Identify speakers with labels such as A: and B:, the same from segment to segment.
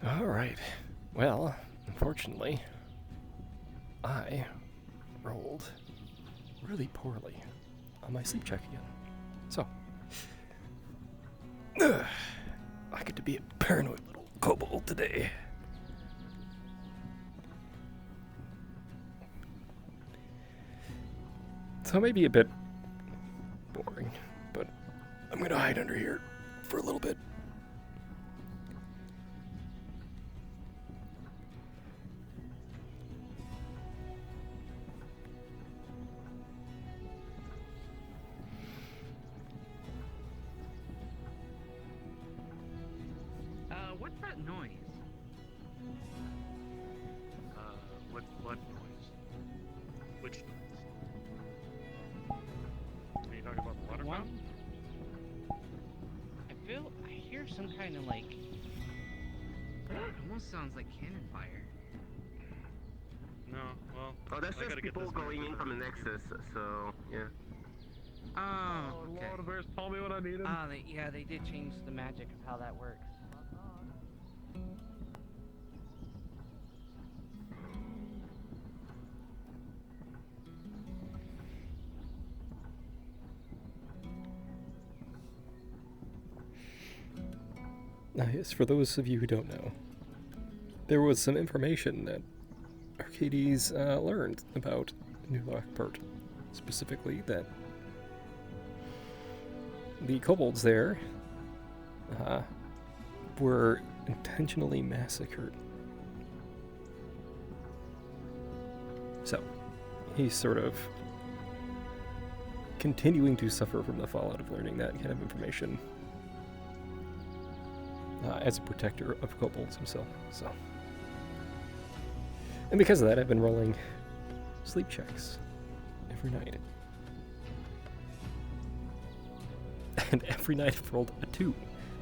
A: Alright. Well, unfortunately, I rolled really poorly on my sleep check again. So, I get to be a paranoid little kobold today. So maybe a bit boring, but I'm gonna hide under here for a little bit.
B: What's that noise?
C: What noise? Which noise? Are you talking about the water
B: One.
C: fountain?
B: I hear some kind of like. It almost sounds like cannon fire.
C: No, well.
D: Oh, that's
C: I
D: just
C: gotta get
D: people
C: this
D: going in from the Nexus, so yeah.
B: Oh, okay.
C: Lord, bears, tell me what I needed.
B: They did change the magic of how that works.
A: Yes, for those of you who don't know, there was some information that Arcadies learned about New Lockport. Specifically, that the kobolds there were intentionally massacred. So, he's sort of continuing to suffer from the fallout of learning that kind of information as a protector of kobolds himself. So, and because of that, I've been rolling sleep checks every night. And every night I've rolled a 2.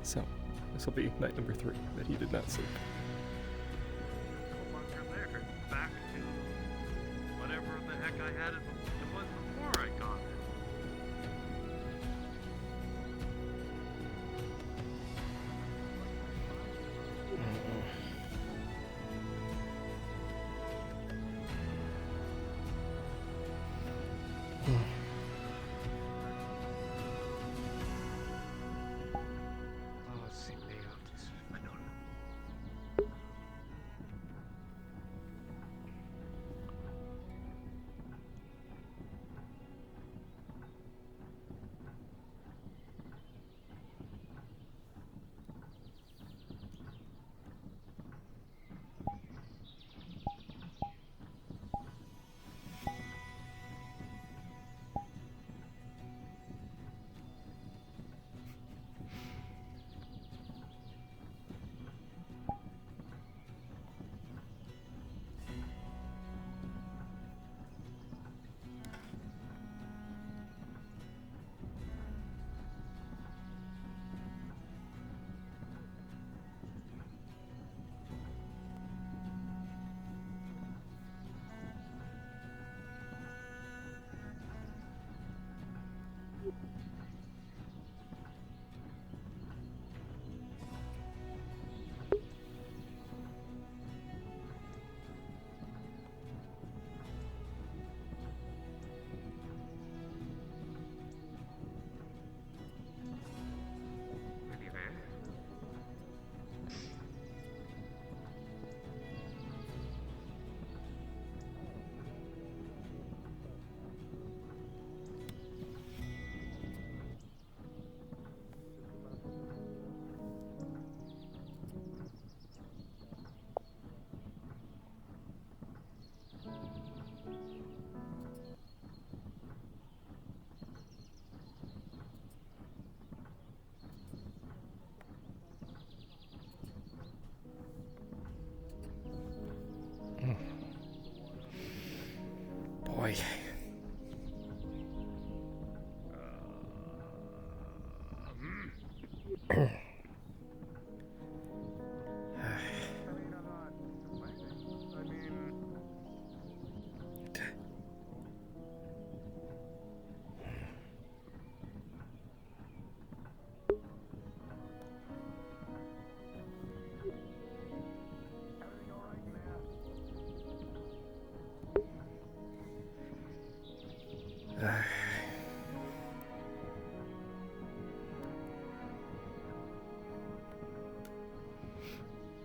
A: So, this will be night number 3 that he did not sleep.
C: No longer there. It's back to whatever the heck I had it was before I got it.
D: Oh, sí, I don't know.
A: Boy.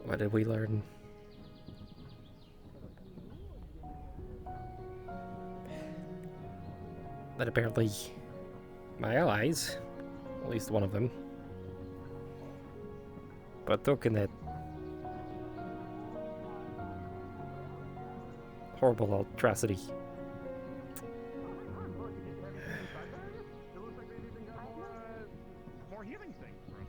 A: What did we learn? That apparently my allies, at least one of them, partook in that horrible atrocity.
C: More healing things, bro.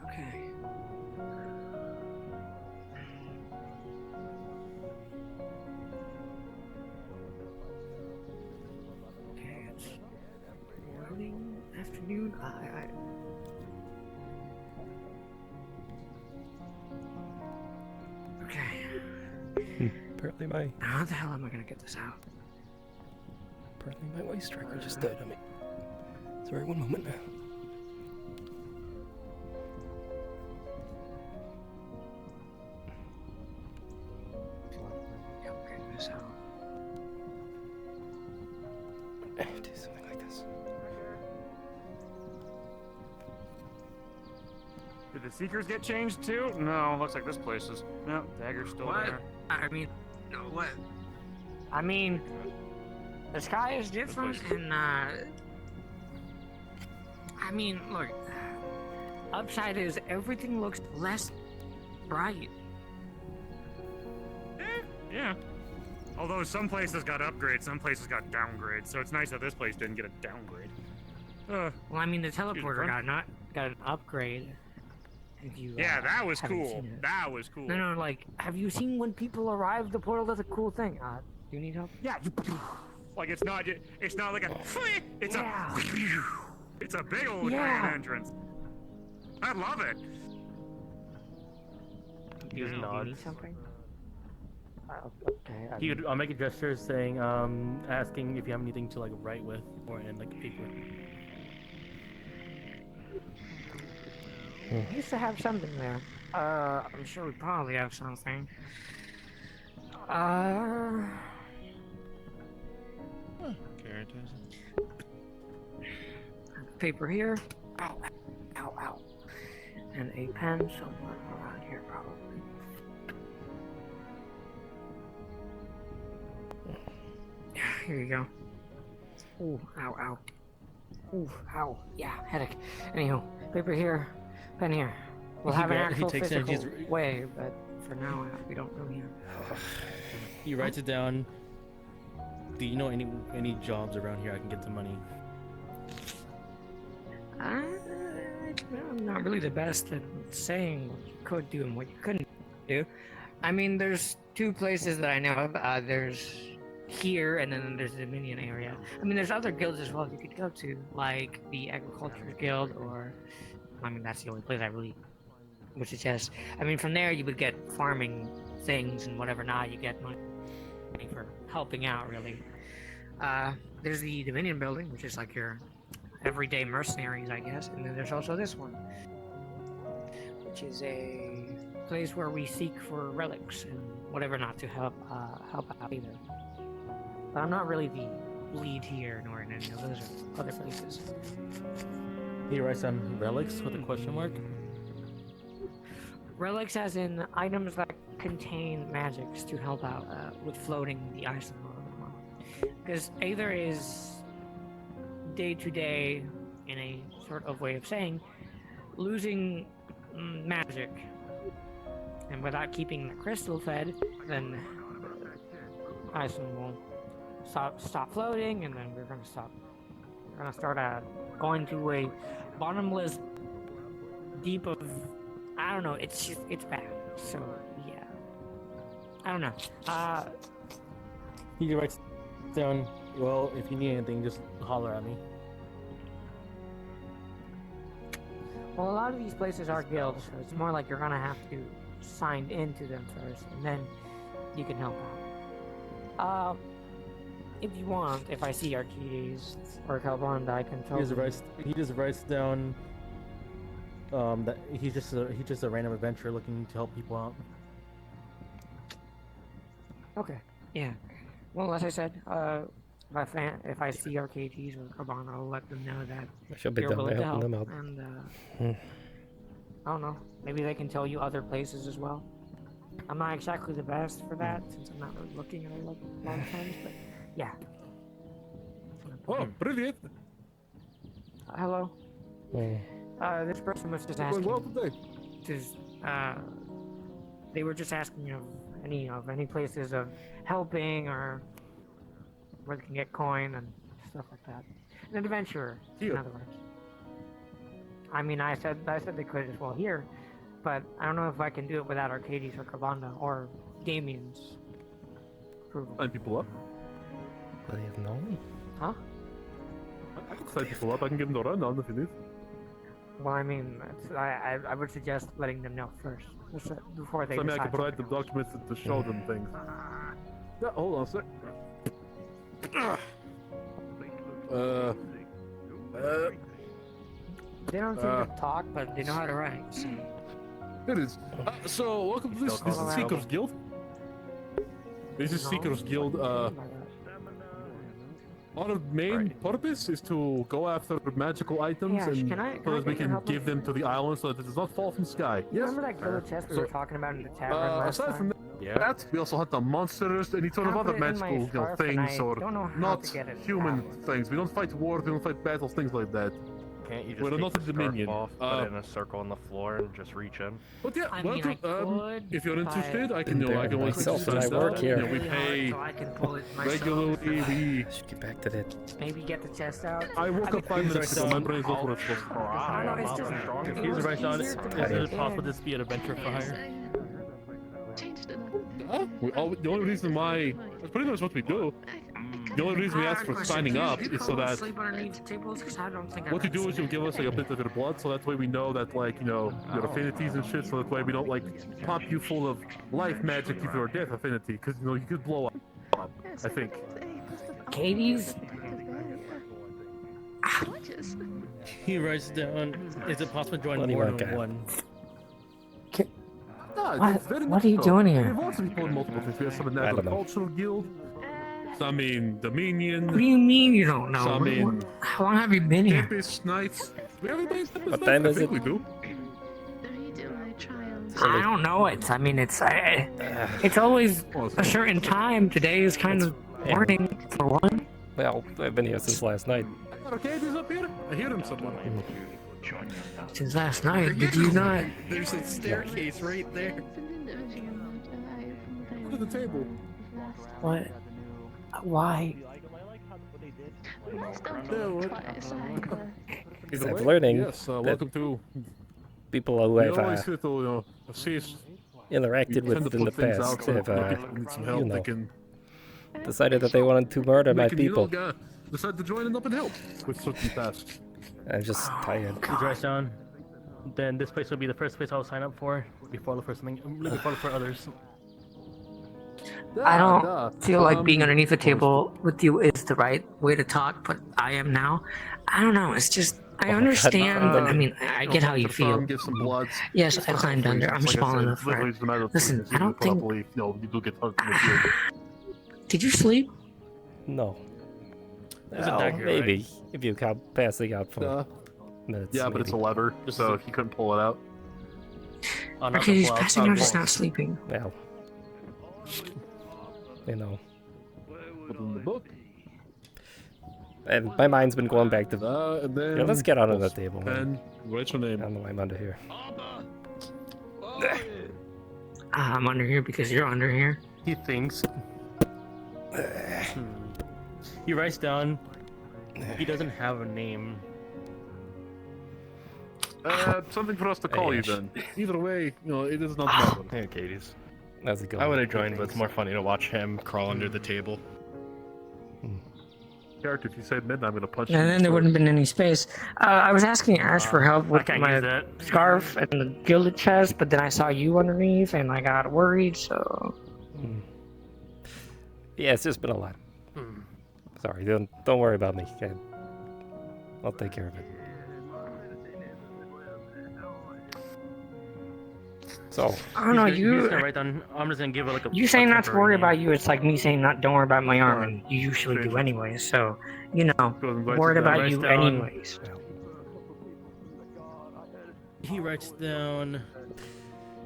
B: Okay. Okay, it's morning, afternoon. Okay.
A: Apparently my
B: How the hell am I gonna get this out?
A: voice striker just died on me. Sorry, one moment.
B: Yeah, I'm getting this out.
A: Do something like this.
C: Did the Seekers get changed too? No, looks like this place is. No, Dagger's still
B: What?
C: there.
B: I mean, no, what? I mean, the sky is different, and I mean, look, upside is everything looks less bright.
C: Yeah. Although some places got upgrades, some places got downgrades, so it's nice that this place didn't get a downgrade.
B: Well, I mean, the teleporter
C: front.
B: got an upgrade. If you,
C: Yeah, that was
B: haven't
C: cool.
B: seen it.
C: That was cool.
B: No, like, have you seen when people arrive the portal? That's a cool thing. Do you need help?
C: Yeah, like it's not like a it's
B: Yeah.
C: it's a big old
B: Yeah.
C: grand entrance. I love it.
B: Do you
E: nods.
B: need something? Okay.
E: I'll make a gesture saying, asking if you have anything to like write with or in like paper.
B: We used to have something there. I'm sure we probably have something. Paper here. Ow, ow, ow. And a pen somewhere around here, probably. Here you go. Ooh, ow, ow. Ooh, ow. Yeah, headache. Anywho, paper here, pen here. We'll have an actual
E: takes it and
B: physical way, but for now, we don't really have.
E: He writes it down. Do you know any jobs around here I can get some money?
B: I'm not really the best at saying what you could do and what you couldn't do. I mean, there's two places that I know of. There's here, and then there's the Dominion area. I mean, there's other guilds as well you could go to, like the Agriculture Guild, or I mean, that's the only place I really would suggest. I mean, from there you would get farming things and whatever. Not you get money for helping out, really. There's the Dominion building, which is like your everyday mercenaries, I guess, and then there's also this one, which is a place where we seek for relics and whatever, not to help out either. But I'm not really the lead here, nor in any of those other places.
E: He writes down relics with a question mark.
B: Relics as in items that contain magics to help out with floating the ice. Because Aether is day to day, in a sort of way of saying, losing magic. And without keeping the crystal fed, then Iceland will stop floating, and then we're gonna start going to a bottomless deep of, I don't know, it's bad. So yeah, I don't know.
E: He writes down, well, if you need anything, just holler at me.
B: Well, a lot of these places are guilds, so it's more like you're gonna have to sign into them first, and then you can help out. If you want, if I see Arcadies or Kobold, I can tell you.
E: He just writes down that he's just a random adventurer looking to help people out.
B: Okay, yeah. Well, as I said, if I see Arcadies or Kobold, I'll let them know that
A: I should be
B: you're
A: down
B: willing
A: there
B: to
A: helping
B: help,
A: them out.
B: and I don't know, maybe they can tell you other places as well. I'm not exactly the best for that, since I'm not really looking at a lot of times, but yeah.
F: Oh, brilliant!
B: Hello.
A: Hmm.
B: This person was just
F: Going
B: asking.
F: well today.
B: Just, they were just asking of any places of helping or where they can get coin and stuff like that. An adventurer, in
F: Here.
B: other words. I mean, I said they could as well here, but I don't know if I can do it without Arcadies or Cabanda or Damien's approval.
F: Sign people up.
A: Well, you know me.
B: Huh?
F: I can sign people up. I can give them the rundown if you need.
B: Well, I mean, I would suggest letting them know first before they
F: So I mean, I
B: decide
F: can provide
B: something
F: them
B: else.
F: documents to show them things. Yeah, hold on a sec.
B: They don't seem to talk, but they know how to write. So.
F: It is. So, welcome to this
B: calling
F: is
B: out?
F: Seeker's Guild. This is
B: No?
F: Seeker's Guild. Our main purpose is to go after magical items
B: Yeah,
F: and
B: can I
F: so that we
B: get your
F: can
B: help
F: give
B: with-
F: them to the island so that it does not fall from the sky.
B: You
F: Yes.
B: remember that gold chest we
F: So,
B: were talking about in the tavern last
F: aside
B: time?
F: from that, we also hunt the monsters and any sort of
B: I
F: other
B: put it in my
F: magical
B: scarf and
F: things
B: I
F: or
B: don't know how
F: not
B: to get it
F: human
B: out.
F: things. We don't fight wars, we don't fight battles, things like that.
G: Can't you just
F: We're
G: take
F: not
G: the
F: a
G: scarf
F: Dominion.
G: off, put it in a circle on the floor, and just reach in?
F: But yeah,
B: I mean, I could,
F: if you're
B: but
F: interested, I can,
A: Been
F: I
A: there
F: can always
A: myself
F: put
A: when I
F: you
A: work
F: up.
A: here.
F: You know, we
B: really hard,
F: pay
B: so I can pull it myself.
F: regularly. We
A: Should get back to that.
B: Maybe get the chest out.
F: I woke up 5 minutes ago. My brain's not
G: I'll
F: what it's supposed to be.
B: I don't know, it's just
G: strong.
E: He's right on.
B: easier
E: Is
B: to
E: it
B: break
E: possible
B: in.
E: this be an adventure for hire?
F: The only reason why that's pretty much what we do. The only reason we ask for signing up is so that
B: Sleep underneath the tables, 'cause I don't think
F: what you
B: I've
F: do is you give us like a bit of your blood, so that way we know that like your affinities and shit. So that way we don't like pump you full of life magic if you're a death affinity, because you could blow up. I think.
B: Katie's.
E: He writes down, is it possible to join
A: What do you
E: more
A: want,
E: than
A: guy?
E: one?
B: What are you doing here?
F: We have lots of people in multiple things. We have some in the
A: I don't know.
F: agricultural guild, some in Dominion,
B: What do you mean you don't know?
F: some in
B: How long have you been here?
F: Tempest Knights. We have everybody in Tempest
A: What
F: Knights.
A: time
F: I
A: is
F: think
A: it?
F: we do.
B: I don't know it. I mean, it's always a certain time. Today is kind of morning for one.
A: Well, I've been here since last night.
F: Arcadies up here? I hear him somewhere.
B: Since last night, did you not?
E: There's a staircase right there.
F: Look at the table.
B: What? Why?
F: Either
A: I'm
F: way,
A: learning
F: Yes,
A: that
F: welcome to.
A: People who
F: We
A: I've
F: always here to assist.
A: interacted
F: We tend
A: with
F: to
A: in the
F: put things
A: past
F: out so
A: have,
F: that people need some help.
A: you
F: They
A: know,
F: can,
A: decided that they wanted to murder my people.
F: Decide to join and up and help with certain tasks.
A: I'm just tired.
E: He writes down, then this place will be the first place I'll sign up for before I look for something, before I look for others.
B: I don't feel like being underneath the table with you is the right way to talk, but I am now. I don't know. It's just I understand. I mean, I get how you feel.
F: Give some bloods.
B: Yes, I climbed under. I'm small enough for it. Listen, I don't think.
F: Probably, you do get hurt in the field.
B: Did you sleep?
A: No.
E: There's a
A: Well,
E: dagger,
A: maybe if you count passing out for minutes.
F: Yeah, but it's a lever, so if you couldn't pull it out.
E: Oh, not
B: Okay,
E: the
B: he's
E: blouse,
B: passing
E: the
B: out. He's
E: blouse.
B: not sleeping.
A: Well, you know,
F: Put it in the book.
A: and my mind's been going back to.
F: And then
A: Yeah, let's get under the table. Man.
F: And what's your
A: I
F: name?
A: don't know why I'm under here.
B: I'm under here because you're under here.
G: He thinks.
E: He writes down, he doesn't have a name.
F: Something for us to call you
A: Ash.
F: then. Either way, it does not matter.
G: Hey, Arcadies.
A: How's it going?
G: I would have joined, but it's more funny to watch him crawl under the table.
F: character. If you say midnight, I'm gonna punch you.
B: And then there wouldn't have been any space. I was asking Ash for help with
G: can't
B: my
G: use that.
B: scarf and the gilded chest, but then I saw you underneath and I got worried, so...
A: Yeah, it's just been a lot. Sorry, don't worry about me. I'll take care of it. So,
B: I don't know,
E: He's
B: you...
E: gonna write down. I'm just gonna give it like a.
B: You saying not to worry
E: temporary
B: about you, it's like me saying don't worry about my arm, and you usually do anyway, so, you know,
F: Go and write
B: worried
F: it down.
B: about
E: Writes
B: you
E: down-
B: anyways.
E: name. He writes down.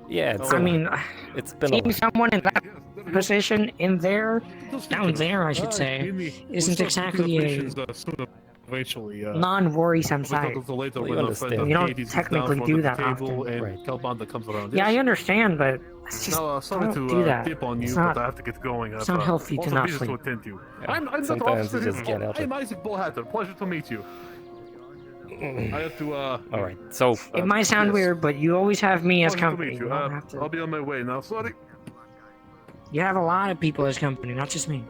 A: yeah, it's,
B: I mean,
A: it's been a
B: seeing
A: lot.
B: someone in that position, in there, down there I should say, isn't exactly a
F: Eventually,
B: non-worrisome sight.
A: Well, you understand.
B: You don't technically do that often.
F: And
A: Right.
F: Kelbanda comes around.
B: Yeah, I understand, but it's just
F: No, sorry
B: don't
F: to
B: do that.
F: dip on you,
B: It's
F: but
B: not-
F: I have to get going.
B: it's not healthy to
F: also
B: not
F: business
B: sleep.
F: to attend to.
A: Yeah,
F: I'm Dr.
A: sometimes you
F: Officer
A: just can't help
F: I'm
A: it.
F: Isaac Bullhatter. Pleasure to meet you. I have to.
A: All right, so
B: It might sound
F: yes.
B: weird, but you always have me as
F: Pleasure to
B: company.
F: meet
B: You
F: you.
B: don't have
F: I'll
B: to.
F: be on my way now. Sorry.
B: You have a lot of people as company, not just me.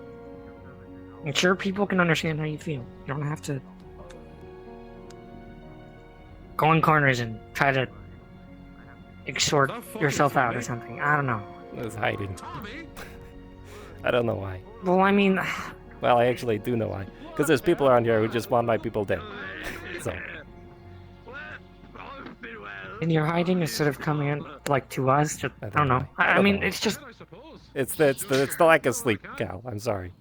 B: I'm sure people can understand how you feel. You don't have to go in corners and try to extort yourself out or something. I don't know.
A: it's hiding. I don't know why.
B: Well, I mean,
A: Well, I actually do know why. Because there's people around here who just want my people dead. So,
B: and you're hiding instead of coming in, like, to us. Just, I don't know.
A: I
B: I
A: don't
B: mean,
A: know.
B: it's just.
A: it's the lack of sleep, Cal. I'm sorry.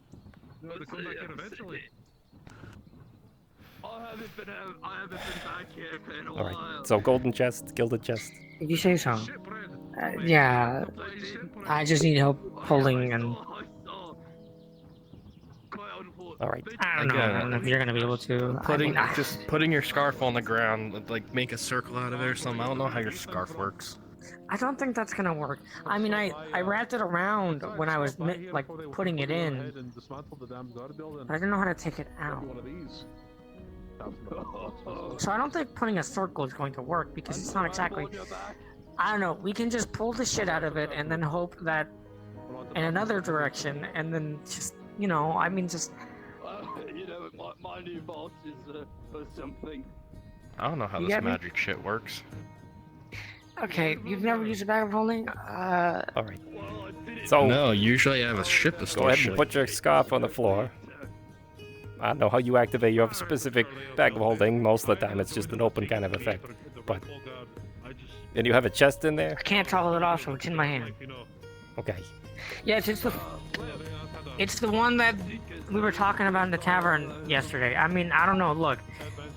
A: All right. So golden chest, gilded chest.
B: If you say so. Yeah. I just need help holding and.
A: All right.
B: I don't know if you're gonna be able to.
G: Just putting your scarf on the ground, like make a circle out of it or something. I don't know how your scarf works.
B: I don't think that's gonna work. I mean, I wrapped it around when I was like putting it in, but I didn't know how to take it out. So I don't think putting a circle is going to work because it's not exactly. I don't know. We can just pull the shit out of it and then hope that in another direction, and then just I mean just.
H: My new boss is or something.
G: I don't know how
B: You
G: this
B: get me?
G: magic shit works.
B: Okay, you've never used a bag of holding?
A: All right. So
G: No, usually I have a ship that
A: go
G: stores
A: ahead
G: shit.
A: and put your scarf on the floor. I don't know how you activate your specific bag of holding. Most of the time, it's just an open kind of effect. But and you have a chest in there.
B: I can't toggle it off, so it's in my hand.
A: Okay.
B: Yes, it's the one that we were talking about in the tavern yesterday. I mean, I don't know. Look,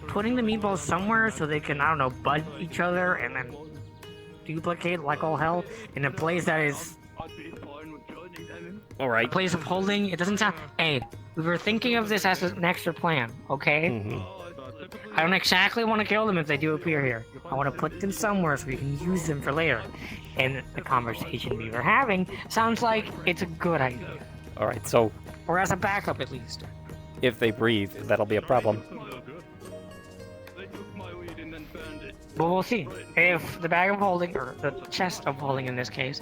B: putting the meatballs somewhere so they can, I don't know, bud each other and then duplicate like all hell in a place that is
A: All
B: a
A: right.
B: place of holding. It doesn't sound. Hey, we were thinking of this as an extra plan, okay?
A: Mhm.
B: I don't exactly want to kill them if they do appear here. I want to put them somewhere so we can use them for later. And the conversation we were having sounds like it's a good idea.
A: All right. So
B: Or as a backup, at least.
A: if they breathe, that'll be a problem.
B: But we'll see. If the bag of holding, or the chest of holding in this case,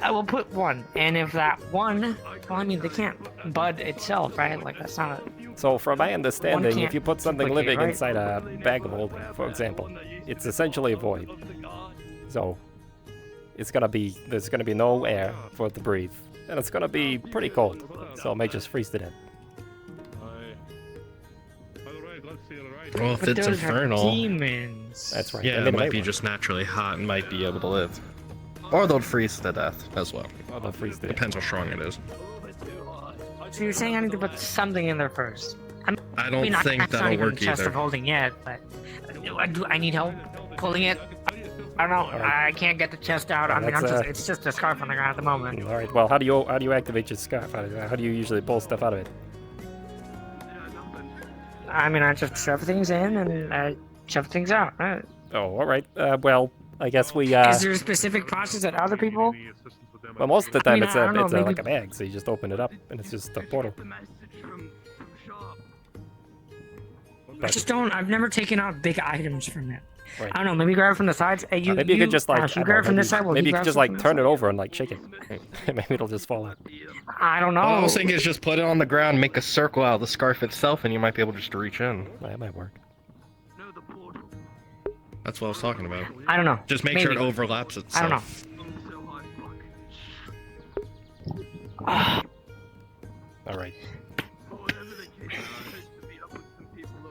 B: I will put one. And if that one, well, I mean, they can't bud itself, right? Like, that's not a...
A: So from my understanding, if
B: can't
A: you put something
B: duplicate,
A: living
B: right?
A: inside a bag of holding, for example, it's essentially a void. So there's gonna be no air for it to breathe, and it's gonna be pretty cold. So it may just freeze to death.
G: Well, if
B: But
G: it's
B: those are
G: infernal,
B: demons.
A: That's right.
G: yeah,
A: and
G: it
A: they
G: might be
A: work.
G: just naturally hot and might be able to live. Or they'll freeze to death as well.
A: Oh, they'll freeze to death.
G: Depends how strong it is.
B: So you're saying I need to put something in there first?
G: I don't
B: It's
G: think
B: not
G: that'll
B: even
G: work
B: chest of
G: either.
B: holding yet, but I need help pulling it. I don't know.
A: Alright.
B: I can't get the chest out. I mean,
A: That's,
B: it's just a scarf on the ground at the moment.
A: All right. Well, how do you activate your scarf? How do you usually pull stuff out of it?
B: I mean, I just shove things in and I shove things out. Right?
A: Oh, all right. Well, I guess we.
B: Is there a specific process that other people?
A: Well, most of the
B: I
A: time
B: mean,
A: it's
B: I don't know, maybe-
A: like a bag, so you just open it up and it's just a portal.
B: I just don't. I've never taken out big items from it.
A: Right.
B: I don't know. Maybe grab it from the sides. Hey, you,
A: Maybe you could just like,
B: Ash,
A: I
B: you
A: don't know,
B: grab it from
A: maybe,
B: this side.
A: maybe you could just like turn it over and like shake it. Maybe it'll just fall out.
B: I don't know.
G: All I was thinking is just put it on the ground, make a circle out of the scarf itself, and you might be able just to reach in.
A: That might work.
G: That's what I was talking about.
B: I don't know.
G: Just make
B: Maybe.
G: sure it overlaps itself.
B: I don't know.
A: All right.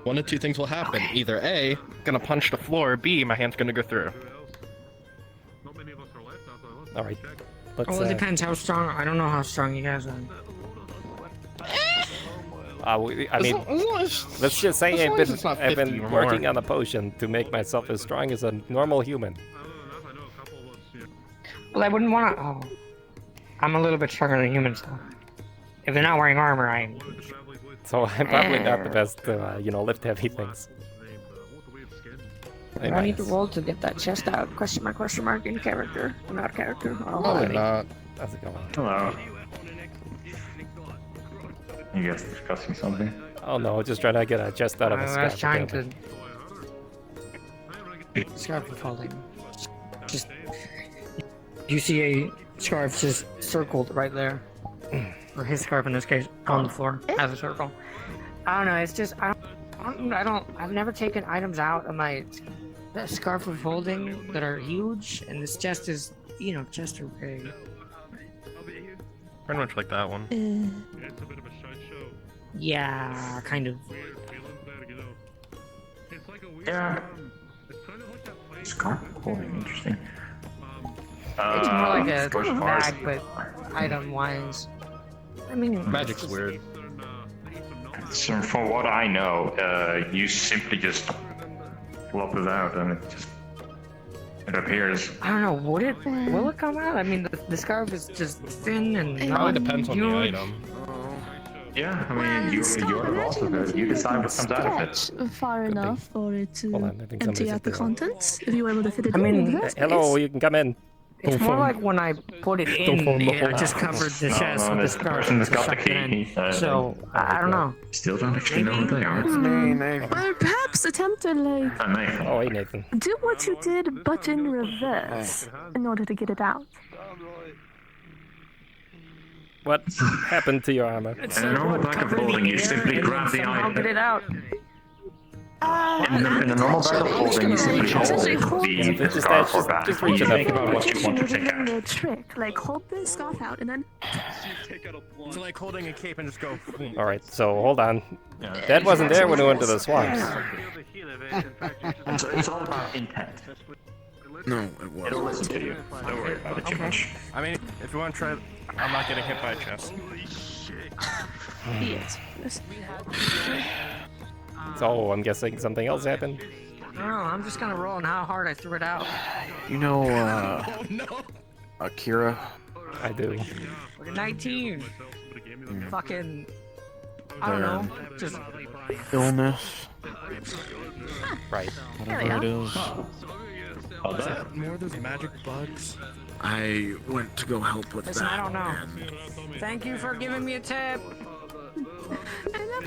G: One of two things will happen. Either A, gonna punch the floor, or B, my hand's gonna go through.
A: All right. Let's.
B: Well, it depends how strong. I don't know how strong you guys are.
A: I mean, let's just say
G: as long as it's not
A: I've
G: 50
A: been
G: or
A: working
G: more.
A: on a potion to make myself as strong as a normal human.
B: Well, I wouldn't want to. Oh, I'm a little bit stronger than humans, though. If they're not wearing armor, I'm.
A: So I'm probably not the best to, lift heavy things.
B: I don't need to roll to get that chest out. Question mark, in character. Not character.
G: Probably not.
A: How's it going?
I: Hello. You guys discussing something?
A: Oh no, just trying to get a chest out of a
B: I
A: scarf.
B: was trying to.
A: apparently.
B: Scarf of folding. Just. You see a scarf just circled right there. Or his scarf in this case, on the floor as a circle. I don't know, it's just. I've never taken items out of my scarf of folding that are huge, and this chest is, chests are big.
G: Pretty much like that one.
C: It's a bit of a shite show.
B: Yeah, kind of.
C: Weird feelings there, It's like a weird.
I: Yeah.
C: It's kind of like that place.
I: Scarf holding, interesting.
B: It's more like a
I: goes as far as-
B: bag, but item-wise. I mean,
G: Magic's weird.
I: So from what I know, you simply just flop it out and it appears.
B: I don't know. Will it come out? I mean, the scarf is just thin and
G: Probably depends on the
B: huge.
G: item.
I: Yeah, I mean, you're the boss of it. You decide what comes out of it.
J: Far enough for it to
A: Hold on, I think
J: empty
A: somebody's
J: out the
A: at the door.
J: contents. If you were able to fit it
B: I mean,
J: in that
A: Hello,
J: space.
A: you can come in.
B: It's more like when I put it in,
A: phone the
B: I
A: whole
B: just covered the chest
I: No,
B: with the
I: this
B: scarf.
I: person has got the
B: sucked it
I: key.
B: in. So, I don't know.
I: Still don't actually know who they are.
J: Or perhaps attempt to
I: Nathan.
A: Oh, hey Nathan.
J: do what you did, but in reverse, in order to get it out.
A: What happened to your armor?
B: It's
I: In a normal bag of holding, you simply grab the
B: I'll get it
I: item.
B: out.
I: In a normal bag of holding, you simply hold the scarf or bag.
A: just
I: And
A: reach
I: you
A: it up.
I: think about what you want to take out.
J: A trick, like hold the scarf out and then
G: It's like holding a cape and just go. Boom.
A: All right, so hold on. That wasn't there when we went to the swamps.
I: It's all about intent.
G: No, it
I: It'll
G: wasn't.
I: listen to you. Don't worry about it too much.
G: I mean, if you want to try, I'm not getting hit by a chest.
J: yes.
A: So I'm guessing something else happened.
B: I don't know. I'm just gonna roll on how hard I threw it out.
K: You know,
G: Oh no!
K: Akira?
A: I do.
B: Look at 19. Fucking. I don't know. Just.
K: Illness?
A: Right.
K: Whatever it is.
G: More of those magic bugs.
K: I went to go help with
B: Listen,
K: that.
B: I don't know.
K: and
B: Thank you for giving me a tip.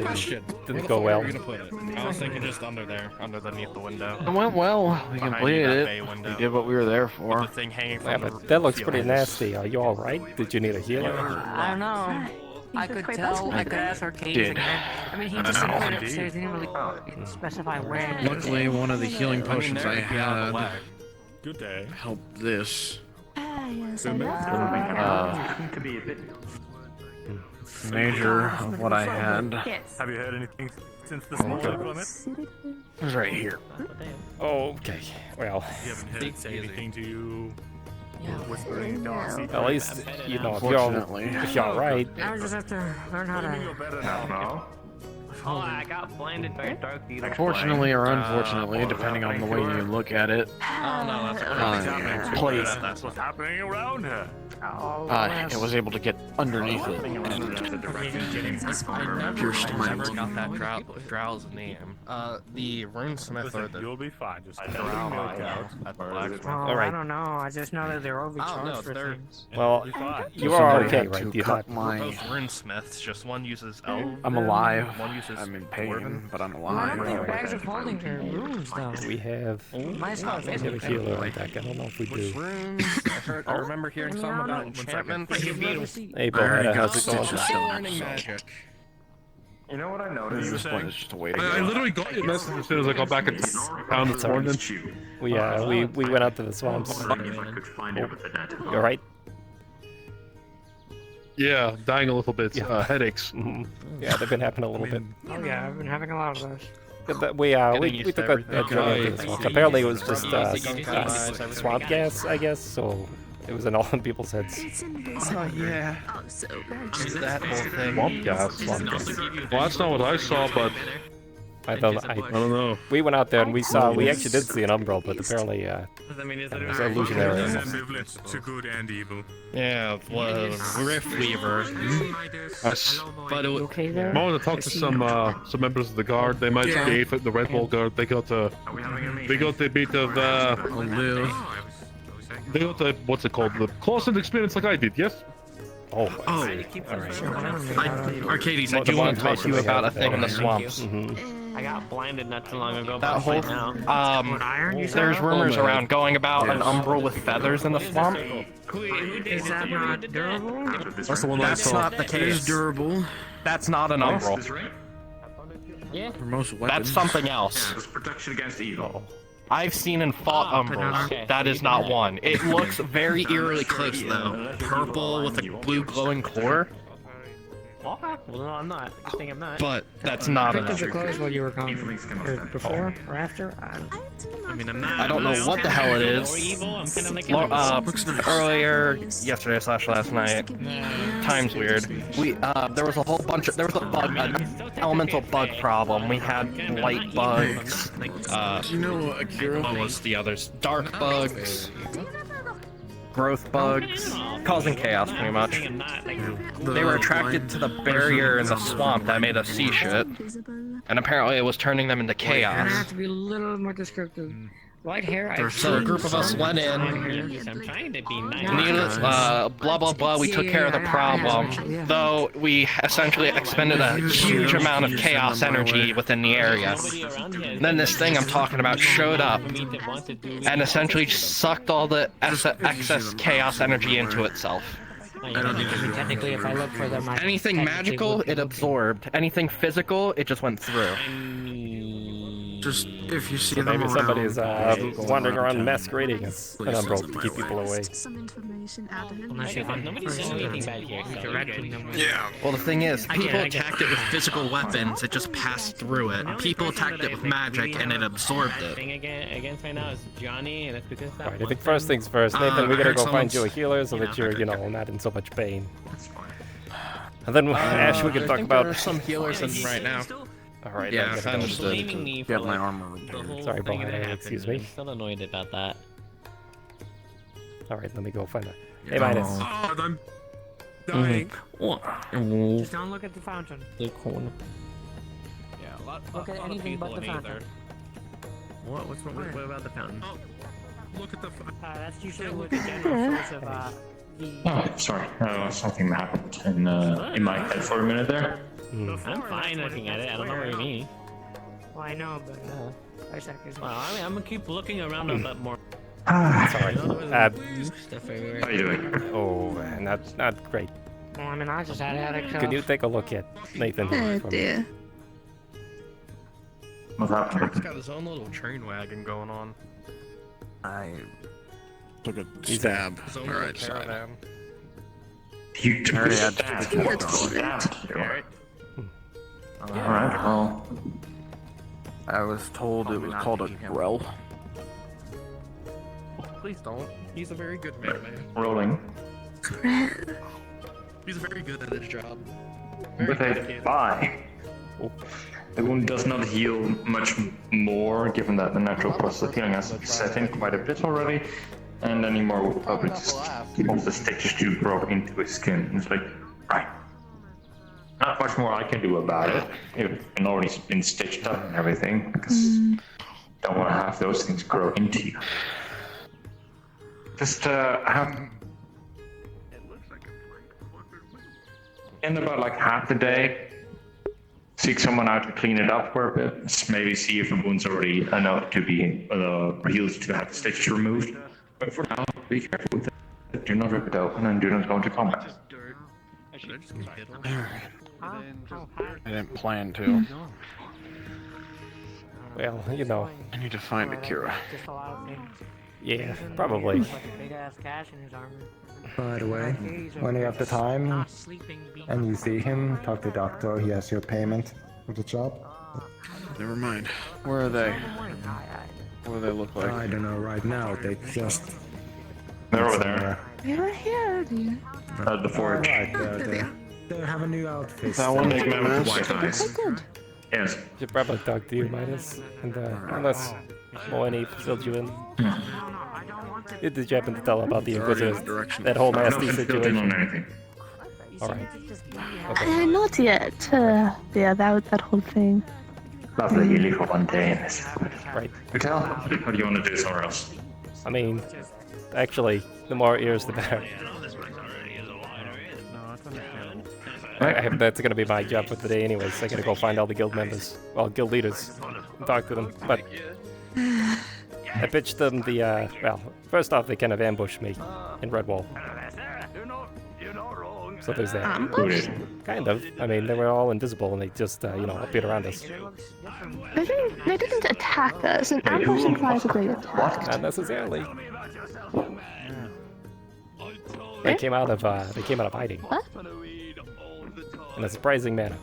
G: Question.
A: Didn't
G: Where
A: go
G: the fuck
A: well.
G: are you gonna put it? I was thinking just under there, underneath the window.
K: It went well. We
G: Behind
K: completed
G: that
K: it.
G: bay window.
K: We did what we were there
G: With
K: for.
G: the thing hanging from
A: Yeah,
G: the
A: but that looks pretty
G: ceiling.
A: nasty. Are you all right? Did you need a healer?
B: I don't know. I could tell. I could ask Arcadies again. I mean, he just said right upstairs. He didn't really specify where.
K: Luckily, one of the healing potions I had
C: Good day.
K: helped this.
J: Ah, yes, I love
I: Seem to be a bit.
K: Major of what I had
J: Yes.
C: Have you heard anything since the small limit?
K: was right here.
A: Okay. Well,
C: You haven't heard say anything to you. Whispering dogs.
A: at least you know if you're all right.
B: Now I just have to learn how to.
C: You're better now.
D: Oh, I got blinded by a dark needle.
K: Fortunately or unfortunately, depending on the way you look at it,
G: I don't know. That's
K: place.
C: That's what's happening around here.
K: I was able to get underneath it and pierced my
G: never got that drow's name. The runesmith or the...
C: You'll be fine. Just
G: I
B: don't know. I just know that they're overcharged for things.
A: Well, you
K: So
A: are
K: somebody
A: okay,
K: had
A: right?
K: to
A: You're
K: cut
A: not.
K: my-
G: both runesmiths, just one uses elf.
K: I'm alive.
G: One uses
K: I'm in pain,
G: dwarven.
K: but I'm
B: How many
K: alive.
B: bags of holding their runes, though?
A: We have
B: My stuff
A: a healer on deck. I don't know if we
G: Which
A: do.
G: runes? I remember hearing something about enchantments.
A: Hey, Bob, how's it going?
K: stitches
G: Still
K: done,
G: learning
K: so
G: magic.
I: You know what I
K: at
I: noticed?
K: this point it's just a way to
F: I
K: go.
F: literally got your message as soon as I got back in town this morning.
A: We went out to the swamps. You're right.
F: Yeah, dying a little bit.
A: Yeah.
F: Headaches.
A: Yeah, they've been happening a little bit.
B: Oh yeah, I've been having a lot of those.
A: Yeah, but we
G: used
A: took
G: to
A: a
G: everything.
A: journey into the swamps. Apparently it was just swamp gas, I guess. So it was in all in people's heads.
K: Oh yeah.
G: That whole thing.
F: Swamp gas.
A: Swamp gas.
F: Well, that's not what I saw, but
A: I don't know. We went out there and we actually did see an umbral, but apparently it was illusionary.
C: To good and evil.
G: Yeah, it was Rift Weaver. But it was...
B: Okay there?
F: I want to talk to some members of the guard. They might be the Red Bull guard. They got a bit of they got the what's it called? The closest experience like I did. Yes.
A: Oh.
G: Alright. Arcadies, I
A: Well, the
G: do want to talk to you
A: information
G: about a
A: we
G: thing in
A: have
G: the
A: there.
G: swamps.
D: I got blinded not too long ago.
G: That whole...
B: Iron, you
G: there's
B: said?
G: rumors around going about an umbral with feathers in the swamp.
B: Is that not durable?
F: That's the one I
G: That's
F: saw.
G: not the
K: It is
G: case.
K: durable
G: That's not an umbral.
K: for most weapons.
G: That's something else.
I: It's protection against evil.
G: I've seen and fought umbrals. That is not one. It looks very eerily close though. Purple with a blue glowing core,
D: Okay. Well, no, I'm not. I think I'm not.
G: but that's not an
B: Picked up the
G: umbral.
B: clothes while you were gone. Or before or after?
D: I mean, I'm not.
G: I don't know what the hell it is.
D: More evil. I'm kind of like.
G: Earlier, yesterday / last night, time's weird. There was a whole bunch of, there was a bug, an elemental bug problem. We had light bugs,
K: Do you know Akira?
G: what was the others? Dark bugs, growth bugs, causing chaos pretty much.
D: I'm not. Like,
G: They were attracted to the barrier in the swamp that made us see shit, and apparently it was turning them into
B: You're gonna have
G: chaos.
B: to be a little more descriptive. White hair.
G: So a group of us went in.
D: I'm trying to be nice.
G: Needless, blah blah blah. We took care of the problem, though we essentially expended a huge amount of chaos energy within the area. Then this thing I'm talking about showed up and essentially sucked all the excess chaos energy into itself.
B: Technically, if I look for them, I
G: Anything magical, it absorbed. Anything physical, it just went through.
K: Just if you see
A: So
K: them
A: maybe
K: around.
A: somebody's wandering around masquerading as an umbral to keep people away.
D: Nobody said anything bad here. So
K: Yeah.
G: Well, the thing is, people
D: I get
G: attacked it with physical weapons, it just passed through it. People attacked it with magic, and it absorbed it.
D: thing against right now is Johnny, and it's because that
A: Alright, I think first things first, Nathan, we
K: I
A: gotta
K: heard
A: go find you a
K: someone's-
A: healer so that you're, not in so much pain. And then, Ash, we can
G: I
A: talk
G: think
A: about...
G: there are some healers in right now.
A: Alright,
K: Yeah,
A: I
K: I
A: gotta go.
K: understood.
D: blaming me for
K: Get my
D: like,
K: armor
D: the
K: repaired.
D: whole
A: Sorry,
D: thing
A: Bob,
D: that happened.
A: excuse me.
D: I'm still annoyed about that.
A: Alright, let me go find her. Hey, Midas.
F: Oh, I'm dying.
B: Just don't look at the fountain.
D: The corner. Yeah,
B: Look at anything but the fountain.
D: What's wrong? What about the fountain?
F: Look at the.
B: That's usually what the general source of the.
I: Oh, sorry. Something happened in my head for a minute there.
D: I'm fine looking at it. I don't know what you mean.
B: Well, I know, but Isaac is.
D: Well, I mean, I'm gonna keep looking around a bit more.
A: Sorry.
D: Stuff everywhere.
I: How you doing?
A: Oh, not great.
B: Well, I mean, I just had a headache.
A: Could you take a look at Nathan here for me?
I: What
G: He's
I: happened?
G: got his own little train wagon going on.
K: I took a
A: He's
K: stab.
G: His own
K: All
G: little
K: right, sorry.
G: caravan.
I: You took
K: Already
I: a
K: had
I: stab.
K: to
I: What
G: Alright.
I: Alright, well,
K: I was told it was called a grell.
G: Please don't. He's a very good man.
I: rolling.
G: He's very good at his job.
I: With a 5. The wound does not heal much more, given that the natural process of healing has set in quite a bit already. And then he more of the stitches to grow into his skin. It's like, right. Not much more I can do about it. It's already been stitched up and everything, because don't want to have those things grow into you. Just have in about like half the day, seek someone out to clean it up for a bit. Maybe see if the wound's already enough to be healed to have the stitches removed. But for now, be careful with it. Do not rip it open and do not go into combat.
K: I didn't plan to.
A: Well, you know.
K: I need to find a cure.
A: Yeah, probably.
L: By the way, when you have the time and you see him, talk to the doctor, he has your payment for the job.
K: Never mind. Where are they? What do they look like?
L: I don't know right now, they just...
I: They're over there.
J: They were here earlier.
I: At the forge.
L: They have a new outfit.
K: That one make my mouse?
I: White eyes. Yes.
A: Should probably talk to you, Midas. And unless Moeni filled you in. Did you happen to tell about the Inquisitors? That whole nasty situation? Alright. Okay.
J: Not yet. Yeah, that whole thing.
I: Lovely, you leave for one day in this.
A: Right.
I: Hotel? Or do you want to do somewhere else?
A: I mean, actually, the more ears, the better. That's gonna be my job for today anyways. I gotta go find all the guild members, well, guild leaders, and talk to them. But I pitched them the, well, first off, they kind of ambushed me in Redwall. So there's that.
J: Ambush?
A: Kind of. I mean, they were all invisible and they just, you know, appeared around us.
J: They didn't attack us. An ambush implies that they attacked.
A: Not necessarily. They came out of hiding.
J: What?
A: In a surprising manner.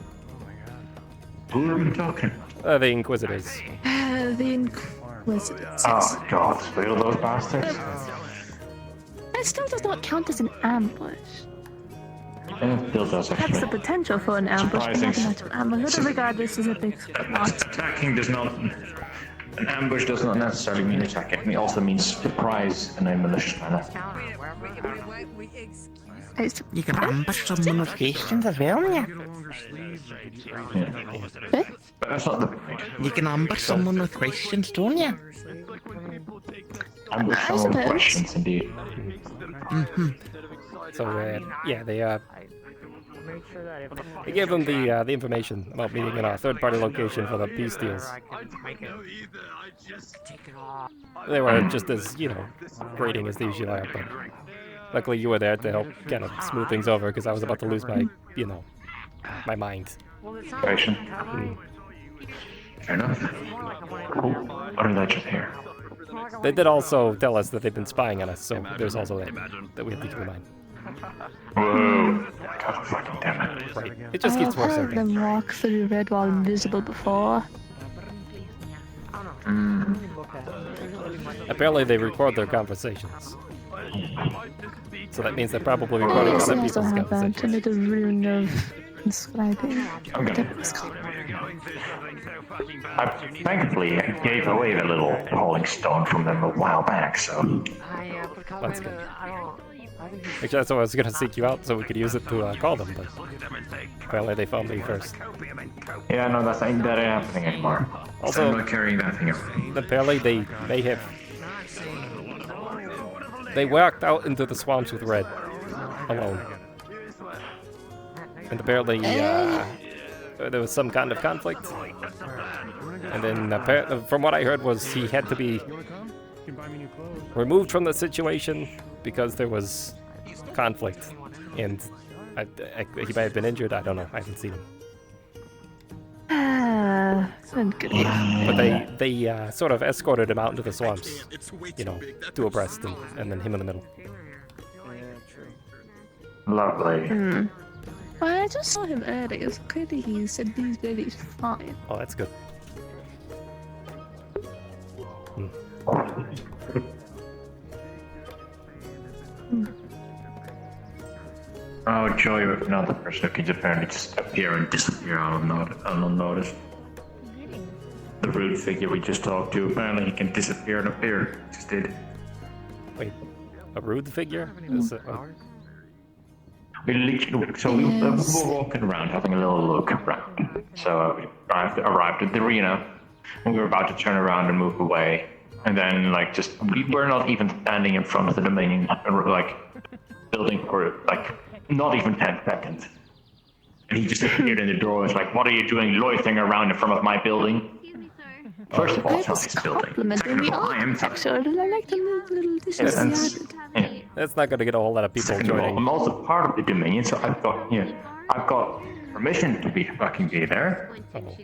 I: Who are we talking?
A: The Inquisitors.
J: The Inquisitors.
I: Oh god, still those bastards?
J: That still does not count as an ambush.
I: It still does
J: That's the
I: actually.
J: potential for an ambush, but not an actual ambush. But regardless, is a big loss.
I: Attacking does not... An ambush does not necessarily mean attacking. It also means surprise in a malicious manner.
K: You can ambush someone with questions as well, yeah?
I: But that's not the point.
K: You can ambush someone with questions, don't you?
I: Ambush
J: I
I: someone with
J: suppose.
I: questions, indeed.
A: So, yeah, they gave them the information about meeting in a third-party location for the peace deals. They were just as, you know, grating as they usually are, but luckily you were there to help kind of smooth things over because I was about to lose my, you know, my mind.
I: Patient. Fair enough. What are they just here?
A: They did also tell us that they've been spying on us, so there's also that we have to keep in mind.
I: Whoa. God fucking damn it.
A: Right. It just
J: I've
A: keeps worse
J: heard
A: every
J: them walk through Redwall invisible before.
A: Apparently they record their conversations. So that means they're probably recording other people's
J: also have that
A: conversations.
J: little rune of inscribing. Whatever it's called.
I: I thankfully gave away the little rolling stone from them a while back, so...
A: That's good. Actually, that's why I was gonna seek you out so we could use it to call them, but apparently they found me first.
I: Yeah, no, that ain't happening anymore.
A: Also,
I: I'm not carrying that thing around.
A: apparently they walked out into the swamps with Red alone. And apparently there was some kind of conflict. And then from what I heard was he had to be removed from the situation because there was conflict. And he may have been injured, I don't know, I haven't seen him.
J: Good.
A: But they sort of escorted him out into the swamps, you know, two abreast and then him in the middle.
I: Lovely.
J: Well, I just saw him earlier, so clearly he said these babies fine.
A: Oh, that's good.
I: Oh, joy of another person who can apparently just appear and disappear unnoticed. The rude figure we just talked to, apparently he can disappear and appear. Just did.
A: Wait, a rude figure? Is it,
I: We were walking around, having a little look around. So we arrived at the arena, and we were about to turn around and move away. And then, like, we were not even standing in front of the main, like, building for, like, not even 10 seconds. And he just appeared in the door and was like, "What are you doing loitering around in front of my building?" First of all, it's not his building. Second of all, I am
J: Actually, I like the little dishes
I: and,
J: he added.
I: yeah.
A: That's not gonna get a whole lot of people
I: Second of all,
A: joining.
I: I'm also part of the Dominion, so I've got permission to be there.
A: Oh.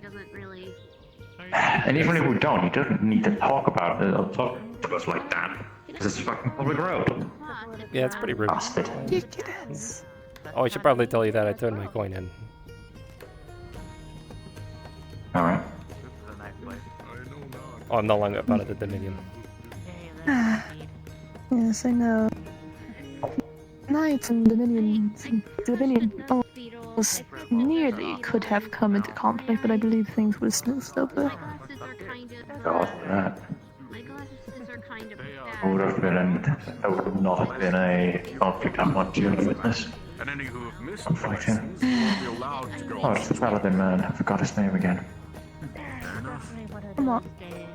I: And even if we don't, he doesn't need to talk about it. Or talk to us like that. Because it's a fucking public road.
A: Yeah, it's pretty rude.
I: Bastard.
A: Oh, I should probably tell you that I turned my coin in.
I: Alright.
A: Oh, I'm no longer part of the Dominion.
J: Yes, I know. Knights and Dominion almost nearly could have come into conflict, but I believe things were smoothed over.
I: God, that. That would not have been a conflict I want you to witness.
C: And any who have missed
I: Fighting.
C: will be allowed to go.
I: Oh, it's the paladin man. I forgot his name again.
J: Come on.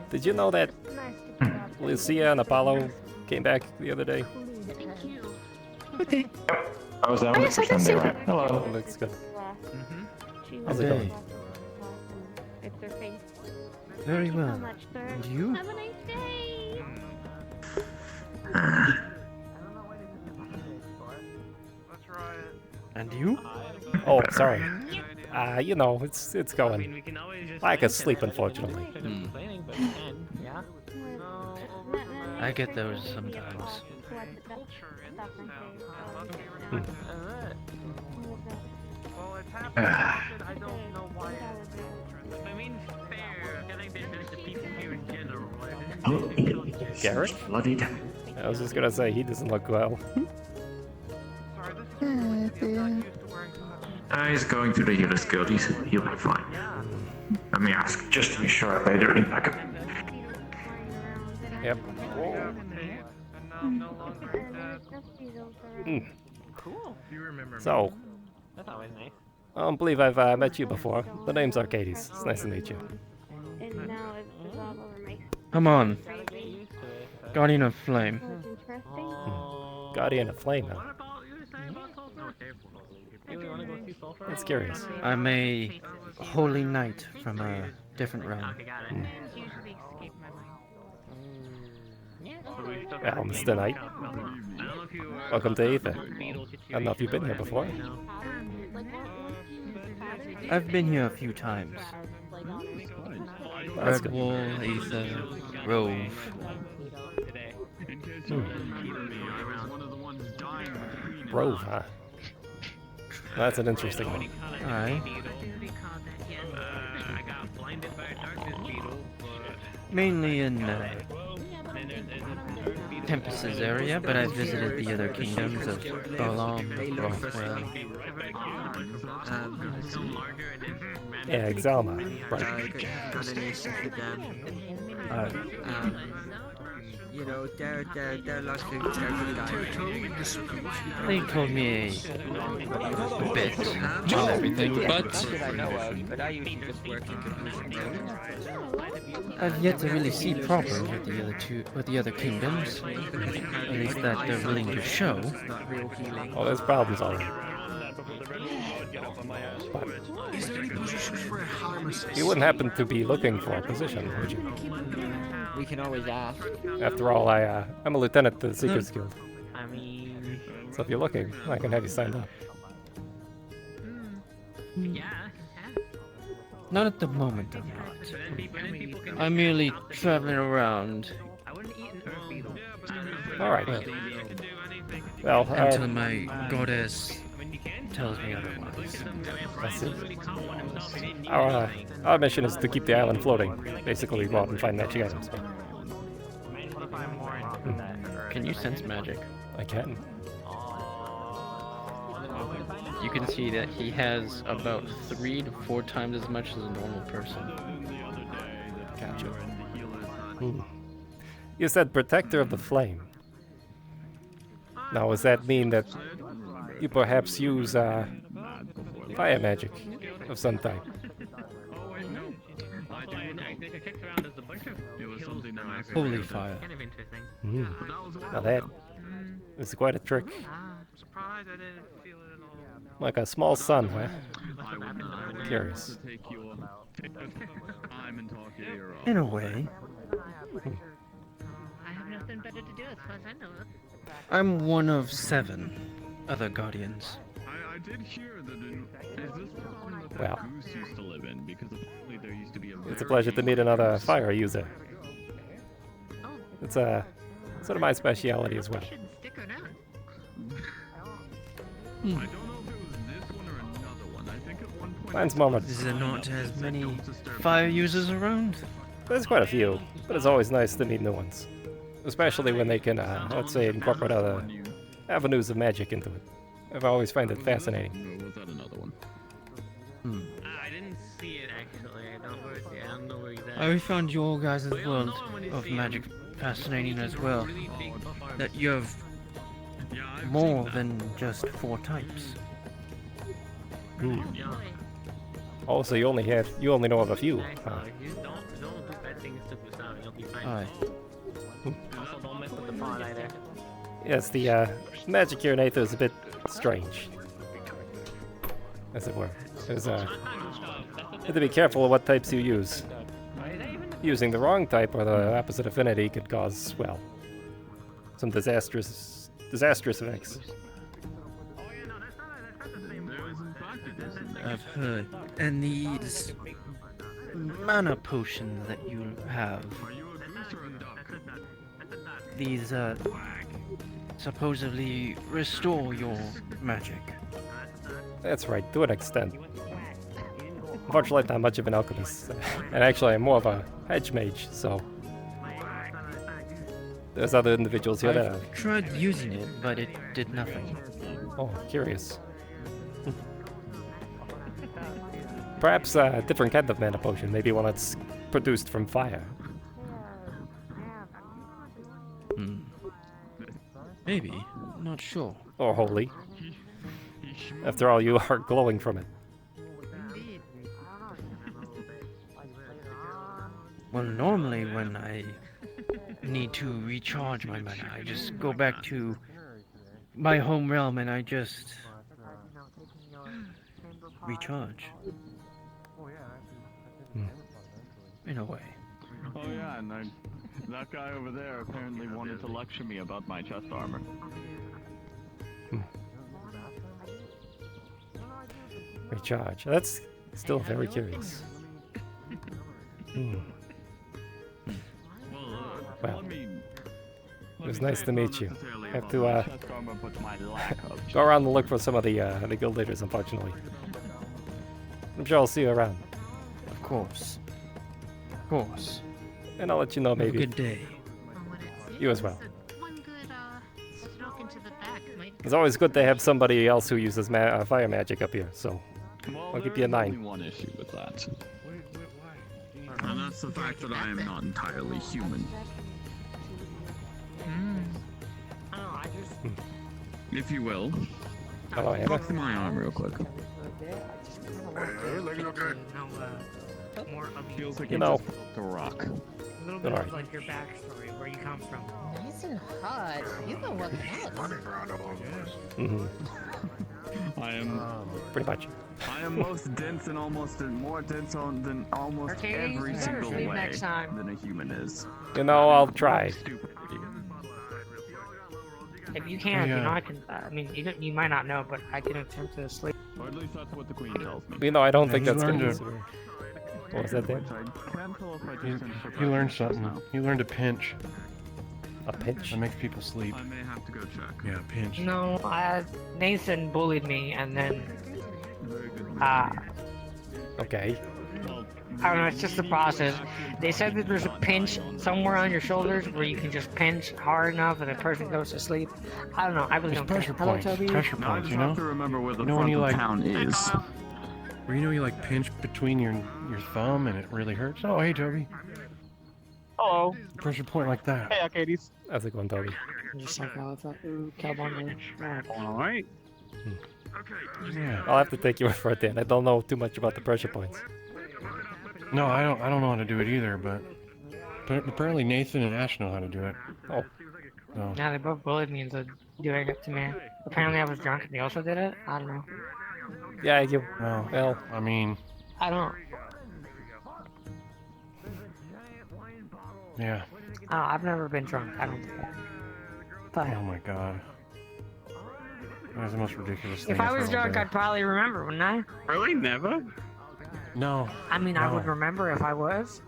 A: Did you know that Lucia and Apollo came back the other day?
J: Okay.
I: I was there
J: Oh, yes, I can see
I: right? Hello.
A: Oh, looks good. How's it going?
K: Very well. And you?
M: Have a nice day.
K: And you?
A: Oh, sorry. You know, it's going. I could sleep, unfortunately.
K: I get those sometimes.
A: Garrett?
I: Bloodied.
A: I was just gonna say, he doesn't look well.
I: He's going through the healer's guild. He'll be fine. Let me ask, just to be sure if they're impeccable.
A: Yep. So,
D: That's always nice.
A: I don't believe I've met you before. The name's Arcadies. It's nice to meet you.
K: Come on. Guardian of Flame.
A: Guardian of Flame, huh? That's curious.
K: I'm a holy knight from a different realm.
A: Well, Mr. Knight. Welcome to Aether. I don't know if you've been here before.
K: I've been here a few times.
A: That's
K: Red
A: good.
K: Wall, Aether, Rove.
A: Rove, huh? That's an interesting one.
K: Aye. Mainly in Tempest's area, but I've visited the other kingdoms of Balam, Rothwell.
A: Yeah, Exalma. Right.
N: You know, they're lots of good guys.
K: They told me a bit on everything, but
N: I used to just work in computer.
K: I've yet to really see problems with the other kingdoms. At least that they're willing to show.
A: Oh, there's problems already. You wouldn't happen to be looking for a position, would you?
N: We can always ask.
A: After all, I'm a lieutenant to the Seekers Guild. So if you're looking, I can have you signed up.
K: Not at the moment, I'm not. I'm merely traveling around.
A: Alright. Well,
K: until my goddess tells me otherwise.
A: I see. Our mission is to keep the island floating. Basically, go out and find magic items.
K: Can you sense magic?
A: I can.
K: You can see that he has about 3 to 4 times as much as a normal person.
A: Gotcha. You said Protector of the Flame. Now, does that mean that you perhaps use fire magic of some type?
K: Holy fire.
A: Now that is quite a trick. Like a small sun, huh? Curious.
K: In a way.
M: I have nothing better to do as far as I know.
K: I'm one of 7 other guardians.
O: I did hear that is this the one that
A: Well,
O: Goose used to live in? Because apparently there used to be a
A: it's a pleasure to meet another fire user. It's sort of my speciality as well.
M: Stick or not.
O: I don't know if it was this one or another one. I think at one point
A: Mine's moment.
K: Is there not as many fire users around?
A: There's quite a few, but it's always nice to meet new ones. Especially when they can, let's say, incorporate other avenues of magic into it. I've always found it fascinating.
O: Or was that another one?
D: I didn't see it actually. I don't know where exactly.
K: I found your guys' world of magic fascinating as well. That you have more than just 4 types.
A: Oh, so you only know of a few. Huh?
D: Don't do bad things to Gustavo. You'll be fine.
K: Aye.
D: Also, don't mess with the font either.
A: Yes, the magic here in Aether is a bit strange, as it were. There's you have to be careful of what types you use. Using the wrong type or the opposite affinity could cause, well, some disastrous effects.
K: I've heard. And these mana potions that you have. These supposedly restore your magic.
A: That's right, to an extent. Unfortunately, not much of an alchemist. And actually, I'm more of a hedge mage, so... There's other individuals here that
K: I've tried using it, but it did nothing.
A: Oh, curious. Perhaps a different kind of mana potion, maybe one that's produced from fire.
K: Maybe. Not sure.
A: Or holy. After all, you are glowing from it.
K: Well, normally when I need to recharge my mana, I just go back to my home realm and I just recharge. In a way.
O: Oh yeah, and that guy over there apparently wanted to lecture me about my chest armor.
A: Recharge. That's still very curious. Well, it was nice to meet you. I have to go around and look for some of the guild leaders, unfortunately. I'm sure I'll see you around.
K: Of course. Of course.
A: And I'll let you know maybe.
K: Have a good day.
A: You as well. It's always good to have somebody else who uses fire magic up here, so I'll give you a 9.
O: Only one issue with that. And that's the fact that I am not entirely human. If you will.
A: Hello, Hannah.
O: Talk to my arm real quick. Feels like
A: you know,
O: the rock.
B: A little bit of like your backstory, where you come from.
M: Nice and hot. You've been working out.
O: I am
A: pretty much.
O: I am most dense and more dense than almost every single way than a human is.
A: You know, I'll try.
B: If you can, you know, I can. I mean, you might not know, but I can attempt to sleep.
O: Or at least that's what the queen tells me.
A: You know, I don't think that's going to be. What was that then?
P: He learned something. He learned a pinch.
A: A pinch?
P: That makes people sleep.
O: I may have to go check.
P: Yeah, pinch.
B: No, Nathan bullied me, and then.
A: Okay.
B: I don't know, it's just the process. They said that there's a pinch somewhere on your shoulders where you can just pinch hard enough and the person goes to sleep. I don't know, I really don't care.
P: Pressure points. Pressure points, you know?
O: I have to remember where the
P: when you like
O: town is.
P: Where you know you like pinch between your thumb and it really hurts? Oh, hey, Toby.
C: Hello.
P: Pressure point like that.
C: Hey, Arcadies.
A: How's it going, Toby?
B: Just like I thought, Cowboy.
C: All right.
P: Yeah.
A: I'll have to take your word for it then. I don't know too much about the pressure points.
P: No, I don't know how to do it either, but apparently Nathan and Ash know how to do it.
A: Oh.
P: So.
B: Yeah, they both bullied me into doing it to me. Apparently I was drunk and they also did it. I don't know.
A: Yeah, you.
P: Well, I mean.
B: I don't.
P: Yeah.
B: I've never been drunk. I don't think that. But
P: Oh my god. That's the most ridiculous thing.
B: if I
P: I've
B: was
P: ever
B: drunk,
P: done.
B: I'd probably remember, wouldn't I?
C: Really? Never?
P: No.
B: I mean, I
P: No.
B: would remember if I was.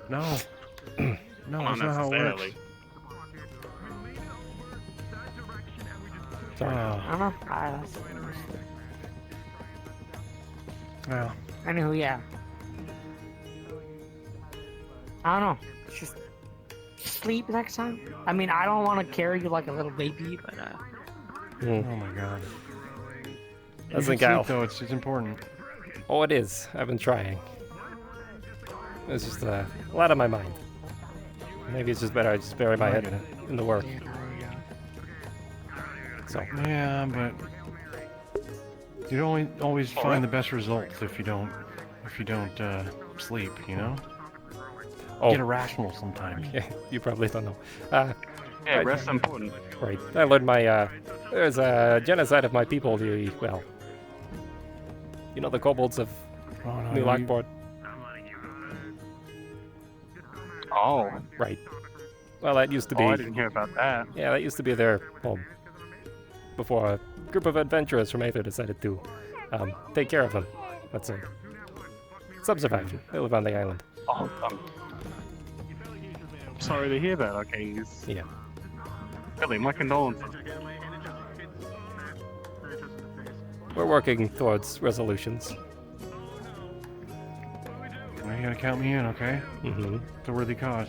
P: No. No, that's not how it works.
B: I don't know.
P: Well.
B: Anywho, yeah. I don't know. Just sleep next time. I mean, I don't want to carry you like a little baby, but
P: Oh my god.
A: That's
P: You
A: a
P: can
A: gal.
P: sleep, though, it's important.
A: Oh, it is. I've been trying. It's just a lot on my mind. Maybe it's just better I just bury my
P: I
A: head
P: get it.
A: in the work. So.
P: Yeah, but you don't always find the best results if you don't sleep, you know?
A: Oh.
P: Get irrational sometimes.
A: Yeah, you probably don't know.
C: Yeah, rest's important.
A: Right. I learned my, there's a genocide of my people, well, you know the kobolds of New Lockport?
C: Oh.
A: Right. Well, that used to be...
C: Oh, I didn't hear about that.
A: Yeah, that used to be their home. Before a group of adventurers from Aether decided to take care of them. Let's say. Some survived. They live on the island.
C: Oh, I'm sorry to hear that, Arcadies.
A: Yeah.
C: Really, my condolences.
A: We're working towards resolutions.
P: Well, you gotta count me in, okay?
A: Mm-hmm.
P: It's a worthy cause.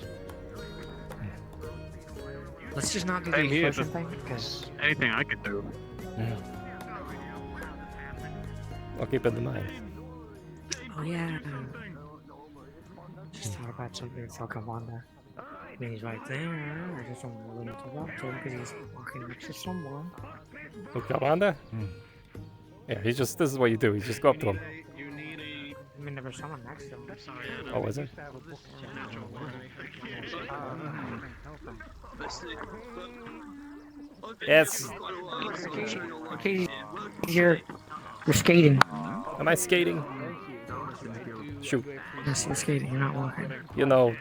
B: let's just not do
C: Same
B: the
C: here,
B: explosion
C: but-
B: thing because
C: Anything I could do.
P: Yeah.
A: I'll keep it in mind.
B: oh yeah. Just thought about something for Kavanda. And he's right there. I just don't really interrupt him because he's walking next to someone.
A: With Galvanda? Yeah, he's just, this is what you do. You just go up to him.
B: I mean, there was someone next to him.
A: Oh, was it? Yes.
B: Okay, you're skating.
A: Am I skating? Shoot.
B: Yes, you're skating. You're not walking.
A: You know,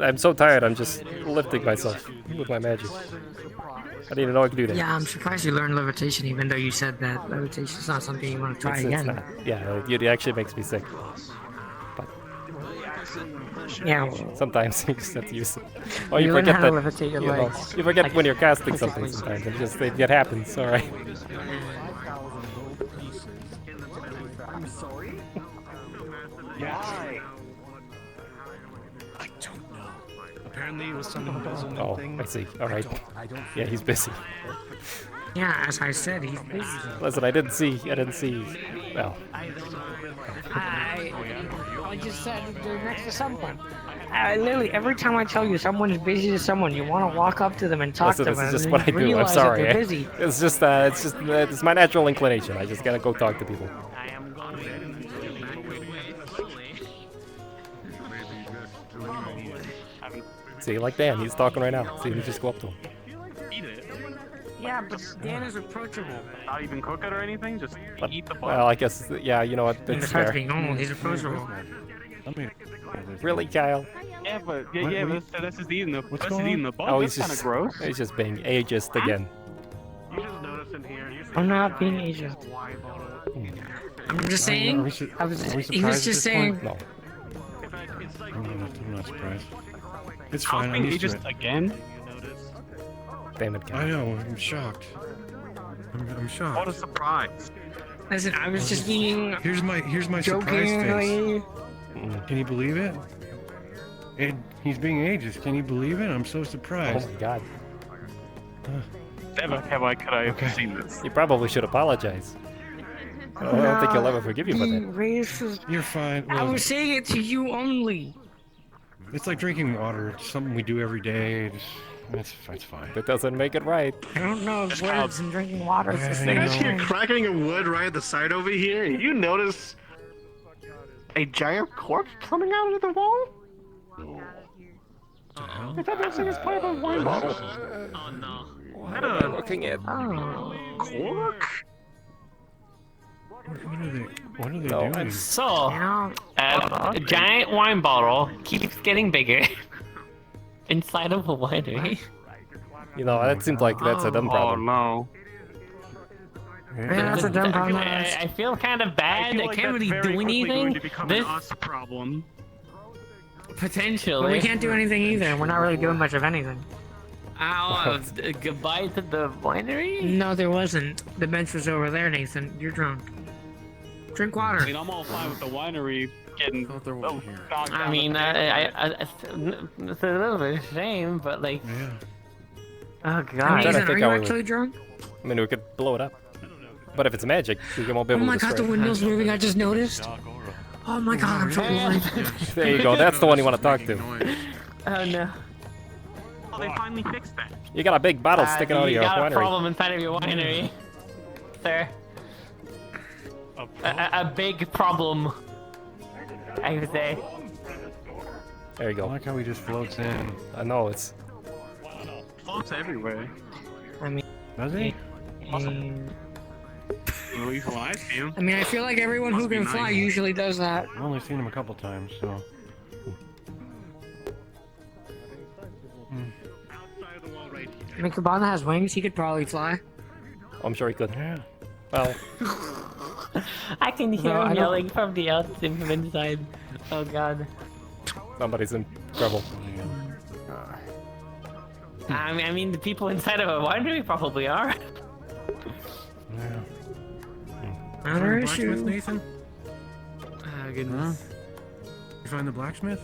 A: I'm so tired, I'm just lifting myself with my magic. I didn't even know I could do that.
B: Yeah, I'm surprised you learned levitation, even though you said that levitation's not something you want to try
A: It's
B: again.
A: not. Yeah, it actually makes me sick. But
B: Yeah, well,
A: sometimes you just have to use it. Oh,
B: You
A: you
B: learn
A: forget
B: how to
A: that.
B: levitate your
A: You know,
B: legs.
A: you forget
B: Like,
A: when you're casting
B: physically.
A: something sometimes. It happens. All right.
O: I'm sorry?
Q: Why? I don't know. Apparently it was some embezzlement
A: Oh,
Q: thing.
A: I see. All right. Yeah, he's busy.
B: Yeah, as I said, he's busy.
A: Listen, I didn't see. Well,
B: I just said they're next to someone. Literally, every time I tell you someone's busy to someone, you want to walk up to them and talk
A: listen,
B: to
A: this
B: them.
A: is just
B: and
A: what I
B: then you
A: do. I'm
B: realize that
A: sorry.
B: they're busy.
A: It's my natural inclination. I just gotta go talk to people. See, like Dan, he's talking right now. See, you just go up to him.
C: Eat it.
B: Yeah, but Dan is approachable.
C: Not even cook it or anything? Just eat the bug.
A: Well, I guess, yeah, you know what? That's
B: Besides
A: fair.
B: being normal, he's approachable.
A: Really, Kyle?
C: Yeah, but that's just eating the
P: What's
C: that's
P: going
C: just eating
P: on?
C: the bug.
A: Oh,
C: That's
A: he's
C: kind of
A: just
C: gross.
A: he's just being ageist again.
B: I'm not being ageist. I'm just saying. He was just saying.
A: No.
P: I'm not surprised. It's fine. I'm used to it.
C: Again?
A: Damn it,
P: I
A: Kyle.
P: know. I'm shocked. I'm shocked.
C: What a surprise.
B: Listen, I was just being.
P: Here's my surprise
B: jokingly.
P: face. Can you believe it? He's being ageist. Can you believe it? I'm so
A: Oh
P: surprised.
A: my god.
C: Never have I could I have seen this.
A: You probably should apologize. I don't think he'll ever forgive you for that.
B: Racist.
P: You're fine.
B: I
P: Well,
B: was saying it to you only.
P: It's like drinking water. It's something we do every day. It's fine.
A: That doesn't make it right.
B: I don't know if words and drinking water is the
P: Yeah,
B: same
P: you
R: You guys
P: know.
R: hear cracking of wood right at the side over here? You notice a giant corpse coming out of the wall? I thought that thing was part of a wine bottle.
D: Oh no.
A: What am I looking at?
R: Cork?
P: What are they
A: No,
P: doing?
D: So, a giant wine bottle keeps getting bigger inside of a winery.
A: You know, that seems like that's a dumb problem.
R: no.
B: Yeah, that's a dumb problem.
D: I feel kind of bad. I,
C: feel like
D: can't
C: that's
D: really
C: very
D: do
C: quickly
D: anything.
C: going to become
D: This
C: an us problem.
D: potentially.
B: But we can't do anything either. We're not really doing much of anything.
D: Goodbye to the winery?
B: No, there wasn't. The bench was over there, Nathan. You're drunk. Drink
H: I
B: water.
H: mean, I'm all fine with the winery getting.
D: I mean, it's a little bit of a shame, but like.
P: Yeah.
D: Oh
B: Nathan,
D: god.
B: are you actually drunk?
A: I mean, we could blow it up. But if it's magic, we won't be
B: Oh
A: able
B: my
A: to
B: god, the
A: destroy it.
B: window's moving. I just noticed. Oh my god, I'm so blind.
A: There you go. That's the one you want to talk to.
D: Oh no.
C: Oh, they finally fixed that.
A: You got a big bottle sticking out of your
D: You got a
A: winery.
D: problem inside of your winery, sir. A big problem, I would say.
A: There you
P: I
A: go.
P: like how he just floats in.
A: I know it's.
H: Floats everywhere.
B: I mean,
P: Does he?
H: At least when I see him.
B: I mean, I feel like everyone who
H: Must be
B: can fly
H: nice.
B: usually does that.
P: I've only seen him a couple times, so.
B: I mean, Cabana has wings. He could probably fly.
A: I'm sure he could.
P: Yeah.
A: Well,
D: I can hear
B: No, I
D: him
B: don't-
D: yelling from the outside, from inside. Oh god.
A: somebody's in trouble.
D: I mean, the people inside of a winery probably are.
P: Yeah.
B: Not our
P: Blacksmith,
B: issue.
P: Nathan?
K: Goodness.
P: You find the blacksmith?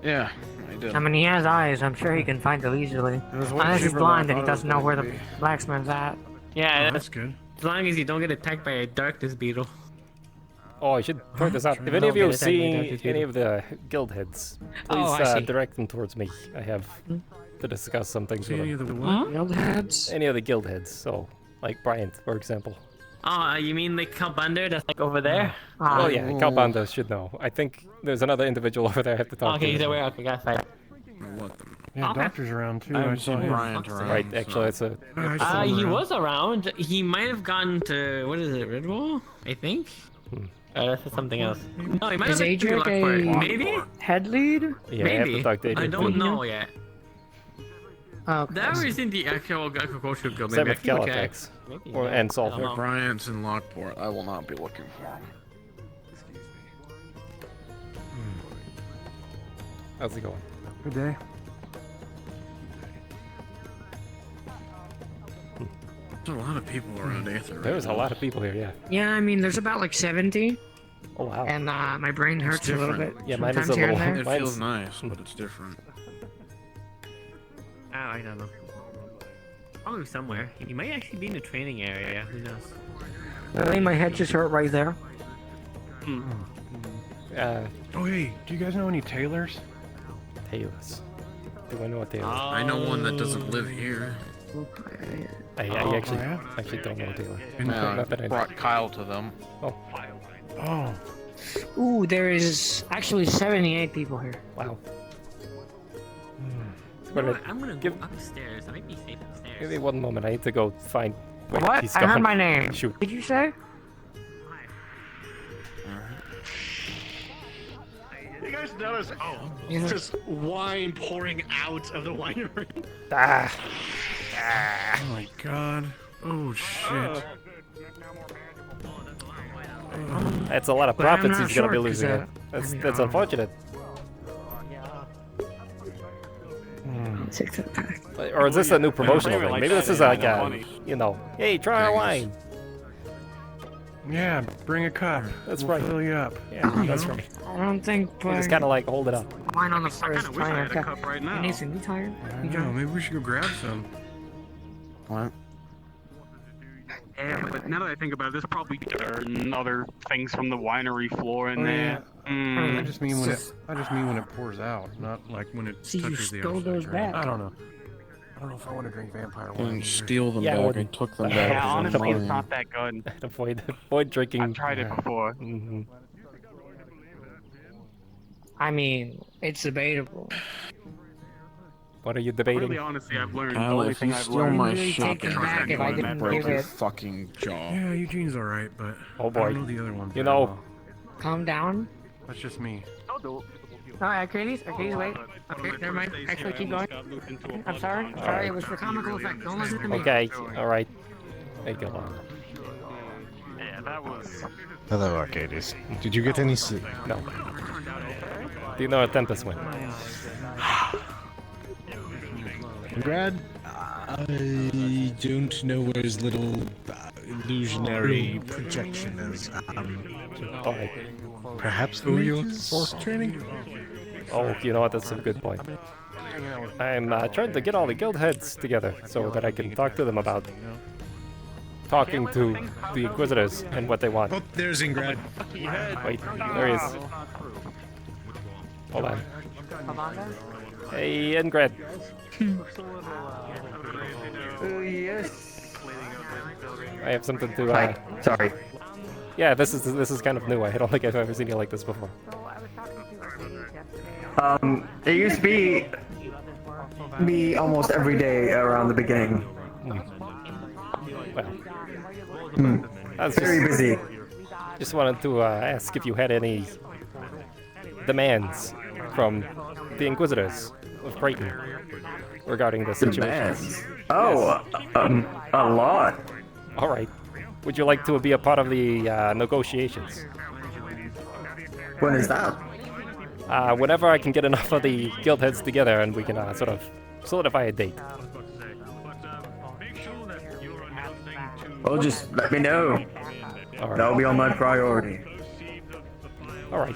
K: Yeah, I did.
B: I mean, he has eyes. I'm sure he can find it easily.
P: It was way
B: Unless he's
P: cheaper than I
B: blind and he
P: thought it
B: doesn't
P: was
B: know where
P: going
B: the
P: to be.
B: blacksmith's at.
D: Yeah,
P: Oh, that's good.
D: as long as you don't get attacked by a darkness beetle.
A: Oh, I should point this out. If any
D: Don't
A: of you
D: get attacked by
A: see
D: Dr.
A: any
D: Peter.
A: of the guild heads, please
B: Oh, I see.
A: direct them towards me. I have to discuss some things
P: See
A: with
P: any
A: them.
P: of the what?
B: Guild heads.
A: Any of the guild heads. So, like Bryant, for example.
D: Oh, you mean the Calbunder that's like over there?
A: Oh yeah, Kalbanda should know. I think there's another individual over there I have to talk
D: Okay,
A: to.
D: he's aware. Okay, got it.
P: Yeah,
D: Okay.
P: doctor's around too.
K: I
P: I
K: haven't
P: saw
K: seen
P: him.
K: Bryant around.
A: Right, actually, it's a.
P: I just saw him
D: He
P: around.
D: was around. He might have gone to what is it, Redwall? I think. That's something else. No, he might
B: Is
D: have been to
B: Adric
D: Lockport.
B: a
D: Maybe.
B: head lead?
A: Yeah, I have to
D: Maybe.
A: talk to
D: I
A: Adrian
D: don't
A: too.
D: know yet.
B: Okay.
D: That was in the actual agricultural guild.
A: Same
D: Maybe I
A: with
D: can go check.
A: Califax.
D: Maybe,
A: Or,
D: yeah.
A: and
D: I
A: Sulfur.
D: don't know.
K: Bryant's in Lockport. I will not be looking for him.
A: How's it going?
P: Good day.
K: There's a lot of people around Aether. Right
A: There's a
K: now.
A: lot of people here, yeah.
B: Yeah, I mean, there's about like 70,
A: Oh wow.
B: and my brain hurts a little bit.
K: different.
A: Yeah, mine is
B: sometimes
A: a
B: here and
A: little-
B: there.
K: It
A: Mine's-
K: feels nice, but it's different.
D: I don't know. Probably somewhere. He might actually be in the training area. Who knows?
B: Really, my head just hurt right there.
P: Oh hey, do you guys know any tailors?
A: Tailors. Do I know what Taylor is?
K: I know one that doesn't live here.
A: I
P: Oh,
A: actually
P: yeah?
A: don't know Taylor.
K: Yeah,
A: Not that
K: I
A: I
K: brought Kyle to them.
A: Oh.
P: Oh.
B: Ooh, there is actually 78 people here.
A: Wow.
D: You know what? I'm gonna go upstairs. I might be safe upstairs.
A: Give me one moment. I need to go find. Wait,
B: What?
A: he's
B: I heard
A: gone.
B: my name.
A: Shoot.
B: Did you say?
R: You guys notice? Oh, it's just wine pouring out of the winery.
A: Ah.
P: Oh my god. Oh shit.
A: That's a lot of
B: But I'm
A: profits
B: not
A: he's gonna be
B: sure, 'cause,
A: losing.
B: I
A: That's
B: mean,
A: that's unfortunate. Or is this a new promotional thing? Maybe this is like a, you know, hey, try our wine.
P: Yeah, bring a cup.
A: That's
P: We'll
A: right.
P: fill you up.
A: Yeah, that's right.
B: I don't think.
A: You just kind of like hold it up.
B: Wine on the floor is
C: wish I
B: fine.
C: had a cup right now.
B: Nathan, you tired?
P: I
B: You
P: know,
B: drunk?
P: maybe we should go grab some.
K: What?
R: Yeah, but now that I think about it, there's probably dirt and other things from the winery floor in there.
P: I just mean when it pours out, not like when it
B: See, you
P: touches the
B: stole
P: outside
B: those
P: ground.
B: back.
P: I don't know. I don't know if I want to drink vampire wine.
Q: And steal them
A: Yeah, I
Q: back. I
A: wouldn't.
Q: took them back.
R: Yeah,
Q: as
R: honestly, it's
Q: mine.
R: not that good.
A: Avoid drinking.
R: I've tried it before.
B: I mean, it's debatable.
A: What are you debating?
R: Really, honestly, I've learned.
Q: Kyle,
R: the only
Q: if
R: thing
Q: you
R: I've
Q: steal
R: learned
Q: my
R: is
Q: shot,
B: take it back if I
Q: I'm gonna
B: didn't
Q: break
B: give
Q: your
B: it.
Q: fucking jaw.
P: Yeah, Eugene's alright, but
A: Oh
P: I
A: boy.
P: don't know the other one.
A: You
P: very
A: know,
P: well.
B: Calm down.
P: That's just me.
B: Oh, Arcadies, wait. Okay, never mind. Actually, keep going. I'm sorry. Sorry, it was for comical effect. Don't listen to me.
A: Okay, alright. Hey, go on.
R: Yeah, that was.
Q: Hello, Arcadies. Did you get any sleep?
A: No. Do you know where Tempest went?
Q: Brad, I don't know where his little illusionary projection is. Perhaps for your force training?
A: Oh, you know what? That's a good point. I'm trying to get all the guild heads together so that I can talk to them about talking to the Inquisitors and what they want.
Q: Oh, there's Ingrad.
A: Wait, there he is. Hold on. Hey, Ingrid.
S: Yes.
A: I have something to.
S: Hi. Sorry.
A: Yeah, this is kind of new. I don't think I've ever seen you like this before.
S: It used to be me almost every day around the beginning.
A: Well, that's
S: very busy.
A: Just wanted to ask if you had any demands from the Inquisitors of Creighton regarding the situation.
S: Demands? Oh, a lot.
A: All right. Would you like to be a part of the negotiations?
S: When is that?
A: Whenever I can get enough of the guild heads together and we can sort of solidify a date.
S: Well, just let me know.
A: Right.
S: That'll be on my priority.
A: All right.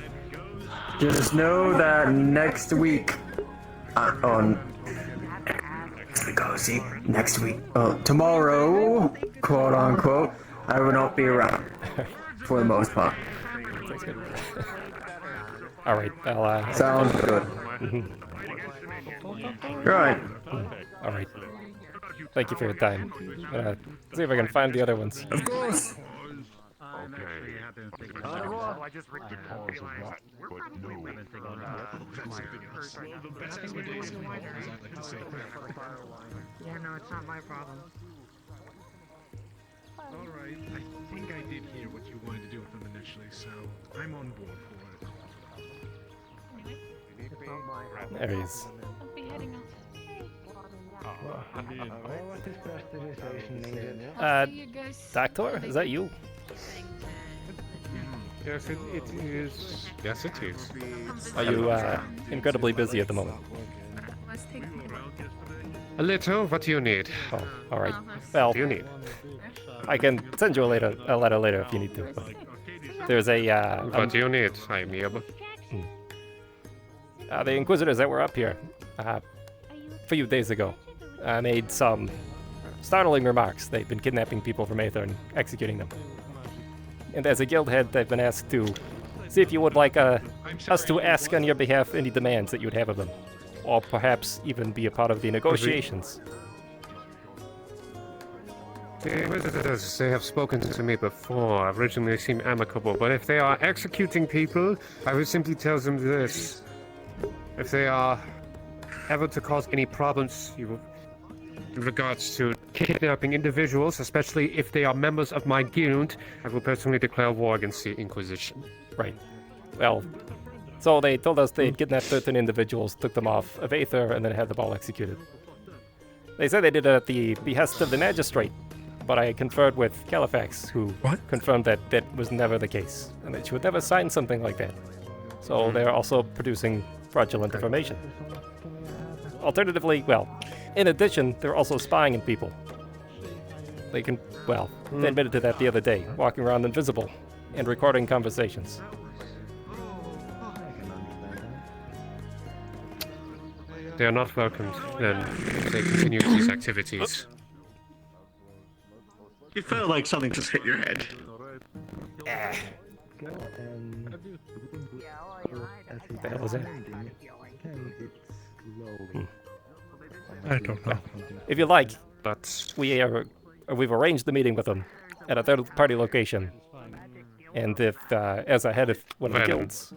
S: Just know that next week, next week, tomorrow, quote unquote, I will not be around for the most part.
A: Sounds good. All right. I'll,
S: Sounds good. Right.
A: All right. Thank you for your time. See if I can find the other ones.
S: Of course.
C: I just ripped it.
B: Yeah, no, it's not my problem.
Q: Alright, I think I did hear what you wanted to do with them initially, so I'm on board for it.
A: There he is.
M: I'll be heading off.
A: Doctor, is that you?
P: Yes, it is. Yes, it is.
A: Are you incredibly busy at the moment?
P: A little. What do you need?
A: Oh, all right. Well,
P: What do you need?
A: I can send you a letter later if you need to. But there's a.
P: What do you need? I'm here.
A: The Inquisitors that were up here a few days ago made some startling remarks. They've been kidnapping people from Aether and executing them. And as a guild head, they've been asked to see if you would like us to ask on your behalf any demands that you'd have of them, or perhaps even be a part of the negotiations.
P: They have spoken to me before. Originally they seemed amicable, but if they are executing people, I would simply tell them this. If they are ever to cause any problems in regards to kidnapping individuals, especially if they are members of my guild, I will personally declare war against the Inquisition.
A: Right. Well, so they told us they'd kidnapped 13 individuals, took them off of Aether, and then had them all executed. They said they did it at the behest of the magistrate, but I conferred with Califax, who confirmed that that was never the case, and that she would never sign something like that. So they're also producing fraudulent information. Alternatively, well, in addition, they're also spying on people. They can, well, they admitted to that the other day, walking around invisible and recording conversations.
P: They are not welcomed, then, if they continue these activities.
R: You felt like something just hit your head.
A: What the hell is that?
K: I don't know.
A: If you like, we've arranged the meeting with them at a third-party location. And if, as a head of one of the guilds,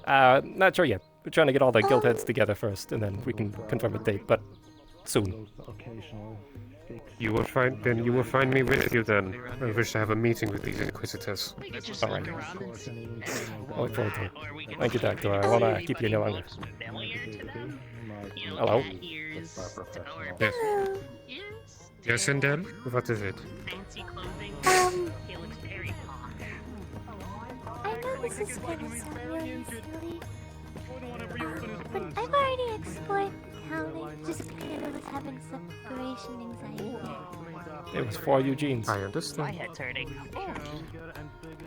A: not sure yet. We're trying to get all the guild heads together first, and then we can confirm a date, but soon.
P: You will find me with you then. I wish to have a meeting with these inquisitors.
A: Alright. I look forward to it. Thank you, Doctor. I want to keep you no longer. Hello?
P: Yes. Yes, Endel? What is it?
T: I know this is gonna sound really silly, but I've already explored the town. I just kind of was having separation anxiety.
A: It was 4 Eugenes.
P: I understand.
T: My head's hurting.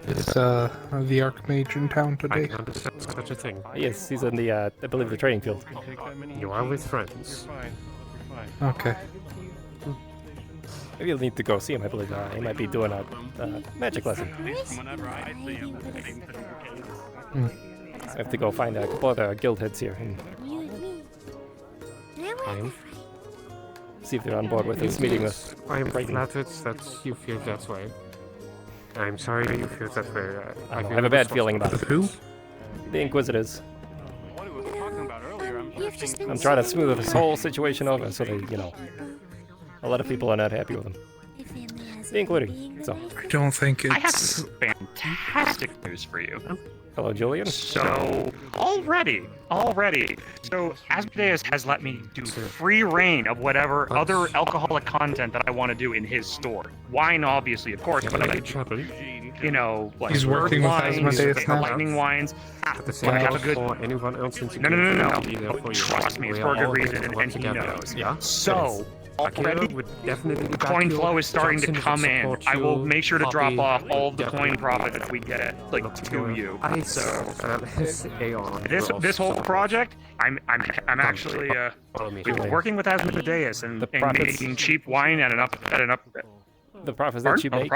K: Is the Archmage in town today?
P: I understand such a thing.
A: Yes, he's in the, I believe, the training field.
P: You are with friends.
K: Okay.
A: Maybe you'll need to go see him. I believe he might be doing a magic lesson. I have to go find a couple other guild heads here and see if they're on board with this meeting with
P: I am
A: Brighton.
P: flattered that you feel that way. I'm sorry you feel that way.
A: I have a bad feeling about it.
K: Who?
A: The Inquisitors.
T: You've just been
A: I'm trying to smooth this whole situation over so that, you know, a lot of people are not happy with him. Including, so.
K: I don't think
C: I have
K: it's.
C: some fantastic news for you.
A: Hello, Julian.
C: So, already, so Asmodeus has let me do free reign of whatever other alcoholic content that I want to do in his store. Wine, obviously, of course, but like, you know, like
K: He's working with
C: wines,
K: Asmodeus now?
C: lightning wines.
P: At the
C: When
P: same
C: I have a
P: time
C: good...
P: for anyone else in
C: No.
P: Oh,
C: Trust me, it's for a good reason, and he knows.
P: Yeah.
C: So, already,
P: would definitely
C: the coin flow is starting to come in. I will make sure to drop off all of the coin
P: profit
C: profits we get, like, to you. So,
P: this
C: this whole project, I'm actually working with Asmodeus and making cheap wine at an up.
A: The profits that you make.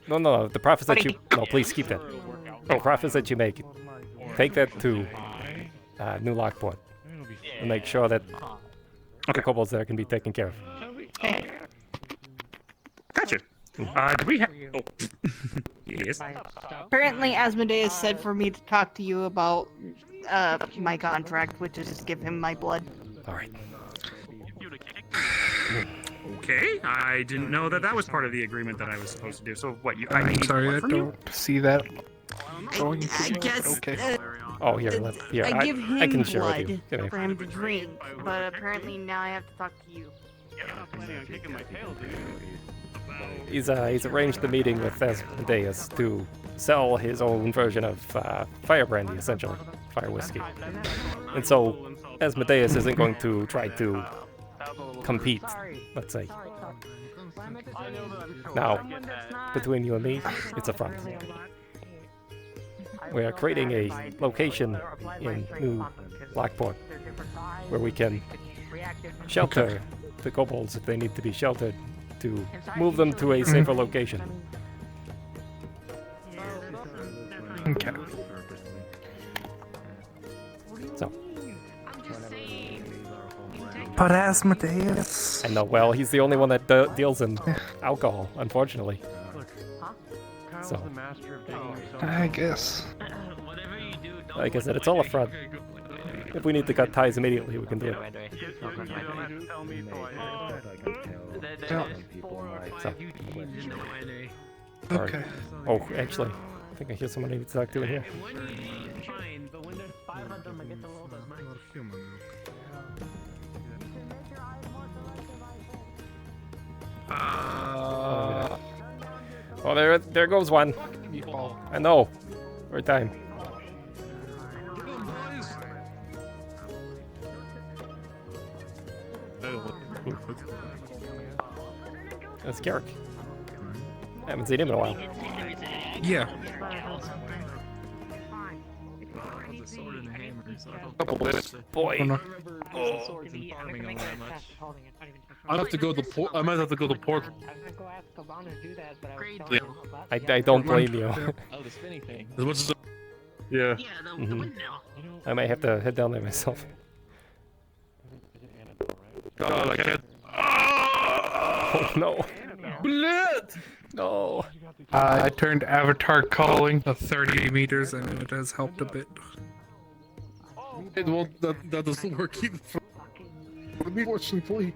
A: No. The profits that you. No, please keep that. The profits that you make, take that to New Lockport and make sure that the kobolds there can be taken care of.
C: Gotcha. Do we have? Oh. Yes.
U: Apparently, Asmodeus said for me to talk to you about my contract, which is give him my blood.
A: All right.
C: Okay, I didn't know that was part of the agreement that I was supposed to do. So what? I
K: I'm
C: need
K: sorry,
C: what
K: I
C: from you?
K: don't see that.
U: I guess.
K: Okay.
A: Oh, here, here.
U: I give him
A: I can share with
U: blood
A: you. Come here.
U: for him to drink, but apparently now I have to talk to you.
A: He's arranged the meeting with Asmodeus to sell his own version of fire brandy, essentially, fire whiskey. And so Asmodeus isn't going to try to compete, let's say. Now, between you and me, it's a front. We are creating a location in New Lockport where we can shelter the kobolds if they need to be sheltered, to move them to a safer location.
K: Okay.
A: So.
K: But Asmodeus.
A: I know, well, he's the only one that deals in alcohol, unfortunately. So.
K: I guess.
A: Like I said, it's all a front. If we need to cut ties immediately, we can do it.
K: Yeah.
A: So.
K: Okay.
A: Oh, actually, I think I hear someone I need to talk to in here. Oh, there goes one. I know. We're time. That's Garrick. I haven't seen him in a while.
K: Yeah.
A: Boy.
F: I have to go to port. I might have to go to port.
A: I don't blame you.
G: Oh, the spinning thing.
F: As much as yeah.
A: I might have to head down there myself.
F: God, I can't.
A: Oh no. No.
E: I turned Avatar calling of 30 meters and it has helped a bit.
F: It won't. That doesn't work either. Unfortunately.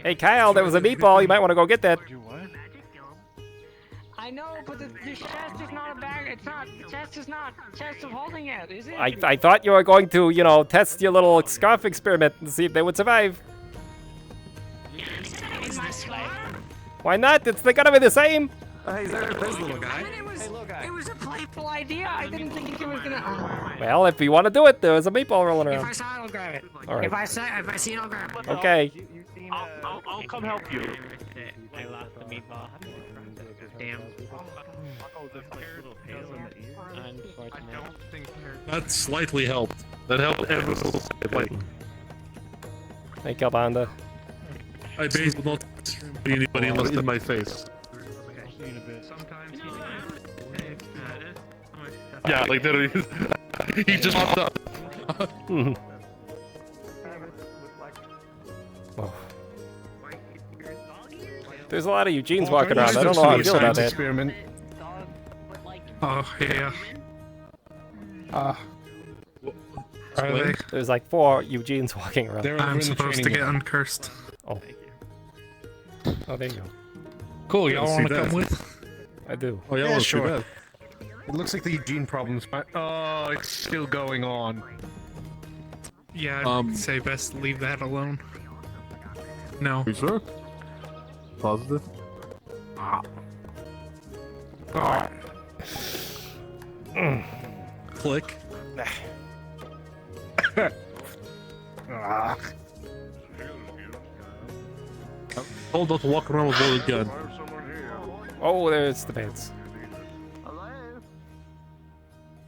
A: Hey Kyle, there was a meatball. You might want to go get that.
B: I know, but the chest is not a bag. It's not. The chest is not. Chest of holding it, is it?
A: I thought you were going to, you know, test your little scarf experiment and see if they would survive. Why not? They're gonna be the same.
V: Hey, there's little guy.
B: It was a playful idea. I didn't think it was gonna.
A: Well, if you want to do it, there's a meatball rolling
B: If I
A: around.
B: saw it, I'll grab it.
A: All right.
B: If I see it, I'll grab it.
A: Okay.
C: I'll come help you.
D: I lost the meatball. Damn.
F: That slightly helped. That helped ever so slightly.
A: Hey, Calbanda.
F: I basically will not see anybody unless in my face. Yeah, like literally, he just popped up.
A: Oh. There's a lot of Eugenes walking around. I don't know how I feel about that.
E: Experiment. Oh, yeah. Are they?
A: There's like 4 Eugenes walking around.
E: I'm supposed to get uncursed.
A: Oh. Oh, there you go.
E: Cool, y'all want to come with?
A: I do.
F: Oh, yeah,
E: sure.
P: It looks like the Eugene problem's. Oh, it's still going on.
E: Yeah, I'd say best leave that alone. No.
F: Are you sure? Positive? Click. Told not to walk around with a gun.
A: Oh, there's the pants.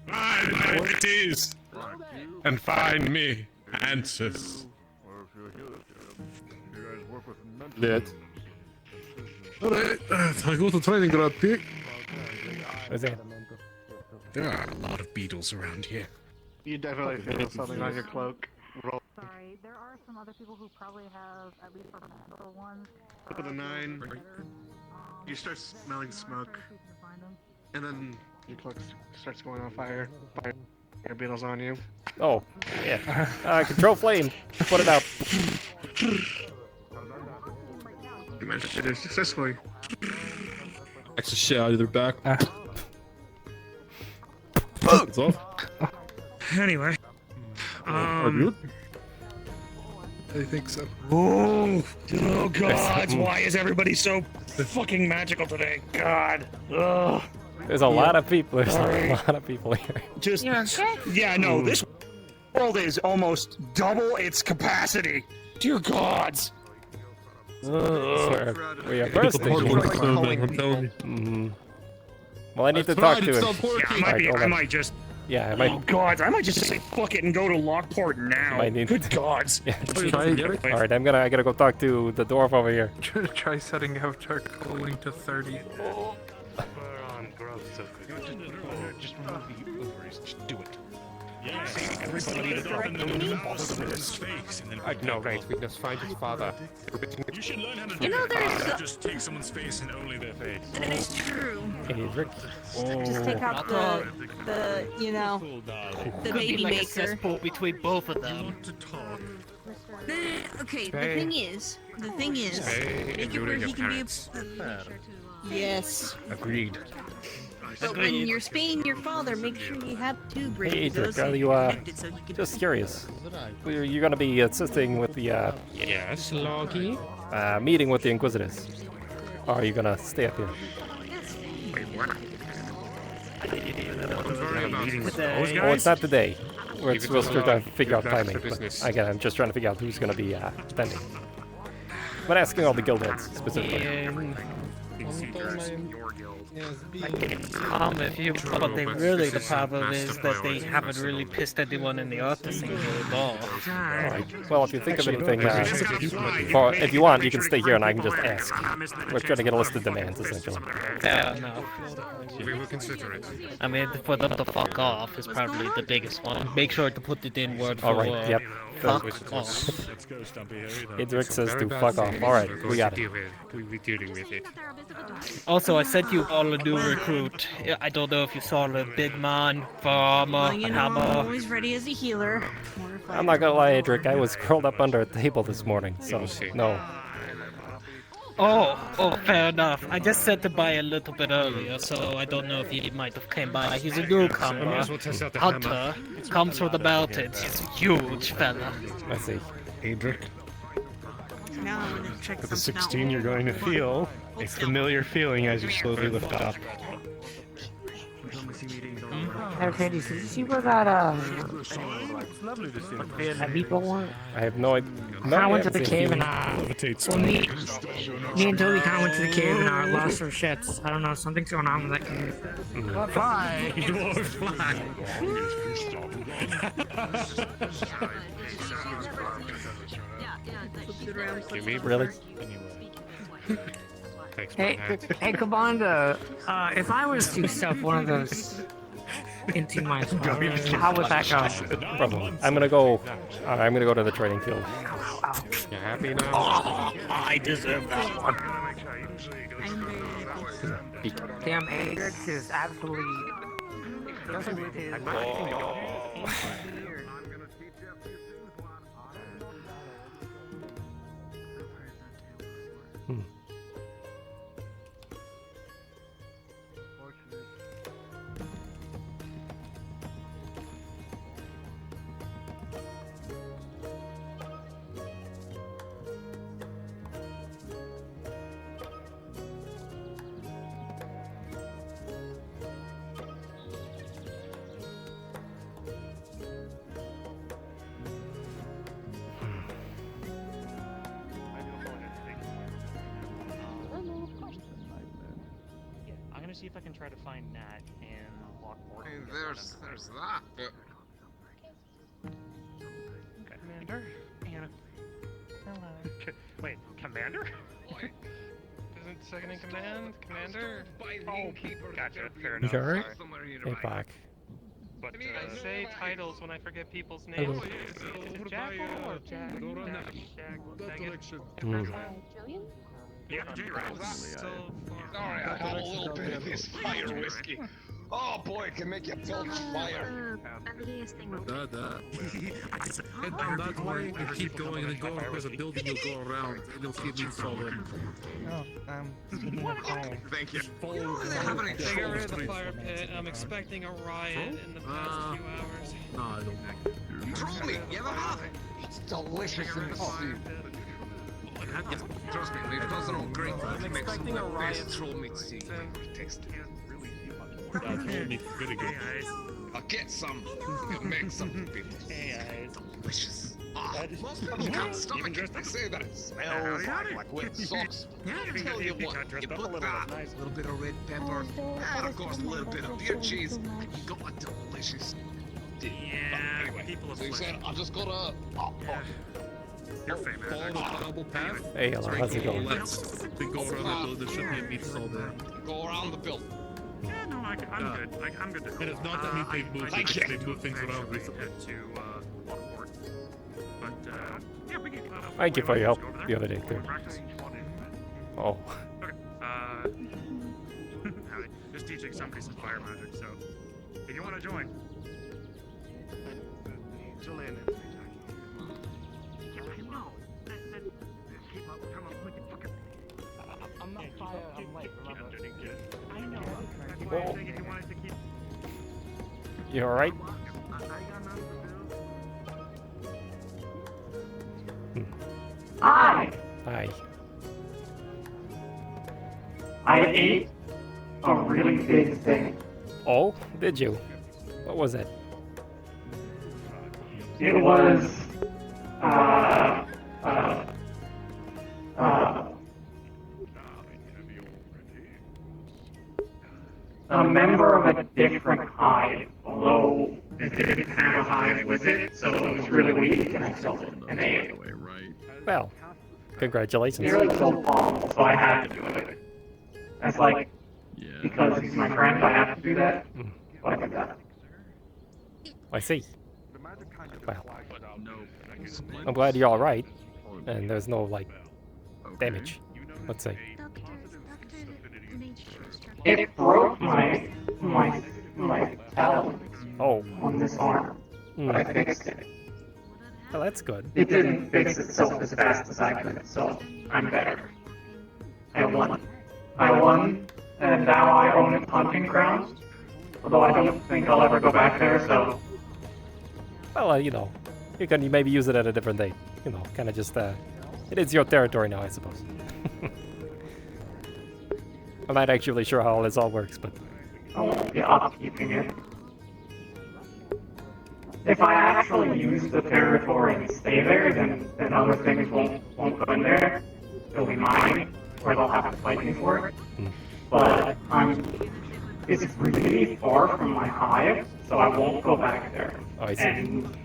P: It is. And find me answers.
F: Dead. Alright, I go to training ground, Pete.
A: What's that?
E: There are a lot of beetles around here.
R: You definitely feel something on your cloak. Roll.
W: Sorry, there are some other people who probably have at least for one.
R: With a 9, you start smelling smoke, and then your cloak starts going on fire. Fire beetles on you.
A: Oh, yeah. Control flame. Put it out.
R: You managed to do it successfully.
F: Extra shit out of their back. It's off.
E: Anyway.
F: Are you?
E: I think so.
C: Oh God! Why is everybody so fucking magical today? God. Ugh.
A: There's a lot of people. There's a lot of people here.
C: Just. Yeah, no. This world is almost double its capacity. Dear gods.
A: Sir, we are bursting. Well, I need to talk to him.
C: I might just.
A: Yeah, I might.
C: Oh gods! I might just say fuck it and go to Lockport now.
A: Might need
C: Good gods.
A: All right, I gotta go talk to the dwarf over here.
E: Try setting Avatar calling to 30.
Q: Just remove the ovaries. Just do it.
P: No, right, we just find his father.
Q: You should learn how to
W: You know, there's
Q: just take someone's face and only their face.
W: That is true.
A: Favorite.
U: Just take out the you know, the baby
N: like a
U: maker.
N: cesspool between both of them.
U: Okay,
P: Spay.
U: the thing is,
P: Spay
U: make
P: and
U: it where
P: neuter
U: he
P: your
U: can
P: parents.
U: Yes.
P: Agreed.
U: But when you're spaying your father, make sure you have 2
A: Hey,
U: brains.
A: Adric, are you just curious? You're gonna be assisting with the
P: Yes, Logi.
A: meeting with the Inquisitors. Or are you gonna stay up here? Oh, it's not today. We're still trying to figure out timing. But again, I'm just trying to figure out who's gonna be attending. But asking all the guild heads specifically.
Q: Nothing secrets in your guild.
K: If you, but they really, the problem is that they haven't really pissed anyone in the artisan guild off.
A: Alright, well, if you think of anything, if you want, you can stay here and I can just ask. We're trying to get a list of demands, essentially.
K: Yeah, no.
Q: We will consider it.
K: I mean, for them to fuck off is probably the biggest one. Make sure to put it in word for word.
A: Alright, yep.
K: Fuck off.
A: Idric says to fuck off. Alright, we got it.
Q: We'll be dealing with it.
K: Also, I sent you all a new recruit. I don't know if you saw the big man, farmer,
U: Well, you know, I'm
K: hammer.
U: always ready as a healer.
A: I'm not gonna lie, Idric, I was curled up under a table this morning, so no.
K: Oh, fair enough. I just said to buy a little bit earlier, so I don't know if he might have came by. He's a newcomer. Hunter. Comes from the mountains. He's a huge fella.
A: I see.
I: Adric,
U: Now I'm gonna check
I: at the
U: something
I: 16 you're going to feel a familiar feeling as you slowly lift up.
B: Arcadies, did you see where that people went?
A: I have no idea.
B: I went to the cave and well, me and Toby kind of went to the cave and lost our shits. I don't know, something's going on with that cave.
Q: Fly! Dwarf fly!
A: Really?
B: Hey, Kabanda, if I was to stuff one of those into my spell, how would that go?
A: Problem. I'm gonna go to the training field.
P: You happy now?
K: Oh, I deserve that one.
B: Damn, Adrix is absolutely...
C: I'm gonna see if I can try to find Nat and Lockport.
J: There's that, but...
C: Commander? Hello. Wait, Commander?
I: Isn't second in command, Commander?
C: Oh, gotcha. Fair enough.
A: You alright?
C: Sorry.
A: Hey, back.
I: But I say titles when I forget people's
A: Hello.
I: names. Is it Jack or Jack?
C: Yeah, J-Rock.
J: Sorry, I had a little bit of this fire whiskey. Oh boy, it can make you belch fire.
F: Head down that way and keep going and then go across a building, you'll go around and you'll see it means solid.
J: Thank you.
I: They got rid of the fire pit. I'm expecting a riot in the past few hours.
F: No, I don't.
J: Troll meat, you ever have it? It's delicious in the stew. Yes, trust me, it doesn't all great. It makes some of the best troll meat stew I've tasted.
F: Troll meat is very good.
J: I'll get some and make some for people. Delicious. Most people can't stomach it. They say that it smells like wet socks. I tell you what, you put that, a little bit of red pepper, and of course a little bit of beer cheese, and you got a delicious stew. Anyway, so you said I just gotta...
F: Follow the double path.
A: Hey, hello, how's it going?
F: Then go around the building, there should be a meat stall there.
J: Go around the building.
C: Yeah, no, I'm good. I'm good to go.
F: And it's not that means they move, it's just they move things around recently.
C: To Lockport. But yeah, we can.
A: Thank you for your help the other day, too. Oh.
C: Okay. Just teaching somebody some fire magic. So, if you want to join, Julian.
B: I'm not fire, I'm light, remember?
C: I know. That's
A: why
C: I'm saying if you wanted to keep.
A: You alright?
L: Hi!
A: Hi.
L: I ate a really big thing.
A: Oh, did you? What was it?
L: It was, a member of a different hive, although it didn't have a hive with it, so it was really weak, and I killed it, and ate it.
A: Well, congratulations.
L: Nearly killed Paul, so I had to do it. That's like, because he's my friend, I have to do that. So I did that.
A: I see. Well, I'm glad you're all right, and there's no like damage. Let's say.
L: It broke my talon on this arm, but I fixed it.
A: Well, that's good.
L: It didn't fix itself as fast as I could, so I'm better. I won, and now I own a hunting ground. Although I don't think I'll ever go back there, so...
A: Well, you know, you can maybe use it at a different date. You know, kind of just, it is your territory now, I suppose. I'm not actually sure how this all works, but...
L: I won't be upkeeping it. If I actually use the territory and stay there, then other things won't go in there. They'll be mine, or they'll have to fight me for it. But it's really far from my hive, so I won't go back there.
A: Oh, I see.
L: And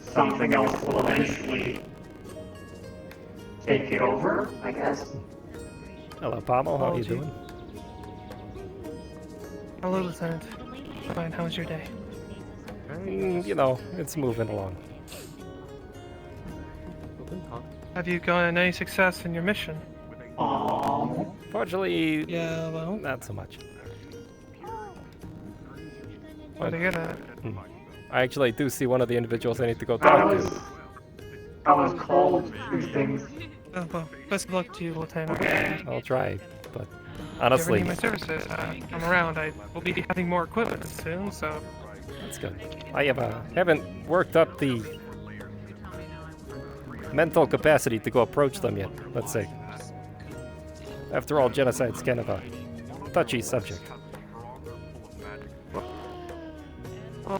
L: something else will eventually take it over, I guess.
A: Hello, Pommel. How are you doing?
I: Hello, Lieutenant. Fine, how was your day?
A: You know, it's moving along.
I: Have you gotten any success in your mission?
A: Fortunately,
I: yeah, well,
A: not so much.
I: Glad to hear that.
A: I actually do see one of the individuals I need to go talk to.
L: I was called these things.
I: Oh, well, best of luck to you, Lieutenant.
A: I'll try, but
I: If
A: honestly...
I: you ever need my services, I'm around. I will be having more equipment soon, so...
A: That's good. I haven't worked up the mental capacity to go approach them yet, let's say. After all, genocide's kind of a touchy subject.
I: Oh,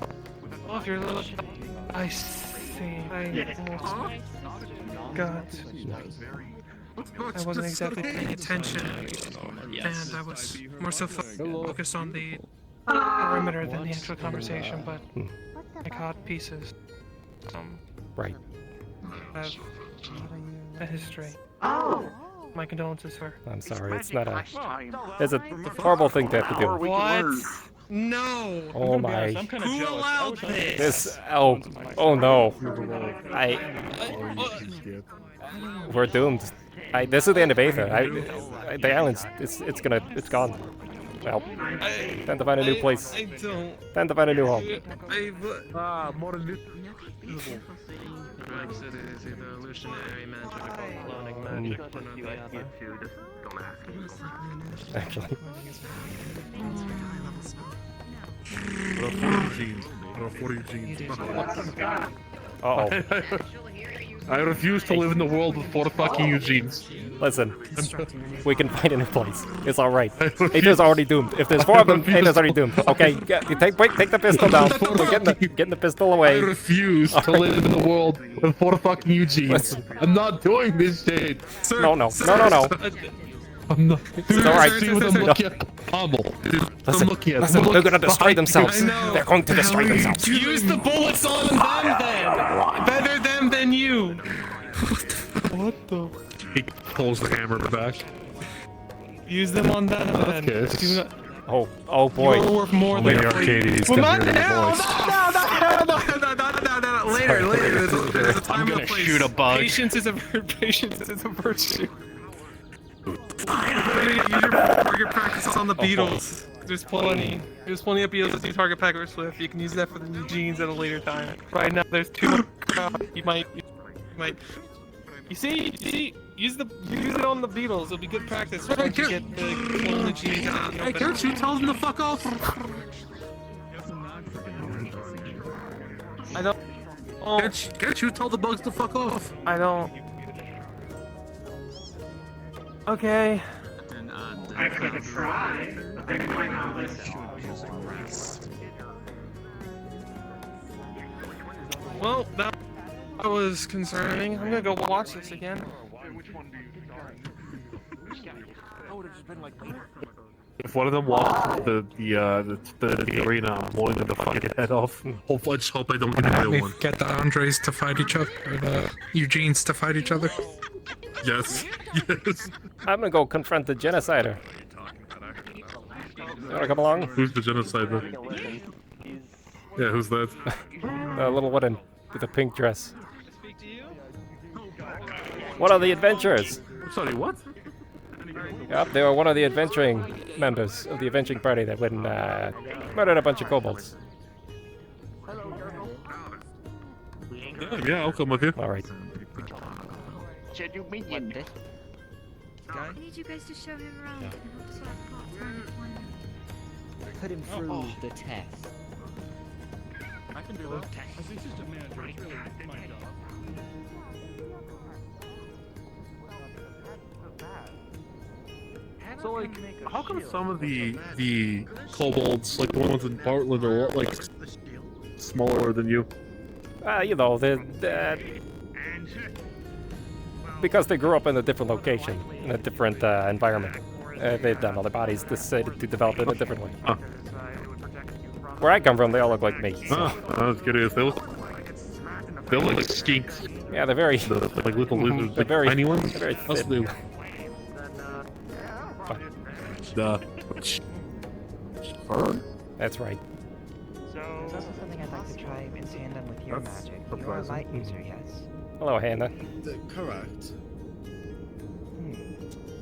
I: if you're a little... I see. I almost got... I wasn't exactly paying attention, and I was more so focused on the perimeter than the actual conversation, but I caught pieces.
A: Right.
I: Of a history. My condolences, sir.
A: I'm sorry, it's not a... It's a horrible thing to have to do.
I: What? No!
A: Oh my...
I: Who allowed this?
A: Oh no. We're doomed. This is the end of Aether. The island's... It's gone. Well, time to find a new place.
I: I don't...
A: Time to find a new home.
F: More than
A: Actually. Uh-oh.
F: I refuse to live in the world with 4 fucking Eugenes.
A: Listen, we can find a new place. It's alright. Aether's already doomed. If there's 4 of them, Aether's already doomed. Okay, take the pistol down. We're getting the pistol away.
F: I refuse to live in the world with 4 fucking Eugenes. I'm not doing this shit.
A: No.
F: I'm not.
A: It's alright.
F: See what I'm looking at? Pommel.
A: Listen, they're gonna destroy themselves. They're going to destroy themselves.
I: Use the bullets on them then! Better them than you!
F: What the? He pulls the hammer back.
I: Use them on them then.
F: Okay.
A: Oh boy.
I: You're worth more than
F: Arcadies,
I: well, not
F: come
I: now!
F: voice.
I: Later. There's a time
G: I'm gonna
I: and a place.
G: shoot a bug.
I: Patience is a virtue. Use your target practice on the beetles. There's plenty of beetles that do target practice with. You can use that for the Eugenes at a later time. Right now, there's 2. You might. You see, use it on the beetles. It'll be good practice once you get the clone Eugenes out in the open.
R: Can't you tell them to fuck off?
I: I don't.
R: Can't you tell the bugs to fuck off?
I: I don't. Okay.
L: I could try, but they might not listen.
I: Well, that was concerning. I'm gonna go watch this again.
F: If one of them walks the arena, I'm blowing them the fucking head off. Hopefully, I just hope I don't get a real one.
E: Get the Andres to fight each other, or the Eugenes to fight each other.
F: Yes, yes.
A: I'm gonna go confront the genocider. You wanna come along?
F: Who's the genocider? Yeah, who's that?
A: The little one with a pink dress. One of the adventurers.
F: Sorry, what?
A: Yep, they were one of the adventuring members of the adventuring party that went and murdered a bunch of kobolds.
F: Yeah, I'll come with you.
A: Alright.
H: Should you meet him?
O: I need you guys to show him around and help solve plots on it one.
S: Put him through the test.
F: I can do that.
S: As the assistant manager, it's really my job.
F: So like, how come some of the kobolds, like the ones in Portland, are like smaller than you?
A: You know, because they grew up in a different location, in a different environment. They've done all their bodies decided to develop in a different way. Where I come from, they all look like me. So.
F: I was curious. They look like skinks.
A: Yeah, they're very
F: like little lizards,
A: they're
F: like
A: very
F: tiny ones.
A: They're very thin. That's right.
S: There's also something I'd like to try in tandem with your magic. You're a light user, yes?
A: Hello, Hannah.
X: Correct.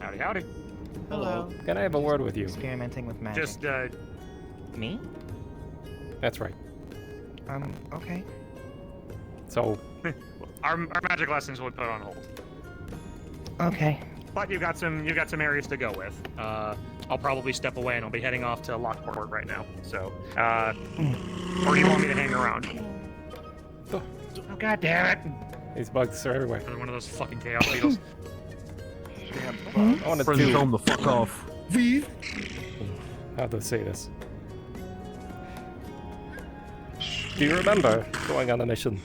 C: Howdy, howdy.
S: Hello.
A: Can I have a word with you?
S: Experimenting with magic.
C: Just,
S: Me?
A: That's right.
S: Okay.
A: So...
C: our magic lessons will put on hold.
S: Okay.
C: But you got some areas to go with. I'll probably step away and I'll be heading off to Lockport right now. So, or do you want me to hang around? Oh, God damn it!
A: These bugs are everywhere.
C: Another one of those fucking chaos beetles.
A: I want to
F: tell them to fuck off.
A: How to say this? Do you remember going on a mission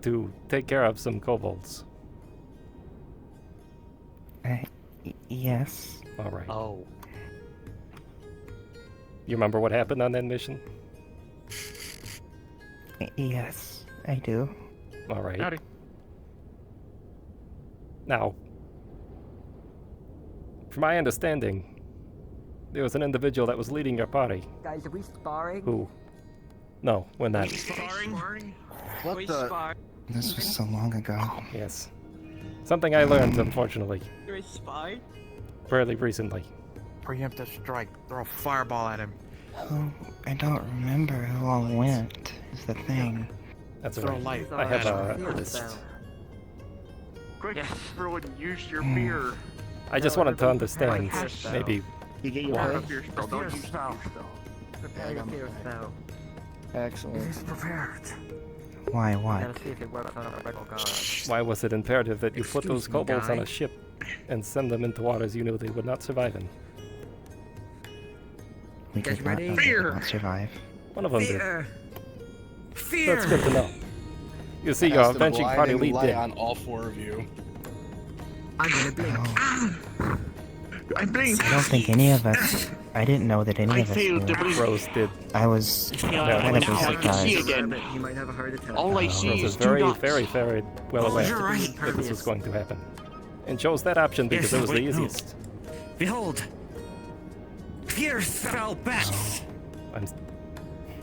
A: to take care of some kobolds?
S: Yes.
A: All right.
C: Oh.
A: You remember what happened on that mission?
S: Yes, I do.
A: All right.
C: Howdy.
A: Now, from my understanding, there was an individual that was leading your party.
S: Guys, are we sparring?
A: Who? No, we're not.
X: Sparring?
S: What the? This was so long ago.
A: Yes. Something I learned, unfortunately,
S: You're a spy?
A: fairly recently.
H: Preemptive strike. Throw a fireball at him.
S: Oh, I don't remember who all went, is the thing.
A: That's
H: Throw
A: right.
H: light
A: I have
H: at
A: a
H: him.
A: list.
H: Quick, everyone, use your fear.
A: I just wanted to understand, maybe,
H: You get your
A: why.
H: fear spell. Don't use spell.
S: Prepare your fear spell.
H: Excellent.
S: He's prepared. Why what?
A: Why was it imperative that you put those
S: Excuse me,
A: kobolds on
S: guy.
A: a ship and send them into waters you knew they would not survive in?
S: We did not know they would not survive.
A: One of them
S: Fear.
A: did.
S: Fear.
A: That's good to know. You see, your
X: Cast a
A: adventuring party
X: blinding
A: lead
X: light
A: did.
X: on all four of you.
S: I'm gonna blink.
H: I blink.
S: I don't think any of us. I didn't know that any of us
H: failed to
S: knew.
H: blink.
A: Rose did.
S: I was
H: Yeah,
S: kind of
H: now I can see
S: surprised.
H: again.
S: He might have a heart attack.
H: All I see
A: Rose
H: is
A: was
H: two
A: very,
H: dots.
A: very well aware
H: You're right.
A: that this was going to happen. And chose that option because
S: Yes,
A: it was the
S: wait, no.
A: easiest.
S: Behold! Fear spell bats!
A: I'm,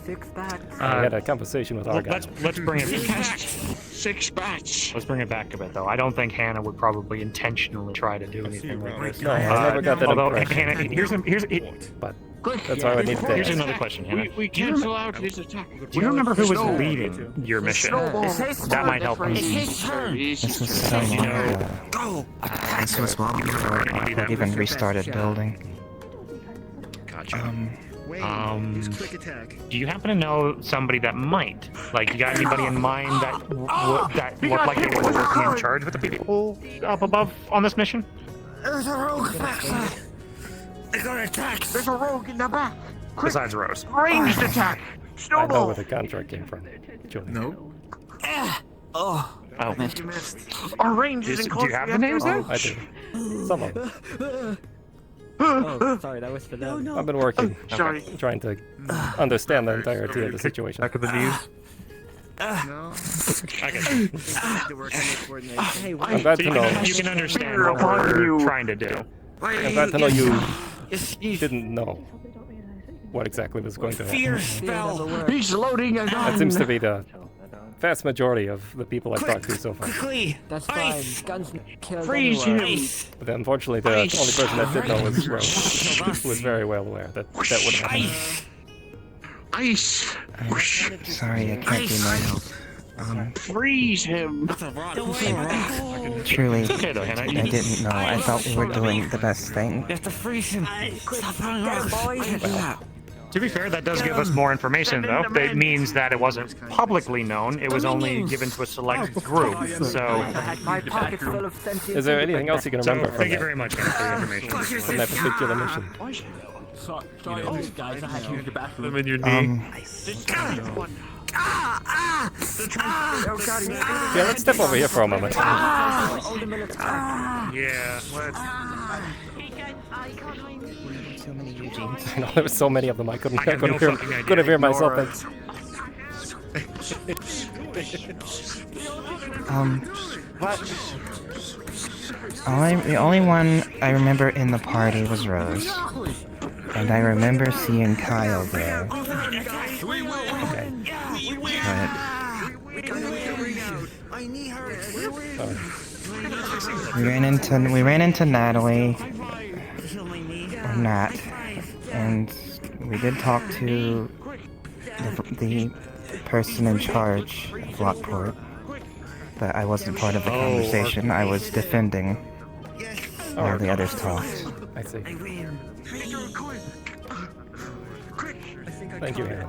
S: 6 bats.
A: I had a conversation with our guy.
C: Let's bring it.
H: Six bats.
C: Let's bring it back a bit, though. I don't think Hannah would probably intentionally try to do anything like this.
A: No, I never got that
C: Although,
A: impression.
C: Hannah,
A: But that's why I need to
C: Here's
A: ask.
C: another question, Hannah.
H: We cancel out his attack.
C: Do you remember who was leading your mission? That might help us.
S: This was so long ago. This was long before I even restarted building.
C: Gotcha. Quick attack. Do you happen to know somebody that might? Like, you got anybody in mind that looked like they were working in charge with the people up above on this mission?
H: There's a rogue back there. They got attacked. There's a rogue in the back.
C: Besides Rose.
H: Ranged attack.
A: I know
H: Snowball.
A: where the contract came from. Julie.
X: No.
H: Oh.
C: Oh.
H: You missed. Our range is in
C: Do
H: close.
C: you have the names there?
A: I do. Some of them.
D: Oh, sorry, that was for them.
A: I've been working,
D: Sorry.
A: trying to understand the entirety of the situation.
F: Back of the knees.
C: No.
A: I'm glad to know.
C: You can understand what we're trying to do.
A: I'm glad to know you didn't know what exactly was going to happen.
H: Fear spell. He's loading a gun.
A: That seems to be the vast majority of the people I've talked to so far.
H: Quickly.
D: That's fine. Guns kill
H: Freeze
D: anyone.
H: him.
A: But unfortunately, the only person that did know was very well aware that would have happened.
H: Ice.
S: Sorry, I can't be more help.
H: Freeze him.
S: Truly,
C: okay, though, Hannah.
S: I didn't know. I thought we were doing the best thing.
H: You have to freeze him. Stop running around.
C: To be fair, that does give us more information, though. It means that it wasn't publicly known. It was only given to a select group. So,
A: is there anything else you can remember from
C: thank you
A: that?
C: very much Hannah, for the information.
A: From that particular mission?
D: Sorry, guys. I had to use the bathroom.
F: Them in your knee.
A: Yeah, let's step over here for a moment.
C: Yeah, let's...
S: So many Eugenes.
A: I know there were so many of them. I couldn't hear myself.
S: The only one I remember in the party was Rose, and I remember seeing Kyle there.
A: Okay.
S: We ran into Natalie, or Nat, and we did talk to the person in charge of Lockport, but I wasn't part of the conversation. I was defending while the others talked.
A: I see. Thank you, Aaron.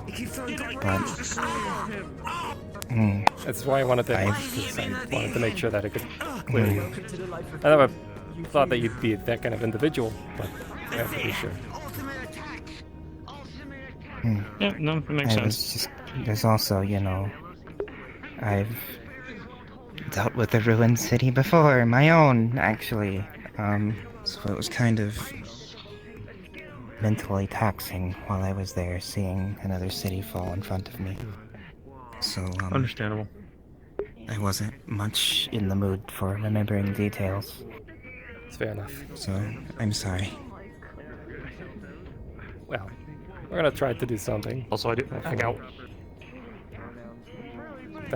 A: That's why I wanted to make sure that it could clear you. I never thought that you'd be that kind of individual, but I have to be sure.
C: Yeah, no, it makes sense.
S: There's also, I've dealt with the ruined city before, my own, actually. So it was kind of mentally taxing while I was there, seeing another city fall in front of me. So,
C: understandable.
S: I wasn't much in the mood for remembering details.
A: It's fair enough.
S: So, I'm sorry.
A: Well, we're gonna try to do something.
C: Also,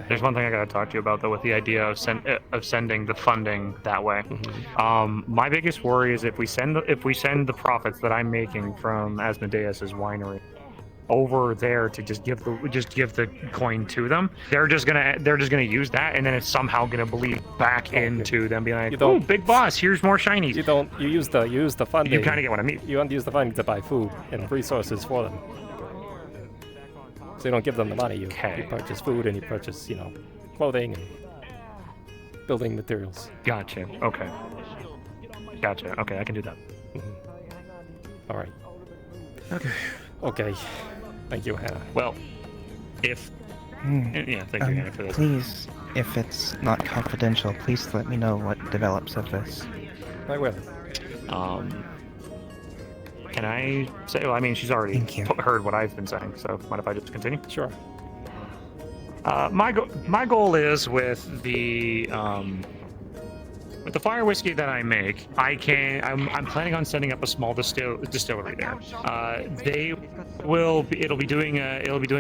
C: there's one thing I gotta talk to you about, though, with the idea of sending the funding that way. My biggest worry is if we send the profits that I'm making from Asmodeus's winery over there to just give the coin to them, they're just gonna use that, and then it's somehow gonna bleed back into them being like, "Oh, big boss, here's more shinies."
A: You use the funding.
C: You kind of get what I mean.
A: You want to use the funding to buy food and resources for them. So you don't give them the money. You purchase food and you purchase, clothing and building materials.
C: Gotcha. Okay. Gotcha. Okay, I can do that.
A: All right.
F: Okay.
A: Okay. Thank you, Hannah.
C: Well, if... Yeah, thank you, Hannah, for this.
S: Please, if it's not confidential, please let me know what develops of this.
A: I will.
C: Can I say... Well, I mean, she's already heard what I've been saying, so mind if I just continue?
A: Sure.
C: My goal is with the fire whiskey that I make, I'm planning on setting up a small distillery there. It'll be doing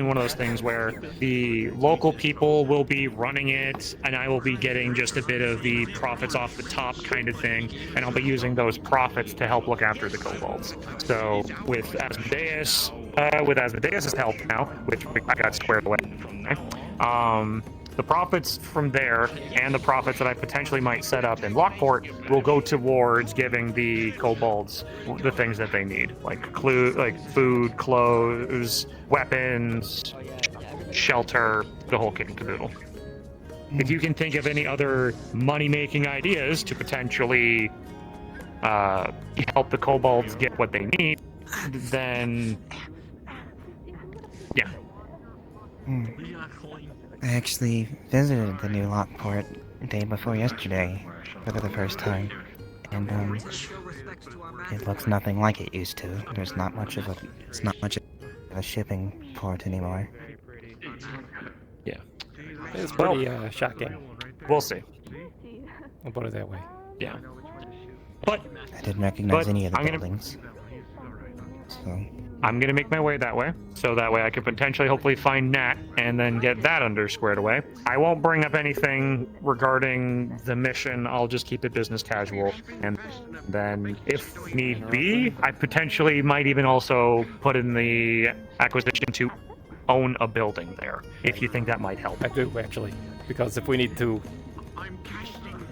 C: one of those things where the local people will be running it, and I will be getting just a bit of the profits off the top kind of thing, and I'll be using those profits to help look after the kobolds. So with Asmodeus' help now, which I got squared away. The profits from there and the profits that I potentially might set up in Lockport will go towards giving the kobolds the things that they need, like food, clothes, weapons, shelter, the whole kit and caboodle. If you can think of any other money-making ideas to potentially help the kobolds get what they need, then yeah.
S: I actually visited the new Lockport the day before yesterday for the first time, And it looks nothing like it used to. There's not much of a, it's not much of a shipping port anymore.
C: Yeah.
A: It's pretty shocking.
C: We'll see.
A: I'll put it that way.
C: Yeah. But
S: I didn't recognize any of the buildings. So
C: I'm gonna make my way that way, so that way I could potentially, hopefully, find Nat and then get that squared away. I won't bring up anything regarding the mission. I'll just keep it business casual, and then, if need be, I potentially might even also put in the acquisition to own a building there, if you think that might help.
A: I do actually, because if we need to,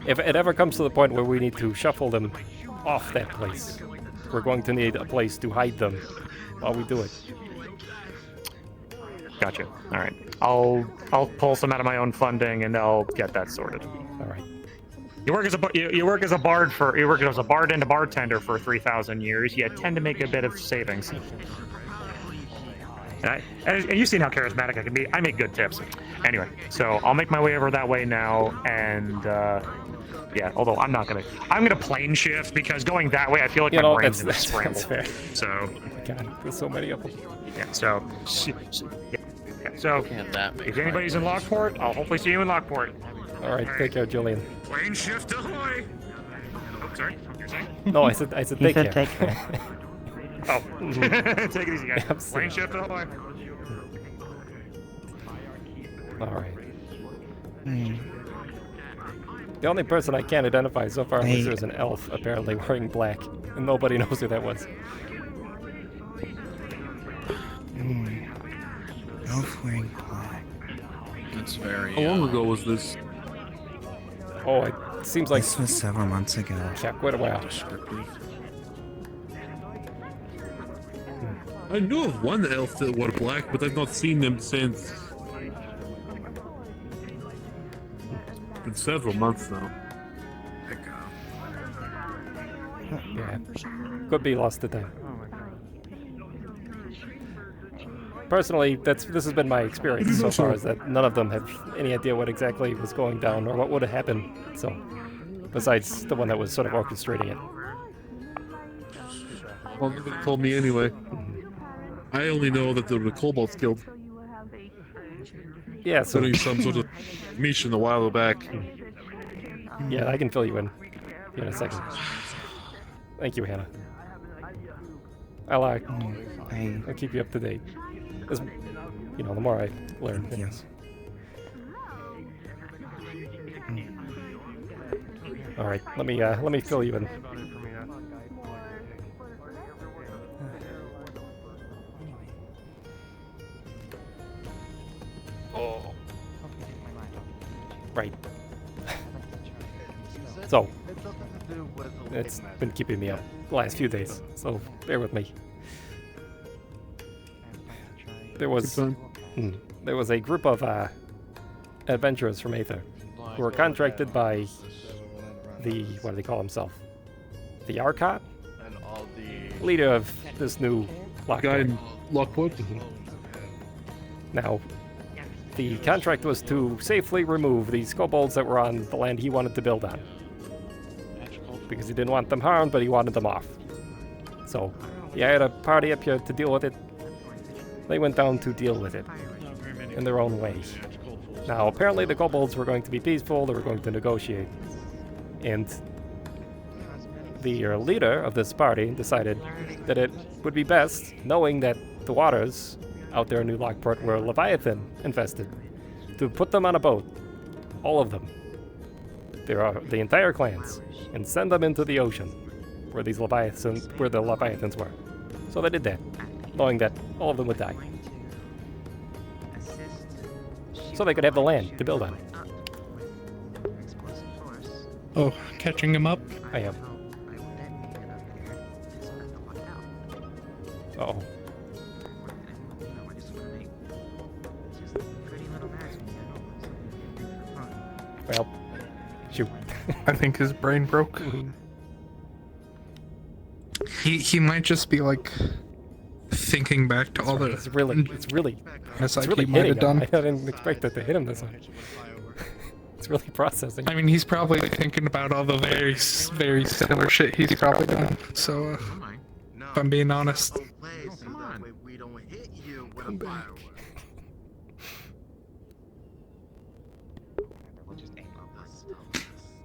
A: if it ever comes to the point where we need to shuffle them off that place, we're going to need a place to hide them while we do it.
C: Gotcha. All right. I'll pull some out of my own funding and I'll get that sorted.
A: All right.
C: You work as a bard and a bartender for 3,000 years. You tend to make a bit of savings. And you've seen how charismatic I can be. I make good tips. Anyway, so I'll make my way over that way now, and yeah. Although I'm gonna plane shift because going that way, I feel like my brain's in a scramble.
A: That's fair.
C: So.
A: God, there's so many of them.
C: Yeah. So. Yeah. So. If anybody's in Lockport, I'll hopefully see you in Lockport.
A: All right. Take care, Julian.
C: Plane shift ahoy! Oh, sorry. You're saying?
A: No, I said take care.
S: Take care.
C: Oh, take it easy, guys.
A: Absolutely.
C: Plane shift ahoy.
A: All right. The only person I can't identify so far is there's an elf apparently wearing black, and nobody knows who that was.
S: Elf wearing black.
X: That's very.
F: How long ago was this?
A: Oh, it seems like
S: This was several months ago.
A: Yeah, quite a while.
F: I knew of one elf that wore black, but I've not seen them since. It's been several months now.
A: Yeah, could be lost to time. Personally, this has been my experience so far, is that none of them have any idea what exactly was going down or what would have happened. So, besides the one that was sort of orchestrating it.
F: Well, nobody told me anyway. I only know that there were kobolds killed.
A: Yeah, so
F: doing some sort of mission a while back.
A: Yeah, I can fill you in a second. Thank you, Hannah. I'll keep you up to date. As, the more I learn. Yes. All right, let me fill you in. Oh. Right. So, it's been keeping me up the last few days, so bear with me. There was a group of adventurers from Aether who were contracted by the, what do they call themselves? The Arcadies? Leader of this new Lockport.
F: Guy in Lockport?
A: Now, the contract was to safely remove these kobolds that were on the land he wanted to build on. Because he didn't want them harmed, but he wanted them off. So, he had a party up here to deal with it. They went down to deal with it in their own way. Now, apparently the kobolds were going to be peaceful, they were going to negotiate. And the leader of this party decided that it would be best, knowing that the waters out there in New Lockport were Leviathan infested, to put them on a boat, all of them, the entire clans, and send them into the ocean where the Leviathans were. So they did that, knowing that all of them would die. So they could have the land to build on.
E: Oh, catching him up?
A: I am. Uh-oh. Well, shoot.
I: I think his brain broke. He might just be like thinking back to all the.
A: It's really
I: It's like he
A: hitting
I: might have
A: him.
I: done.
A: I didn't expect it to hit him this way. It's really processing.
I: I mean, he's probably thinking about all the very similar shit he's probably done. So, if I'm being honest.
A: Come back.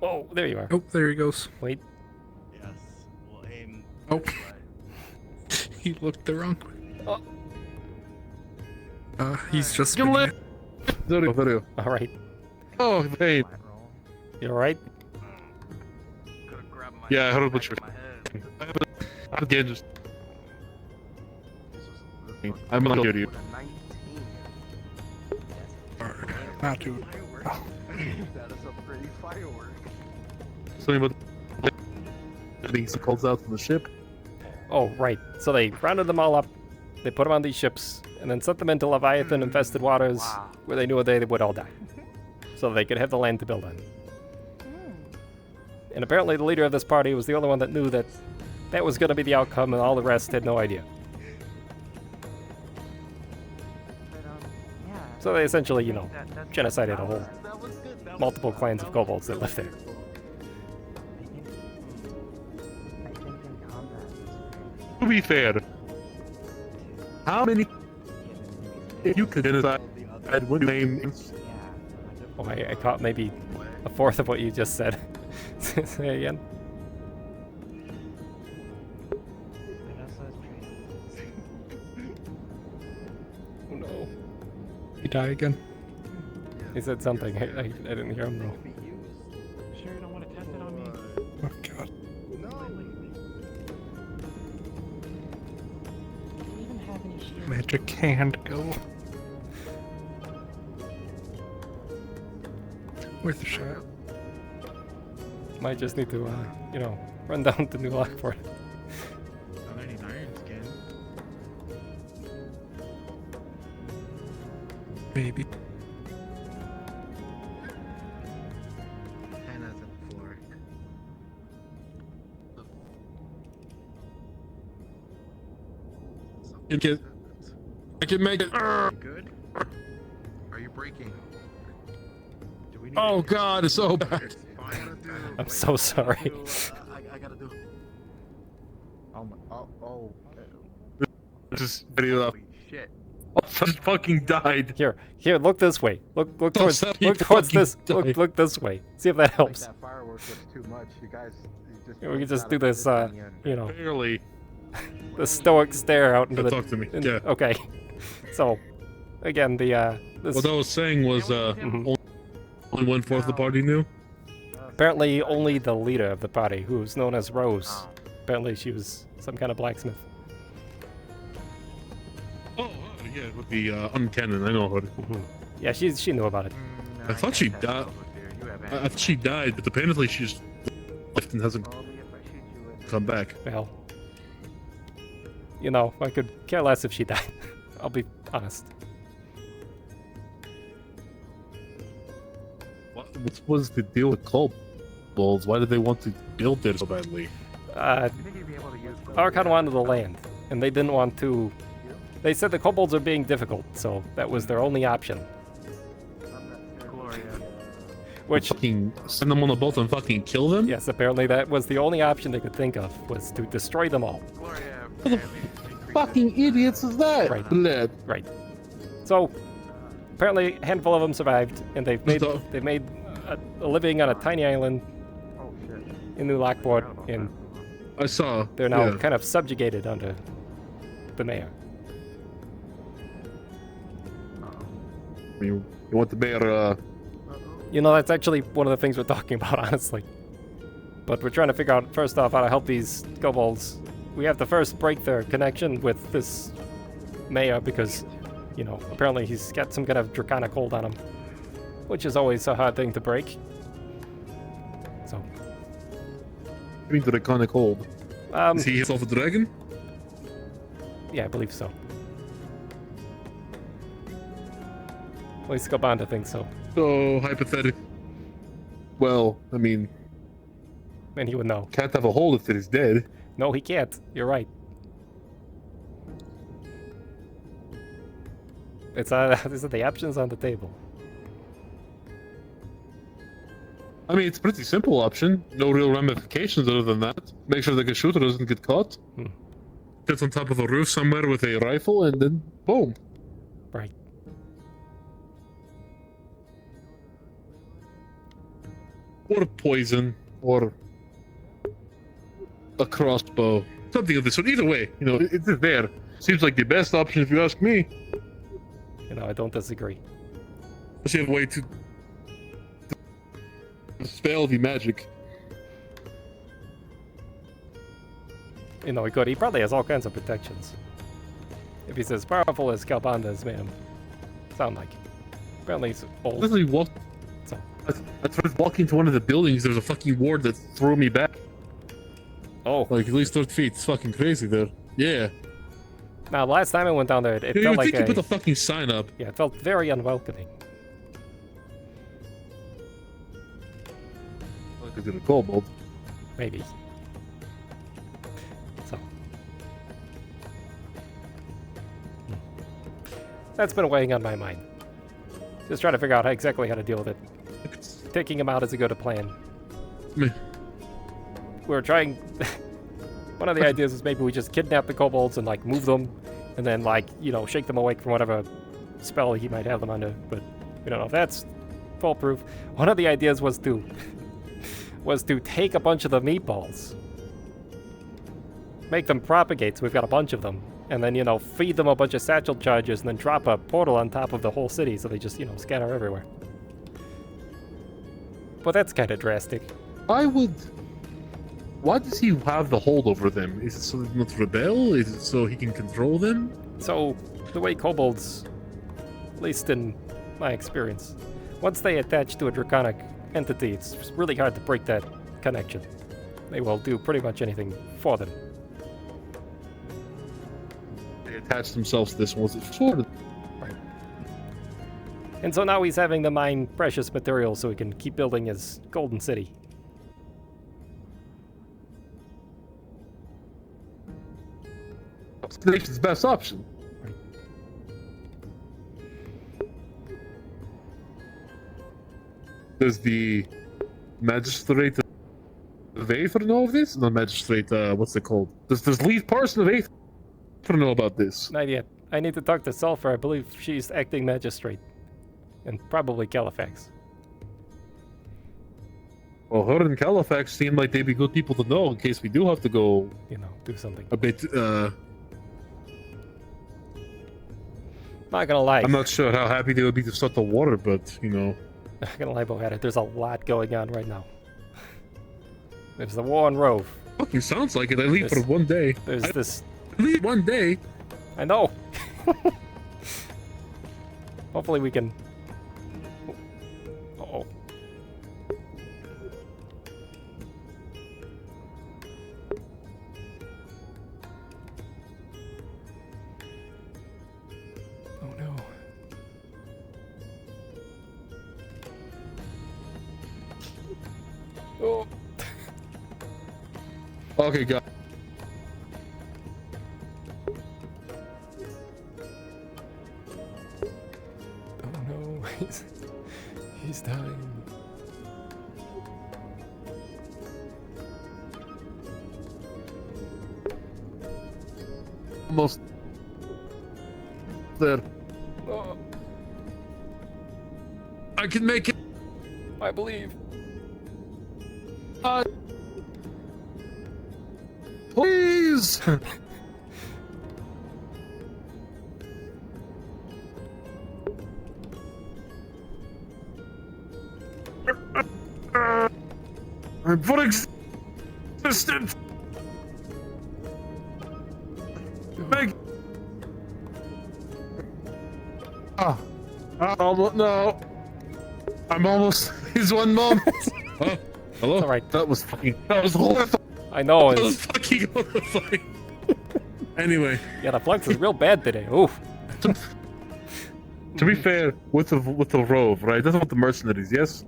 A: Oh, there you are.
I: Oh, there he goes.
A: Wait.
I: Oh. He looked the wrong way. He's just.
F: Video.
A: Alright.
F: Oh, hey.
A: You alright?
F: Yeah, I heard what you're saying. Just... I'm not here to you.
I: Not too. Oh.
F: Something about getting some calls out from the ship.
A: Oh, right. So they rounded them all up, they put them on these ships, and then sent them into Leviathan-infested waters where they knew they would all die. So they could have the land to build on. And apparently the leader of this party was the only one that knew that that was going to be the outcome, and all the rest had no idea. So they essentially, you know, genocided a whole multiple clans of kobolds that lived there.
F: To be fair, how many if you could genocide one name?
A: Oh, I caught maybe a fourth of what you just said. Say again. Oh no.
I: He died again.
A: He said something. I didn't hear him though.
M: Sure you don't want to test it on me?
I: Oh god. Magic hand go. Worth a shot.
A: Might just need to, you know, run down to New Lockport.
M: I need iron skin.
I: Maybe.
M: Hannah's at the floor.
F: I can make it.
M: Good? Are you breaking?
F: Oh god, it's so bad.
A: I'm so sorry.
M: I gotta do. Oh.
F: Just video up.
M: Shit.
F: I fucking died.
A: Here, look this way. Look towards this. Look this way. See if that helps.
M: That firework was too much. You guys.
A: We can just do this, you know,
F: Barely.
A: the stoic stare out into the.
F: Talk to me. Yeah.
A: Okay. So, again, the this.
F: What I was saying was, only 1/4 of the party knew.
A: Apparently, only the leader of the party, who's known as Rose. Apparently, she was some kind of blacksmith.
F: Oh, yeah, it would be uncanon. I know her.
A: Yeah, she knew about it.
F: I thought she died. I thought she died, but apparently she just left and hasn't come back.
A: Well, you know, I could care less if she died. I'll be honest.
F: What was the deal with kobolds? Why did they want to build it so badly?
A: Archon wanted the land, and they didn't want to. They said the kobolds are being difficult, so that was their only option. Which
F: fucking send them on a boat and fucking kill them?
A: Yes, apparently that was the only option they could think of, was to destroy them all.
F: What the fucking idiots is that?
A: Right.
F: Bled.
A: Right. So apparently a handful of them survived, and they've made a living on a tiny island in New Lockport, and
F: I saw.
A: They're now kind of subjugated under the mayor.
F: You want the mayor,
A: You know, that's actually one of the things we're talking about, honestly. But we're trying to figure out, first off, how to help these kobolds. We have to first break their connection with this mayor because, you know, apparently he's got some kind of draconic hold on him, which is always a hard thing to break. So.
F: I mean, draconic hold. Is he himself a dragon?
A: Yeah, I believe so. At least Kobold thinks so.
F: So, hypothetical. Well, I mean...
A: And he would know.
F: Can't have a hold if it is dead.
A: No, he can't. You're right. These are the options on the table.
F: I mean, it's a pretty simple option. No real ramifications other than that. Make sure the shooter doesn't get caught. Sits on top of a roof somewhere with a rifle, and then boom.
A: Right.
F: Or poison, or a crossbow. Something of this sort. Either way, you know, it's there. Seems like the best option if you ask me.
A: You know, I don't disagree.
F: Unless you have a way to dispel the magic.
A: You know, he probably has all kinds of protections. If he's as powerful as Calbanda has made him sound like. Apparently he's old.
F: Literally walked.
A: So.
F: I tried walking into one of the buildings, there's a fucking ward that threw me back.
A: Oh.
F: Like at least 30 feet. It's fucking crazy there. Yeah.
A: Now, last time I went down there, it
F: You
A: felt
F: think
A: like
F: you put a fucking sign up.
A: Yeah, it felt very unwelcoming.
F: Because it's a kobold.
A: Maybe. So. That's been weighing on my mind. Just trying to figure out exactly how to deal with it. Taking him out is a good plan. We're trying... One of the ideas is maybe we just kidnap the kobolds and, like, move them, and then, like, you know, shake them awake from whatever spell he might have them under, but we don't know if that's foolproof. One of the ideas was to... take a bunch of the meatballs, make them propagate, so we've got a bunch of them, and then, you know, feed them a bunch of satchel charges, and then drop a portal on top of the whole city, so they just, you know, scatter everywhere. But that's kind of drastic.
F: Why does he have the hold over them? Is it so they not rebel? Is it so he can control them?
A: So, the way kobolds, at least in my experience, once they attach to a draconic entity, it's really hard to break that connection. They will do pretty much anything for them.
F: They attach themselves to this one. Was it for them?
A: Right. And so now he's having to mine precious materials so he can keep building his golden city.
F: It's the best option.
A: Right.
F: Does the magistrate of Aether know of this? No, magistrate, what's it called? Does lead person of Aether know about this?
A: Not yet. I need to talk to Sulfur. I believe she's acting magistrate. And probably Califax.
F: Well, her and Califax seem like they'd be good people to know in case we do have to go...
A: You know, do something.
F: A bit,
A: Not gonna lie.
F: I'm not sure how happy they would be to start the water, but, you know...
A: Not gonna lie, Bohetta, there's a lot going on right now. There's the war on Rove.
F: Fucking sounds like it. I leave for 1 day.
A: There's this...
F: I leave 1 day?
A: I know. Hopefully we can... Uh-oh. Oh no. Oh.
F: Okay, got.
A: Oh no, he's dying.
F: Almost there.
A: Oh,
F: I can make it.
A: I believe.
F: Please. I'm for existence. Big. Almost no. I'm almost. He's 1 moment. Oh, hello.
A: All right.
F: That was horrible.
A: I know.
F: That was fucking horrifying. Anyway.
A: Yeah, the flux is real bad today. Oof.
F: To be fair, with the Rove, right? That's what the mercenaries, yes.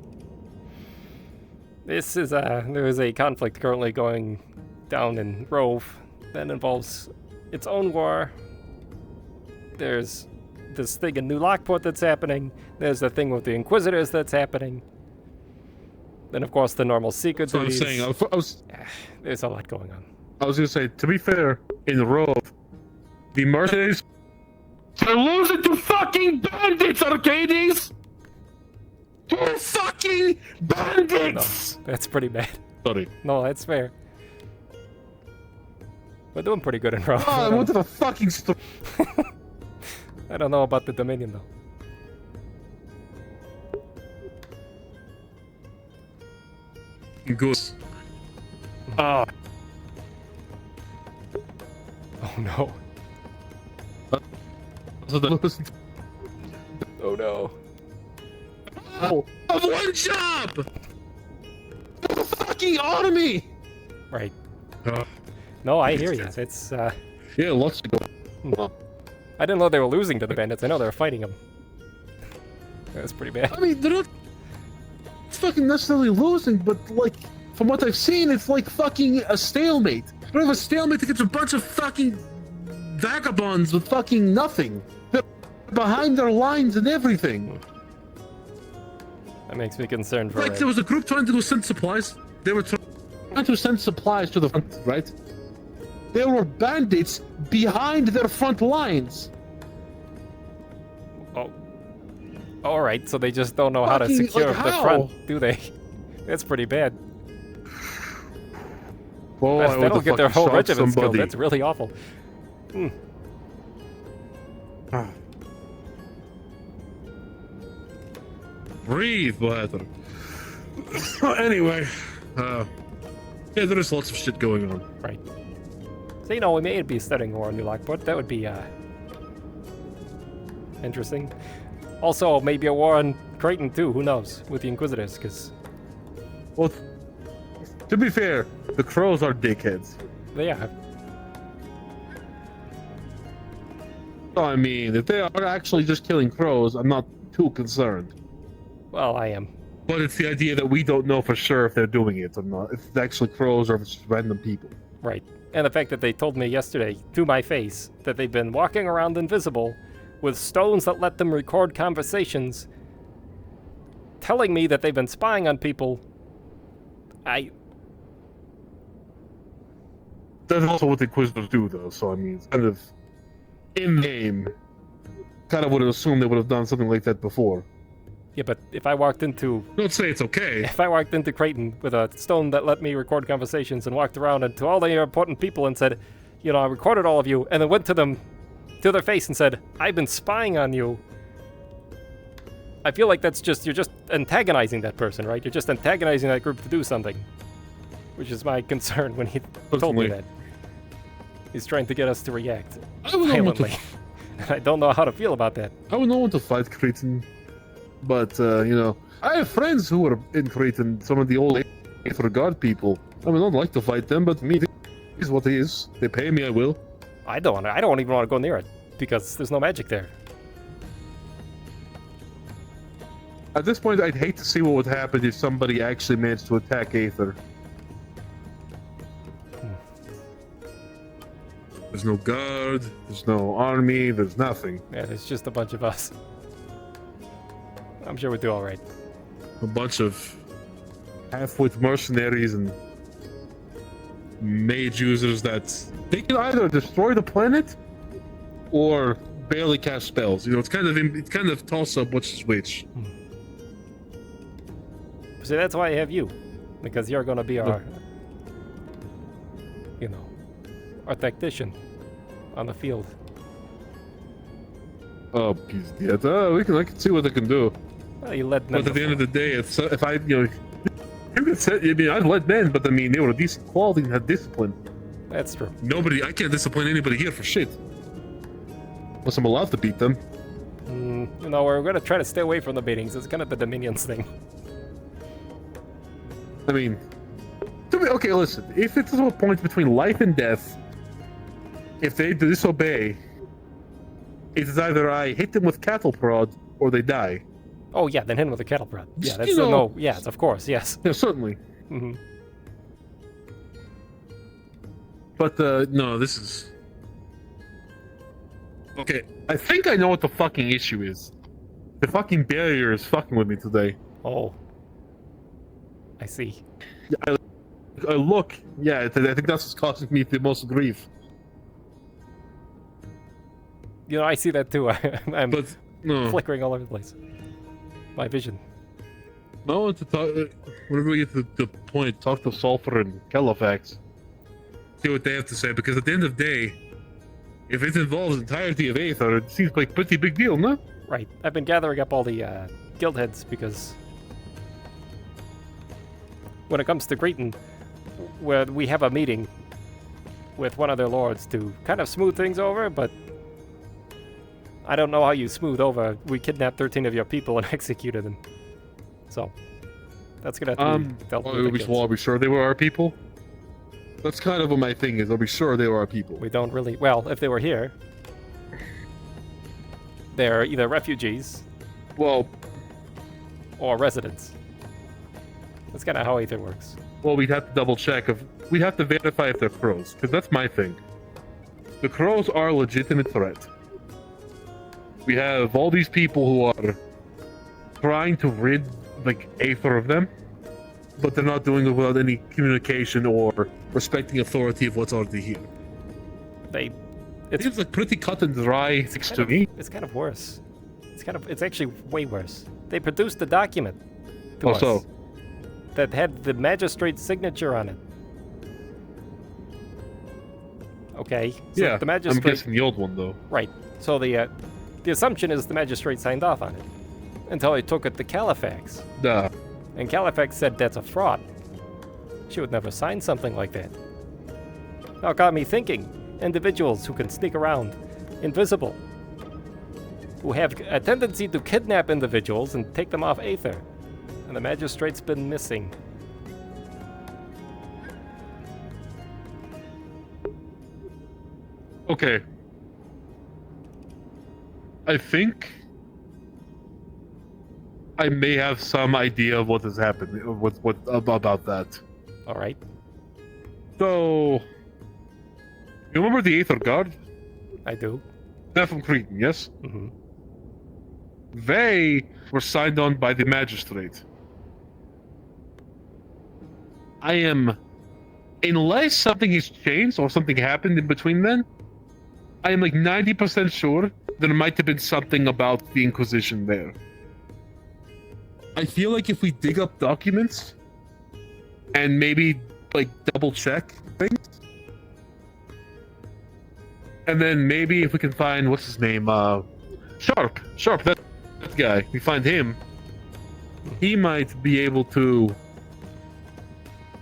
A: This is there is a conflict currently going down in Rove that involves its own war. There's this thing in New Lockport that's happening. There's the thing with the Inquisitors that's happening. Then, of course, the normal secret
F: So I'm
A: duties.
F: saying, I was
A: There's a lot going on.
F: I was gonna say, to be fair, in Rove, the mercenaries are losing to fucking bandits, Arcadies! To fucking bandits!
A: No, that's pretty bad.
F: Sorry.
A: No, that's fair. We're doing pretty good in Rome.
F: Oh, I went to the fucking store.
A: I don't know about the Dominion, though.
F: Goose.
A: Oh no. Oh no.
F: Oh, of one job! The fucking army!
A: Right. No, I hear you. It's,
F: Yeah, lots to go.
A: I didn't know they were losing to the bandits. I know they were fighting them. That's pretty bad.
F: I mean, they're not fucking necessarily losing, but, like, from what I've seen, it's like fucking a stalemate. We have a stalemate against a bunch of fucking vagabonds with fucking nothing. They're behind their lines and everything.
A: That makes me concerned for
F: Like, there was a group trying to go send supplies. They were trying to send supplies to the front, right? There were bandits behind their front lines.
A: Oh. Alright, so they just don't know how to
F: Fucking,
A: secure
F: like,
A: the
F: how?
A: front, do they? That's pretty bad.
F: Oh,
A: If
F: I
A: they
F: would
A: don't get their
F: have
A: whole
F: fucking shot
A: regiment killed,
F: somebody.
A: that's really awful. Hmm.
F: Breathe, Blather. Anyway, yeah, there is lots of shit going on.
A: Right. So, you know, we may be studying war in New Lockport. That would be, interesting. Also, maybe a war on Creighton, too. Who knows? With the Inquisitors, because...
F: Well, to be fair, the crows are dickheads.
A: They are.
F: So, I mean, if they are actually just killing crows, I'm not too concerned.
A: Well, I am.
F: But it's the idea that we don't know for sure if they're doing it or not. If it's actually crows or if it's just random people.
A: Right. And the fact that they told me yesterday, to my face, that they've been walking around invisible with stones that let them record conversations, telling me that they've been spying on people.
F: That's also what the Inquisitors do, though, so I mean, it's kind of in-game. Kind of would have assumed they would have done something like that before.
A: Yeah, but if I walked into...
F: Don't say it's okay.
A: If I walked into Creighton with a stone that let me record conversations and walked around and to all the important people and said, you know, I recorded all of you, and then went to them, to their face and said, I've been spying on you. I feel like that's just, you're just antagonizing that person, right? You're just antagonizing that group to do something. Which is my concern when he told me that. He's trying to get us to react violently. I don't know how to feel about that.
F: I would not want to fight Creighton, but, you know, I have friends who are in Creighton, some of the old Aether God people. I mean, I don't like to fight them, but me, it is what it is. They pay me, I will.
A: I don't even want to go near it, because there's no magic there.
F: At this point, I'd hate to see what would happen if somebody actually managed to attack Aether. There's no guard, there's no army, there's nothing.
A: Yeah, there's just a bunch of us. I'm sure we'll do alright.
F: A bunch of half-wit mercenaries and mage users that they can either destroy the planet or barely cast spells. You know, it's kind of toss-up which is which.
A: See, that's why I have you, because you're gonna be our, you know, our tactician on the field.
F: Oh, yeah, I can see what they can do.
A: Well, you led men
F: but at the end of the day, it's, if I, you know, you could say, I mean, I've led men, but I mean, they were a decent quality and had discipline.
A: That's true.
F: I can't discipline anybody here for shit. Unless I'm allowed to beat them.
A: You know, we're gonna try to stay away from the beatings. It's kind of the Dominions thing.
F: I mean, okay, listen. If it's a point between life and death, if they disobey, it is either I hit them with cattle prod or they die.
A: Oh yeah, then hit him with a cattle prod. Yeah, that's
F: You know,
A: no. Yes, of course. Yes.
F: Yeah, certainly.
A: Mm-hmm.
F: But no, this is okay. I think I know what the fucking issue is. The fucking barrier is fucking with me today.
A: Oh. I see.
F: Yeah, I look. Yeah, I think that's what's causing me the most grief.
A: You know, I see that too. I'm
F: no.
A: flickering all over the place. My vision.
F: No, to talk. Whenever we get to the point, talk to Sulfur and Califax. See what they have to say, because at the end of the day, if it involves the entirety of Aether, it seems like a pretty big deal, no?
A: Right. I've been gathering up all the guild heads because when it comes to Greeton, where we have a meeting with one of their lords to kind of smooth things over, but I don't know how you smooth over. We kidnapped 13 of your people and executed them. So that's gonna have to be dealt with.
F: Are we sure they were our people? That's kind of what my thing is. Are we sure they were our people?
A: We don't really. Well, if they were here, they're either refugees,
F: well,
A: or residents. That's kind of how Aether works.
F: Well, we'd have to double check. We'd have to verify if they're crows, because that's my thing. The crows are a legitimate threat. We have all these people who are trying to rid, Aether of them, but they're not doing it without any communication or respecting authority of what's already here. It seems like pretty cut and dry to me.
A: It's kind of worse. It's actually way worse. They produced a document to us
F: so?
A: that had the magistrate's signature on it. Okay. So
F: yeah,
A: the magistrate,
F: I'm guessing the old one though.
A: Right. So the assumption is the magistrate signed off on it until he took it to Califax.
F: Duh.
A: And Califax said that's a fraud. She would never sign something like that. Now it got me thinking. Individuals who can sneak around, invisible, who have a tendency to kidnap individuals and take them off Aether. And the magistrate's been missing.
F: Okay. I think I may have some idea of what has happened, what about that.
A: All right.
F: So, you remember the Aether Guard?
A: I do.
F: They're from Cretan, yes?
A: Mm-hmm.
F: They were signed on by the magistrate. Unless something has changed or something happened in between then, I am 90% sure there might have been something about the Inquisition there. I feel like if we dig up documents and maybe double check things, and then maybe if we can find what's his name, Sharp, that guy. We find him. He might be able to,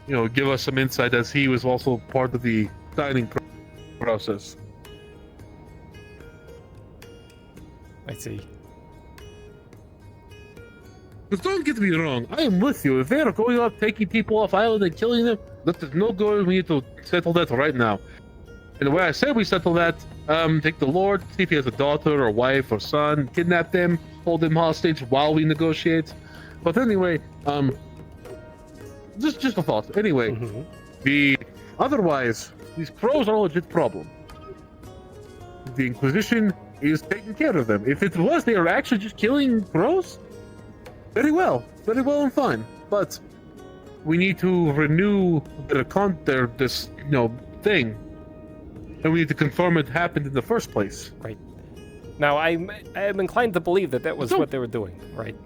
F: give us some insight, as he was also part of the signing process.
A: I see.
F: But don't get me wrong, I am with you. If they are going up, taking people off island and killing them, that is no good. We need to settle that right now. And the way I said we settle that, take the Lord, see if he has a daughter or wife or son, kidnap them, hold them hostage while we negotiate. But anyway, just a thought. Anyway, otherwise, these crows are a legit problem. The Inquisition is taking care of them. If it was they are actually just killing crows, very well and fine. But we need to renew this thing. And we need to confirm it happened in the first place.
A: Right. Now, I am inclined to believe that was what they were doing, right?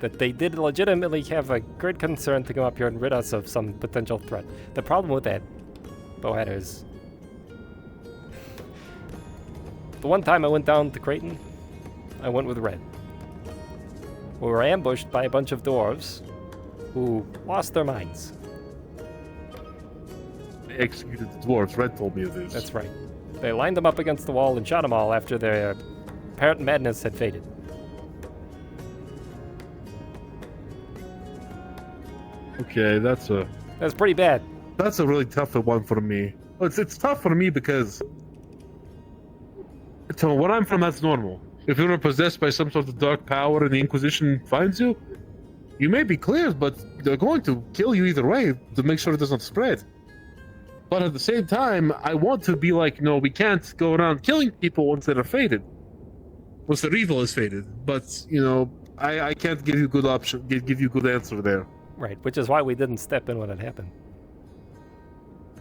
A: That they did legitimately have a great concern to come up here and rid us of some potential threat. The problem with that, Bohat, is the one time I went down to Creighton, I went with Red. We were ambushed by a bunch of dwarves who lost their minds.
F: They executed the dwarves. Red told me of this.
A: That's right. They lined them up against the wall and shot them all after their apparent madness had faded.
F: Okay, that's
A: pretty bad.
F: That's a really tough one for me. It's tough for me because so where I'm from, that's normal. If you're possessed by some sort of dark power and the Inquisition finds you, you may be cleared, but they're going to kill you either way to make sure it doesn't spread. But at the same time, I want to be no, we can't go around killing people once they're faded. Once their evil is faded. But, I can't give you good option, give you good answer there.
A: Right, which is why we didn't step in when it happened.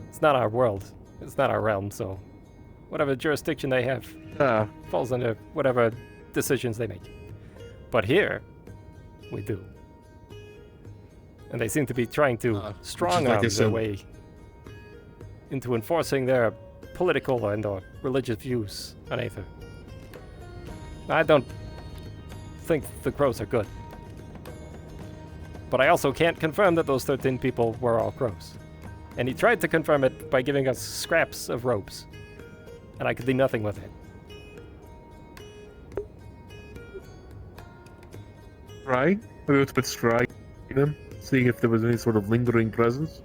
A: It's not our world. It's not our realm, so whatever jurisdiction they have falls under whatever decisions they make. But here, we do. And they seem to be trying to strong-arm their way into enforcing their political and or religious views on Aether. I don't think the crows are good. But I also can't confirm that those 13 people were all crows. And he tried to confirm it by giving us scraps of ropes. And I could do nothing with it.
F: Try? Maybe it's a bit try them, seeing if there was any sort of lingering presence.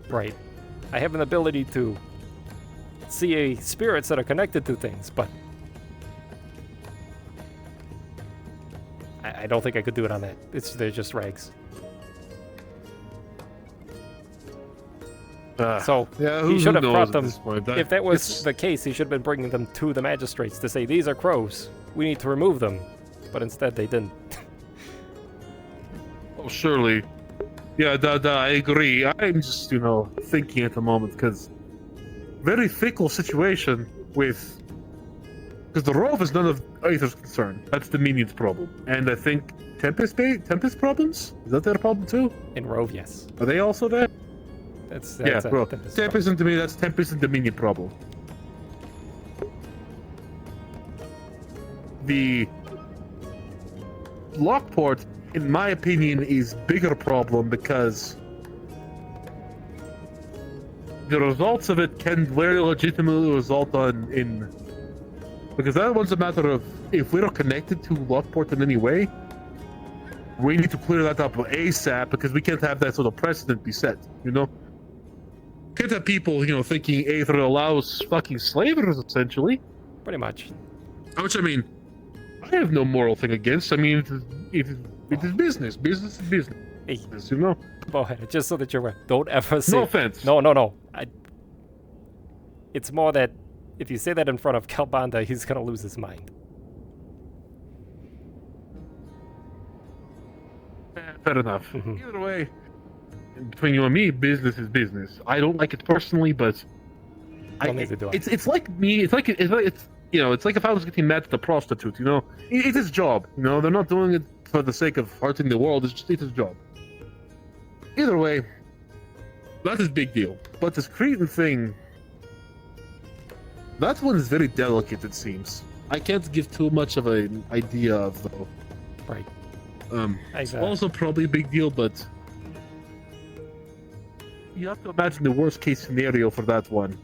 A: Right. I have an ability to see spirits that are connected to things, but I don't think I could do it on that. They're just rags. So
F: yeah,
A: he should have brought them.
F: Point,
A: if that was the case, he should have been bringing them to the magistrates to say, these are crows. We need to remove them. But instead, they didn't.
F: Oh, surely. Yeah, I agree. I'm just, thinking at the moment, because very fickle situation with... Because the Rove is none of Aether's concern. That's the Minion's problem. And I think Tempest problems? Is that their problem too?
A: In Rove, yes.
F: Are they also there?
A: That's
F: bro. Tempest and Dominion, that's Tempest and Dominion problem. The Lockport, in my opinion, is bigger problem because the results of it can very legitimately result because that one's a matter of if we're connected to Lockport in any way, we need to clear that up ASAP because we can't have that sort of precedent be set, Can't have people, thinking Aether allows fucking slavers, essentially.
A: Pretty much.
F: Which, I mean, I have no moral thing against. I mean, it is business. Business is business.
A: Hey,
F: Go
A: ahead, just so that you're aware. Don't ever say...
F: No offense.
A: No. It's more that if you say that in front of Kalbanda, he's gonna lose his mind.
F: Fair enough. Either way, between you and me, business is business. I don't like it personally, but it's like me. It's like if I was getting mad at a prostitute. It's his job. They're not doing it for the sake of hurting the world. It's his job. Either way, that is a big deal. But this Cretan thing, that one is very delicate. It seems. I can't give too much of an idea of though.
A: Right.
F: It's also probably a big deal, but you have to imagine the worst case scenario for that one.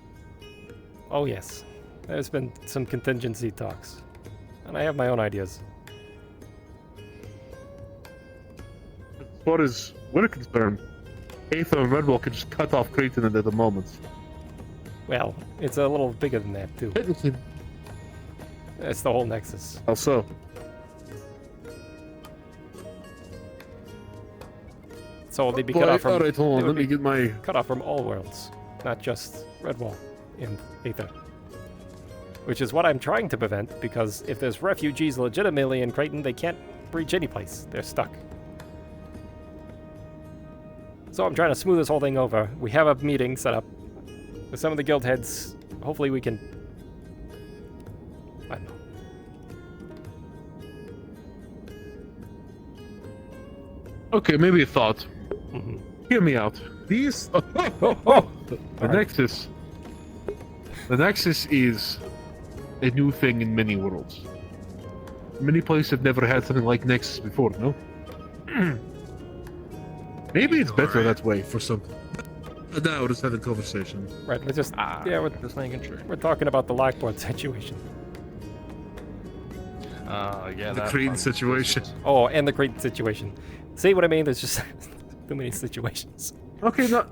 A: Oh yes, there's been some contingency talks, and I have my own ideas.
F: As far as we're concerned, Aether and Redwall can just cut off Creighton at the moment.
A: Well, it's a little bigger than that too.
F: Technically,
A: it's the whole Nexus.
F: Also.
A: So they'd be cut off from.
F: Alright, hold on. Let me get my.
A: Cut off from all worlds, not just Redwall and Aether. Which is what I'm trying to prevent, because if there's refugees legitimately in Creighton, they can't breach any place. They're stuck. So I'm trying to smooth this whole thing over. We have a meeting set up with some of the guild heads. Hopefully we can... I don't know.
F: Okay, maybe a thought. Hear me out. These... The Nexus. The Nexus is a new thing in many worlds. Many places have never had something like Nexus before, no? Maybe it's better that way for some... Now we're just having a conversation.
A: Right, we're just... we're
G: just making sure.
A: We're talking about the Lockport situation.
G: Yeah,
F: the Cretan situation.
A: Oh, and the Cretan situation. See what I mean? There's just too many situations.
F: Okay, now...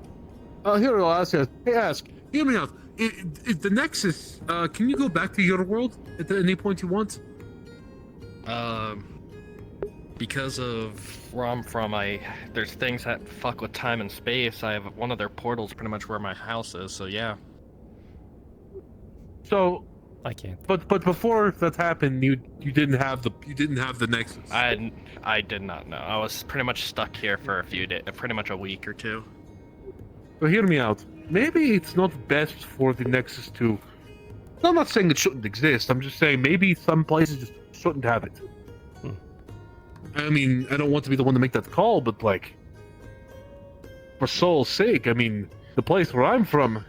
F: here, I'll ask you. Hey, hear me out. If the Nexus, can you go back to your world at any point you want?
G: Because of where I'm from, there's things that fuck with time and space. I have one of their portals pretty much where my house is, so yeah.
F: So...
A: I can't.
F: But before that happened, you didn't have the You didn't have the Nexus.
G: I did not know. I was pretty much stuck here for a few days, pretty much a week or two.
F: So hear me out. Maybe it's not best for the Nexus to... I'm not saying it shouldn't exist. I'm just saying maybe some places just shouldn't have it. I mean, I don't want to be the one to make that call, but like, for soul's sake, I mean, the place where I'm from,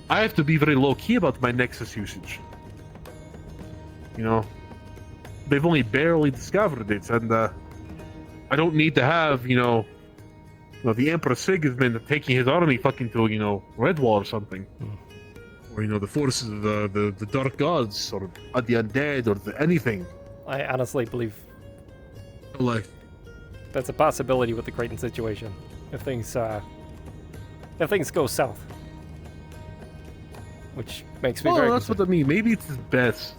F: I have to be very low-key about my Nexus usage. You know, they've only barely discovered it, and I don't need to have, the Emperor Sigismund taking his army fucking to, Redwall or something. Or, the forces of the Dark Gods, or the Undead, or anything.
A: I honestly believe
F: like
A: that's a possibility with the Creighton situation. If things go south. Which makes me very
F: that's what I mean. Maybe it's best.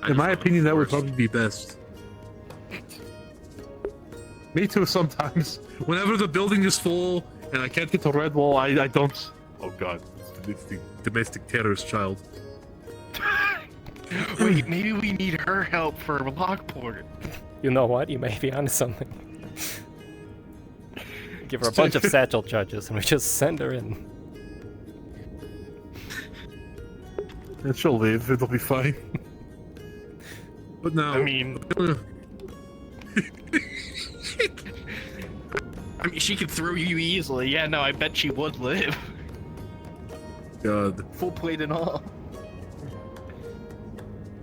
F: In my opinion, that would probably be best. Me too, sometimes. Whenever the building is full and I can't get to Redwall, I don't... Oh god, it's the domestic terrorist child.
G: Wait, maybe we need her help for Lockport.
A: You know what? You may be onto something. Give her a bunch of satchel charges and we just send her in.
F: And she'll leave, it'll be fine. But now...
G: I mean, she could throw you easily. Yeah, no, I bet she would live.
F: God.
G: Full plate and all.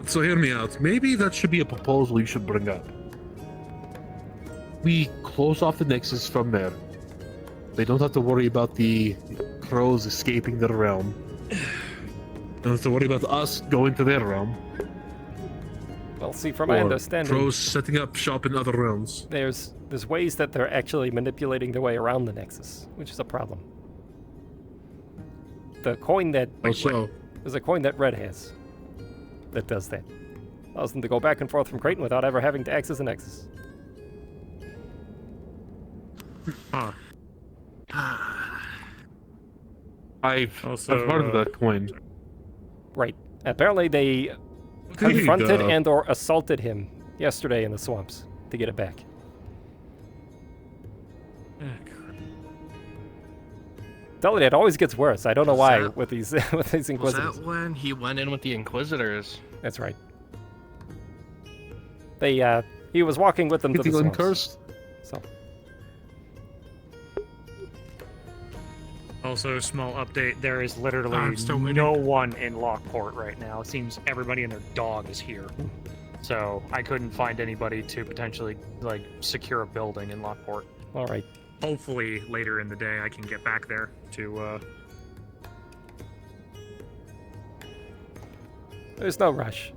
F: So hear me out. Maybe that should be a proposal you should bring up. We close off the Nexus from there. They don't have to worry about the crows escaping their realm. Don't have to worry about us going to their realm.
A: Well, see, from my understanding,
F: crows setting up shop in other realms.
A: There's ways that they're actually manipulating their way around the Nexus, which is a problem. The coin that there's a coin that Red has that does that. Allows them to go back and forth from Creighton without ever having to access the Nexus.
F: Huh. I've heard of that coin.
A: Right. Apparently they confronted and or assaulted him yesterday in the swamps to get it back. Tell you, it always gets worse. I don't know why with these Inquisitors.
G: Was that when he went in with the Inquisitors?
A: That's right. He was walking with them to the swamps.
F: Cursed?
A: So.
C: Also, small update, there is literally no one in Lockport right now. It seems everybody and their dog is here. So, I couldn't find anybody to potentially, secure a building in Lockport.
A: Alright.
C: Hopefully, later in the day, I can get back there to,
A: There's no rush.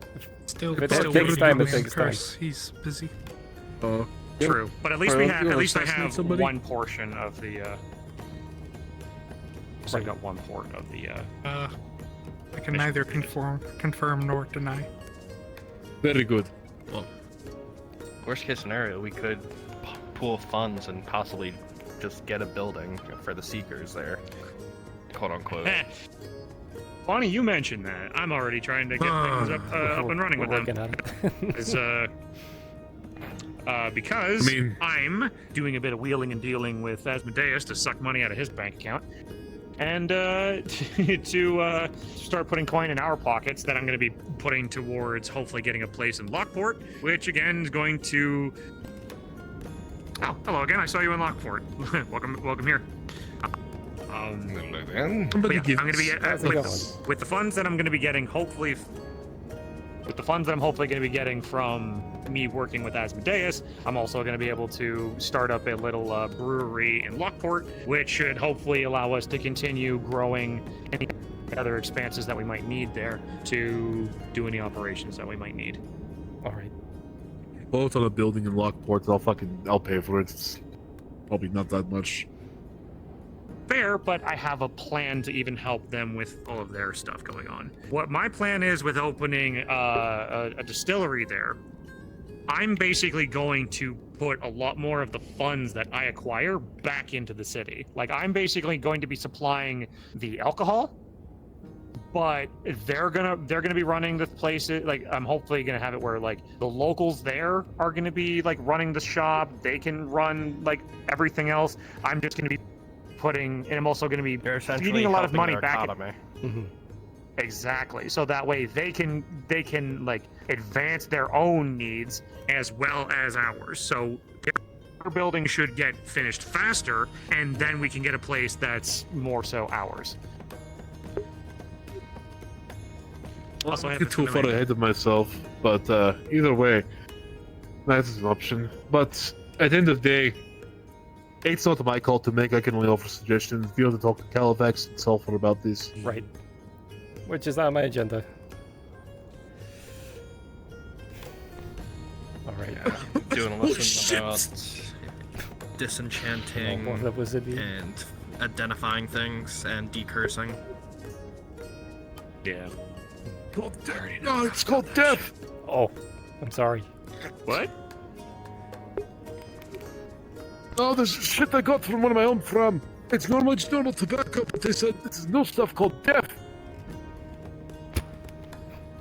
E: Still,
A: if it takes time, it takes time.
E: He's busy.
C: True. But at least I have one portion of the, I got one port of the,
E: I can neither confirm nor deny.
F: Very good.
G: Well, worst case scenario, we could pool funds and possibly just get a building for the Seekers there, quote unquote.
C: Funny you mentioned that. I'm already trying to get things up and running with them. Because I'm doing a bit of wheeling and dealing with Asmodeus to suck money out of his bank account. And to start putting coin in our pockets that I'm going to be putting towards hopefully getting a place in Lockport, which again is going to... Oh, hello again. I saw you in Lockport. welcome here. I'm going to be with the funds that I'm going to be getting, hopefully. With the funds that I'm hopefully going to be getting from me working with Asmodeus, I'm also going to be able to start up a little brewery in Lockport, which should hopefully allow us to continue growing any other expanses that we might need there to do any operations that we might need.
A: All right.
F: Both on a building in Lockport, I'll pay for it. It's probably not that much.
C: Fair, but I have a plan to even help them with all of their stuff going on. What my plan is with opening a distillery there, I'm basically going to put a lot more of the funds that I acquire back into the city. I'm basically going to be supplying the alcohol, but they're gonna be running the place. Like, I'm hopefully gonna have it where like the locals there are gonna be like running the shop. They can run like everything else. I'm just gonna be putting, and I'm also gonna be feeding a lot of money back. Exactly. So that way they can like advance their own needs as well as ours. So our building should get finished faster, and then we can get a place that's more so ours.
F: Also, I get too far ahead of myself, but either way, that is an option. But at the end of the day, it's not my call to make. I can only offer suggestions. You have to talk to Califax and Sulfur about this.
A: Right. Which is on my agenda. Alright.
G: Doing a lesson about disenchanting and identifying things and decursing.
C: Yeah.
F: No, it's called death!
A: Oh, I'm sorry.
C: What?
F: Oh, there's shit I got from one of my own from. It's normal tobacco, but they said there's no stuff called death.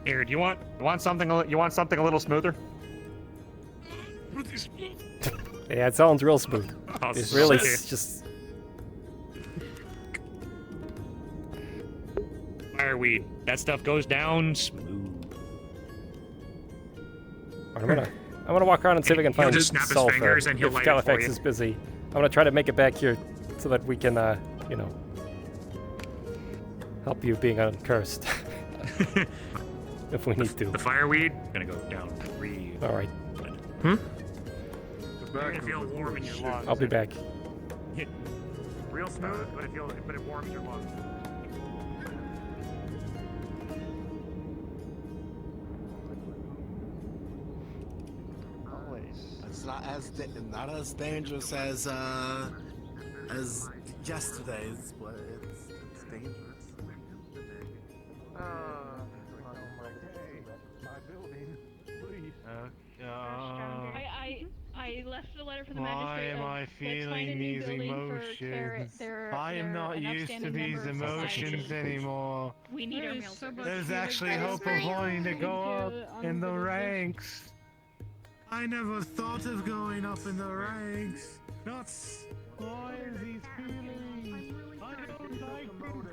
C: Here, do you want something a little smoother?
A: Yeah, it sounds real smooth.
C: Oh,
A: It's really
C: okay.
A: just...
C: Fireweed. That stuff goes down smooth.
A: I'm gonna walk around and see if I can
C: He'll
A: find
C: just snap his
A: sulfur.
C: fingers and he'll
A: If
C: light it for
A: Califax
C: you.
A: is busy, I'm gonna try to make it back here so that we can, you know, help you being uncursed. If we need to.
C: The fireweed gonna go down real.
A: All right.
C: You're gonna feel warm in your lungs.
A: I'll be back.
C: Real smooth, but it warms your lungs.
N: It's not as dangerous as yesterday's, but it's dangerous.
T: I left a letter for the
V: Why
T: magistrate.
V: am I
T: Let's find a
V: feeling
T: new
V: these
T: building for
V: emotions? I am
T: they're
V: not
T: an
V: used to
T: upstanding
V: these
T: member of
V: emotions
T: society.
V: anymore.
T: We need our mail service.
V: There's actually hope of wanting to go up in the ranks. I never thought of going up in the ranks. Not why is these feelings? I don't like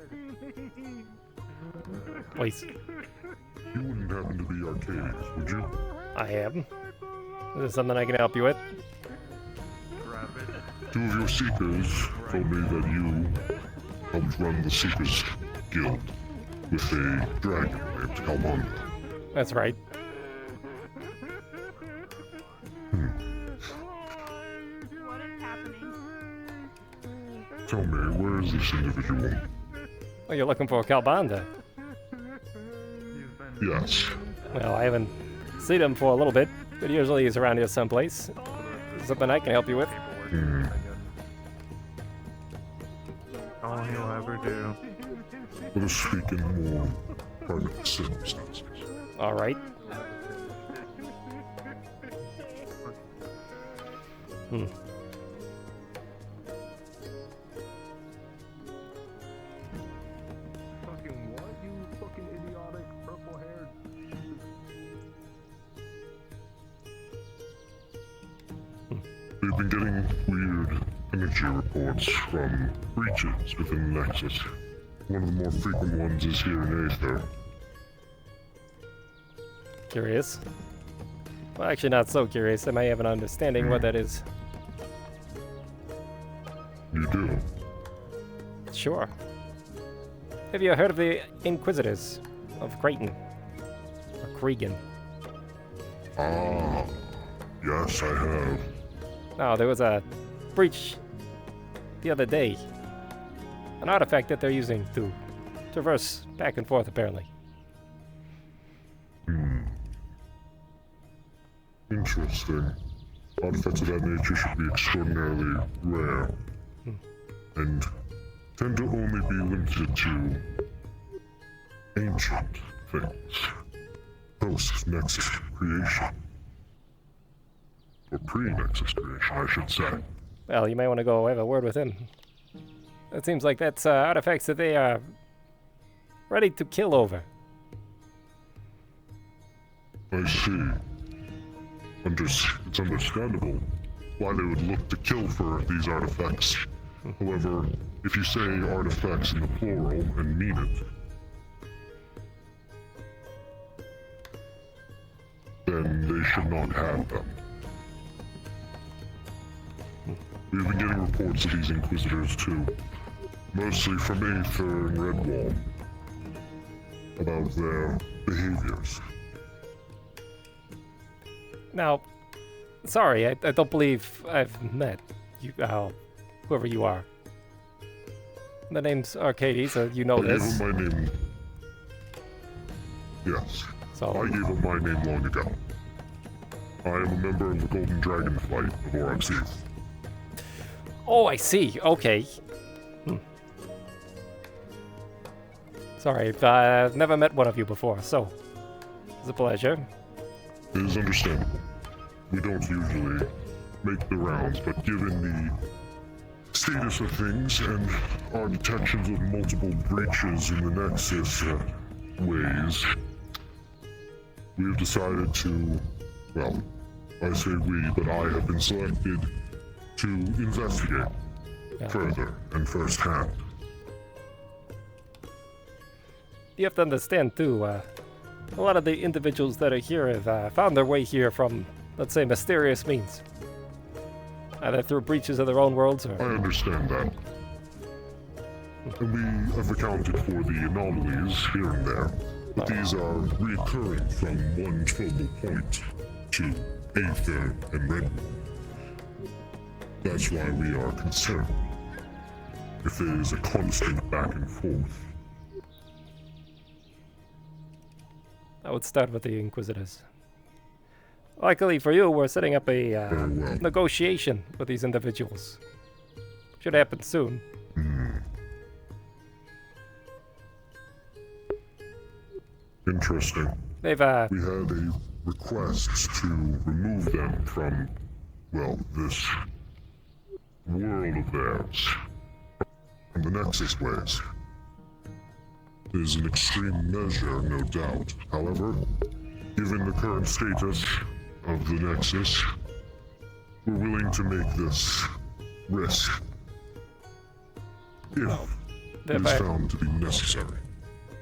V: these feelings.
A: Please.
W: You wouldn't happen to be Arcadies, would you?
A: I am. Is there something I can help you with?
W: Two of your seekers told me that you helped run the Seekers Guild with a dragon named Kobold.
A: That's right.
W: Tell me, where is this individual?
A: Oh, you're looking for Calbanda?
W: Yes.
A: Well, I haven't seen him for a little bit, but usually he's around here someplace. Something I can help you with?
V: All he'll ever do.
W: Let us speak in more private circumstances.
A: All right.
F: Fucking what, you fucking idiotic purple-haired...
W: We've been getting weird energy reports from breaches within the Nexus. One of the more frequent ones is here in Aether.
A: Curious. Well, actually not so curious. I may have an understanding what that is.
W: You do?
A: Sure. Have you heard of the Inquisitors of Creighton? Or Cregan?
W: Ah, yes, I have.
A: No, there was a breach the other day. An artifact that they're using to traverse back and forth, apparently.
W: Interesting. Artifacts of that nature should be extraordinarily rare. And tend to only be limited to ancient things. Post-Nexus creation. Or pre-Nexus creation, I should say.
A: Well, you may want to go have a word with him. It seems like that's artifacts that they ready to kill over.
W: I see. It's understandable why they would look to kill for these artifacts. However, if you say artifacts in the plural and mean it, then they should not have them. We've been getting reports of these Inquisitors too, mostly from Aether and Redwall, about their behaviors.
A: Now, sorry, I don't believe I've met you, whoever you are. The name's Arcadies, you know this.
W: I gave him my name. Yes.
A: So
W: I gave him my name long ago. I am a member of the Golden Dragon Flight of Arcadies.
A: Oh, I see. Okay. Sorry, I've never met one of you before, so it's a pleasure.
W: It is understandable. We don't usually make the rounds, but given the status of things and our detections of multiple breaches in the Nexus ways, we have decided to, well, I say we, but I have been selected to investigate further and firsthand.
A: You have to understand, too, a lot of the individuals that are here have found their way here from, let's say, mysterious means. Either through breaches of their own worlds or...
W: I understand that. And we have accounted for the anomalies here and there, but these are reoccurring from one focal point to Aether and Redwall. That's why we are concerned. If there is a constant back and forth.
A: I would start with the Inquisitors. Luckily for you, we're setting up a negotiation with these individuals. Should happen soon.
W: Interesting.
A: They've
W: We had a request to remove them from, well, this world of theirs. From the Nexus ways. It is an extreme measure, no doubt. However, given the current status of the Nexus, we're willing to make this risk if it is found to be necessary.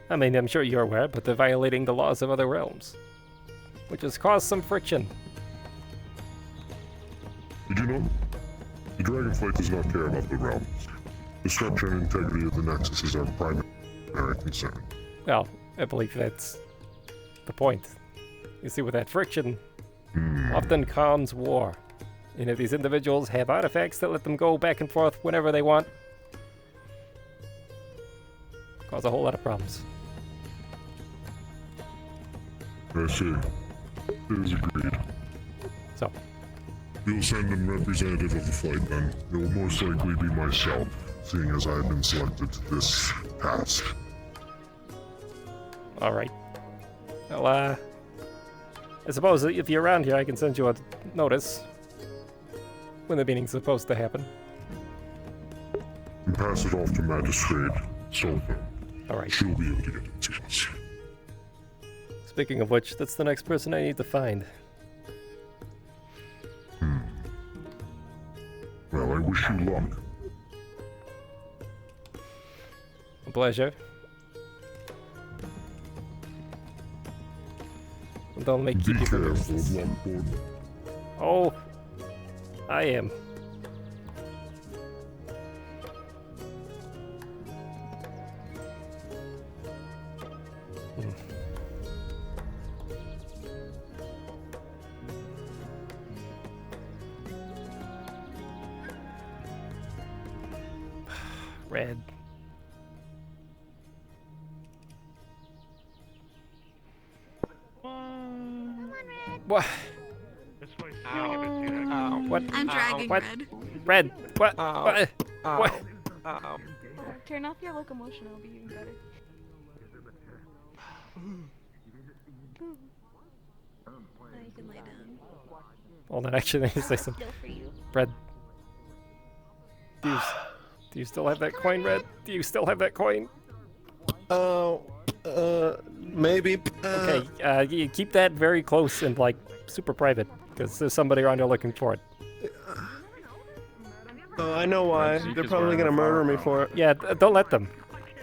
A: I mean, I'm sure you're aware, but they're violating the laws of other realms, which has caused some friction.
W: Did you know? The Dragonflight does not care about the realms. The structure and integrity of the Nexus is our primary concern.
A: Well, I believe that's the point. You see, with that friction, often calms war. And if these individuals have artifacts that let them go back and forth whenever they want, cause a whole lot of problems.
W: I see. It is agreed.
A: So?
W: You'll send a representative of the flight then. It will most likely be myself, seeing as I have been selected to this task.
A: Alright. Well, I suppose if you're around here, I can send you a notice when the meeting's supposed to happen.
W: And pass it off to Magistrate Sulfur.
A: Alright.
W: She'll be able to get it to us.
A: Speaking of which, that's the next person I need to find.
W: Well, I wish you luck.
A: A pleasure. Don't make
W: Be
A: keep you from
W: careful,
A: this.
W: Lockboard.
A: Oh, I am. Red. What? What?
O: I'm dragging
A: what?
O: Red.
A: Red. What? What?
O: Turn off your locomotion, it'll be even better. Now you can lay down.
A: Hold on, actually, let me say something. Red. Do you still have that coin, Red? Do you still have that coin?
K: Maybe.
A: Okay, you keep that very close and like super private, because there's somebody around there looking for it.
K: Oh, I know why. They're probably gonna murder me for it.
A: Yeah, don't let them.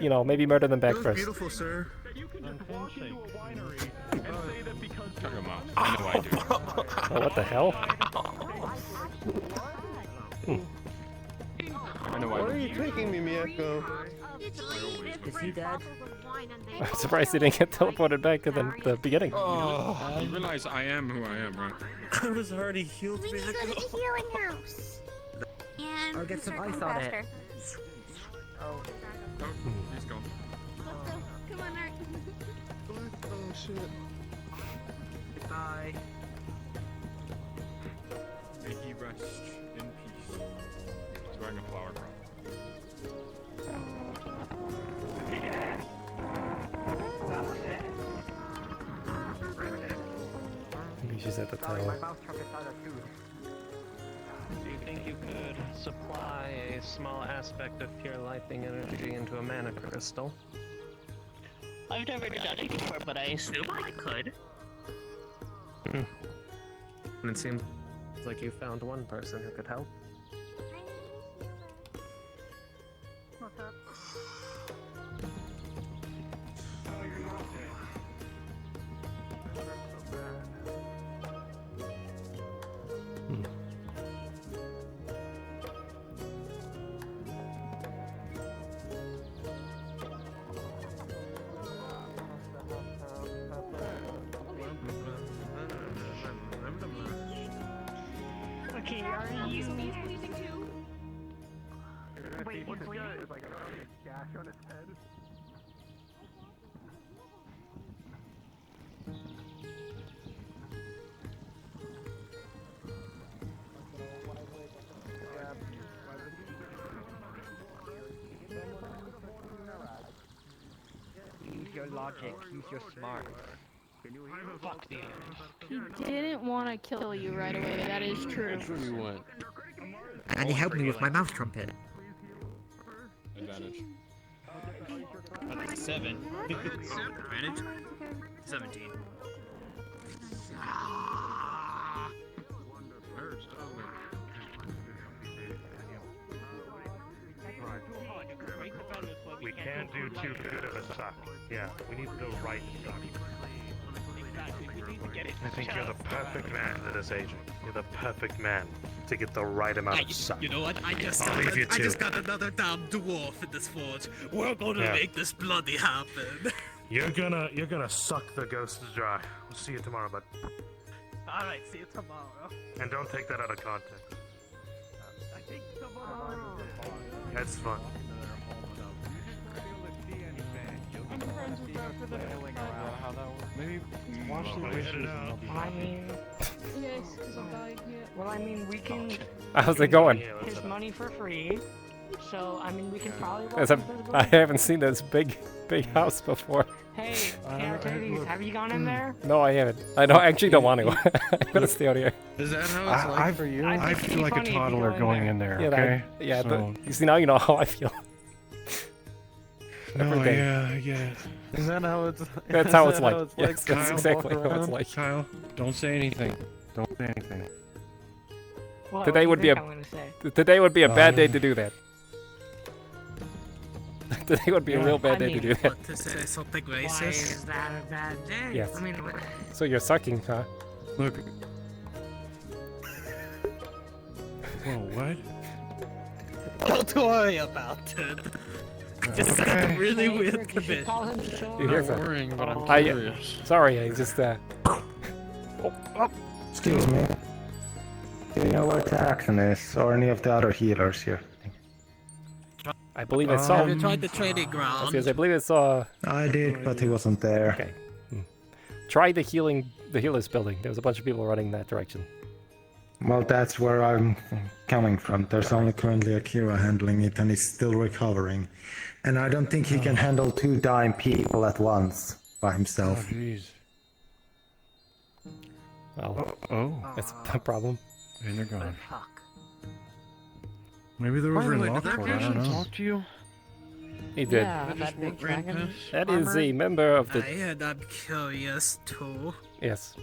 A: You know, maybe murder them back
R: It was
A: first.
R: beautiful, sir.
A: Oh, what the hell?
K: Where are you taking me, Miyako?
P: Is he dead?
A: I'm surprised he didn't get teleported back to the beginning.
Q: Oh, you realize I am who I am, right?
V: I was already healed.
O: We need to go to the healing house. And
P: I'll get some
O: start
P: ice
O: going
P: on it.
O: faster.
Q: Oh, he's gone.
O: Come on, Art.
K: Oh shit.
P: Goodbye.
Q: May he rest in peace. He's wearing a flower crown.
A: She's at the tail.
K: Do you think you could supply a small aspect of pure lightning energy into a mana crystal?
U: I've never done it before, but I assume I could.
K: And it seems like you found one person who could help.
O: Okay, are you leaving too?
R: Wait, what's this guy? Like a gash on his head.
P: Use your logic, use your smart. Fuck the
T: He didn't want to kill you right away, that is true.
Q: Which one you want?
P: And he helped me with my mouth trumpet.
Q: Advantage.
Y: 7. Advantage? 17.
Z: We can't do too good of a suck. Yeah, we need to do right suck. I think you're the perfect man for this agent. You're the perfect man to get the right amount of suck.
Y: You know what?
Z: I'll leave you to it.
Y: got another damn dwarf in this forge. We're gonna make this bloody happen.
Z: You're gonna suck the ghosts dry. We'll see you tomorrow, bud.
Y: Alright, see you tomorrow.
Z: And don't take that out of context.
Y: I think tomorrow.
Z: That's fun.
V: Maybe watch the wishes.
B: I mean,
T: Yes, because I'm dying here.
B: well, I mean, we can.
A: How's it going?
B: His money for free. So, I mean, we can probably.
A: As I haven't seen this big house before.
B: Hey, Arcadies, have you gone in there?
A: No, I haven't. I actually don't want to. I'm gonna stay out here.
V: Is that how it's like for you?
E: I feel like a toddler going in there,
A: Yeah,
E: okay?
A: yeah.
E: So-
A: You see, now you know how I feel.
E: No,
A: Every day.
E: yeah, I guess.
V: Is that how it's?
A: That's
V: is
A: how
V: that
A: it's like. Yes, that's
V: Kyle,
A: exactly
V: walk
A: how it's
V: around?
A: like.
E: Kyle, don't say anything. Don't say anything.
B: What
A: Today
B: do you
A: would be
B: think
A: a
B: I'm gonna say?
A: today would be a bad day to do that. Today would be a real bad day to do that.
Y: To say something
B: Why is that a bad day?
A: Yes.
B: I mean,
A: So you're sucking, huh?
E: Look. Whoa, what?
Y: Don't worry about it. Just got a really weird condition.
A: You hear
E: I'm
A: that?
E: worrying, but I'm
A: I,
E: curious.
A: sorry, I just
S: Excuse me. Do you know where Taxon is, or any of the other healers here?
A: I believe I saw.
Y: Have you tried the training ground?
A: Yes, I believe I saw.
S: I did, but he wasn't there.
A: Okay. Try the healers building. There was a bunch of people running that direction.
S: Well, that's where I'm coming from. There's only currently Akira handling it, and he's still recovering. And I don't think he can handle 2 dying people at once by himself.
E: Oh, jeez.
A: Well,
E: Oh.
A: that's a problem.
E: And they're gone. Maybe they're over in Lockport, I don't know.
V: Talk to you?
A: He did.
B: Yeah, that big dragon.
A: That is a member of the.
V: I'm curious too.
A: Yes.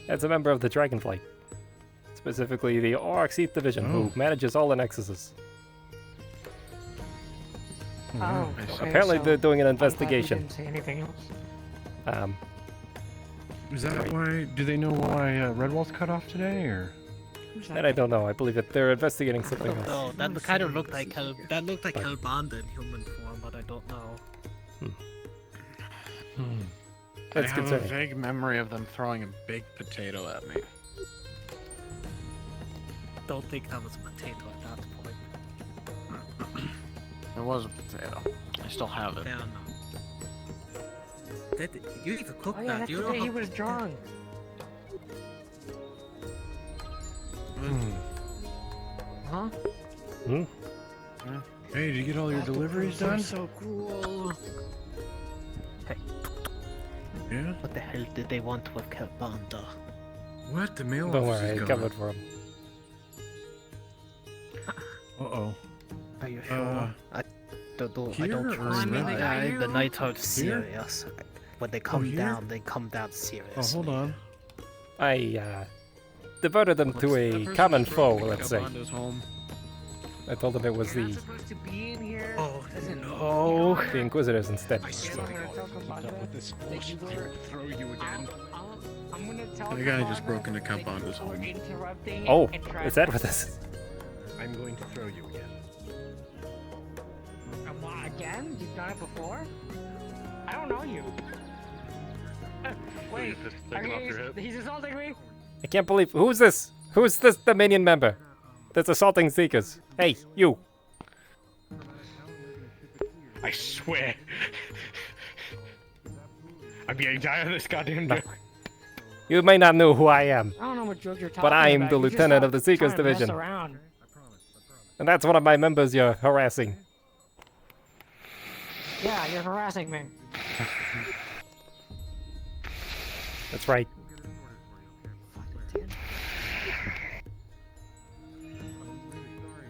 A: That's a member of the Dragonflight. Specifically the Arcadies Division, who manages all the Nexuses.
B: Oh,
A: Apparently they're doing an investigation.
B: Didn't say anything else.
D: Is that why? Do they know why Redwall's cut off today, or?
A: That I don't know. I believe that they're investigating something else.
V: No, that kind of looked like Hellbonder in human form, but I don't know.
A: That's
D: I have
A: concerning.
D: a vague memory of them throwing a baked potato at me.
V: Don't think that was a potato at that point.
D: It was a potato. I still have it.
V: Yeah, no. You even cook
B: Oh yeah,
V: that.
B: that's
V: You
B: the
V: know
B: day he
V: how-
B: was drunk. Huh?
D: Hey, did you get all your deliveries done?
V: So cool. Hey.
D: Yeah?
V: What the hell did they want with Hellbonder?
F: What? The mail
A: Don't
F: office
A: worry, I
F: is gone.
A: covered for him.
D: Uh-oh.
V: Are you sure? I don't
F: Here
V: trust
F: or in
V: them.
F: Red?
V: The nights are serious. When they come
D: here?
V: down, they come down serious.
D: Oh, hold on.
A: I devoted them to a common foe, let's say.
D: Home.
A: I told them it was the
B: Supposed to be in here.
V: Oh
A: no, the Inquisitors instead.
B: So.
F: Throw you again.
B: I'm gonna tell
F: The guy just broke into Compounder's home.
B: interrupting.
A: Oh,
B: and try
A: is that what this is?
F: I'm going to throw you again.
B: Again? You've done it before? I don't know you. Wait,
Z: Just taking off your head.
B: he's assaulting me?
A: I can't believe. Who's this? Who's this Dominion member that's assaulting Seekers? Hey, you.
D: I swear. I'm getting tired of this goddamn joke.
A: You may not know who I am,
B: I don't know what joke you're talking
A: but I am
B: about.
A: the
B: You just
A: lieutenant
B: stop
A: of the Seekers
B: trying to mess
A: Division.
B: around.
A: And that's one of my members you're harassing.
B: Yeah, you're harassing me.
A: That's right.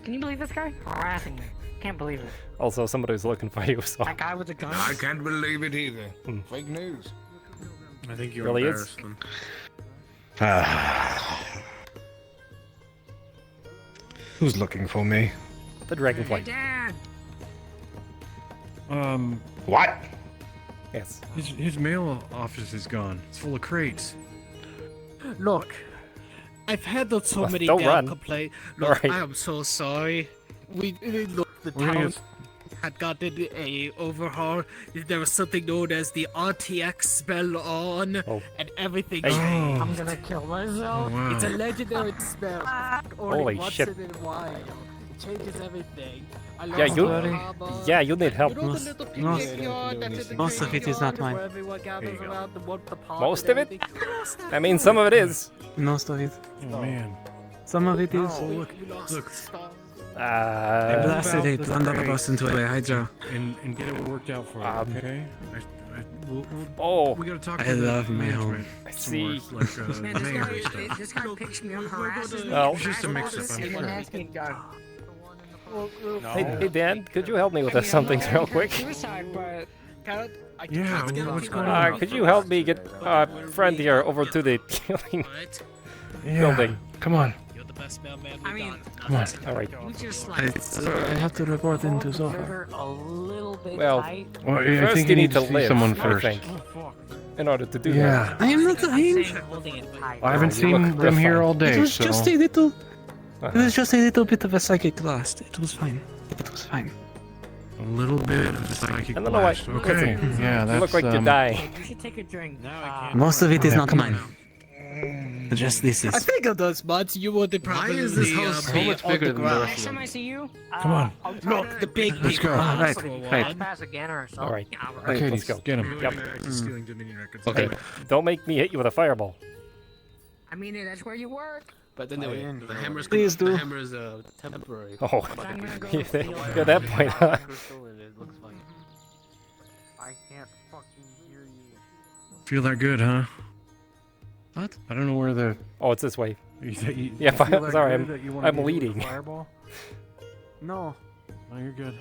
B: Can you believe this guy? Harassing me. Can't believe it.
A: Also, somebody's looking for you, so.
B: That guy with the gun?
M: I can't believe it either.
A: Hmm.
M: Fake news.
F: I think you're
A: Really is?
F: embarrassed them.
D: Who's looking for me?
A: The Dragonflight.
B: Dad!
D: What?
A: Yes.
D: His mail office is gone. It's full of crates.
V: Look, I've handled so
A: Well,
V: many
A: don't
V: damn
A: run.
V: complaints. Look,
A: Alright.
V: I am so sorry. Look, the
D: We're gonna
V: town had gotten a overhaul. There was something known as the RTX spell on, and everything
A: Hey.
V: changed.
B: I'm gonna kill myself.
F: Oh, wow.
V: It's a legendary spell. Only
A: Holy
V: once
A: shit.
V: in a while. It changes everything. I
A: Yeah,
V: lost
A: you.
V: my armor.
A: Yeah, you need help.
V: You know the little graveyard that's in the
S: most of it is not
V: graveyard
S: mine.
V: where everyone gathers around and want the pot
A: Most
V: and
A: of it?
V: everything? You lost that
A: I mean, some of it is.
S: Most of it.
D: Oh man.
S: Some of it is.
D: Oh look,
V: You lost
D: look.
V: the stuff.
S: Blasted it, blundered us into a Hydra.
D: And get it worked out for you, okay?
A: Oh,
F: We gotta talk
S: I
F: to the
S: love my home.
F: management
A: I
F: some more,
A: see.
F: like
B: Man,
F: mayor and stuff.
B: this guy picks me up, harasses me.
A: Well,
F: It's just a mix-up, I'm
B: and then
F: sure.
B: has me gun.
A: hey, Dan, could you help me with something real quick?
B: Suicide, but
F: Yeah, what's going on?
A: Could you help me get a friend here over to the healing building?
D: Come on.
V: You're the best mailman we
B: I mean,
V: got.
D: Come on.
A: All right.
B: you just
S: I
B: like
S: have to report into Sofa.
B: trigger a little bit
A: Well,
B: tight.
D: Well, I
A: First,
D: think
A: you
D: you
A: need to
D: see
A: live,
D: someone
A: I
D: first.
A: think, in order to do
D: Yeah.
S: I am not. I am.
B: Saying holding it tight.
D: I haven't
A: you look
D: seen them here
A: fine.
D: all day,
S: It was
D: so.
S: just a little. It
A: Uh-huh.
S: was just a little bit of a psychic blast. It was fine. It was fine.
F: A little bit of a psychic
A: I don't know why.
F: blast. Okay.
A: Listen,
D: Yeah,
A: you
D: that's.
A: look like you're dying.
B: Hey, you should take a drink.
S: Most of it is
D: Yeah,
S: not
D: come
S: mine. Just this
V: I
S: is.
V: think of those months you would probably
F: is this house
V: be
D: so much
V: on
D: bigger
V: the
D: than the
V: ground.
D: rest
B: Next time I see you,
D: Come on.
B: I'll try
V: Look,
B: to
V: the big
D: Let's
V: people.
D: go.
S: Right, right.
B: pass again or something.
A: All right.
B: Yeah, all
A: Okay,
D: Okay,
A: let's go.
D: get him.
A: Yep.
F: Stealing Dominion records.
A: Okay, don't make me hit you with a fireball.
B: I mean, that's where you work.
K: But then the hammer's
S: Please do.
K: The hammer's temporary.
A: Oh,
B: But I'm gonna go
A: you're
B: steal
A: at that point, huh?
K: Crystal and it looks fine.
P: I can't fucking hear you.
F: Feel that good, huh?
D: What? I don't know where the.
A: Oh, it's this way.
D: You,
A: Yeah,
D: feel that
A: sorry,
D: good that you wanna
A: I'm
D: get hit with a
A: leading.
D: Fireball? No. No, you're good.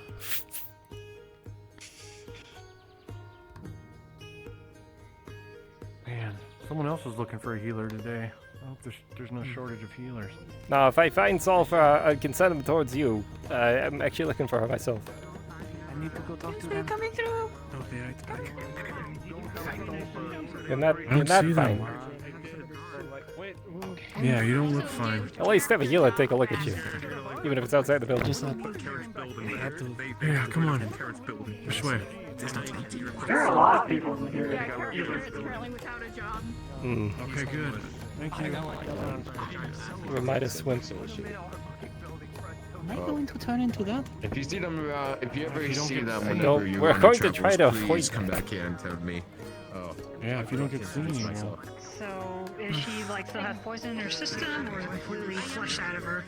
D: Man, someone else was looking for a healer today. I hope there's no shortage of healers.
A: Now, if I find Sulfur, I can send him towards you. I'm actually looking for her myself.
V: I need to go talk to
O: We're coming through.
V: Okay,
A: You're not
V: see
A: fine.
V: them. Yeah, you don't look fine.
A: At least have a healer take a look at you. Even if it's outside the building.
V: Yeah, come on. This way.
C: There are a lot of people in here.
O: Apparently without a job.
V: Okay, good. Thank you.
A: Remind us swim.
V: Am I going to turn into that?
G: If you see them, if you ever
V: If you don't
G: see
V: get
G: them,
V: seen-
G: whenever
A: No,
G: you
A: we're
G: on
A: going
G: the
A: to try
G: travels,
A: to
G: please
A: avoid
G: come back here and tell me. Oh.
V: Yeah, if you don't get seen anymore.
O: So, is she like still has poison in her system, or completely flushed out of her?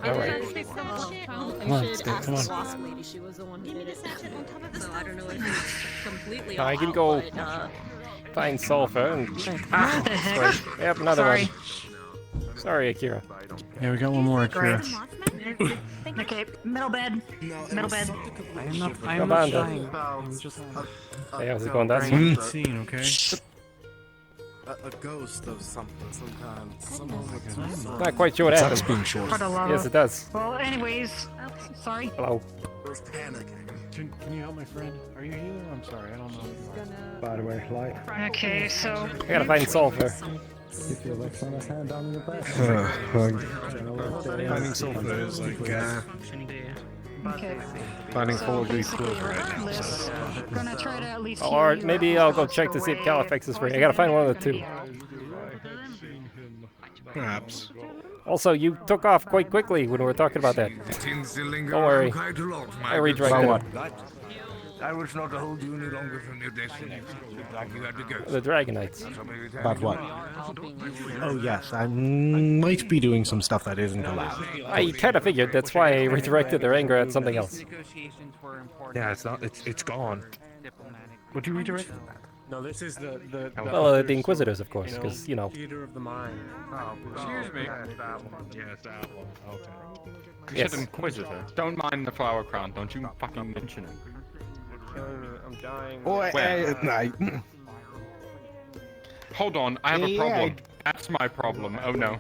A: Alright.
V: Come on,
O: ask
V: come on.
O: the wasp lady. She was the one who did it. So I don't know if it's completely
A: I
O: all
A: can
O: out,
A: go
O: but,
A: find Sulfur and...
O: What the heck?
A: Right. Yep, another
O: Sorry.
A: one. Sorry, Akira.
V: Yeah, we got one more, Akira.
O: Okay, middle bed. Middle bed.
V: I am not
A: Come on,
V: trying.
A: then.
V: I'm just...
A: Hey, how's it going, Dad?
V: Scene, okay?
N: A ghost of something, some kind. Someone with
A: Not quite sure what happened.
O: For the love
A: Yes,
O: of-
A: it does.
O: Well, anyways, sorry.
A: Hello.
N: was panicking.
V: Can you help my friend? Are you a healer? I'm sorry, I don't know.
H: By the way, like,
O: Okay, so.
A: I gotta find Sulfur.
H: if you like someone's hand down in the back.
V: Finding sulfur is like,
O: Okay.
V: finding full of these
O: Regardless, gonna try to at least.
A: Or
O: heal you
A: maybe
O: up
A: I'll go
O: the
A: check to see if
O: way
A: Califax is free. I gotta find one of the two.
V: Perhaps.
A: Also, you took off quite quickly when we were talking about that. Don't worry. I redirected it.
V: I was not to hold you any longer from your destiny. Like you had to go.
A: The Dragonites.
V: About what? Oh yes, I might be doing some stuff that isn't allowed.
A: I kind of figured that's why I redirected their anger at something else.
D: Yeah, it's not. It's gone.
V: Would you redirect?
D: No, this is the
A: Well, the Inquisitors, of course, because, you know.
D: Theater of the mind. Oh,
Q: Excuse me.
D: That one. Yes, that one. Okay.
Q: You
A: Yes.
Q: said Inquisitor. Don't mind the flower crown. Don't you fucking mention it.
D: I'm dying.
V: Oh,
Q: Where? Hold on, I have a
V: Yeah,
Q: problem. That's my problem. Oh no.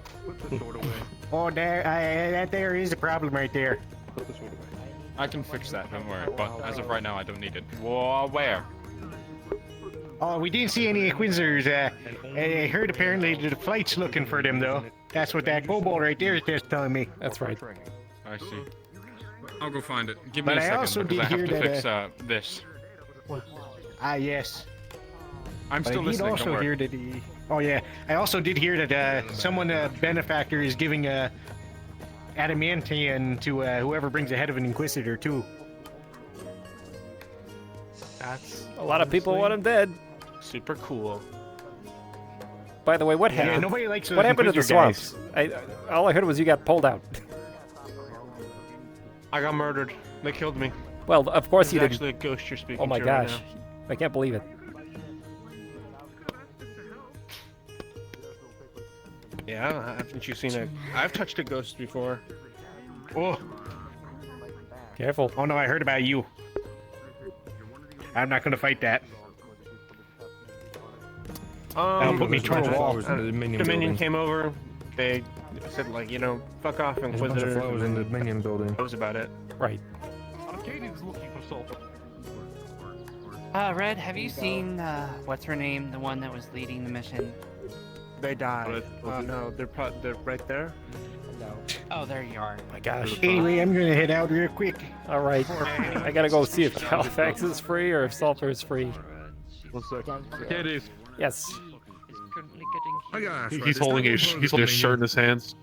V: Oh, that there is a problem right there.
Q: I can fix that. Don't worry. But as of right now, I don't need it. Whoa, where?
V: Oh, we didn't see any Inquisitors. I heard apparently the flight's looking for them, though. That's what that Kobold right there is just telling me.
A: That's right.
Q: I see. I'll go find it. Give me
V: But
Q: a
V: I
Q: second
V: also
Q: because I
V: did
Q: have to
V: hear
Q: fix
V: that,
Q: this.
V: Ah, yes.
Q: I'm
V: But
Q: still
V: I did
Q: listening.
V: also
Q: Don't worry.
V: hear that oh yeah, I also did hear that someone, benefactor, is giving adamantium to whoever brings the head of an Inquisitor too.
D: That's
A: A lot of people want him dead.
D: super cool.
A: By the way, what
V: Yeah,
A: happened?
V: nobody likes those
A: What happened to the
V: Inquisitor
A: swamps? All I heard was you got pulled out.
D: I got murdered. They killed me.
A: Well, of course
D: It's
A: you didn't.
D: actually a ghost you're speaking
A: Oh my
D: to right
A: gosh.
D: now.
A: I can't believe it.
D: Yeah, haven't you seen a? I've touched a ghost before.
V: Oh.
A: Careful.
V: Oh no, I heard about you. I'm not gonna fight that. That'll put me
D: there's a
V: through
D: bunch
V: a
D: of
V: wall.
D: flowers in the Dominion
V: Dominion
D: building.
V: came
D: over. They said like, you know, fuck off,
V: There's a bunch of
D: Inquisitor.
V: flowers in the
D: Dominion building. That was about it.
A: Right.
V: Arcadies looking for sulfur.
P: Red, have you seen, what's her name? The one that was leading the mission?
D: They died. No, they're right there.
P: Oh, there you are.
A: My gosh.
V: Anyway, I'm gonna head out real quick.
A: All right. I gotta go see if Califax is free or if Sulfur is free.
D: One second. Arcadies.
A: Yes.
F: He's holding a shirt in his hands.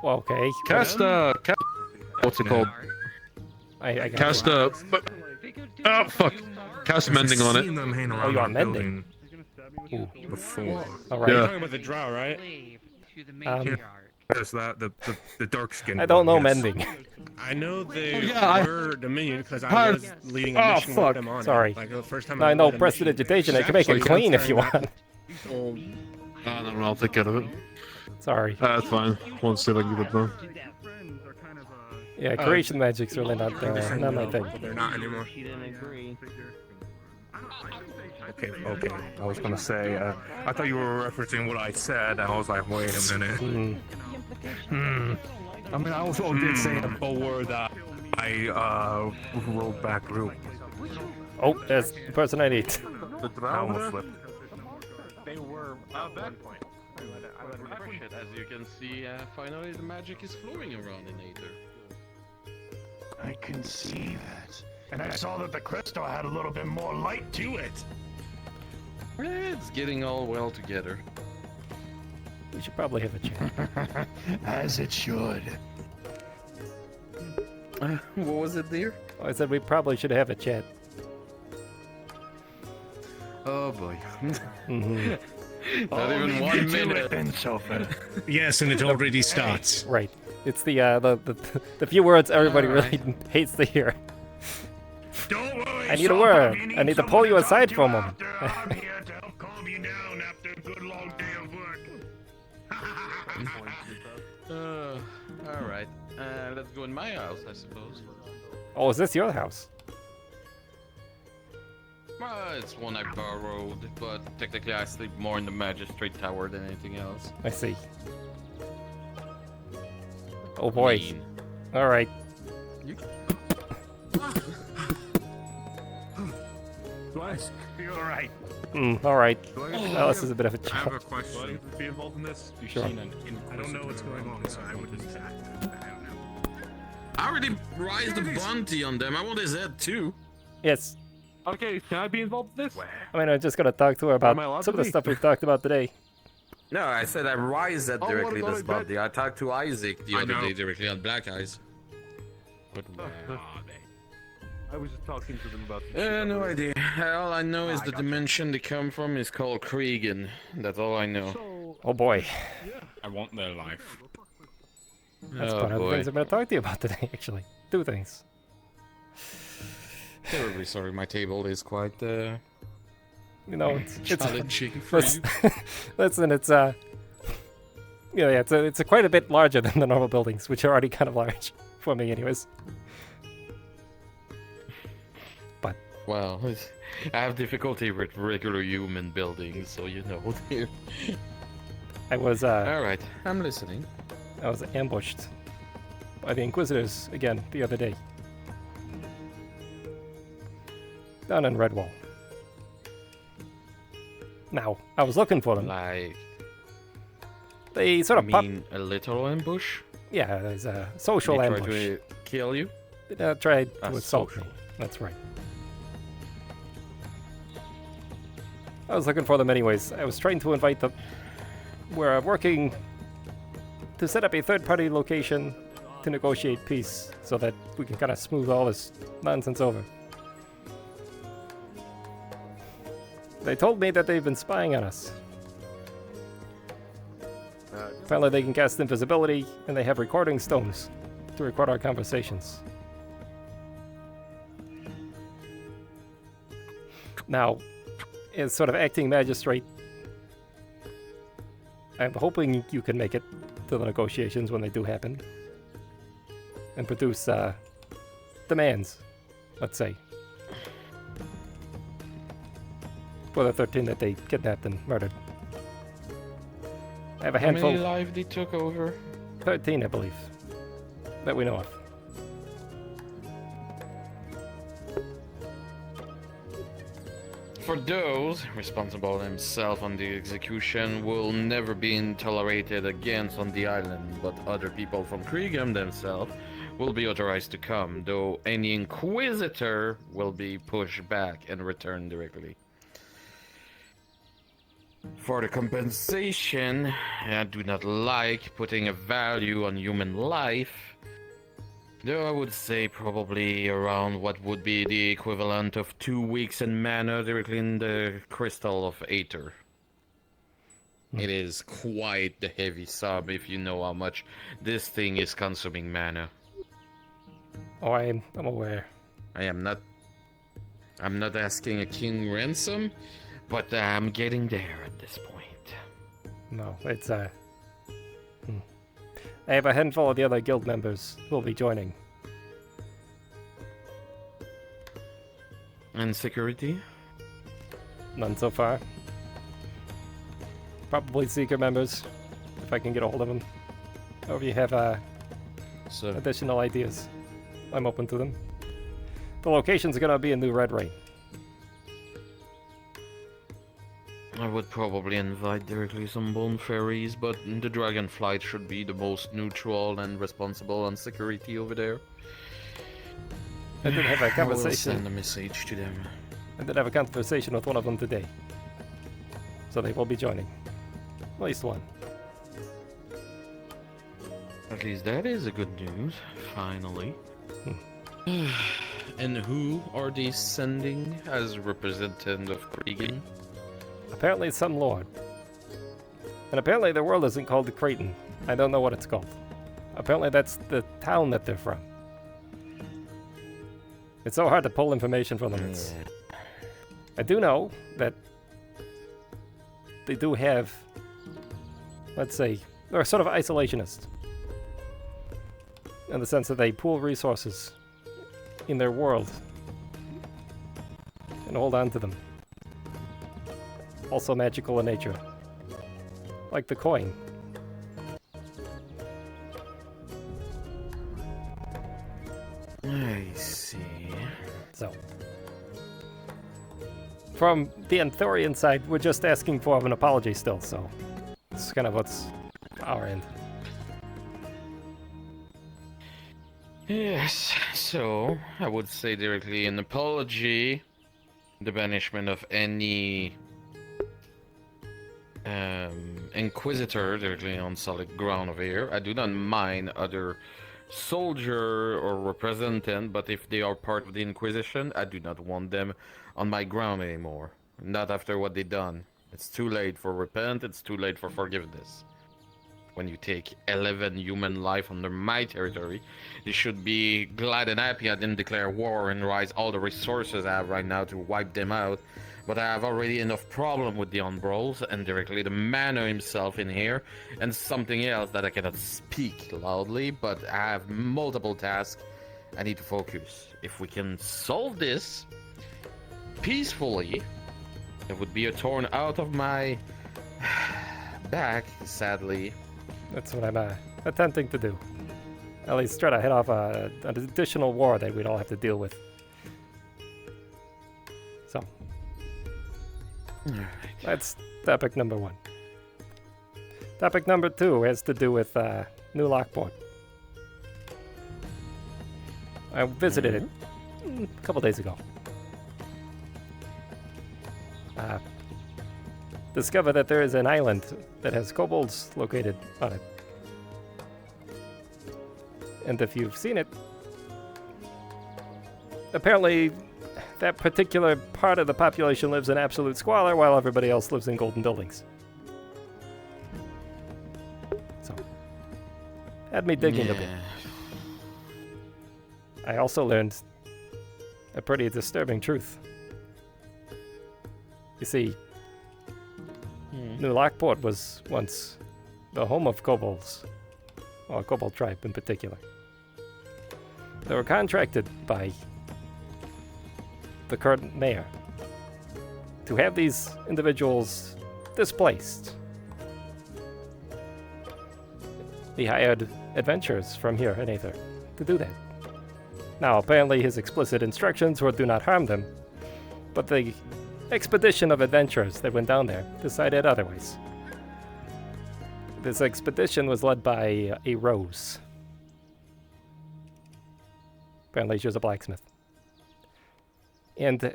A: Well, okay.
F: Cast what's it called?
A: I got
F: Cast
A: it.
F: oh fuck. Cast mending on it.
A: Oh, you are mending.
F: Before.
A: All right.
F: Yeah.
D: Talking about the drow, right?
F: Yes, that the dark skin.
A: I don't know mending.
D: I know they
F: Yeah,
D: were Dominion because I was leading a mission with them on
A: Sorry.
D: it. Like the first time
A: No, I know
D: led a mission.
A: prestidigitation. I can make it clean if you want.
F: No, I'll take care of it.
A: Sorry.
F: That's fine. Won't say like you would know.
A: Yeah, creation magic's really not not my thing.
R: They're not anymore.
P: She didn't agree.
R: Okay. I was gonna say, I thought you were referencing what I said. I was like, wait a minute. I mean, I also did say a word that I rolled back through.
A: Oh, there's the person I need.
R: I almost slipped.
K: They were at that point. I let him push it. As you can see, finally the magic is flowing around in Aether.
V: I can see that. And I saw that the crystal had a little bit more light to it.
K: It's getting all well together.
A: We should probably have a chat.
V: As it should.
K: What was it, dear?
A: Oh, I said we probably should have a chat.
K: Oh boy.
V: Not
K: even 1 minute.
V: Then, Sofa. Yes, and it already starts.
A: Right. It's the few words everybody really hates to hear.
V: Don't worry,
A: I need a word. I need to pull you aside for a moment.
V: I'm here to help calm you down after a good long day of work.
K: Alright. Let's go in my house, I suppose.
A: Oh, is this your house?
K: It's one I borrowed, but technically I sleep more in the Magistrate Tower than anything else.
A: I see. Oh boy. All right.
V: You're right.
A: All right.
R: I
A: Well, this is a bit of a
R: I have a
A: challenge.
R: question. Do I get to be involved in this? You've
A: Sure.
R: seen an
V: I don't know what's going on, so I wouldn't.
K: I already raised the bounty on them. I want his head too.
A: Yes.
R: Okay, can I be involved in this?
A: I mean, I'm just gonna talk to her
R: Am I allowed
A: about some
R: to
A: of the
R: be?
A: stuff we've talked about today.
G: No, I said I rise that
R: Oh, what
G: directly
R: about
G: this
R: I bet?
G: body. I talked to Isaac the
K: I
G: other
K: know.
G: day directly on Black Eyes.
K: But
R: I was just talking to them about.
G: No idea. All I know is the dimension they come from is called Cregan. That's all I know.
A: Oh boy.
Q: I want their life.
A: That's
G: Oh,
A: one of the
G: boy.
A: things I'm gonna talk to you about today, actually. Two things.
G: Terribly sorry, my table is quite
A: You know, it's
G: challenging for you.
A: Listen, it's yeah, it's quite a bit larger than the normal buildings, which are already kind of large for me, anyways. But
K: well, I have difficulty with regular human buildings, so you know.
A: I was
K: All right, I'm listening.
A: I was ambushed by the Inquisitors again the other day. Down in Redwall. Now, I was looking for them.
K: Like,
A: They sort of
K: you
A: popped.
K: mean a little ambush?
A: Yeah, there's a social
K: They
A: ambush.
K: tried to kill you?
A: They tried to
K: A
A: assault
K: social.
A: me. That's right. I was looking for them anyways. I was trying to invite them. We're working to set up a third-party location to negotiate peace so that we can kind of smooth all this nonsense over. They told me that they've been spying on us. Apparently they can cast invisibility, and they have recording stones to record our conversations. Now, as sort of acting magistrate, I'm hoping you can make it to the negotiations when they do happen. And produce, demands, let's say. For the 13 that they kidnapped and murdered. I have a
K: How
A: handful.
K: many lives they took over?
A: 13, I believe. That we know of.
K: For those responsible themselves on the execution will never be tolerated against on the island, but other people from Kriegam themselves will be authorized to come, though any Inquisitor will be pushed back and returned directly. For the compensation, I do not like putting a value on human life, though I would say probably around what would be the equivalent of 2 weeks in mana directly in the Crystal of Aether. It is quite the heavy sum if you know how much this thing is consuming mana.
A: Oh, I'm aware.
K: I'm not asking a king ransom, but I'm getting there at this point.
A: No, it's I have a handful of the other guild members who will be joining
K: And security?
A: None so far. Probably Seeker members, if I can get a hold of them. Or if you have additional ideas, I'm open to them. The location's gonna be in New Red Ray.
K: I would probably invite directly some bone fairies, but the Dragonflight should be the most neutral and responsible on security over there.
A: I did have a
K: I will
A: conversation.
K: send a message to them.
A: I did have a conversation with one of them today. So they will be joining. At least one.
K: At least that is a good news, finally. And who are they sending as representative of Cregan?
A: Apparently it's some lord. And apparently their world isn't called Creighton. I don't know what it's called. Apparently that's the town that they're from. It's so hard to pull information from them. I do know that they do have, let's say, they're sort of isolationists. In the sense that they pool resources in their world and hold on to them. Also magical in nature. Like the coin.
K: I see.
A: So, from the Anthorian side, we're just asking for an apology still, so it's kind of what's our end.
K: Yes, so I would say directly an apology, the banishment of any Inquisitor directly on solid ground over here. I do not mind other soldier or representative, but if they are part of the Inquisition, I do not want them on my ground anymore. Not after what they done. It's too late for repent, it's too late for forgiveness. When you take 11 human life under my territory, you should be glad and happy I didn't declare war and raise all the resources I have right now to wipe them out. But I have already enough problem with the Umbrols and directly the Manor himself in here, and something else that I cannot speak loudly, but I have multiple tasks I need to focus. If we can solve this peacefully, it would be a torn out of my back, sadly.
A: That's what I'm attempting to do. At least try to head off an additional war that we'd all have to deal with. So, that's topic number 1. Topic number 2 has to do with New Lockport. I visited it a couple days ago. Discovered that there is an island that has kobolds located on it. And if you've seen it, apparently that particular part of the population lives in absolute squalor while everybody else lives in golden buildings. So, had me digging a bit. I also learned a pretty disturbing truth. You see, New Lockport was once the home of kobolds, or a kobold tribe in particular. They were contracted by the current mayor to have these individuals displaced. He hired adventurers from here in Aether to do that. Now, apparently his explicit instructions were do not harm them, but the expedition of adventurers that went down there decided otherwise. This expedition was led by a Rose. Apparently she was a blacksmith. And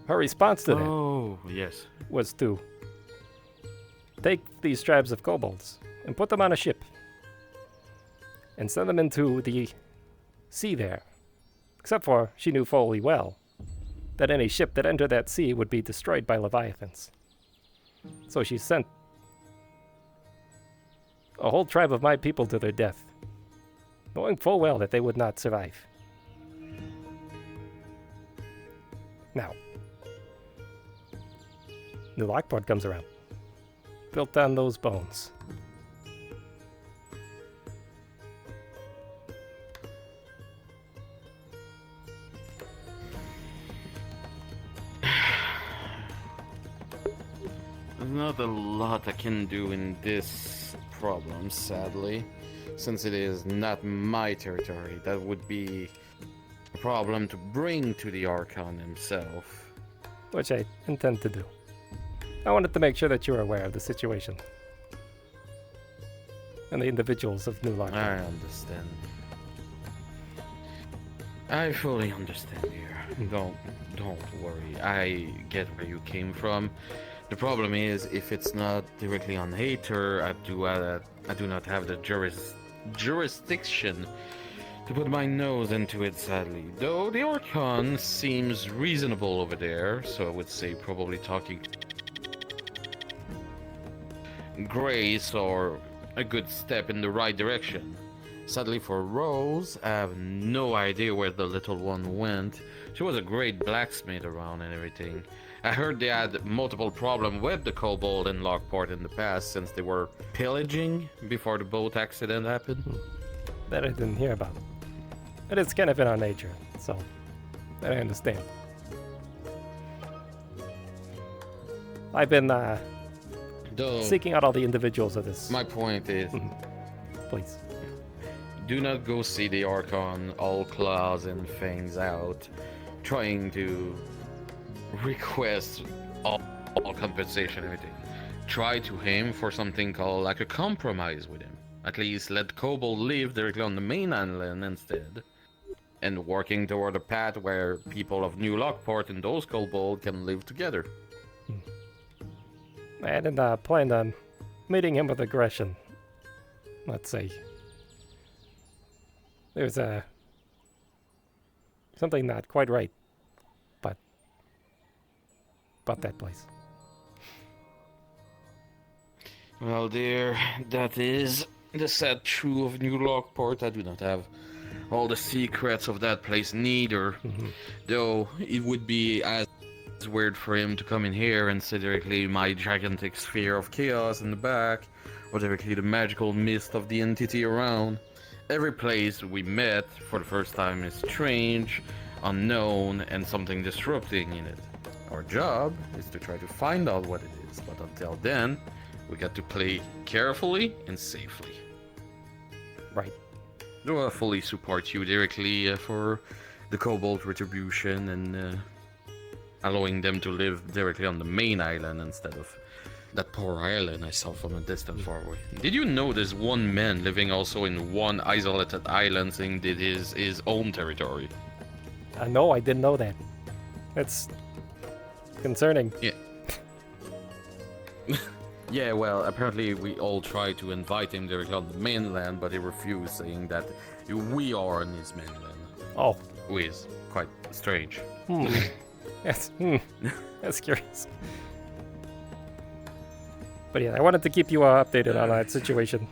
A: her response to that was to take these tribes of kobolds and put them on a ship and send them into the sea there. Except for she knew fully well that any ship that entered that sea would be destroyed by leviathans. So she sent a whole tribe of my people to their death, knowing full well that they would not survive. Now, New Lockport comes around, built on those bones.
K: not a lot I can do in this problem, sadly. Since it is not my territory, that would be a problem to bring to the Archon himself.
A: Which I intend to do. I wanted to make sure that you were aware of the situation. And the individuals of New Lockport.
K: I understand. I fully understand here. Don't worry. I get where you came from. The problem is, if it's not directly on Aether, I do not have the jurisdiction to put my nose into it, sadly. Though the Archon seems reasonable over there, so I would say probably talking to Grace or a good step in the right direction. Sadly for Rose, I have no idea where the little one went. She was a great blacksmith around and everything. I heard they had multiple problems with the Kobold in Lockport in the past since they were pillaging before the boat accident happened.
A: That I didn't hear about. But it's kind of in our nature, so I understand. I've been seeking out all the individuals of this.
K: My point is,
A: please.
K: Do not go see the Archon all claws and fangs out, trying to request all compensation and everything. Try to aim for something called like a compromise with him. At least let Kobold live directly on the main island instead. And working toward a path where people of New Lockport and those Kobold can live together.
A: I hadn't planned on meeting him with aggression. Let's see. There's something not quite right, but about that place.
K: Well, dear, that is the sad truth of New Lockport. I do not have all the secrets of that place neither. Though it would be as weird for him to come in here and see directly my gigantic sphere of chaos in the back, or directly the magical mist of the entity around. Every place we met for the first time is strange, unknown, and something disrupting in it. Our job is to try to find out what it is, but until then, we got to play carefully and safely.
A: Right.
K: Do I fully support you directly for the Kobold retribution and allowing them to live directly on the main island instead of that poor island I saw from a distance far away. Did you know there's one man living also in one isolated island saying that is his own territory?
A: No, I didn't know that. That's concerning.
K: Yeah. Yeah, well, apparently we all tried to invite him directly on the mainland, but he refused, saying that we are on his mainland.
A: Oh.
K: Which is quite strange.
A: Yes. That's curious. But yeah, I wanted to keep you updated on that situation.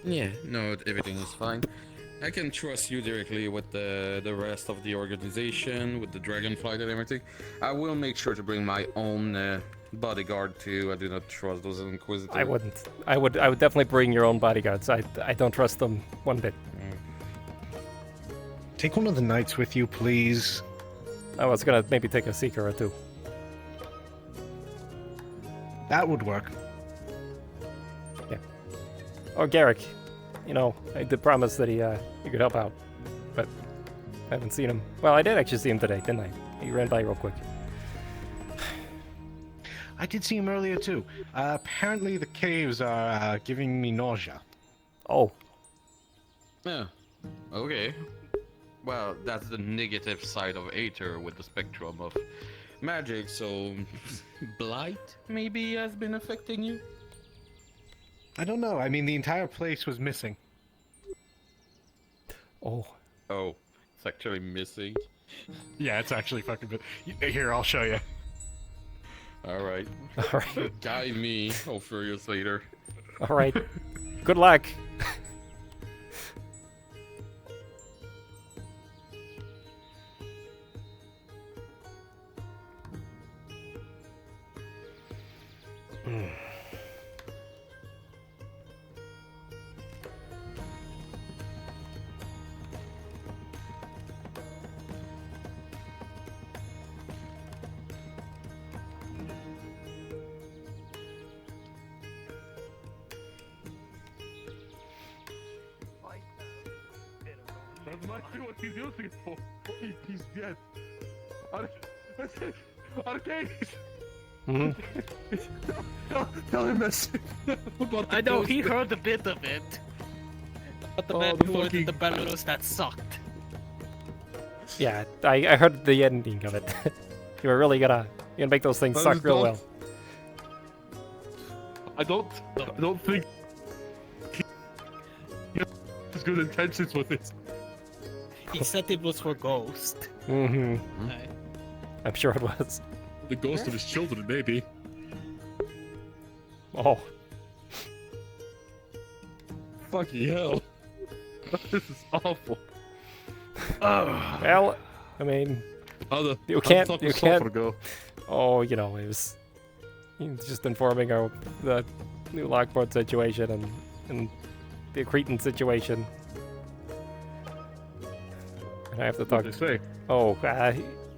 K: Yeah, no, everything is fine. I can trust you directly with the rest of the organization, with the Dragonflight and everything. I will make sure to bring my own bodyguard too. I do not trust those Inquisitors.
A: I wouldn't. I would definitely bring your own bodyguards. I don't trust them one bit.
V: Take one of the knights with you, please.
A: I was gonna maybe take a seeker or two.
V: That would work.
A: Yeah. Or Garrick. You know, I did promise that he could help out, but I haven't seen him. Well, I did actually see him today, didn't I? He ran by real quick.
V: I did see him earlier too. Apparently the caves are giving me nausea.
A: Oh.
K: Yeah. Okay. Well, that's the negative side of Aether with the spectrum of magic, so blight maybe has been affecting you?
V: I don't know. I mean, the entire place was missing.
A: Oh.
K: Oh, it's actually missing?
R: Yeah, it's actually fucking good. Here, I'll show you.
K: Alright.
A: Alright.
K: Guide me. I'll furious later.
A: Alright. Good luck.
F: might be what he's using it for. He's dead. Arcadies! Tell him this.
Y: I know, he heard a bit of it. But the man who ordered the bellows that sucked.
A: Yeah, I heard the ending of it. You were really gonna make those things suck real well.
F: I don't think he has good intentions with it.
Y: He said it was for Ghost.
A: I'm sure it was.
F: The ghost of his children, maybe.
A: Oh.
F: Fucking hell. This is awful.
A: Well, I mean, you can't. Oh, you know, he's just informing our the new lockboard situation and the Cretan situation. And I have to talk.
F: What did they say?
A: Oh,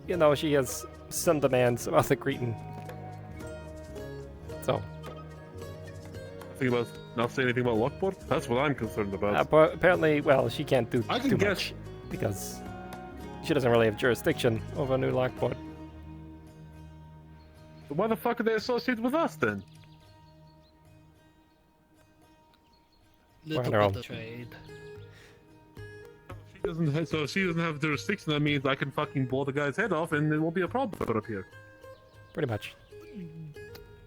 A: you know, she has some demands about the Cretan. So.
F: Think about not saying anything about lockboard? That's what I'm concerned about.
A: But apparently, well, she can't do too
F: guess.
A: much because she doesn't really have jurisdiction over a new lockboard.
F: Why the fuck are they associated with us then?
Y: Little bit of trade.
F: So she doesn't have jurisdiction. That means I can fucking blow the guy's head off, and it won't be a problem up here.
A: Pretty much.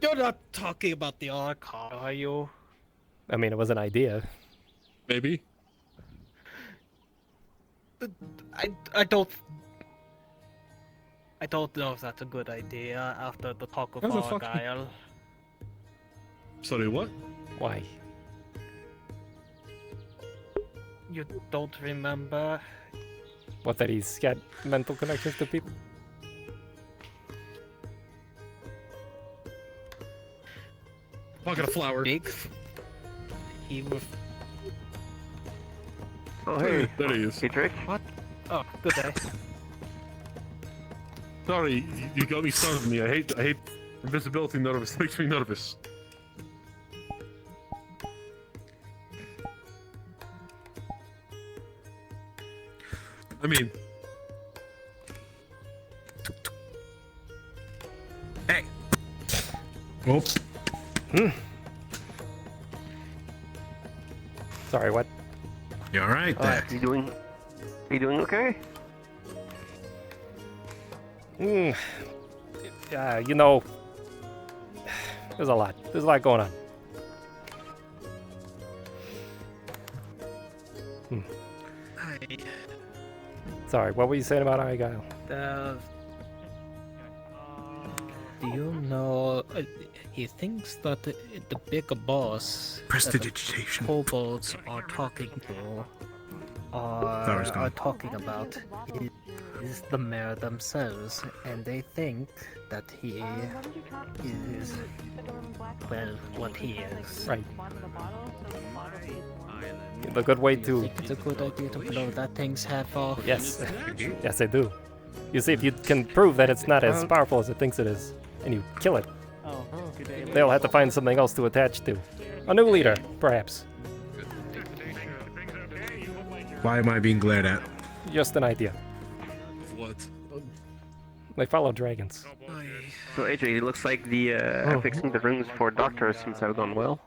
Y: You're not talking about the Arcade, are you?
A: I mean, it was an idea.
F: Maybe.
Y: I don't know if that's a good idea after the talk of Argyle.
F: Sorry, what?
A: Why?
Y: You don't remember?
A: What, that he's got mental connections to people?
F: Pocket of flour.
Y: Big. He was.
F: Oh, hey. There he is.
I: Hey, Drake.
Y: What? Oh, good day.
F: Sorry, you got me started me. I hate invisibility nervous. It makes me nervous. I mean...
Y: Hey!
F: Oops.
A: Sorry, what?
F: You alright there?
I: You doing okay?
A: You know, there's a lot going on. Sorry, what were you saying about Argyle?
Y: Do you know? He thinks that the big boss
F: Prestidigitation.
Y: Kobolds are talking to, are talking about is the mayor themselves, and they think that he is, well, what he is.
A: Right. A good way to...
Y: It's a good idea to blow that thing's head off.
A: Yes. Yes, I do. You see, if you can prove that it's not as powerful as it thinks it is, and you kill it, they'll have to find something else to attach to. A new leader, perhaps.
F: Why am I being glared at?
A: Just an idea.
F: What?
A: They follow dragons.
I: So AJ, it looks like the fixing the rooms for doctors seems to have gone well.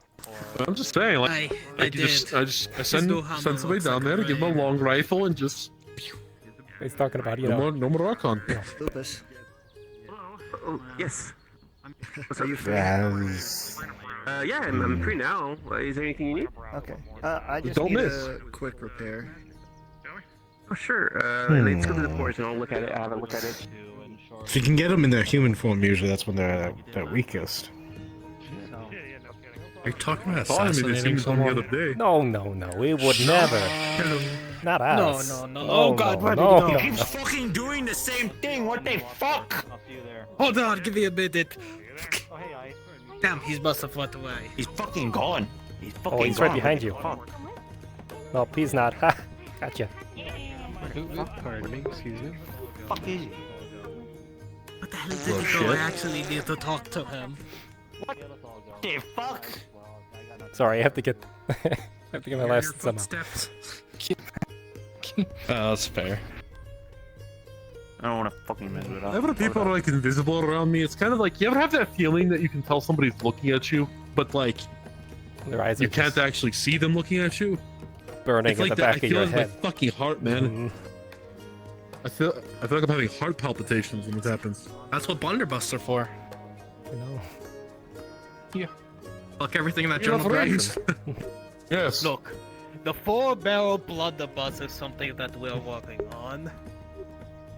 F: I'm just saying, like, I send somebody down there to give him a long rifle and just.
A: He's talking about, you know.
F: No more Archon.
A: Yeah.
I: Lupus. Oh, yes. Are you free?
S: Yes.
I: Yeah, I'm free now. Is there anything you need?
S: Okay.
N: I just
F: Don't
N: need
F: miss.
N: a quick repair.
I: Oh, sure. Let's go to the forest and I'll look at it. Have a look at it.
D: If you can get them in their human form, usually that's when they're weakest.
F: Are you talking about assassinating someone the other day?
A: No, we would never. Not us.
Y: No. Oh God, where did he go?
V: Keeps fucking doing the same thing. What the fuck?
Y: I'll see you there. Hold on, give me a minute. Damn, he must have went away.
V: He's fucking gone. He's fucking
A: he's right behind you. Nope, he's not. Ha! Gotcha.
D: Pardon me, excuse me.
V: Fuck is he?
Y: What the hell did he go? I actually need to talk to him.
V: What the fuck?
A: Sorry, I have to get my last somehow.
D: That's fair.
I: I don't want to fucking mess it up.
F: Whenever people are like invisible around me, it's kind of like, you ever have that feeling that you can tell somebody's looking at you, but like
A: their eyes
F: you
A: are
F: can't actually see them looking at you?
A: burning
F: It's
A: in
F: like
A: the
F: that.
A: back
F: I
A: of
F: feel
A: your
F: like
A: head.
F: my fucking heart, man. I feel like I'm having heart palpitations when this happens.
E: That's what blunderbusses are for.
A: You know.
E: Yeah. Fuck everything in that
F: You're
E: general
F: afraid.
E: direction.
F: Yes.
Y: Look, the 4-barrel blunderbuss is something that we're working on.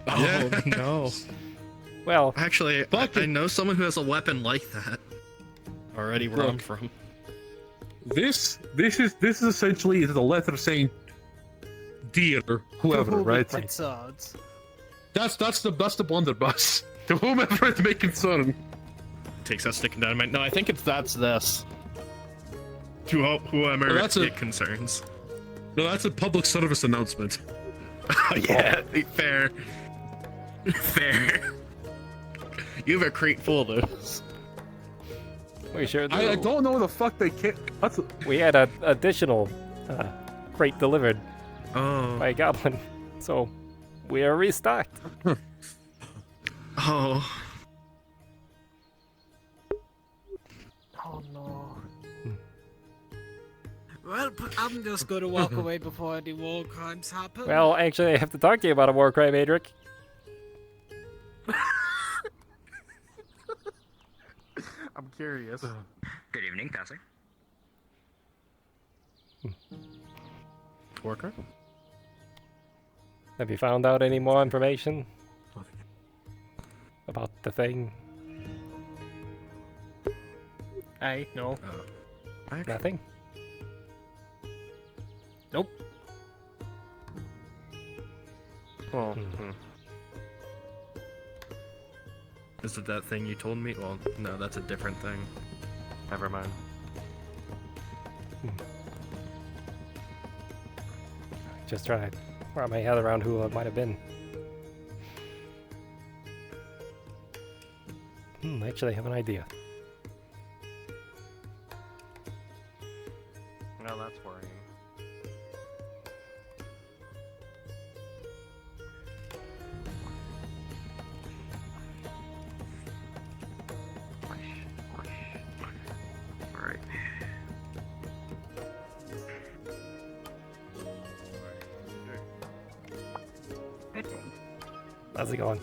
E: Oh no.
A: Well,
E: actually, I know someone who has a weapon like that. Already where I'm
F: Look.
E: from.
F: This is essentially the letter saying dear whoever, right?
Y: Concerns.
F: That's the blunderbuss. To whomever it may concern.
E: Takes that stick and dynamite. No, I think that's this. To whoever
F: Well, that's
E: it concerns.
F: No, that's a public service announcement.
E: Yeah, fair. Fair. You have a crate full of those.
A: We sure do.
F: I don't know the fuck they can't.
A: We had an additional crate delivered by a goblin, so we are restocked.
E: Oh.
Y: Oh no.
P: Well, I'm just gonna walk away before any war crimes happen.
A: Well, actually, I have to talk to you about a war crime, Adric.
M: I'm curious.
J: Good evening, Pastor.
E: Worker?
A: Have you found out any more information about the thing?
Y: No.
A: Nothing?
Y: Nope.
E: Oh. Is it that thing you told me? Well, no, that's a different thing. Never mind.
A: Just trying to wrap my head around who it might have been. Actually, I have an idea.
C: No, that's worrying.
I: Alright.
A: How's it going?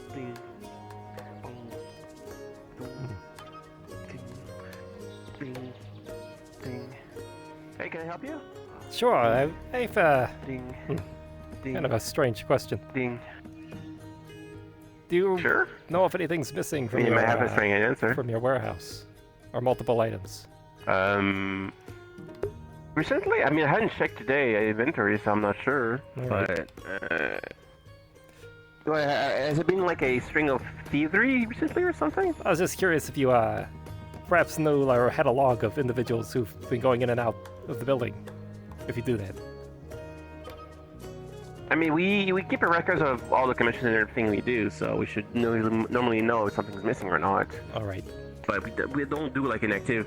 I: Hey, can I help you?
A: Sure, I've
I: Ding.
A: kind of a strange question.
I: Ding.
A: Do you
I: Sure.
A: know if anything's missing from
I: You
A: your
I: might have a strange answer.
A: from your warehouse, or multiple items?
I: Recently, I mean, I hadn't checked today inventory, so I'm not sure.
A: Alright.
I: But has it been like a string of thievery recently or something?
A: I was just curious if you perhaps knew or had a log of individuals who've been going in and out of the building. If you do that.
I: I mean, we keep a record of all the commissions and everything we do, so we should normally know if something's missing or not.
A: All right.
I: But we don't do like an active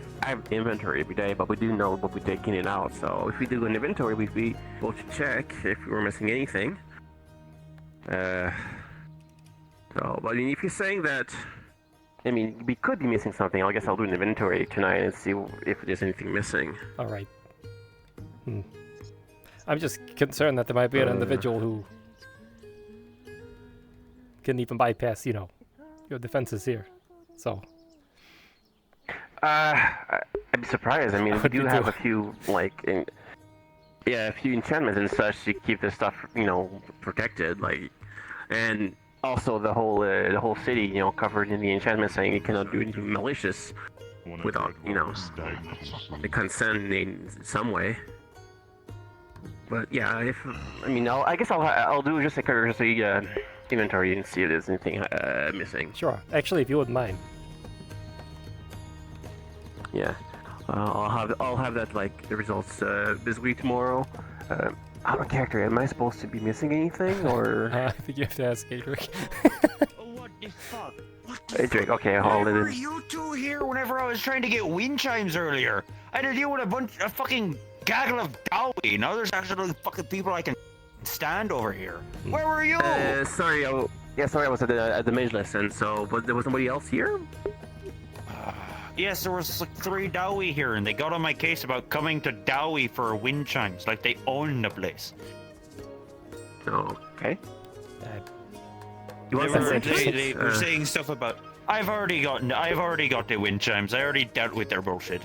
I: inventory every day, but we do know what we take in and out. So if we do an inventory, we'd be able to check if we're missing anything. But I mean, if you're saying that, I mean, we could be missing something. I guess I'll do an inventory tonight and see if there's anything missing.
A: All right. I'm just concerned that there might be an individual who can even bypass, your defenses here. So.
I: I'd be surprised. I mean, we do have a few a few enchantments and such to keep this stuff, protected. And also the whole city, covered in the enchantment saying you cannot do anything malicious without, the consent in some way. But yeah, I guess I'll do just a courtesy inventory and see if there's anything missing.
A: Sure. Actually, if you wouldn't mind.
I: Yeah, I'll have that the results this week tomorrow. Out of character, am I supposed to be missing anything or?
A: I think you have to ask Adric.
J: What the fuck?
I: Adric, okay,
J: Why
I: hold it
J: were
I: in.
J: you two here whenever I was trying to get wind chimes earlier? I had to deal with a fucking gaggle of Dowie. Now there's actually fucking people I can stand over here. Where were you?
I: Sorry, sorry, I was at the mage lesson. So, but there was somebody else here.
J: Yes, there was like 3 Dowie here, and they got on my case about coming to Dowie for wind chimes, like they own the place.
I: Okay.
J: They were saying stuff about. I've already got the wind chimes. I already dealt with their bullshit.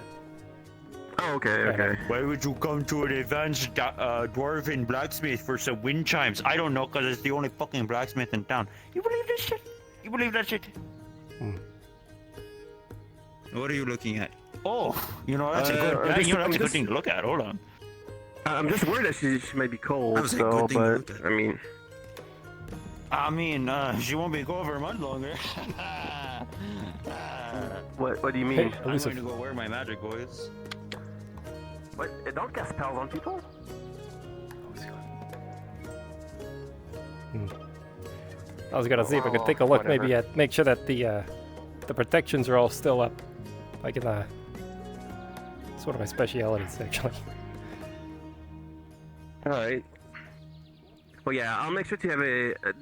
I: Oh, okay.
J: Why would you come to an advanced dwarven blacksmith for some wind chimes? I don't know, because it's the only fucking blacksmith in town. You believe this shit? You believe that shit? What are you looking at? Oh, that's a good. That's a good thing to look at. Hold on.
I: I'm just worried that she might be cold.
J: That was a good thing to
I: but
J: look at.
I: I mean,
J: she won't be cold for a month longer.
I: what do you mean?
J: I'm going to go wear my magic, boys.
I: What? It don't cast spells on people?
A: I was gonna see if I could take a look, maybe make sure that the protections are all still up. Like in it's one of my specialities, actually.
I: Alright. Well, yeah, I'll make sure to have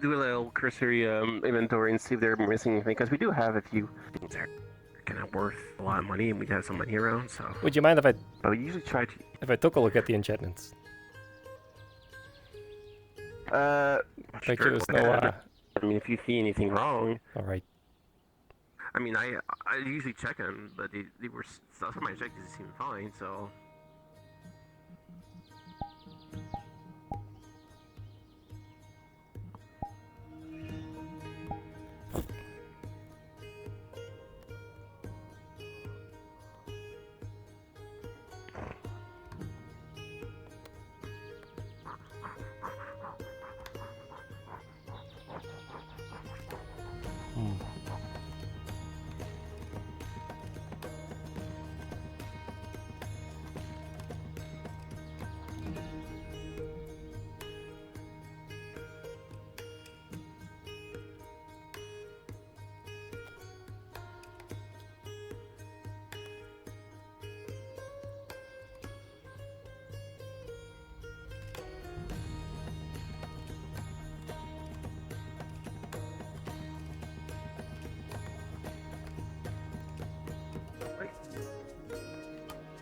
I: do a little cursory inventory and see if they're missing anything, because we do have a few things that are kind of worth a lot of money, and we have some money around, so...
A: Would you mind if I...
I: But we usually try to...
A: If I took a look at the enchantments? Make sure there's no...
I: I mean, if you see anything wrong...
A: Alright.
I: I mean, I usually check them, but they were... Some of my checked they seemed fine, so...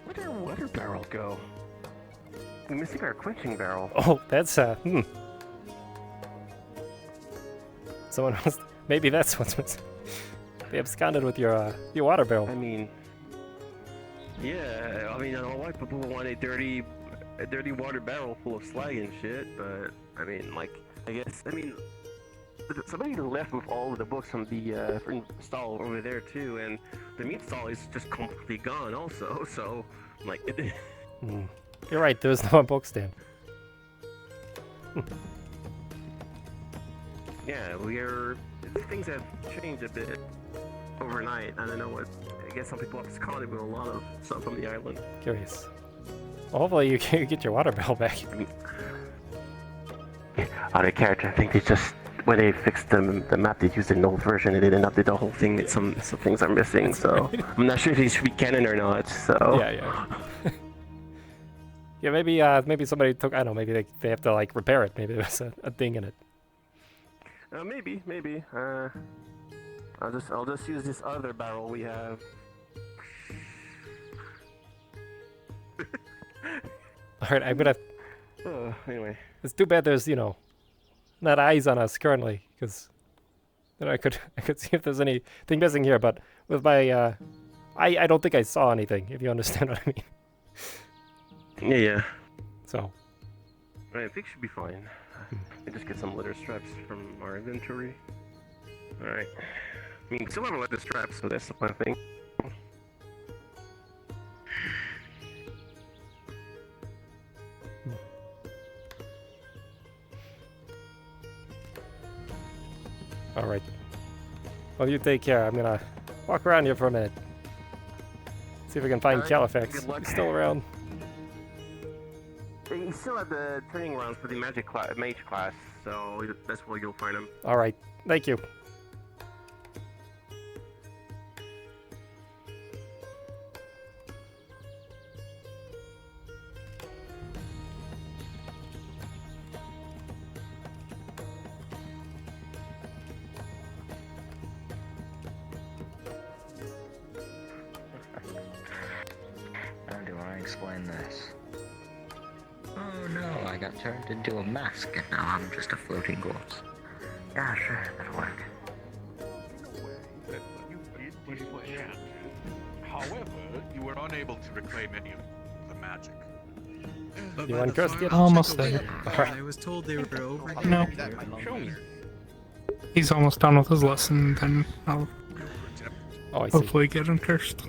I: Where'd our water barrel go? We're missing our quenching barrel.
A: Oh, that's Someone else. Maybe that's what's missing. They absconded with your water barrel.
I: I mean, yeah. I mean, I don't know why people want a dirty water barrel full of slag and shit, but I mean, like, I guess, I mean, somebody left with all of the books from the stall over there too, and the meat stall is just completely gone also. So, like,
A: You're right. There's no book stand.
I: Yeah, things have changed a bit overnight. I don't know what. I guess some people absconded with a lot of stuff from the island.
A: Curious. Well, hopefully you can get your water barrel back.
I: I mean, out of character, I think they just when they fixed the map, they used an old version. They didn't update the whole thing. Some things are missing, so I'm not sure if it should be canon or not. So
A: yeah. Yeah, maybe somebody took. I don't know. Maybe they have to like repair it. Maybe there's a thing in it.
I: Maybe. I'll just use this other barrel we have.
A: All right, I'm gonna.
I: Anyway,
A: it's too bad there's not eyes on us currently, because then I could see if there's anything missing here. But with my I don't think I saw anything. If you understand what I mean.
I: Yeah.
A: So.
I: I think it should be fine. We just get some leather straps from our inventory. All right. I mean, we still have a leather straps, so that's the one thing.
A: All right. Well, you take care. I'm gonna walk around here for a minute. See if we can find Califax. He's still around.
I: He's still at the training rounds for the mage class, so that's where you'll find him.
A: All right. Thank you.
L: explain this. Oh no, I got turned into a mask and now I'm just a floating ghost. Yeah, sure, that'll work.
Q: However, you were unable to reclaim any of the magic.
A: You want cursed yet?
E: Almost there.
N: I was told they were over.
E: No. He's almost done with his lesson, then I'll
A: Oh, I see.
E: hopefully get him cursed.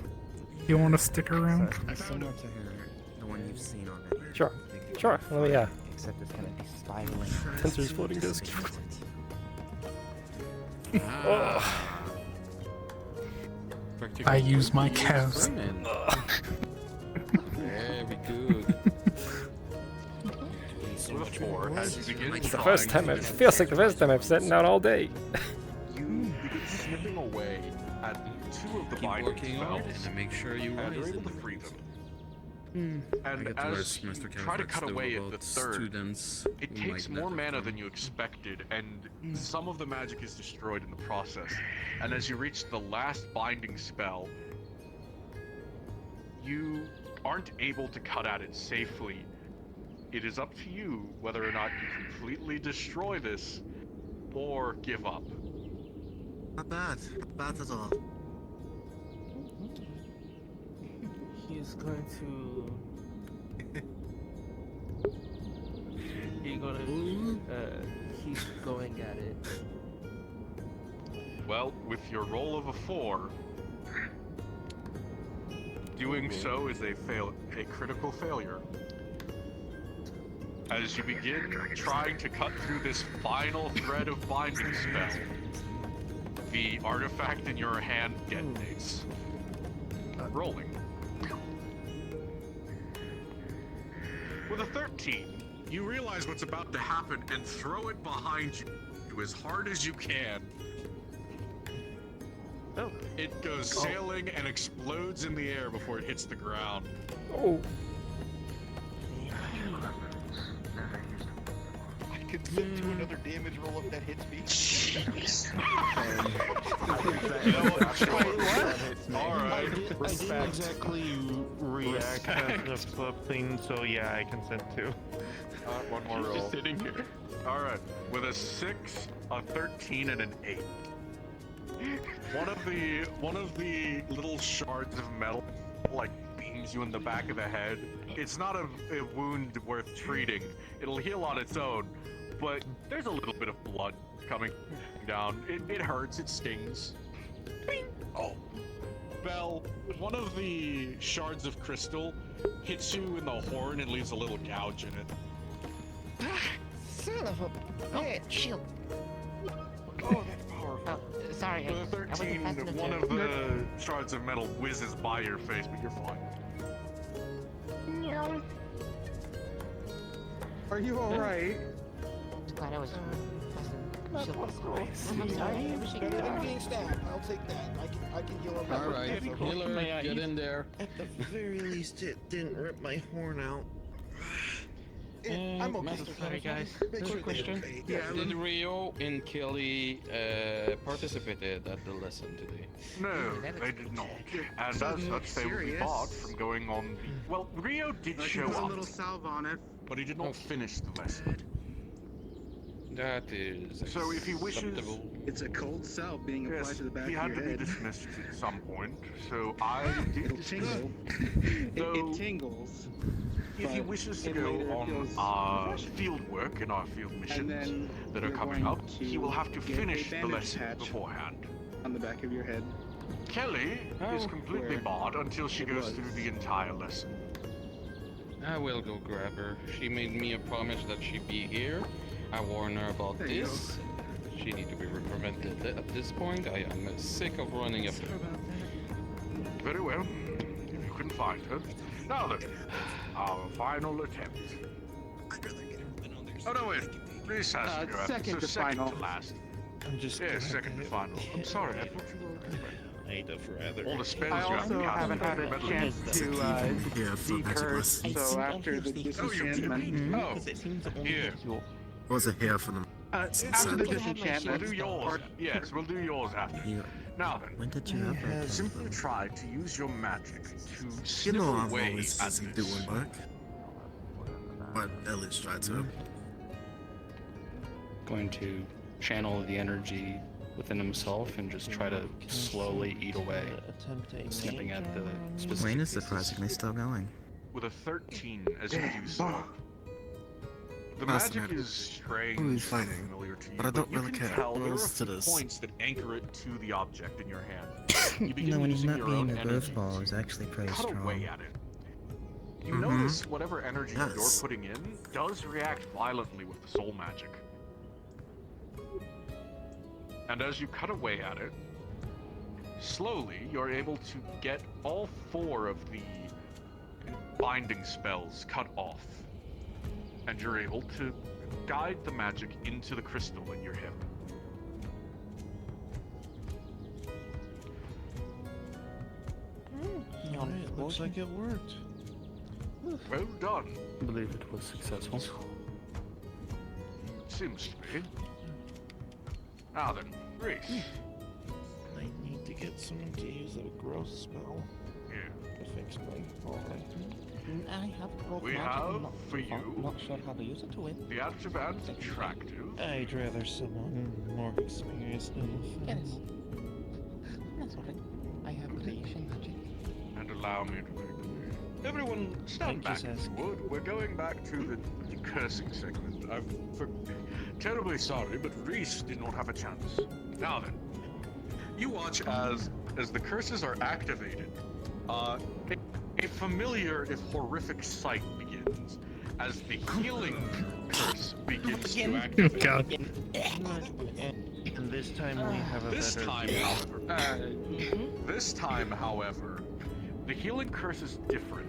E: You want to stick around?
N: Similar to the one you've seen already.
A: Sure. Sure. Let me,
S: Except it's gonna be spiraling.
A: Tensor's floating disk.
E: I use my calves.
K: Very good.
Q: So the 4, as you begin
A: It's the first time it feels like the first time I've sat out all day.
Q: you begin snipping away at 2 of the binding spells,
K: and make sure you
Q: and you're able to free them. And as you try to cut away at the 3rd, it takes more mana than you expected, and some of the magic is destroyed in the process. And as you reach the last binding spell, you aren't able to cut at it safely. It is up to you whether or not you completely destroy this, or give up.
N: Not bad. Not bad at all.
T: He's going to. He's going at it.
Q: Well, with your roll of a 4, doing so is a critical failure. As you begin trying to cut through this final thread of binding spell, the artifact in your hand detonates. Rolling. With a 13, you realize what's about to happen and throw it behind you as hard as you can.
T: Oh.
Q: It goes sailing and explodes in the air before it hits the ground.
A: Oh.
J: I could flip to another damage roll if that hits me.
Q: Alright.
U: I didn't exactly react to the flip thing, so yeah, I consent to.
Q: One more roll.
U: Just sitting here.
Q: Alright, with a 6, a 13, and an 8. One of the little shards of metal, like, beams you in the back of the head. It's not a wound worth treating. It'll heal on its own, but there's a little bit of blood coming down. It hurts, it stings. Bing! Oh. Bell, one of the shards of crystal hits you in the horn and leaves a little gouge in it.
W: Son of a bitch! Shield.
Q: Oh, that's powerful.
W: Oh, sorry.
Q: With a 13, one of the shards of metal whizzes by your face, but you're fine.
W: No.
T: Are you alright?
W: Glad I was.
T: I'm
W: sorry.
J: I'm being stabbed. I'll take that. I can heal up.
K: All right, healer, get in there.
J: At the very least, it didn't rip my horn out. I'm okay.
T: Sorry, guys. There's a question.
K: Did Rio and Kelly participated at the lesson today?
Q: No, they did not. And as such, they will be barred from going on the... Well, Rio did show
N: Put a
Q: up,
N: little salve on it.
Q: but he did not finish the lesson.
K: That is
Q: So if he wishes...
K: acceptable.
N: It's a cold salve being applied
Q: Yes,
N: to the back
Q: he
N: of
Q: had
N: your
Q: to be
N: head.
Q: dismissed at some point, so I did
N: It'll
Q: dismiss
N: tingle.
Q: him.
N: It tingles.
Q: If he
N: but
Q: wishes to
N: it
Q: go
N: later
Q: on
N: feels
Q: field work in our field missions
N: then
Q: that are
N: you're
Q: coming
N: going
Q: up, he will have to
N: get a
Q: finish the
N: bandage
Q: lesson
N: patch
Q: beforehand.
N: on the back of your head.
Q: Kelly is completely
N: Where
Q: barred until she
N: it
Q: goes
N: was.
Q: through the entire lesson.
K: I will go grab her. She made me a promise that she'd be here. I warned her about
N: There you
K: this. She needs to be reprimanded at this point. I am sick of running after her.
Q: Very well. If you can find her. Now then, our final attempt. Oh no, wait. This has to go after.
N: second
Q: So
N: to
Q: second
N: final.
Q: to last.
T: I'm just.
Q: Yes, second to final. I'm sorry, I thought you were...
J: Ada forever.
Q: All the spells
E: I
Q: you have
E: also
Q: to cast
E: haven't had a
Q: metal.
E: chance to decurse, so after the disenchantment.
Q: Oh, here.
N: Was it here for them?
E: After the disenchantment.
Q: We'll do yours. Yes, we'll do yours after. Now then,
N: When did you ever?
Q: simply try to use your magic to
N: You
Q: snip
N: know I'm
Q: away
N: always
Q: at
N: busy
Q: this.
N: doing work. But at least try to.
B: Going to channel the energy within himself and just try to slowly eat away, snipping at the specific
N: Wayne is
B: pieces.
N: surprisingly still going.
Q: With a 13 as you do so. The
N: Doesn't
Q: magic
N: matter.
Q: is strange
N: Who
Q: and
N: he's fighting,
Q: familiar to you,
N: but I don't
Q: you
N: really
Q: can
N: care.
Q: tell there are a
N: Close to
Q: few
N: this.
Q: points that anchor it to the object in your hand. You
S: You
Q: begin
S: know, when he's
Q: using
S: not
Q: your
S: being
Q: own
S: a
Q: energy
S: goofball, is actually pretty
Q: cut
S: strong.
Q: away at it. You
N: Mhm.
Q: notice whatever energy you're
N: Yes.
Q: putting in does react violently with the soul magic. And as you cut away at it, slowly you're able to get all 4 of the binding spells cut off. And you're able to guide the magic into the crystal in your hip.
U: Alright, looks like it worked.
Q: Well done.
B: I believe it was successful.
Q: Seems to be. Now then, Reese.
U: I need to get someone to use a gross spell.
Q: Yeah.
U: To fix my
P: I have both
Q: We
P: magic
Q: have,
P: and not,
Q: for you,
P: not sure how to use it to win.
Q: the adjective and attractive.
U: I'd rather someone more experienced in the
P: Yes.
U: fence.
P: That's alright. I have creation magic.
Q: And allow me to quickly. Everyone, stand back if you would. We're going back to the cursing segment. I'm terribly sorry, but Reese did not have a chance. Now then, you watch as the curses are activated. A familiar, if horrific, sight begins as the healing curse begins to activate.
U: And this time we have a
Q: This
U: better
Q: time,
U: view.
Q: however, the healing curse is different.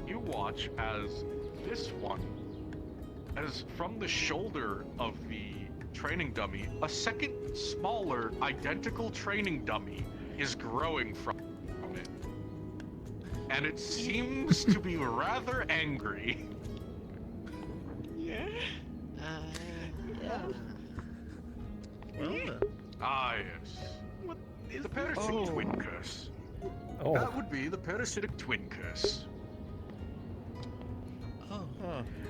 Q: You watch as this one, as from the shoulder of the training dummy, a second smaller, identical training dummy is growing from it. And it seems to be rather angry.
P: Yeah.
Q: Ah, yes. The parasitic twin curse.
A: Oh.
Q: That would be the parasitic twin curse.
U: Oh.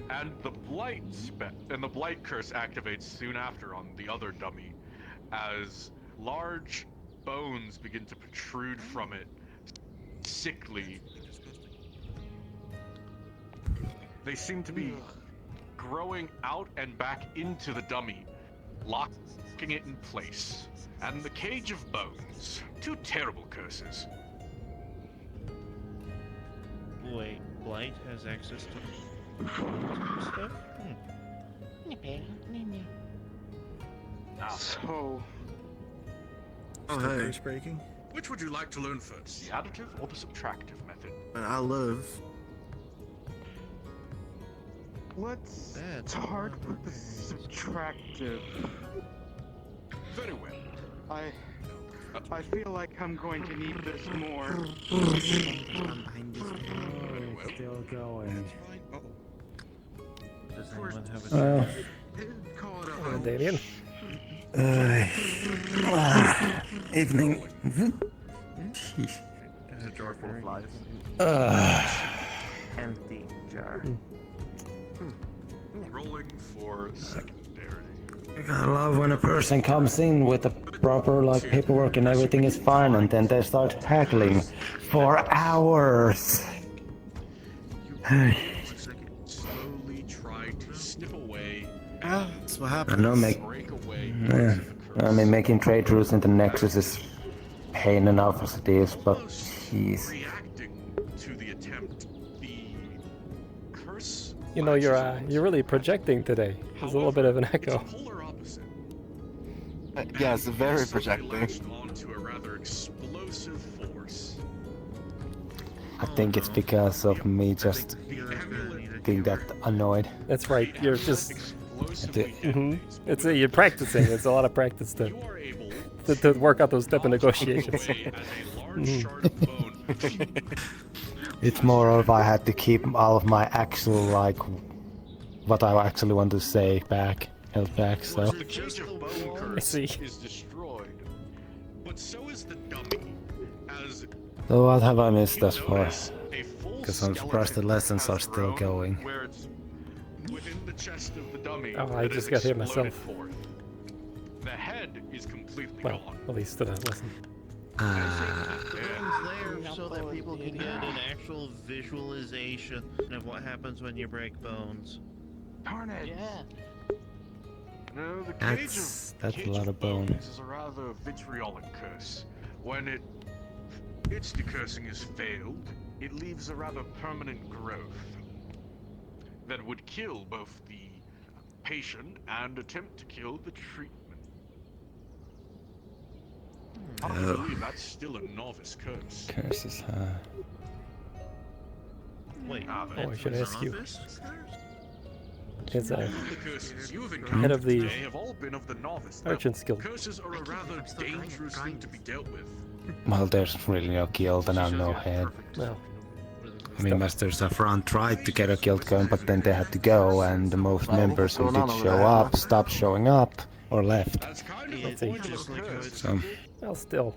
Q: And the blight curse activates soon after on the other dummy, as large bones begin to protrude from it, sickly. They seem to be growing out and back into the dummy, locking it in place. And the cage of bones. 2 terrible curses.
U: Wait, Blight has access to stuff?
Q: So,
N: Oh, hey.
Q: breaking. Which would you like to learn first, the additive or the subtractive method?
N: I live.
G: Let's start with the subtractive.
Q: Very well.
G: I feel like I'm going to need this more.
V: Still going.
U: Does anyone have a
A: Damien.
S: Evening.
U: There's a jar full of flies.
I: Empty jar.
Q: Rolling for secondary.
S: I love when a person comes in with the proper paperwork and everything is fine, and then they start haggling for hours.
Q: Slowly try to snip away.
N: That's what
S: I
N: happened.
S: know,
Q: Break away.
S: making trade routes in the Nexus is pain enough as it is, but jeez.
Q: Reacting to the attempt, the curse.
A: You know, you're really projecting today. There's a little bit of an echo.
Q: Polar opposite.
N: Yes, very projecting.
Q: Latched onto a rather explosive force.
S: I think it's because of me just being that annoyed.
A: That's right. You're just. It's you're practicing. It's a lot of practice to work out those type of negotiations.
S: It's more of I had to keep all of my actual what I actually want to say held back. So
Q: The cage of bone curse
A: see.
Q: is destroyed. but so is the dummy. As
D: So what have I missed thus far?
Q: notice, a full
D: Because I'm surprised the
Q: skeleton
D: lessons
Q: has
D: are still
Q: grown
D: going.
Q: Where it's within the chest of the dummy.
A: Oh, I
Q: that
A: just
Q: has
A: got here
Q: exploded
A: myself.
Q: forth. The head is completely
A: Well,
Q: gone.
A: at least to that lesson.
H: There so that people can get an actual visualization of what happens when you break bones.
Q: Darn it!
H: Yeah.
Q: No, the
D: That's
Q: cage
D: a lot of bone.
Q: is a rather vitriolic curse. When its decursing has failed, it leaves a rather permanent growth that would kill both the patient and attempt to kill the treatment. I believe that's still a novice curse.
D: Curses, huh?
H: Wait,
A: Oh, I should ask you.
H: novice?
A: It's
Q: All of the curses you have
A: head
Q: encountered
A: of the
Q: today have all been of the novice
A: Merchant
Q: level.
A: skill.
Q: Curses are a rather dangerous thing to be dealt with.
D: Well, there's really no guild and I'm no head.
A: Well,
D: I mean, Masters of Run tried to get a guild going, but then they had to go, and most members who did show up stopped showing up or left.
A: let's see.
D: So,
A: Well, still,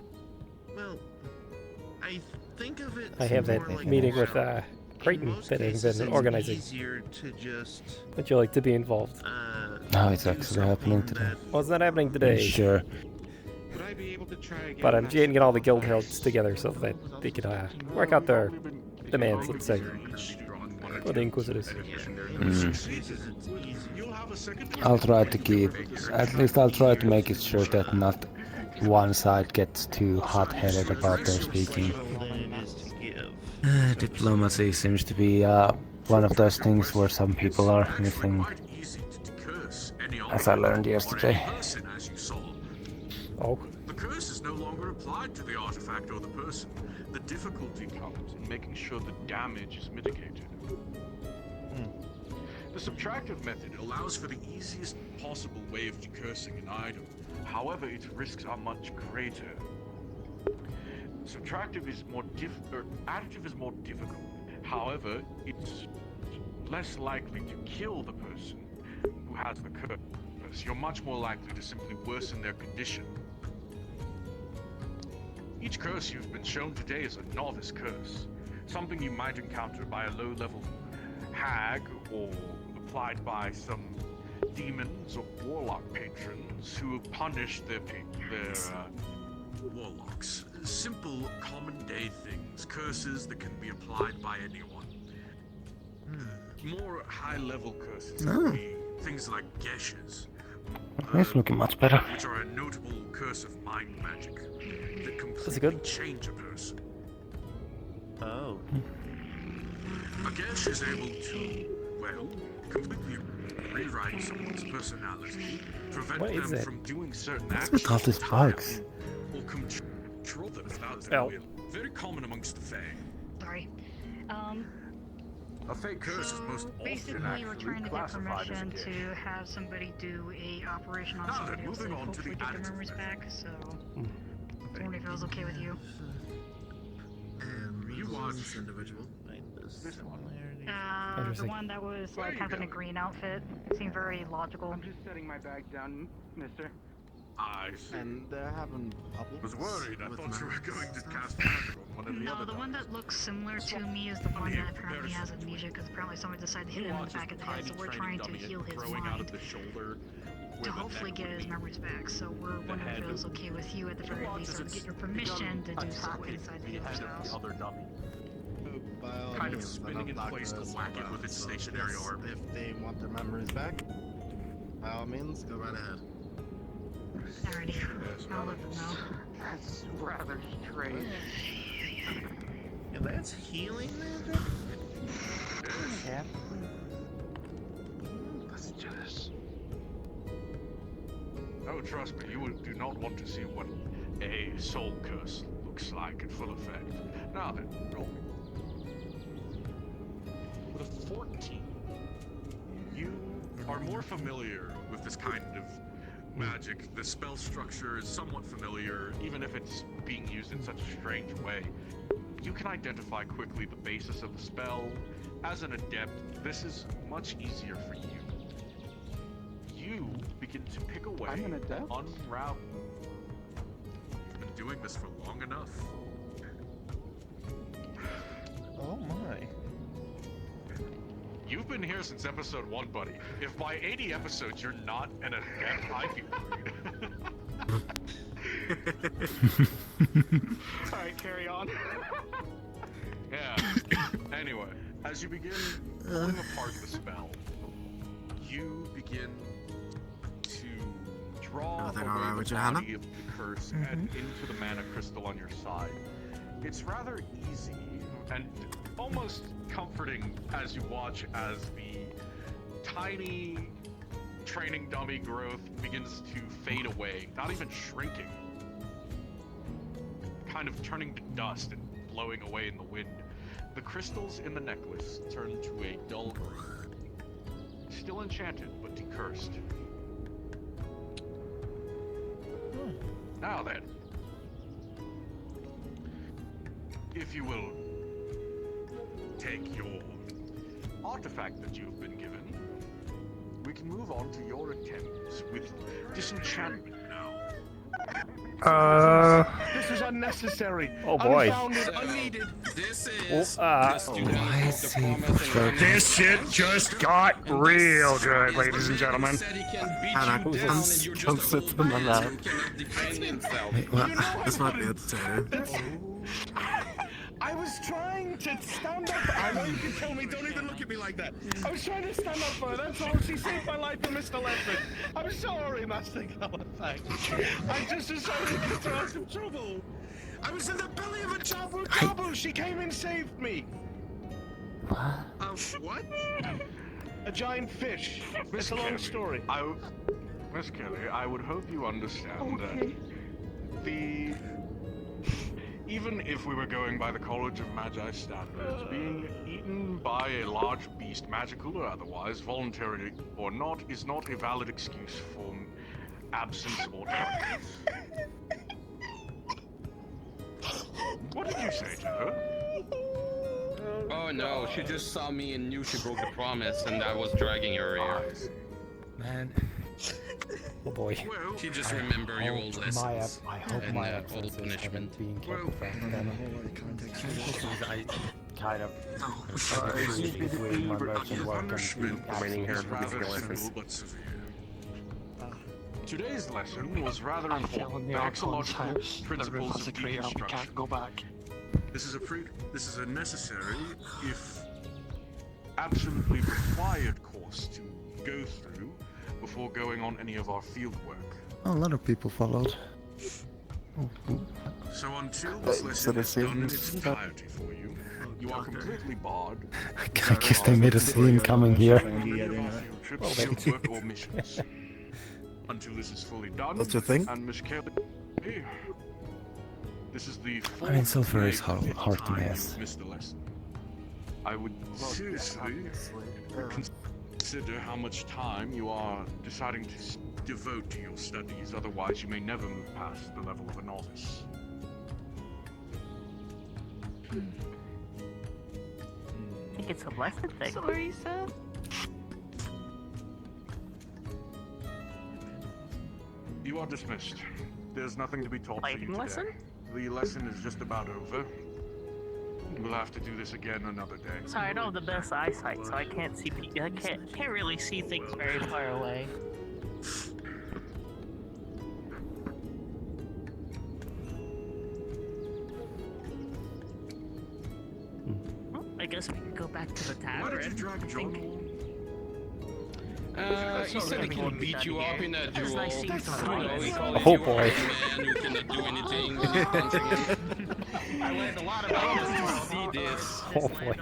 H: Well, I think of it.
A: I have that
H: more like
A: meeting with
H: in
A: Creighton
H: most
A: that I've
H: cases,
A: been
H: it's
A: organizing.
H: easier to just
A: Would you like to be involved?
D: no, it's actually happening today.
A: Well, it's not happening today.
D: Sure.
G: Would I be able to try again?
A: But I'm getting all the guild heads together so that they can work out their demands, let's say, for the Inquisitors.
D: I'll try to keep, at least I'll try to make it sure that not one side gets too hot-headed about their speaking. Diplomacy seems to be one of those things where some people are missing, as I learned yesterday.
A: Oh.
Q: The curse is no longer applied to the artifact or the person. The difficulty comes in making sure the damage is mitigated. The subtractive method allows for the easiest possible way of decursing an item. However, its risks are much greater. Subtractive is more additive is more difficult. However, it's less likely to kill the person who has the curse. You're much more likely to simply worsen their condition. Each curse you've been shown today is a novice curse, something you might encounter by a low-level hag or applied by some demons or warlock patrons who have punished their warlocks. Simple, common-day things, curses that can be applied by anyone. More high-level curses can be things like geshes.
D: It's looking much better.
Q: Which are a notable curse of mind magic that completely
A: good.
Q: change a person.
H: Oh.
Q: A gesh is able to, well, completely rewrite someone's personality, prevent
A: What is
Q: them
A: it?
Q: from doing certain
D: What's
Q: actions
D: with all these bugs?
Q: or control them without their will. Very common amongst the Fae.
O: Sorry.
Q: A Fae curse is most often
O: Basically, we're
Q: actually
O: trying to get
Q: classified as a
O: permission
Q: gesh.
O: to have somebody do a operation on
Q: Now
O: somebody
Q: then,
O: else
Q: moving
O: and
Q: on to
O: hopefully
Q: the
O: get their
Q: additive
O: memories
Q: method.
O: back, so... I wonder if it was okay with you.
Q: You watch
H: this individual.
Q: this one.
O: The
A: Interesting.
O: one that was like kind of in a green outfit seemed very logical.
G: I'm just setting my bag down, mister.
Q: I see.
N: And they're having
Q: I was worried. I
N: with
Q: thought you were
N: members
Q: going
N: and
Q: to
N: stuff.
Q: cast magic on one of the
O: No,
Q: other
O: the one that looks similar to me is the one that apparently has amnesia because apparently someone decided to hit him in the back of the head, so we're trying to heal his
Q: growing out
O: mind
Q: of the shoulder.
O: to hopefully get his memories back. So we're wondering if it was okay with you at the very least, or to get your permission to do so inside the other's house.
Q: Other dummy.
N: By all
Q: Kind of
N: means,
Q: spinning
N: I'm
Q: in
N: not
Q: place to
N: gonna
Q: whack it
N: slow
Q: with its
N: down, so
Q: stationary
N: yes,
Q: arm.
N: If they want their memories back, by all means, go right ahead.
O: Alrighty, I'll let them know.
G: That's rather strange.
H: Yeah, that's healing magic?
G: Yeah. Let's do this.
Q: Oh, trust me, you do not want to see what a soul curse looks like in full effect. Now then, roll. With a 14, you are more familiar with this kind of magic. The spell structure is somewhat familiar, even if it's being used in such a strange way. You can identify quickly the basis of the spell. As an adept, this is much easier for you. You begin to pick away,
G: I'm an adept?
Q: unravel. You've been this for long enough.
U: Oh my.
Q: You've been here since episode 1, buddy. If by 80 episodes you're not an adept, I feel worried.
G: Alright, carry on.
Q: Yeah. Anyway, as you begin pulling apart the spell, you begin to draw
N: Everything
Q: away
N: alright with
Q: the
N: you, Hannah?
Q: body of the curse and into the mana crystal on your side. It's rather easy and almost comforting as you watch as the tiny training dummy growth begins to fade away, not even shrinking, kind of turning to dust and blowing away in the wind. The crystals in the necklace turn to a dull green. Still enchanted, but decursed. Now then, if you will take your artifact that you've been given, we can move on to your attempts with disenchantment now.
G: This is unnecessary.
A: Oh boy.
G: Unfounded, unneeded.
K: This
A: is
C: This shit just got real good, ladies and gentlemen.
N: Hannah, don't sit to my lap. Wait, what? That's not the entertainer.
G: I was trying to stand up. I know you can tell me, don't even look at me like that. I was trying to stand up for her, that's all. She saved my life from Mr. Ledford. I'm sorry, Master Galafax. I just decided to get her out of trouble. I was in the belly of a jabu. She came and saved me. What? A giant fish. It's a long story.
Q: Miss Kelly, I would hope you understand that even if we were going by the College of Magi standards, being eaten by a large beast, magical or otherwise, voluntary or not, is not a valid excuse for absence or darkness. What did you say to her?
K: Oh no, she just saw me and knew she broke the promise, and I was dragging her here.
A: Man. Oh boy.
K: She just remembered your old lessons.
D: I hope
K: and
D: my
K: old punishment.
D: being kept back then. I kind of between my merchant work and being
Q: Training her for these lessons. Today's lesson was rather important. The exological principles of deconstruction.
G: Can't go back.
Q: This is a necessary, if absolutely required, course to go through before going on any of our field work.
N: Oh, a lot of people followed.
Q: So until this lesson is done in its entirety for you, you are completely barred.
D: I guess they made a scene coming here.
Q: Field work or missions. Until this is fully done.
N: That's your thing?
Q: And Miss Kelly, this is the
D: I mean, sulfur
Q: fourth
D: is hard to
Q: time
D: miss.
Q: you've missed the lesson. I would seriously consider how much time you are deciding to devote to your studies, otherwise you may never move past the level of a novice.
F: I think it's a lesson thing. Sorry, you said?
Q: You are dismissed. There's nothing to be taught for you today.
F: Lesson?
Q: The lesson is just about over. We'll have to do this again another day.
F: Sorry, I don't have the best eyesight, so I can't see people. I can't really see things very far away. Well, I guess we can go back to the tavern.
Q: Why did you drag John?
K: He said he can beat you up in a duel. You know, he called
A: Oh
K: you
A: boy.
K: a man who cannot do anything when you're punching him.
F: I learned a lot
K: I
F: about
K: want to see this.
A: Oh boy.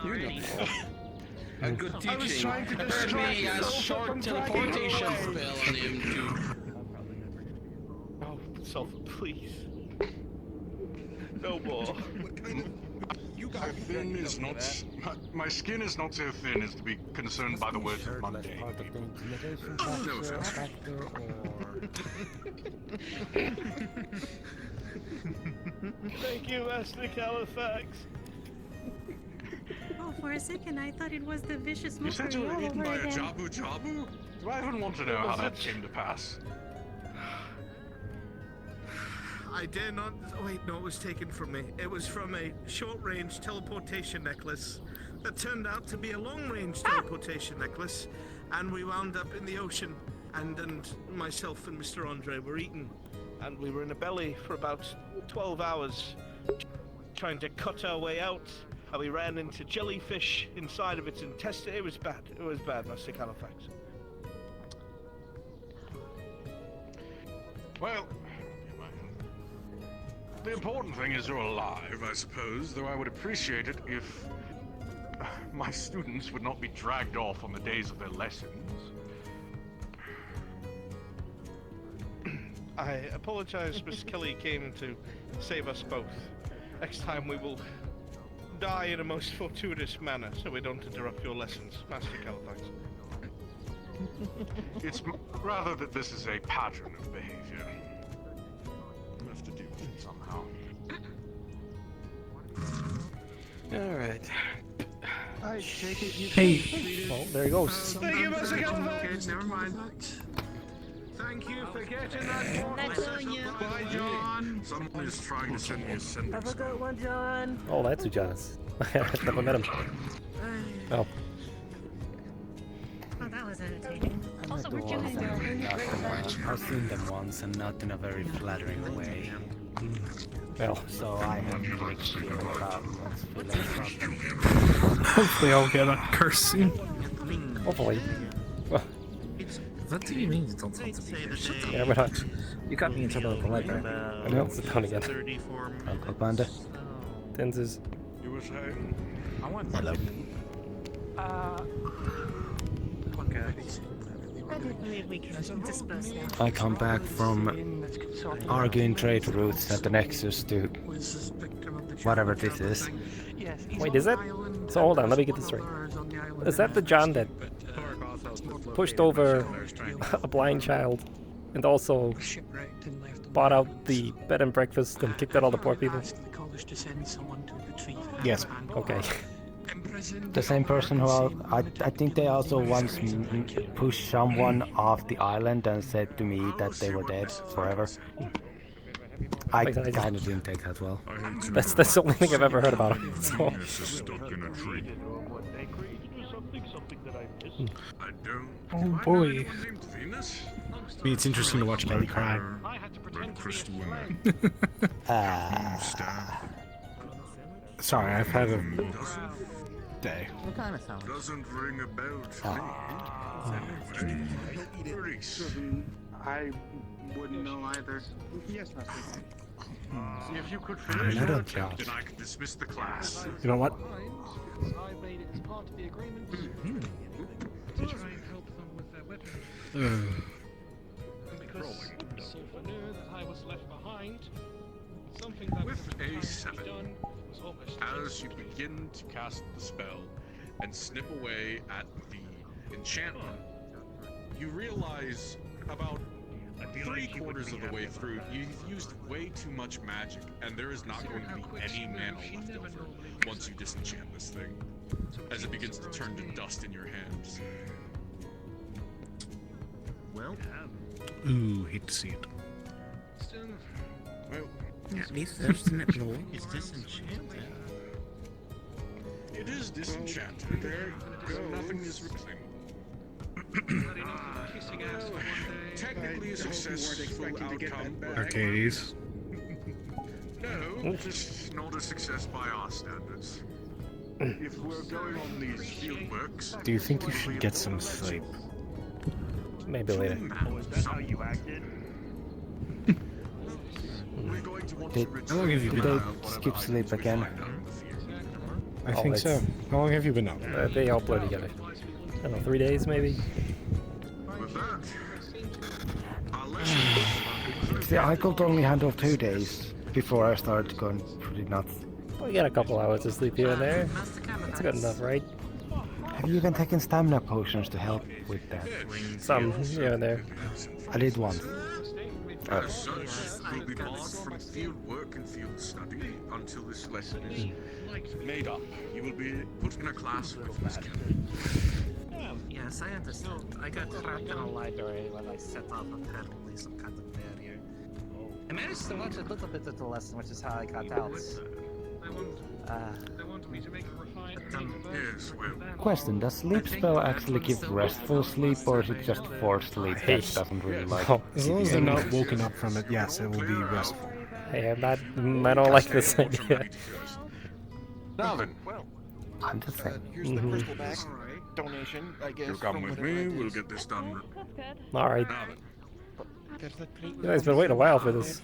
K: A good teaching.
G: I was trying to
K: Apparently, he has short teleportation spell on him too.
G: Oh, Sulfur, please. No more.
Q: My thin is not. My skin is not so thin as to be concerned by the words of Monday. No offense.
G: Thank you, Master Califax.
M: Oh, for a second I thought it was the vicious
Q: You said you
M: mockery
Q: were
M: all
Q: eaten
M: over
Q: by a
M: again.
Q: jabu? Do I even want to know how that came to pass?
V: I dare not. Oh, wait, no, it was taken from me. It was from a short-range teleportation necklace that turned out to be a long-range teleportation necklace, and we wound up in the ocean. And myself and Mr. Andre were eaten, and we were in a belly for about 12 hours, trying to cut our way out. And we ran into jellyfish inside of its intestine. It was bad. It was bad, Master Califax.
Q: Well, the important thing is you're alive, I suppose, though I would appreciate it if my students would not be dragged off on the days of their lessons.
V: I apologize, Miss Kelly came to save us both. Next time we will die in a most fortuitous manner, so we don't interrupt your lessons, Master Califax.
Q: It's rather that this is a pattern of behavior. I have to deal with it somehow.
T: Alright. I take it you
E: Hey.
A: Well, there he goes.
V: Thank you, Master Califax! Never mind. Thank you for getting that. Bye, John.
Q: Someone is trying to send me a sender.
F: Have a good one, John.
A: Oh, that's who John is. I've never met him. Oh.
M: Oh, that was entertaining. Also, we're doing
D: I've seen them once and not in a very flattering way.
A: Well,
D: so I have mixed feelings about what's feeling.
E: Hopefully I'll get a curse soon.
A: Hopefully. Well,
N: What do you mean you don't want to be here? Shut up.
A: yeah, we're not.
N: You got me in trouble with the library.
A: I know, sit down again.
D: Uncle Panda.
A: Tenzes.
Q: You were saying?
D: Hello.
M: I do believe we can disperse now.
D: I come back from arguing trade routes at the Nexus to whatever this is.
A: Wait, is it? So hold on, let me get this straight. Is that the John that pushed over a blind child and also bought out the bed and breakfast and kicked out all the poor people?
D: Yes.
A: Okay.
D: The same person who I think they also once pushed someone off the island and said to me that they were dead forever. I kind of didn't take that well.
A: That's the only thing I've ever heard about him. So.
E: Oh boy.
N: It's interesting to watch Kelly cry. Sorry, I've had a day.
Q: What kind of sound? Doesn't ring a bell to me.
G: I wouldn't know either. Yes, Master.
Q: If you could
N: I
Q: finish
N: know
Q: your
N: that
Q: attempt,
N: job.
Q: then I could dismiss the class.
N: You know what?
G: I made it as part of the agreement to try and help them with their weapons. Because Sulfur knew that I was left behind, something that
Q: With
G: could have
Q: A7,
G: been done was almost
Q: as you begin to cast the spell and snip away at the enchantment, you realize about 3/4 of the way through, you've used way too much magic, and there is not going to be any mana left over once you disenchant this thing, as it begins to turn to dust in your hands.
G: Well,
N: Ooh, hate to see it.
G: still,
Q: well,
N: at least there's an epilogue.
H: It's disenchanted.
Q: It is disenchanted. There nothing is missing.
G: kissing ass for one day.
Q: Technically a successful outcome, but
N: Arcadies.
Q: no, just not a success by our standards. If we're going on these field works,
N: Do you think you should get some sleep?
A: Maybe later.
G: Oh, is that how you acted?
Q: we're going to want
D: Did,
Q: to
N: How long have you
D: did
N: been
D: they
N: up?
D: skip sleep again?
N: I
A: Oh,
N: think so.
A: it's-
N: How long have you been up?
A: They all play together. I don't know, 3 days maybe?
Q: with that, I'll let
D: See, I could only handle 2 days before I started going pretty nuts.
A: Well, you get a couple hours of sleep here and there. That's good enough, right?
D: Have you even taken stamina potions to help with that?
A: Some here and there.
D: I did once.
Q: As such, will be barred from field work and field study until this lesson is made up. You will be put in a class with Miss Kelly.
P: Yes, I understand. I got trapped in a library when I set off apparently some kind of barrier.
L: I managed to watch a little bit of the lesson, which is how I got out.
E: They want me to make a refined
N: Yes, well.
D: Question: does sleep spell actually give restful sleep, or is it just forced sleep that doesn't really like?
V: As long as they're not woken up from it, yes, it will be restful.
A: Hey, I don't like this idea.
Q: Now then,
D: I'm just saying.
T: Here's the crystal back. Donation, I guess.
N: You come with me, we'll get this done.
A: Alright.
N: Now then.
A: You guys been waiting a while for this.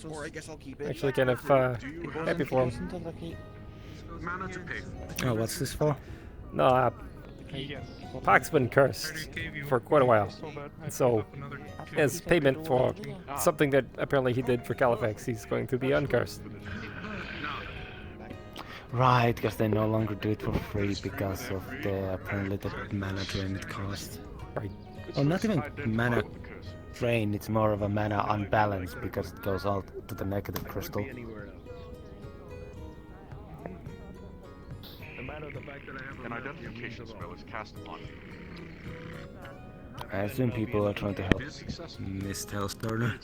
T: Or I guess I'll keep it.
A: Actually kind of happy for him.
N: Mana to pay.
V: Oh, what's this for?
A: No, Pac's been cursed for quite a while. So, as payment for something that apparently he did for Califax, he's going to be uncursed.
D: Right, because they no longer do it for free because of the apparently the mana drain it costs.
A: Right.
D: Well, not even mana drain, it's more of a mana unbalance because it goes all to the negative crystal.
Q: an identification spell is cast upon you.
D: I assume people are trying to help
V: Miss Hellstormer.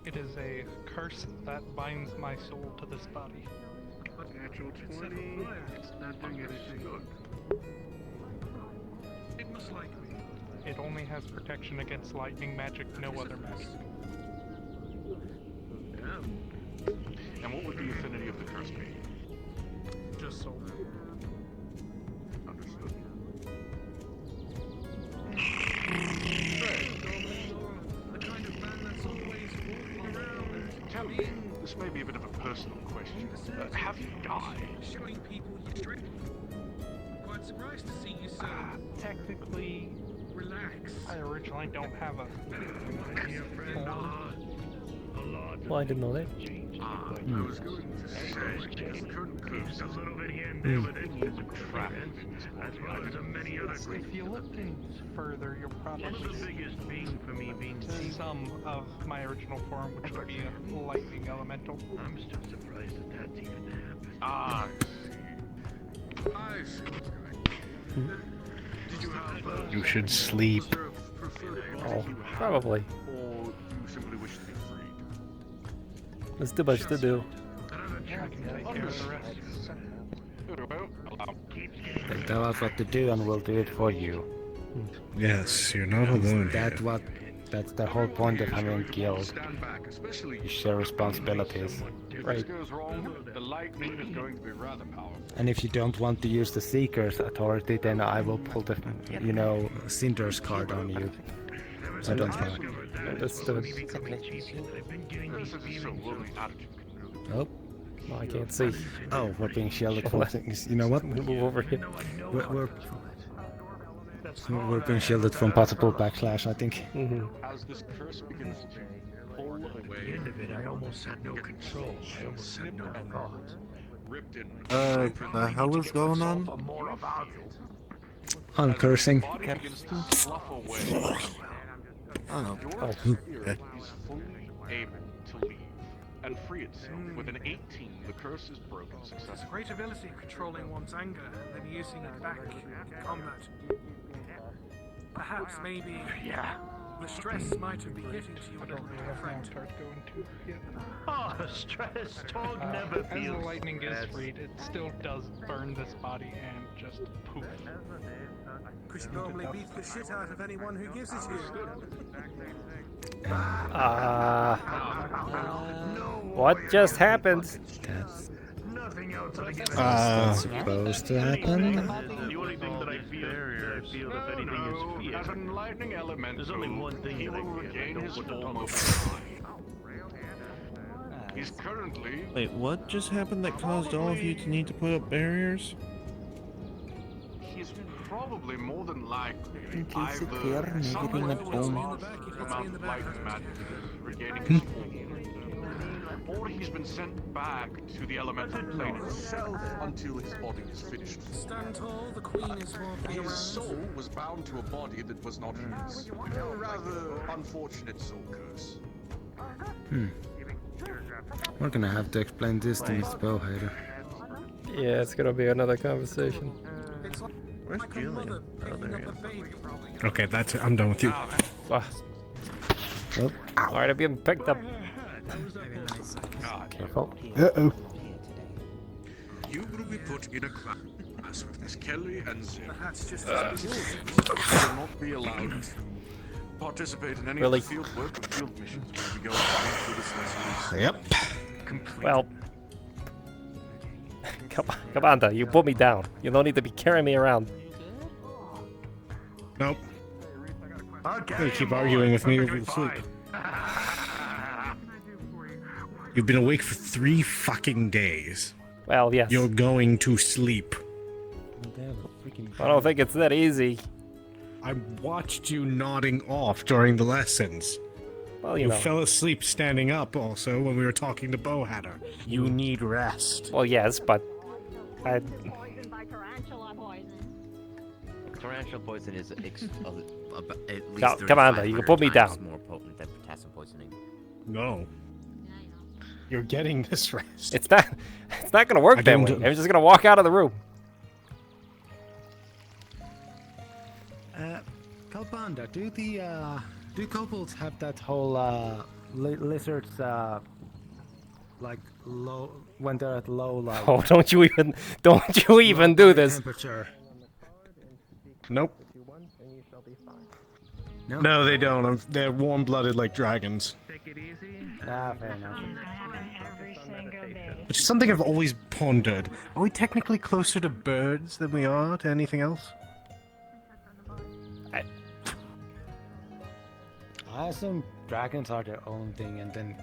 C: It is a curse that binds my soul to this body.
V: Natural 20. It's not doing anything. It must like me.
C: It only has protection against lightning magic, no other magic.
Q: And what would the affinity of the curse be?
C: Just soul.
Q: Understood. Tell me, this may be a bit of a personal question. Have you died?
V: Showing people you trick. Quite surprised to see you so.
C: Technically,
V: Relax.
C: I originally don't have a form.
A: Well, I didn't know that.
N: I was going to say, this current curse
V: A little bit here and there with it. There's a trap. As well as many other
C: If you look in further, you'll probably
V: the biggest being for me being
C: see some of my original form, which would be a lightning elemental.
V: I'm still surprised that that's even happened.
Q: Ah,
N: I see what's going on. Did you have
V: You should sleep.
A: Oh, probably.
Q: or you simply wish to be freed?
A: There's too much to do.
C: I can take care of the rest.
D: They tell us what to do and we'll do it for you.
V: Yes, you're not alone here.
D: That's the whole point of having a guild. You share responsibilities.
A: Right.
Q: If this goes wrong, the lightning is going to be rather powerful.
D: And if you don't want to use the Seeker's authority, then I will pull the, Cinder's card on you. So don't try.
A: Understood.
Q: This is so woolly attitude.
D: Oh.
A: No, I can't see.
D: Oh, we're being shielded from things. You know what?
A: Move over here.
D: We're being shielded from possible backslash, I think.
Q: As this curse begins to pull away,
V: end of it, I almost had no control. I almost had no thought.
Q: ripped in.
N: the hell is going on?
D: I'm cursing.
Q: Body begins to slough away.
N: Oh.
Q: Your spirit is fully able to leave and free itself. With an 18, the curse is broken successfully.
V: Great ability controlling one's anger and then using it back in combat. Perhaps maybe the stress might have been getting to you a little bit, my friend.
C: Oh, stress dog never feels. As the lightning is freed, it still does burn this body and just poof.
V: Could normally beat the shit out of anyone who gives it to you.
A: What just happened?
V: That's supposed to happen.
Q: The only thing that I feel if anything is fear. As an lightning elemental, there's only one thing he will regain his form over time. He's currently...
H: Wait, what just happened that caused all of you to need to put up barriers?
Q: He's probably more than likely
S: Keeps it clear, negating at home.
Q: amount of lightning magic regaining his form. Or he's been sent back to the elemental plane itself until his body is finished.
V: Stand tall, the queen is walking around.
Q: His soul was bound to a body that was not his. A rather unfortunate soul curse.
D: We're gonna have to explain this to Mr. Bowhater.
A: Yeah, it's gonna be another conversation.
H: Where's Julian? Oh, there he is.
V: Okay, that's it. I'm done with you.
D: Oh,
A: Alright, I'm being picked up.
D: careful.
V: Uh-oh.
Q: You will be put in a class with Miss Kelly and Zip. You will not be allowed to participate in any
A: Really?
Q: of the field work or field missions when we go through this lesson.
V: Yep.
A: Well, come on, though. You put me down. You don't need to be carrying me around.
V: Nope. You keep arguing with me over the sleep. You've been awake for 3 fucking days.
A: Well, yes.
V: You're going to sleep.
A: I don't think it's that easy.
V: I watched you nodding off during the lessons.
A: Well,
V: you
A: know.
V: fell asleep standing up also when we were talking to Bowhatter. You need rest.
A: Well, yes, but I...
J: Tarantula poison is at least
A: Come on, though. You can put me down.
J: more potent than potassium poisoning.
V: No. You're getting this rest.
A: It's not gonna work that way. I'm just gonna walk out of the room.
D: Kalpanda, do kobolds have that whole lizards like low when they're at low light?
A: Oh, don't you even do this.
D: Temperature.
V: Nope. No, they don't. They're warm-blooded like dragons.
D: Ah, fair enough.
V: Which is something I've always pondered. Are we technically closer to birds than we are to anything else?
D: I assume dragons are their own thing, and then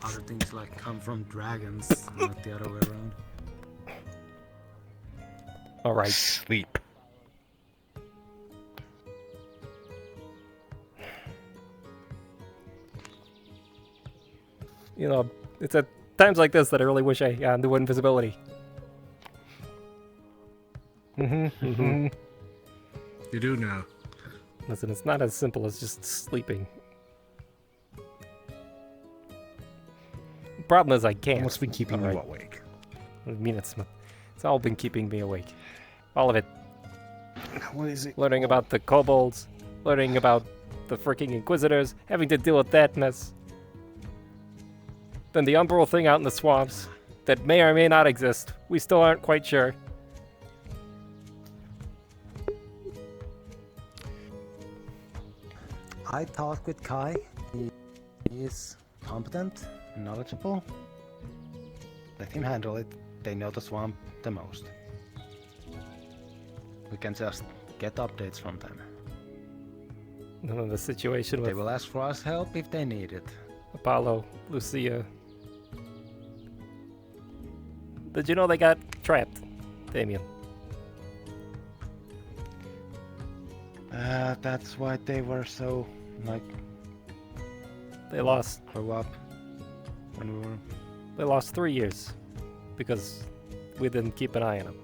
D: other things like come from dragons, not the other way around.
A: All right.
V: Sleep.
A: You know, it's at times like this that I really wish I knew invisibility.
V: You do now.
A: Listen, it's not as simple as just sleeping. The problem is I can't.
V: What's been keeping you awake?
A: I mean, it's all been keeping me awake. All of it.
V: What is it?
A: Learning about the kobolds, learning about the freaking inquisitors, having to deal with that mess. Then the umbral thing out in the swamps that may or may not exist. We still aren't quite sure.
D: I talked with Kai. He is competent, knowledgeable. Let him handle it. They know the swamp the most. We can just get updates from them.
A: None of the situation with
D: They will ask for us help if they need it.
A: Apollo, Lucia. Did you know they got trapped, Damien?
D: That's why they were so, like...
A: They lost.
D: Grow up when we were...
A: They lost 3 years because we didn't keep an eye on them.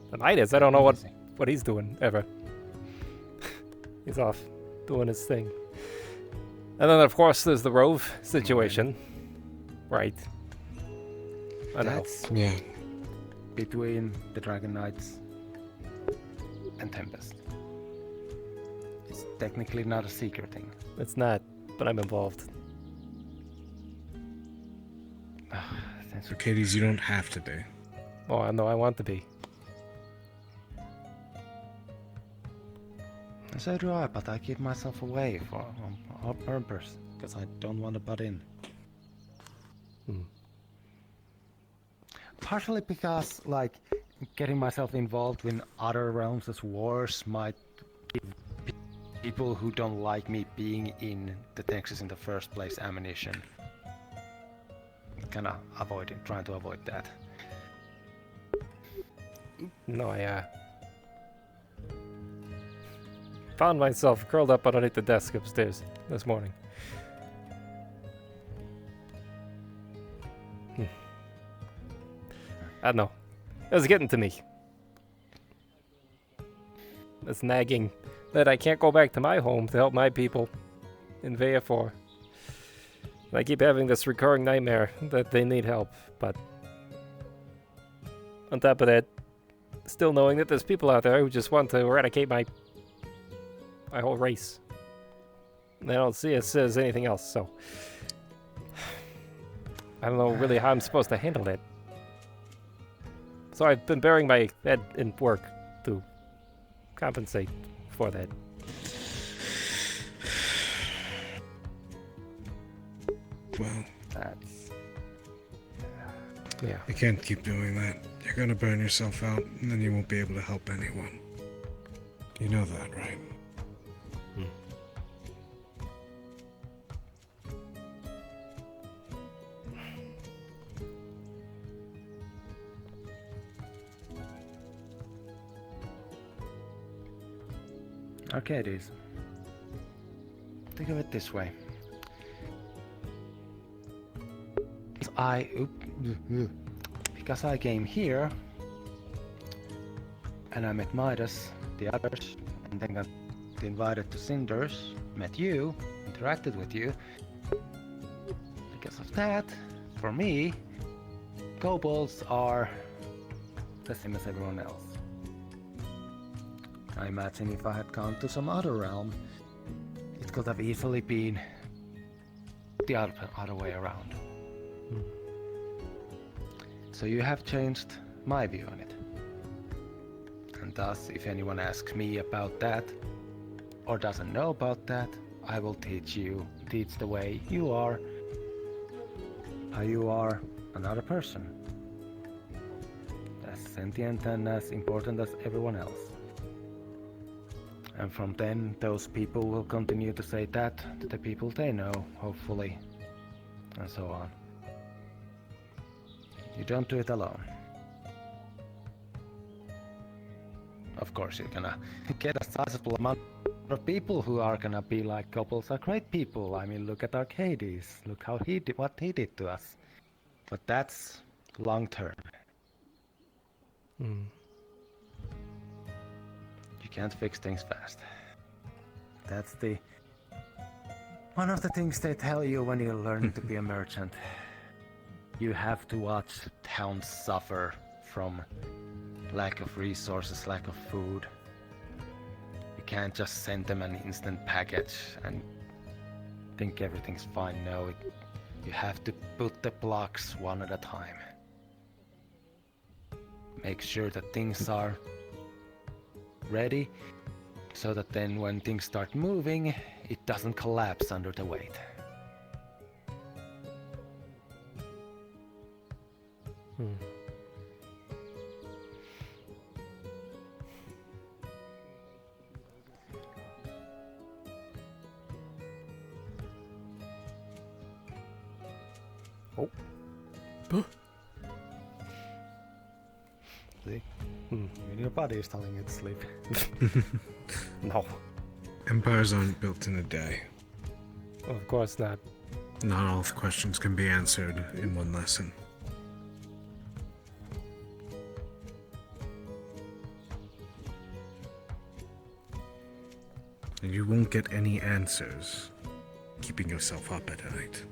A: The Midas, I don't know what he's doing ever. He's off doing his thing. And then of course there's the Rove situation. Right. I know.
D: Yeah. Between the Dragon Knights and Tempest. It's technically not a secret thing.
A: It's not, but I'm involved.
V: Arcadies, you don't have to be.
A: Oh, I know I want to be.
D: So do I, but I keep myself away for on purpose, because I don't want to butt in. Partially because, like, getting myself involved in other realms as wars might give people who don't like me being in the Nexus in the first place ammunition. Kinda trying to avoid that.
A: No, I found myself curled up underneath the desk upstairs this morning. I don't know. It was getting to me. It's nagging that I can't go back to my home to help my people in Veafor. I keep having this recurring nightmare that they need help, but on top of that, still knowing that there's people out there who just want to eradicate my whole race. They don't see us as anything else, so I don't know really how I'm supposed to handle it. So I've been burying my head in work to compensate for that.
V: Well,
A: that's... yeah.
V: You can't keep doing that. You're gonna burn yourself out, and then you won't be able to help anyone. You know that, right?
D: Arcadies. Think of it this way. Because I came here, and I met Midas, the others, and then got invited to Cinders, met you, interacted with you. Because of that, for me, kobolds are the same as everyone else. I imagine if I had gone to some other realm, it could have easily been the other way around. So you have changed my view on it. And thus, if anyone asks me about that, or doesn't know about that, I will teach the way you are, how you are another person. As sentient and as important as everyone else. And from then, those people will continue to say that to the people they know, hopefully, and so on. You don't do it alone. Of course, you're gonna get a sizable amount of people who are gonna be like, kobolds are great people. I mean, look at Arcadies. Look how what he did to us. But that's long term. You can't fix things fast. That's one of the things they tell you when you learn to be a merchant. You have to watch towns suffer from lack of resources, lack of food. You can't just send them an instant package and think everything's fine. No, you have to put the blocks one at a time. Make sure that things are ready, so that then when things start moving, it doesn't collapse under the weight.
A: Oh.
D: See? Your body is telling you to sleep.
A: No.
V: Empires aren't built in a day.
A: Of course not.
V: Not all the questions can be answered in one lesson. And you won't get any answers keeping yourself up at night.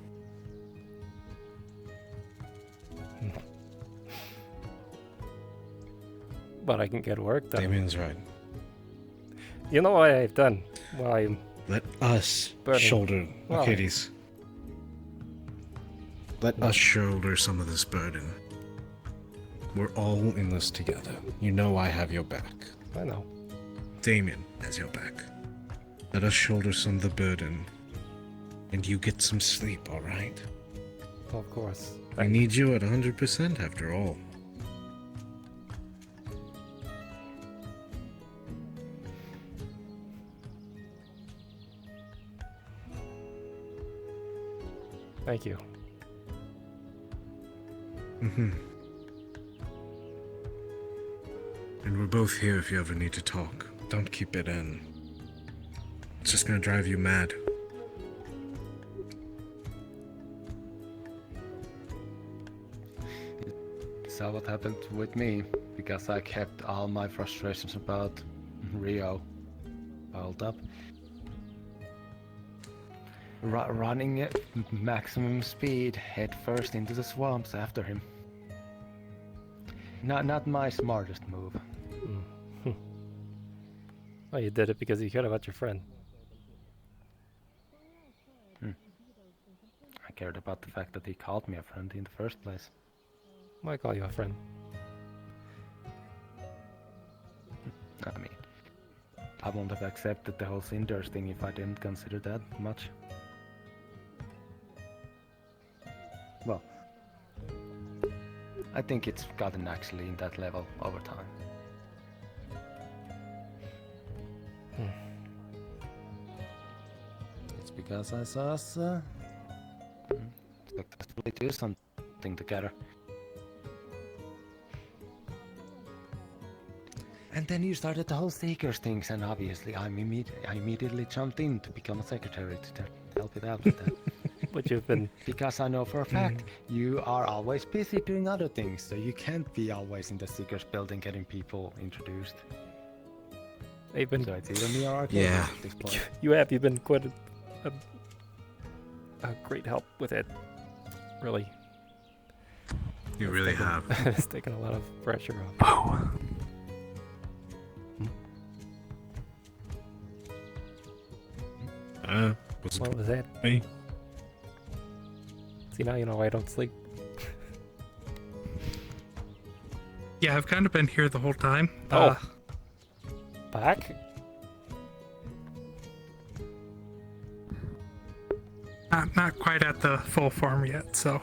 A: But I can get work done.
V: Damien's right.
A: You know what I've done while I'm...
V: Let us shoulder, Arcadies. Let us shoulder some of this burden. We're all in this together. You know I have your back.
A: I know.
V: Damien has your back. Let us shoulder some of the burden. And you get some sleep, alright?
A: Of course.
V: I need you at 100% after all.
A: Thank you.
V: And we're both here if you ever need to talk. Don't keep it in. It's just gonna drive you mad.
D: So what happened with me, because I kept all my frustrations about Rio piled up. running at maximum speed head first into the swamps after him. Not my smartest move.
A: Oh, you did it because you cared about your friend.
D: I cared about the fact that he called me a friend in the first place.
A: Why call you a friend?
D: I mean, I wouldn't have accepted the whole Cinders thing if I didn't consider that much. Well, I think it's gotten actually in that level over time. It's because I saw us successfully do something together. And then you started the whole Seekers things, and obviously I immediately jumped in to become a secretary to help it out with that.
A: But you've been...
D: Because I know for a fact you are always busy doing other things, so you can't be always in the Seekers building getting people introduced.
A: They've been...
D: So it's either me or Arcadies at this point.
A: You've been quite a great help with it. Really.
N: You really have.
A: It's taken a lot of pressure off.
N: Oh.
A: What was that?
N: Me.
A: See, now you know why I don't sleep.
E: Yeah, I've kind of been here the whole time.
A: Back?
E: Not quite at the full form yet, so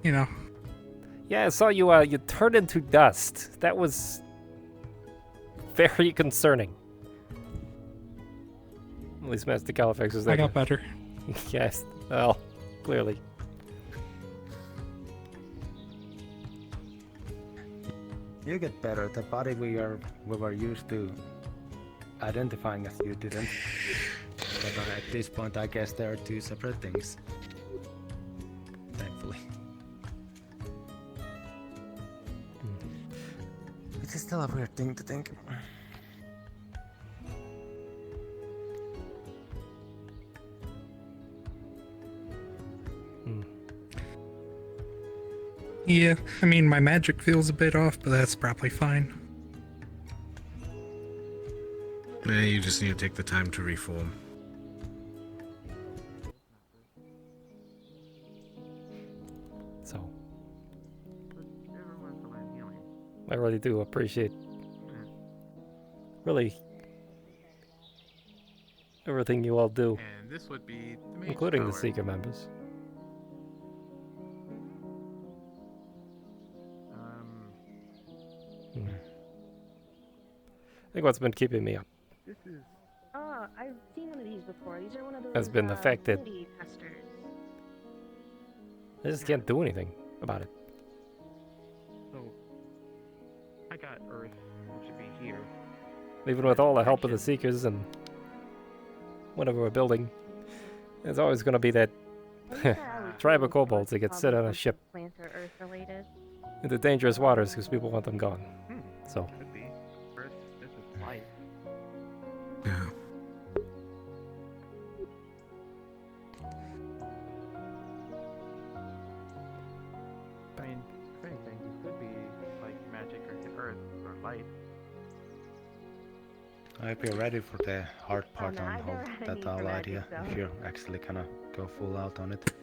E: you know.
A: Yeah, I saw you. You turned into dust. That was very concerning. At least Master Califax was there.
E: I got better.
A: Yes. Well, clearly.
D: You get better. The body we were used to identifying as you didn't. But at this point, I guess there are two separate things. Thankfully. It is still a weird thing to think.
E: Yeah, I mean, my magic feels a bit off, but that's probably fine.
N: Yeah, you just need to take the time to reform.
A: So, I really do appreciate everything you all do,
V: And this would be the main
A: including the
V: tower.
A: Seeker members. I think what's been keeping me up
M: This is. Oh, I've seen one of these before. These are one of those.
A: has been the fact that
M: affinity testers.
A: I just can't do anything about it.
P: So, I got Earth, which should be here.
A: Even with all the help of the Seekers and whatever we're building, there's always going to be that tribe of kobolds that get set on a ship
M: Plant or Earth related.
A: into dangerous waters because people want them gone. So,
P: Could be. Earth, this is life.
N: Yeah.
P: I mean, if anything, this could be like magic or Earth or light.
D: I hope you're ready for the hard part
M: no,
D: on
M: I've never
D: how
M: had a
D: that
M: need for
D: whole
M: magic,
D: idea,
M: so.
D: if you're actually gonna go full out on it.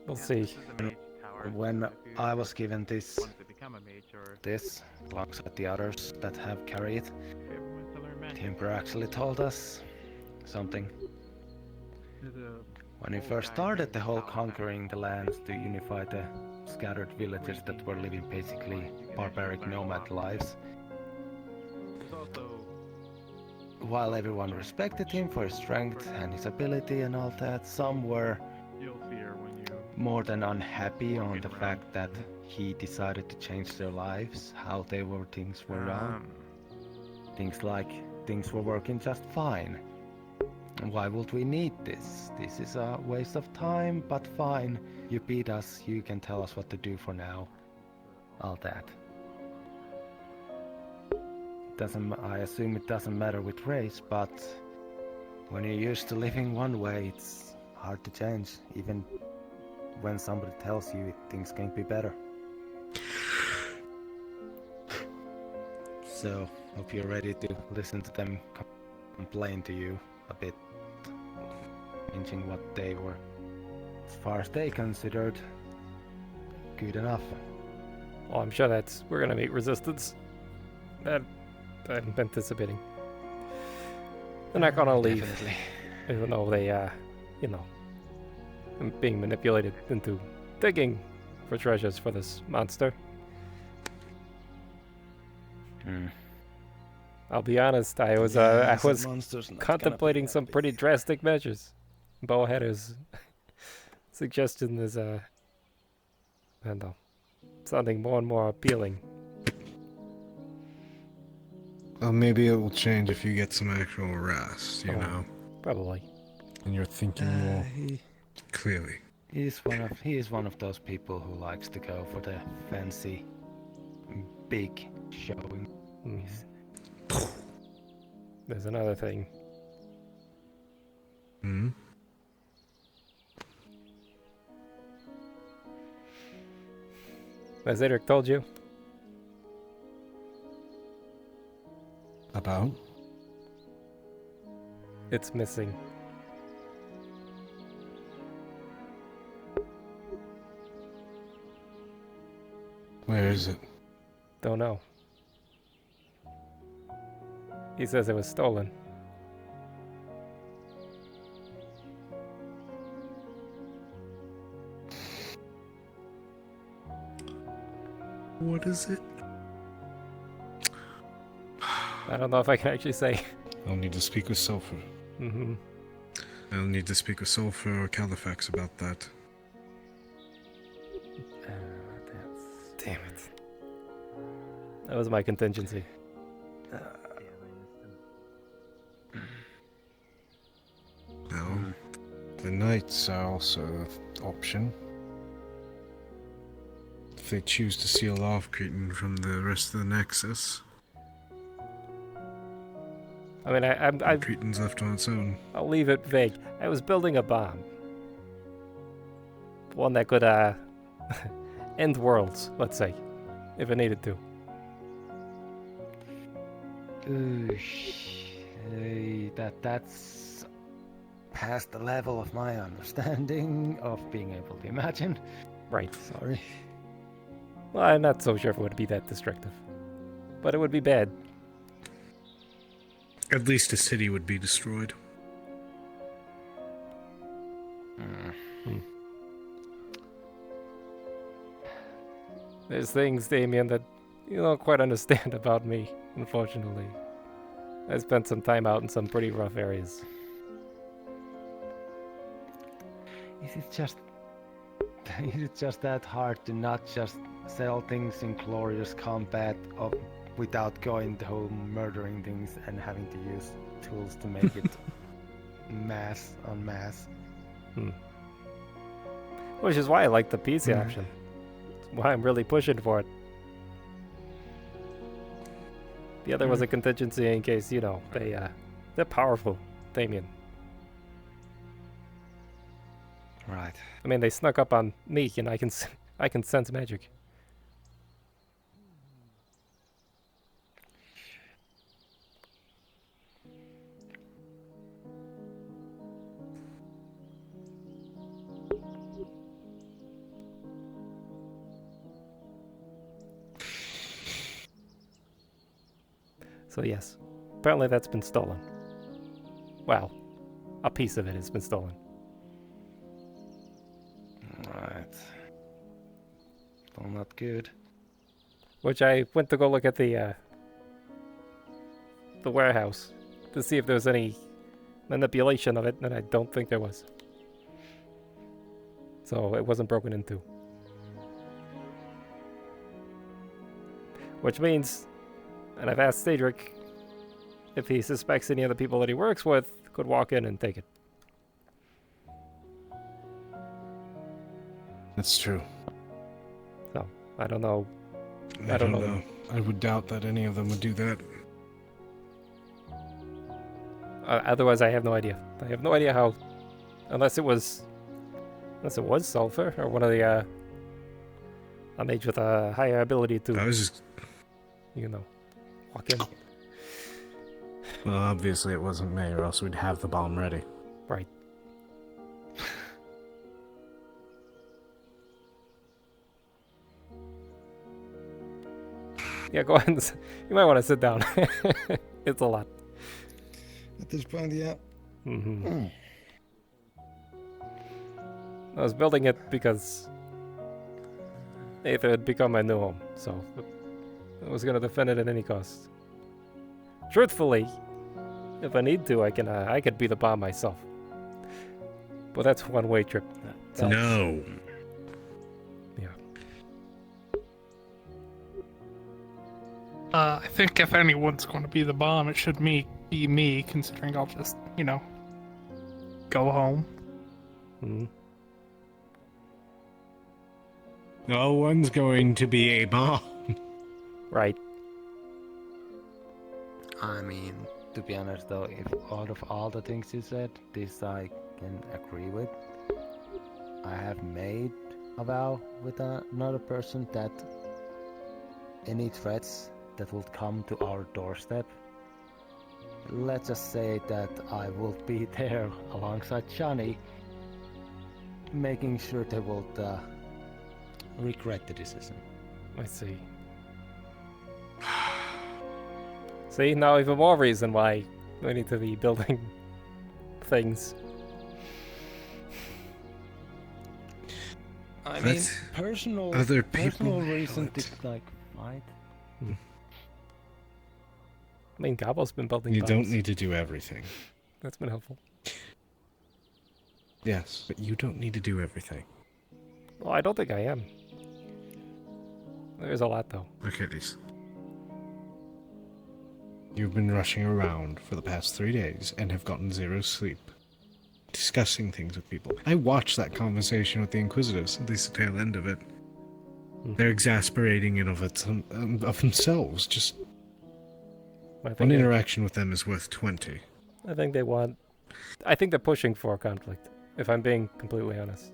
A: we'll see.
D: When I was given this, alongside the others that have carried it, the Emperor actually told us something. When we first started the whole conquering the lands to unify the scattered villages that were living basically barbaric nomad lives, while everyone respected him for his strength and his ability and all that, some were more than unhappy on the fact that he decided to change their lives, how things were run. Things like things were working just fine. Why would we need this? This is a waste of time, but fine. You beat us, you can tell us what to do for now. All that. I assume it doesn't matter with race, but when you're used to living one way, it's hard to change, even when somebody tells you things can be better. So, hope you're ready to listen to them complain to you a bit, changing what they were, as far as they considered, good enough.
A: Well, I'm sure we're gonna meet resistance. That I'm anticipating. They're not gonna leave,
D: Definitely.
A: even though they, you know, being manipulated into digging for treasures for this monster. I'll be honest, I was contemplating some pretty drastic measures. Bowheader's suggestion is, I don't know, sounding more and more appealing.
N: Well, maybe it will change if you get some actual rest, you know?
A: Probably.
N: And you're thinking more clearly.
D: He is one of those people who likes to go for the fancy, big showing.
A: There's another thing. Has Edric told you?
N: About?
A: It's missing.
N: Where is it?
A: Don't know. He says it was stolen.
N: What is it?
A: I don't know if I can actually say.
N: I'll need to speak with Sulfur. I'll need to speak with Sulfur or Califax about that.
A: Damn it. That was my contingency.
N: Now, the knights are also an option. If they choose to seal off Cretan from the rest of the Nexus.
A: I mean,
N: Cretan's left on its own.
A: I'll leave it vague. I was building a bomb. One that could, end worlds, let's say. If it needed to.
D: That's past the level of my understanding of being able to imagine.
A: Right.
D: Sorry.
A: Well, I'm not so sure if it would be that destructive. But it would be bad.
N: At least a city would be destroyed.
A: There's things, Damien, that you don't quite understand about me, unfortunately. I spent some time out in some pretty rough areas.
D: Is it just that hard to not just sell things in glorious combat without going the whole murdering things and having to use tools to make it mass on mass?
A: Which is why I like the PC option. It's why I'm really pushing for it. The other was a contingency in case, you know, they're powerful, Damien.
D: Right.
A: I mean, they snuck up on me, and I can sense magic. So yes, apparently that's been stolen. Well, a piece of it has been stolen.
D: Right. Well, not good.
A: Which I went to go look at the warehouse to see if there was any manipulation of it, and I don't think there was. So it wasn't broken into. Which means, and I've asked Cedric if he suspects any of the people that he works with could walk in and take it.
N: That's true.
A: So, I don't know.
N: I don't know. I would doubt that any of them would do that.
A: Otherwise, I have no idea. I have no idea how, unless it was sulfur or one of the a mage with a higher ability to,
N: I was just...
A: you know, walk in.
N: Well, obviously it wasn't me, or else we'd have the bomb ready.
A: Right. Yeah, go ahead. You might want to sit down. It's a lot.
B: At this point, yeah.
A: Mm-hmm. I was building it because Aether had become my new home, so I was gonna defend it at any cost. Truthfully, if I need to, I could be the bomb myself. But that's one-way trip.
N: No.
A: Yeah.
E: I think if anyone's going to be the bomb, it should be me, considering I'll just, you know, go home.
A: Hmm.
N: No one's going to be a bomb.
A: Right.
D: I mean, to be honest though, if out of all the things you said, this I can agree with. I have made a vow with another person that any threats that would come to our doorstep, let's just say that I will be there alongside Johnny, making sure they will regret the decision.
A: I see. See, now even more reason why we need to be building things.
D: I mean, personal reason to like fight.
A: I mean, Gabo's been building.
N: You
A: bombs.
N: don't need to do everything.
A: That's been helpful.
N: Yes, but you don't need to do everything.
A: Well, I don't think I am. There's a lot though.
N: Arcadies. You've been rushing around for the past 3 days and have gotten 0 sleep. Discussing things with people. I watched that conversation with the Inquisitors, at least the tail end of it. They're exasperating in of themselves. Just one interaction with them is worth 20.
A: I think they want. I think they're pushing for conflict. If I'm being completely honest.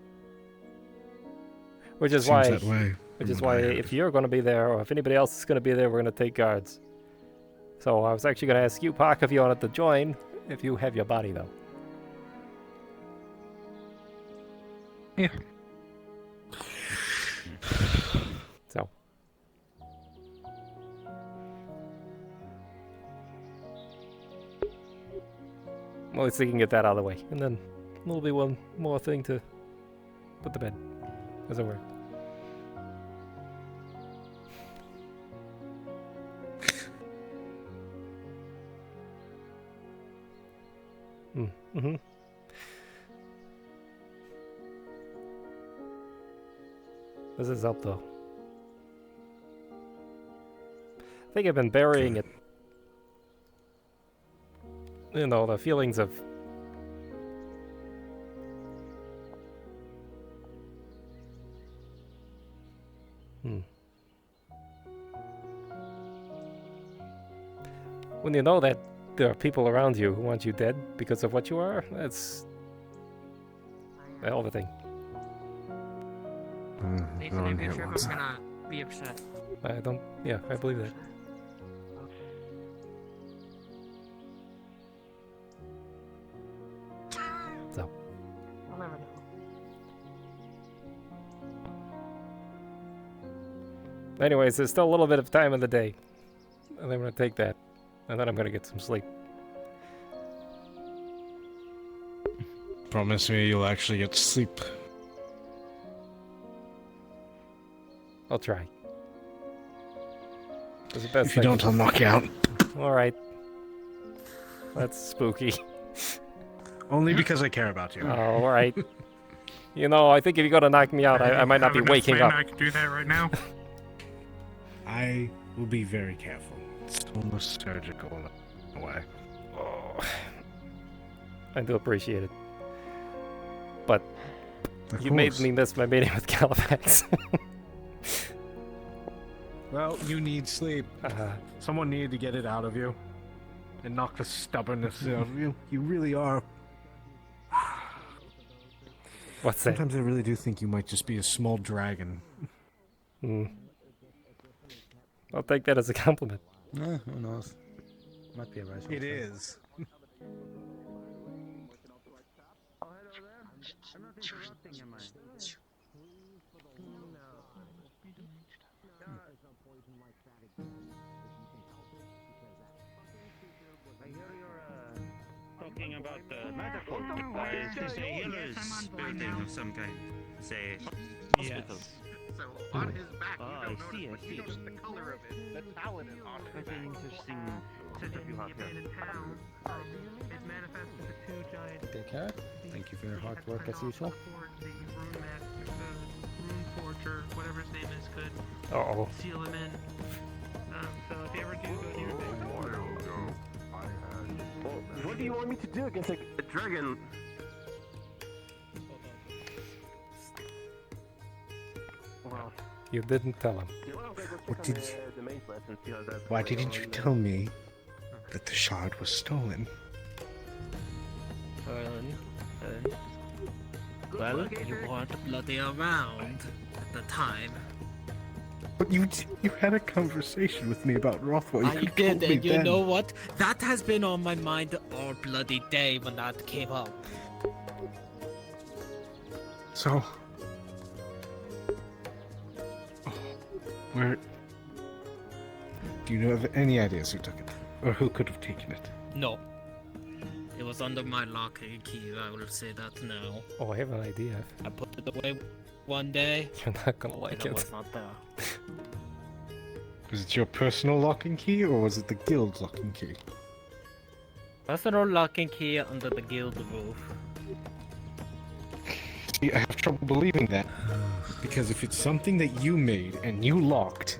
A: Which is
N: Seems
A: why.
N: that way,
A: Which is
N: from what
A: why,
N: I heard.
A: if you're going to be there, or if anybody else is going to be there, we're going to take guards. So I was actually going to ask you, Park, if you wanted to join, if you have your body though.
E: Yeah.
A: So. Well, at least we can get that out of the way. And then there'll be one more thing to put to bed, as it were. Mm-hmm. This is up though. I think I've been burying it. You know, the feelings of when you know that there are people around you who want you dead because of what you are, that's a hell of a thing.
F: Nathan, if you're sure I'm gonna be upset.
A: I don't. Yeah, I believe that. So.
F: I'll never know.
A: Anyways, there's still a little bit of time in the day. And I'm gonna take that. And then I'm gonna get some sleep.
N: Promise me you'll actually get sleep.
A: I'll try. That's the best
N: If you
A: thing.
N: don't, I'll knock you out.
A: Alright. That's spooky.
N: Only because I care about you.
A: Alright. You know, I think if you're gonna knock me out, I might not be waking up.
E: I can do that right now.
N: I will be very careful. It's almost surgical in a way.
A: Oh, I do appreciate it. But you made me miss my meeting with Califax.
N: Well, you need sleep. Someone needed to get it out of you. and knock the stubbornness out of you. You really are.
A: What's that?
N: Sometimes I really do think you might just be a small dragon.
A: I'll take that as a compliment.
D: Who knows? Might be a rational.
N: It is.
U: Talking about the metaphor, is this a healer's building of some kind? Say, hospital.
G: So on his back, you
U: I
G: don't
U: see,
G: notice, but you notice the color of it, the paladin on his
U: Quite
G: back.
U: an interesting setup you have here.
L: It manifests into two giant.
D: Take care. Thank you for your hard work as usual.
L: The rune master, the rune forger, whatever his name is, could
A: Uh-oh.
L: seal him in. So if you ever do go near
I: What do you want me to do against a dragon?
L: Well,
A: You didn't tell him.
N: What did Why didn't you tell me that the shard was stolen?
R: Well, you weren't bloody around at the time.
N: But you had a conversation with me about Rothwell. You
R: I
N: could've
R: did,
N: told me
R: and you
N: then.
R: know what? That has been on my mind all bloody day when that came up.
N: So, where? Do you have any ideas who took it, or who could have taken it?
R: No. It was under my lock and key, I will say that now.
A: Oh, I have an idea.
R: I put it away one day.
A: You're not gonna like
R: and
A: it.
R: was not there.
N: Was it your personal locking key, or was it the guild locking key?
R: Personal lock and key under the guild roof.
N: See, I have trouble believing that. Because if it's something that you made and you locked,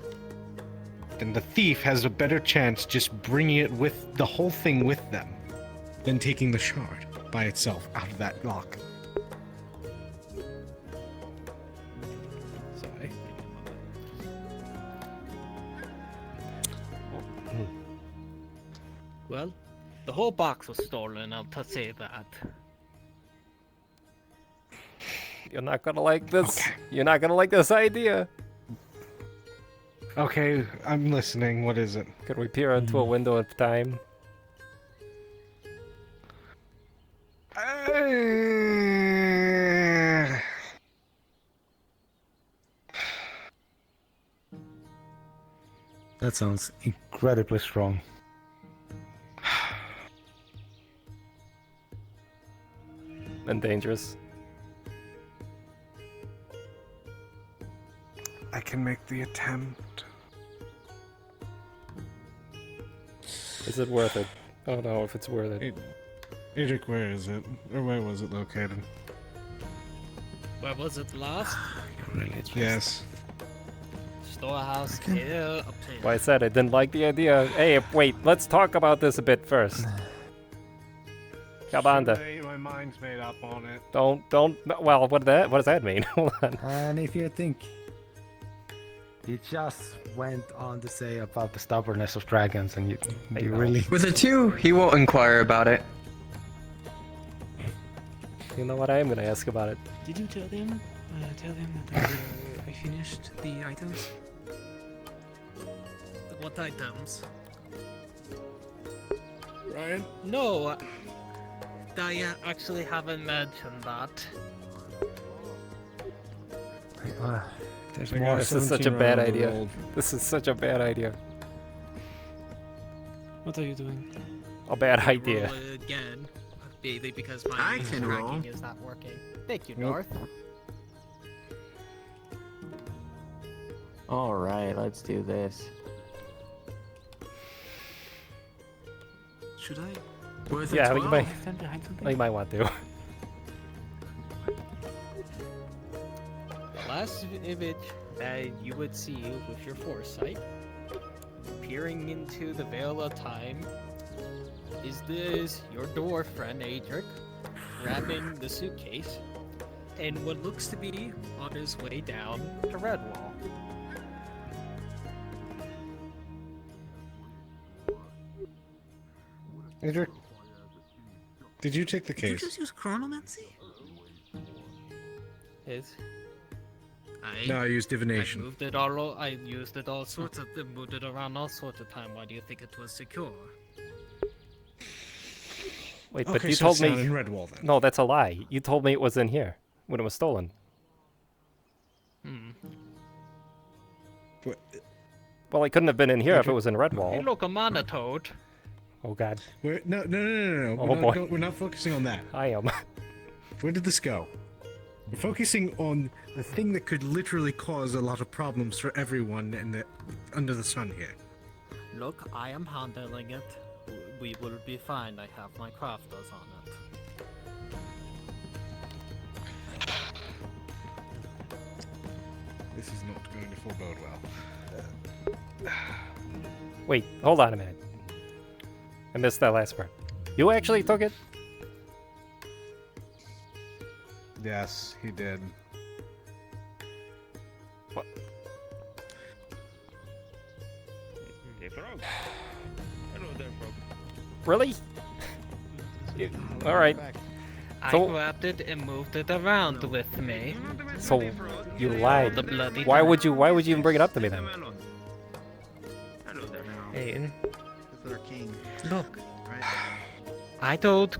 N: then the thief has a better chance just bringing it with the whole thing with them than taking the shard by itself out of that lock.
A: Sorry.
R: Well, the whole box was stolen, I'll say that.
A: You're not gonna like this. You're not gonna like this idea.
N: Okay, I'm listening. What is it?
A: Could we peer into a window at a time?
D: That sounds incredibly strong.
A: And dangerous.
N: I can make the attempt.
A: Is it worth it? I don't know if it's worth it.
N: Edric, where is it? Or where was it located?
R: Where was it last?
N: Yes.
R: Storehouse here, up here.
A: Well, I said I didn't like the idea. Hey, wait, let's talk about this a bit first. Kabanda.
N: My mind's made up on it.
A: Don't. Well, what does that mean? Hold on.
D: And if you think he just went on to say about the stubbornness of dragons, and you really.
S: With a 2, he won't inquire about it.
A: You know what? I am gonna ask about it.
W: Did you tell them? That I finished the items?
R: What items?
N: Ryan?
R: No, I actually haven't mentioned that.
D: There's
N: more
A: This is such a bad
N: 17-year-old
A: idea.
N: world.
A: This is such a bad idea.
W: What are you doing?
A: A bad idea.
R: Roll it again, maybe because my
S: I can roll.
R: tracking is not working. Thank you,
N: Nope.
R: North.
S: Alright, let's do this.
W: Should I?
S: Worth
A: Yeah,
S: a
A: you
S: 12.
A: might.
W: Stand behind something?
A: You might want to.
R: The last image that you would see with your foresight, peering into the veil of time, is this your dwarf friend Adric grabbing the suitcase and what looks to be on his way down to Redwall.
N: Adric, did you take the
W: Did you
N: case?
W: just use chronomancy?
R: Yes.
N: No, I used
R: I
N: divination.
R: moved it all. I used it all sorts of. Moved it around all sorts of time. Why do you think it was secure?
A: Wait, but
N: Okay,
A: you
N: so
A: told
N: it's
A: me.
N: not in Redwall then.
A: No, that's a lie. You told me it was in here when it was stolen.
R: Hmm.
A: Well, it couldn't have been in here if it was in
R: Hey,
A: Redwall.
R: look, a mana toad.
A: Oh God.
N: No.
A: Oh,
N: We're not,
A: boy.
N: we're not focusing on that.
A: I am.
N: Where did this go? We're focusing on the thing that could literally cause a lot of problems for everyone under the sun here.
R: Look, I am handling it. We will be fine. I have my crafters on it.
N: This is not going to forebode well.
A: Wait, hold on a minute. I missed that last part. You actually took it?
N: Yes, he did.
A: What?
U: Hey, Frog. Hello there, Frog.
A: Really? All right.
R: I
A: So-
R: grabbed it and moved it around with me.
A: So you lied.
R: The bloody
A: Why
R: time.
A: would you? Why would you even bring it up to me then?
U: Hello there.
R: Hey,
H: With our king.
R: look.
H: Right.
R: I told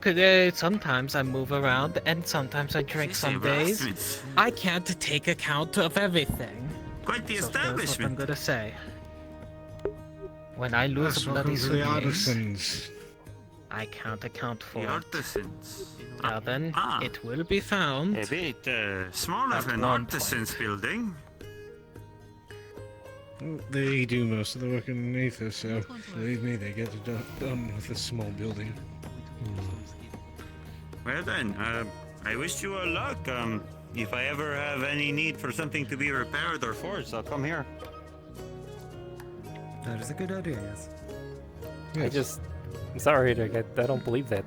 R: sometimes I move around and sometimes I drink some days. I can't take account of everything.
U: Quite the
R: So that's what I'm
U: establishment.
R: gonna say. When I lose bloody
N: the
R: souvenirs,
N: artisans.
R: I can't account for
U: The
R: it.
U: artisans.
R: Now then,
U: Ah.
R: it will be found.
U: A bit smaller
R: At
U: than
R: one
U: artisans building.
N: Well, they do most of the work in Aether, so believe me, they get it done with a small building.
U: Well then, I wish you all luck. If I ever have any need for something to be repaired or forged, I'll come here.
D: That is a good idea, yes.
A: I'm sorry, Rick, I don't believe that.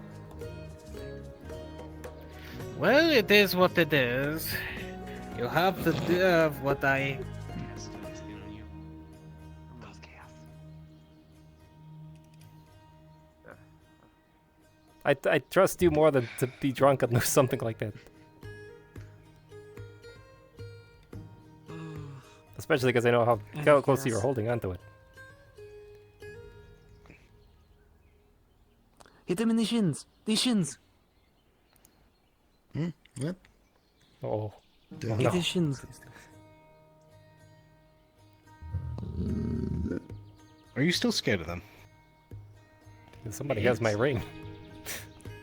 R: Well, it is what it is. You have to do what I.
A: I trust you more than to be drunk and do something like that. Especially because I know how closely you're holding onto it.
W: Hit him in the shins. The shins.
B: What?
A: Oh.
B: Damn.
W: Hit
A: No.
W: his shins.
N: Are you still scared of them?
A: Somebody has my ring.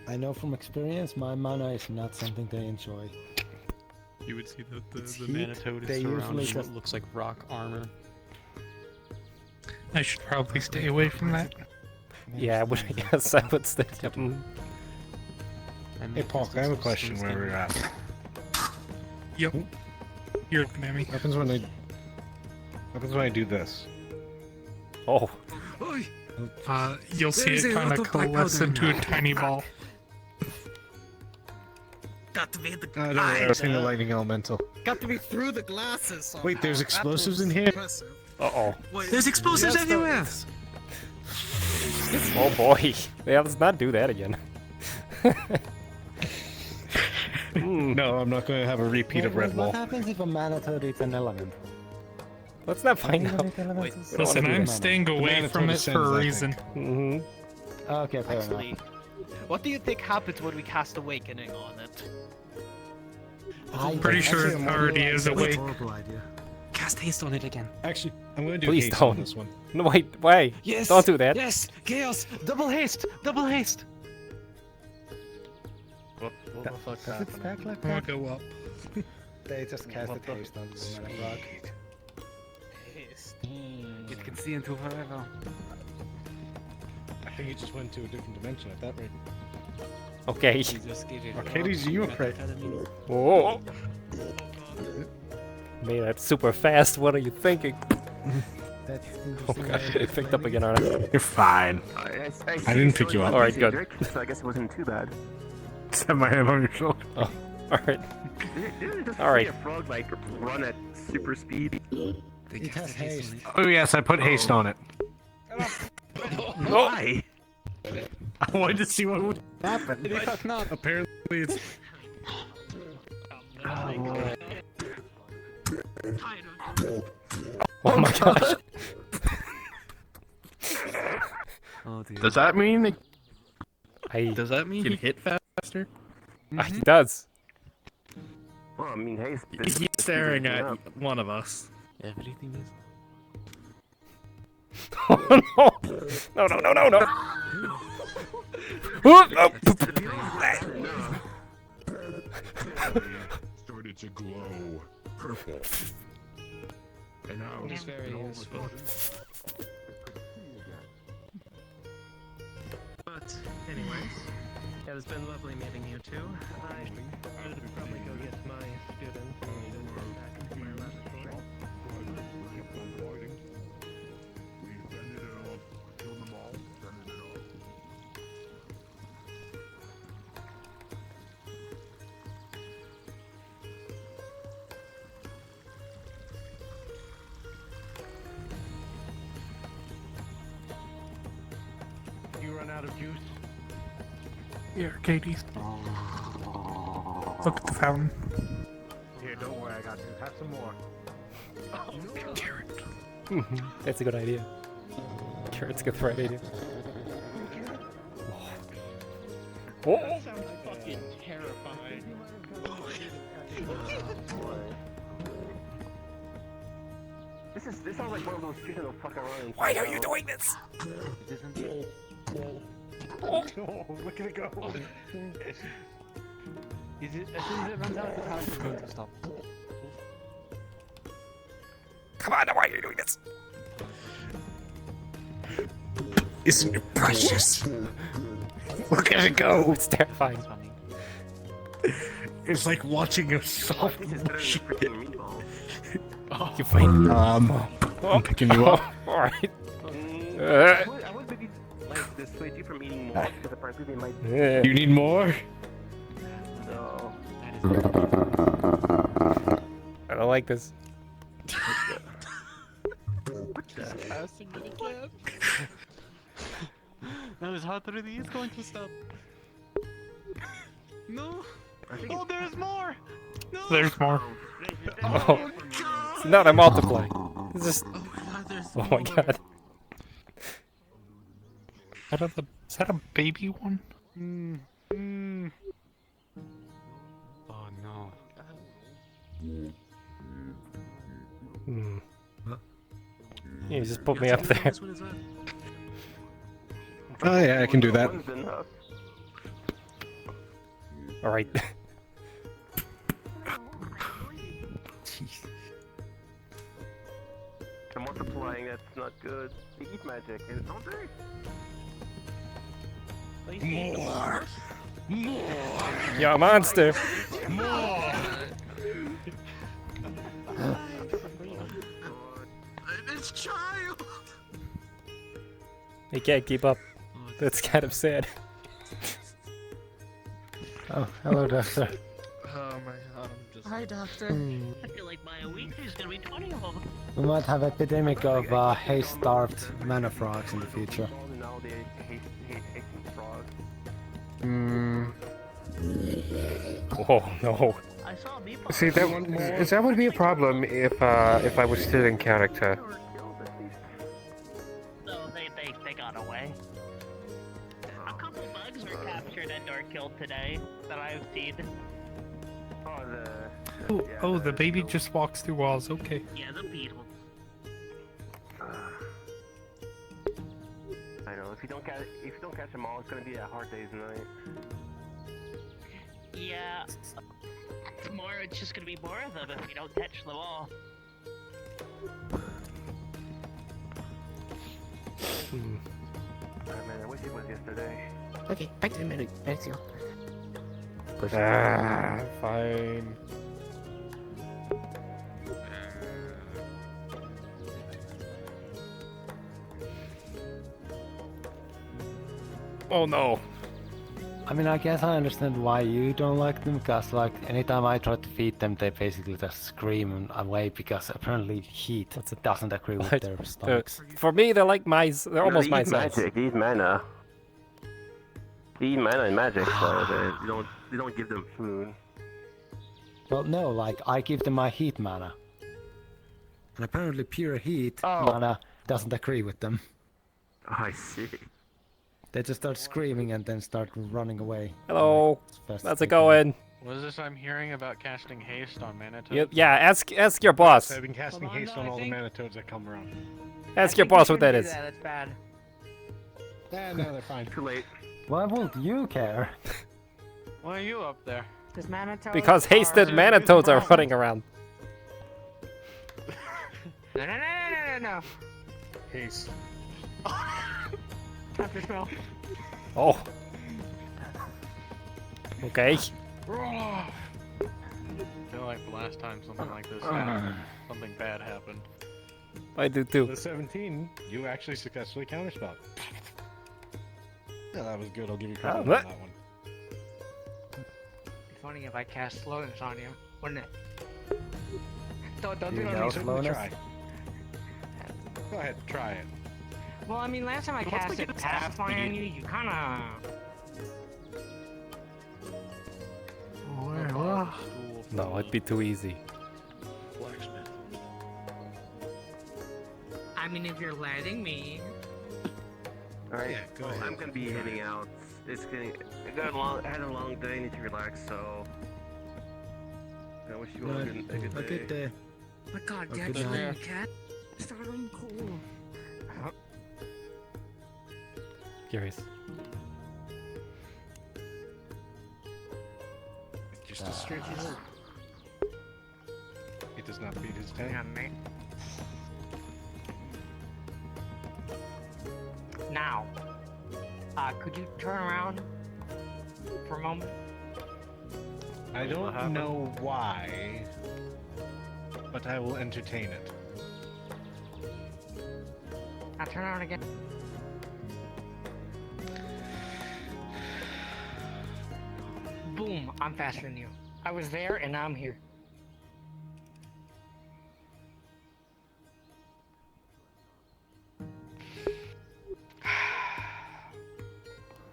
D: I know from experience, my mana is not something they enjoy.
K: You would see the
D: It's
K: mana
D: heat,
K: toad
D: they
K: is surrounded
D: usually
K: what
D: just-
K: looks like rock armor.
E: I should probably stay away from that.
A: Yeah, I would guess I would stay. Mm.
N: Hey, Paul, I have a question where we're at.
E: Yep. You're looking at me.
N: What happens when I do this?
A: Oh.
E: You'll see
W: There's
E: it
W: a
E: kind
W: lot
E: of
W: of black
E: coalesce
W: powder
E: into a
W: now.
E: tiny ball.
R: Got to be the.
N: Oh, don't worry, I was thinking the lightning elemental.
R: Got to be through the glasses. Somehow.
N: Wait, there's
R: That
N: explosives
R: was
N: in here?
R: impressive.
A: Uh-oh.
W: There's explosives
R: Yes, there
W: everywhere.
R: is.
A: Oh boy. Yeah, let's not do that again.
N: No, I'm not going to have a repeat of
D: What
N: Redwall.
D: happens if a mana toad eats an element?
A: Let's not find out.
E: Listen, I'm staying away from it for a reason.
A: Mm-hmm.
D: Okay, fair
R: Actually,
D: enough.
R: what do you think happens when we cast Awakening on it?
E: I'm pretty sure it already is awake.
W: Horrible idea. Cast haste on it again.
N: Actually, I'm going to do
A: Please
N: haste
A: don't.
N: on this one.
A: No, wait, why?
W: Yes.
A: Don't do that.
W: Yes. Chaos. Double haste. Double haste.
R: What the fuck
D: Does it stack like
E: I'll
D: that?
E: go up.
D: They just cast
R: What
D: it
R: the-
D: haste on the mana frog.
R: Haste.
W: It can see into forever.
N: I think it just went to a different dimension at that rate.
A: Okay.
N: Arcadies, you okay?
A: Whoa. Man, that's super fast. What are you thinking?
D: That's
A: Oh god, it picked up again, aren't I?
N: You're fine. I didn't pick you up.
A: All right, good.
I: So I guess it wasn't too bad.
N: Just have my hand on your shoulder.
A: Oh, all right.
I: Didn't just
A: All right.
I: see a frog like run at super speed?
D: It has haste.
N: Oh yes, I put haste on it.
I: Why?
V: I wanted to see what would happen.
E: If not,
V: Apparently it's...
A: Oh my gosh.
K: Oh dear.
V: Does that mean...
K: Does that mean
V: you
K: he hit faster?
A: He does.
I: Well, I mean, hey,
V: He's staring at one of us.
K: Everything is.
A: Oh no! No, no, no, no, no! Oh, no.
C: Started to glow purple. And now
W: It is very useful. But, anyways, it has been lovely meeting you two. I should probably go get my students and then go back into my laboratory.
C: We fended it off, killed them all, fended it off.
V: You run out of juice?
E: Yeah, Arcadies. Look at the fountain.
V: Here, don't worry, I got you. Have some more.
A: Carrot. That's a good idea. Carrot's a good right idea. Oh.
G: That sounds fucking terrifying.
I: This sounds like one of those streets that'll fuck around.
A: Why are you doing this?
V: Oh, look at it go.
W: As soon as it runs out of the house, it's going to stop.
A: Come on, why are you doing this?
V: Isn't it precious? Look at it go.
A: It's terrifying.
V: It's like watching a soft
A: Oh, you find
V: I'm picking you up.
A: Alright.
I: I would maybe like dissuade you from eating more because apparently they might.
V: You need more?
I: So.
A: I don't like this.
K: Passing it again. Now his heart really is going to stop. No. Oh, there's more. No.
E: There's more.
A: Oh, it's not a multiply. It's just. Oh my god.
E: Is that a baby one?
K: Oh no.
A: Hmm. You just put me up there.
V: Oh yeah, I can do that.
A: Alright.
I: I'm multiplying, that's not good. They eat magic, don't they?
V: More! More!
A: You're a monster!
V: More!
G: This child!
A: He can't keep up. That's kind of sad.
D: Oh, hello, Doctor.
K: Oh my god, I'm just.
F: Hi, Doctor. I feel like by a week there's gonna be 20 of them.
D: We might have epidemic of hay-starved mana frogs in the future.
I: No, they hate frogs.
A: Oh no.
F: I saw meatballs.
I: See, that would be a problem if I was still in character.
F: No, they got away. A couple bugs were captured and or killed today that I've seen.
E: Oh, the baby just walks through walls. Okay.
F: Yeah, the beetle.
I: I know, if you don't catch them all, it's gonna be a hard day's night.
F: Yeah. Tomorrow it's just gonna be more of them if we don't catch them all.
I: Man, I wish it was yesterday.
J: Okay, back to the menu. Let's go.
A: Fine. Oh no.
D: I mean, I guess I understand why you don't like them, because like anytime I try to feed them, they basically just scream away because apparently heat doesn't agree with their stomachs.
A: For me, they're like mice. They're almost
I: they eat
A: mice.
I: magic, they eat mana. They eat mana and magic, so they don't give them food.
D: Well, no, like, I give them my heat mana. And apparently pure heat mana doesn't agree with them.
I: Oh, I see.
D: They just start screaming and then start running away.
A: Hello,
D: Like,
A: how's it going?
K: What is this I'm hearing about casting haste on Manitoad?
A: Yep, yeah, ask your boss.
V: I've been casting haste on all the Manitoads that come around.
A: Ask your boss what that is.
F: That's bad.
V: No, they're fine.
I: Too late.
D: Why would you care?
K: Why are you up there?
A: Because hasted Manitoads are running around.
F: No.
V: Haste.
F: After smell.
A: Oh. Okay.
K: I feel like the last time something like this happened, something bad happened.
A: I do too.
V: The 17, you actually successfully counterspelled. Yeah, that was good. I'll give you credit on that one.
F: It'd be funny if I cast slowness on you, wouldn't it? Don't do
V: You
F: that
V: know
F: on me.
V: slowness? Try. Go ahead, try it.
F: Well, I mean, last time I casted Pacify on you, you kinda...
A: No, it'd be too easy.
K: Blacksmith.
F: I mean, if you're letting me...
I: Alright,
V: Yeah, go ahead.
I: I'm gonna be heading out. I had a long day, need to relax, so... I wish you all a good day.
F: Oh my god,
D: Okay,
F: Dad,
D: good
F: you
D: night.
F: a cat? Starting cool.
A: Curious.
V: Just a straight result. It does not beat his tank.
F: Yeah, mate. Now, could you turn around for a moment?
V: I don't know why, but I will entertain it.
F: Now turn around again. Boom, I'm faster than you. I was there and now I'm here.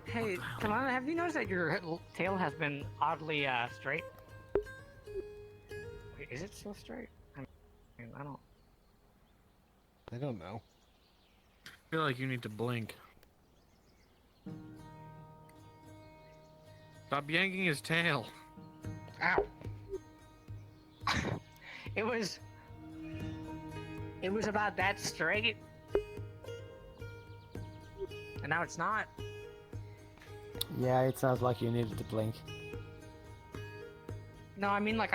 F: Hey, Talana, have you noticed that your tail has been oddly straight? Wait, is it still straight? I
V: don't know.
K: I feel like you need to blink. Stop yanking his tail.
F: Ow. It was about that straight. And now it's not.
D: Yeah, it sounds like you needed to blink.
F: No, I mean like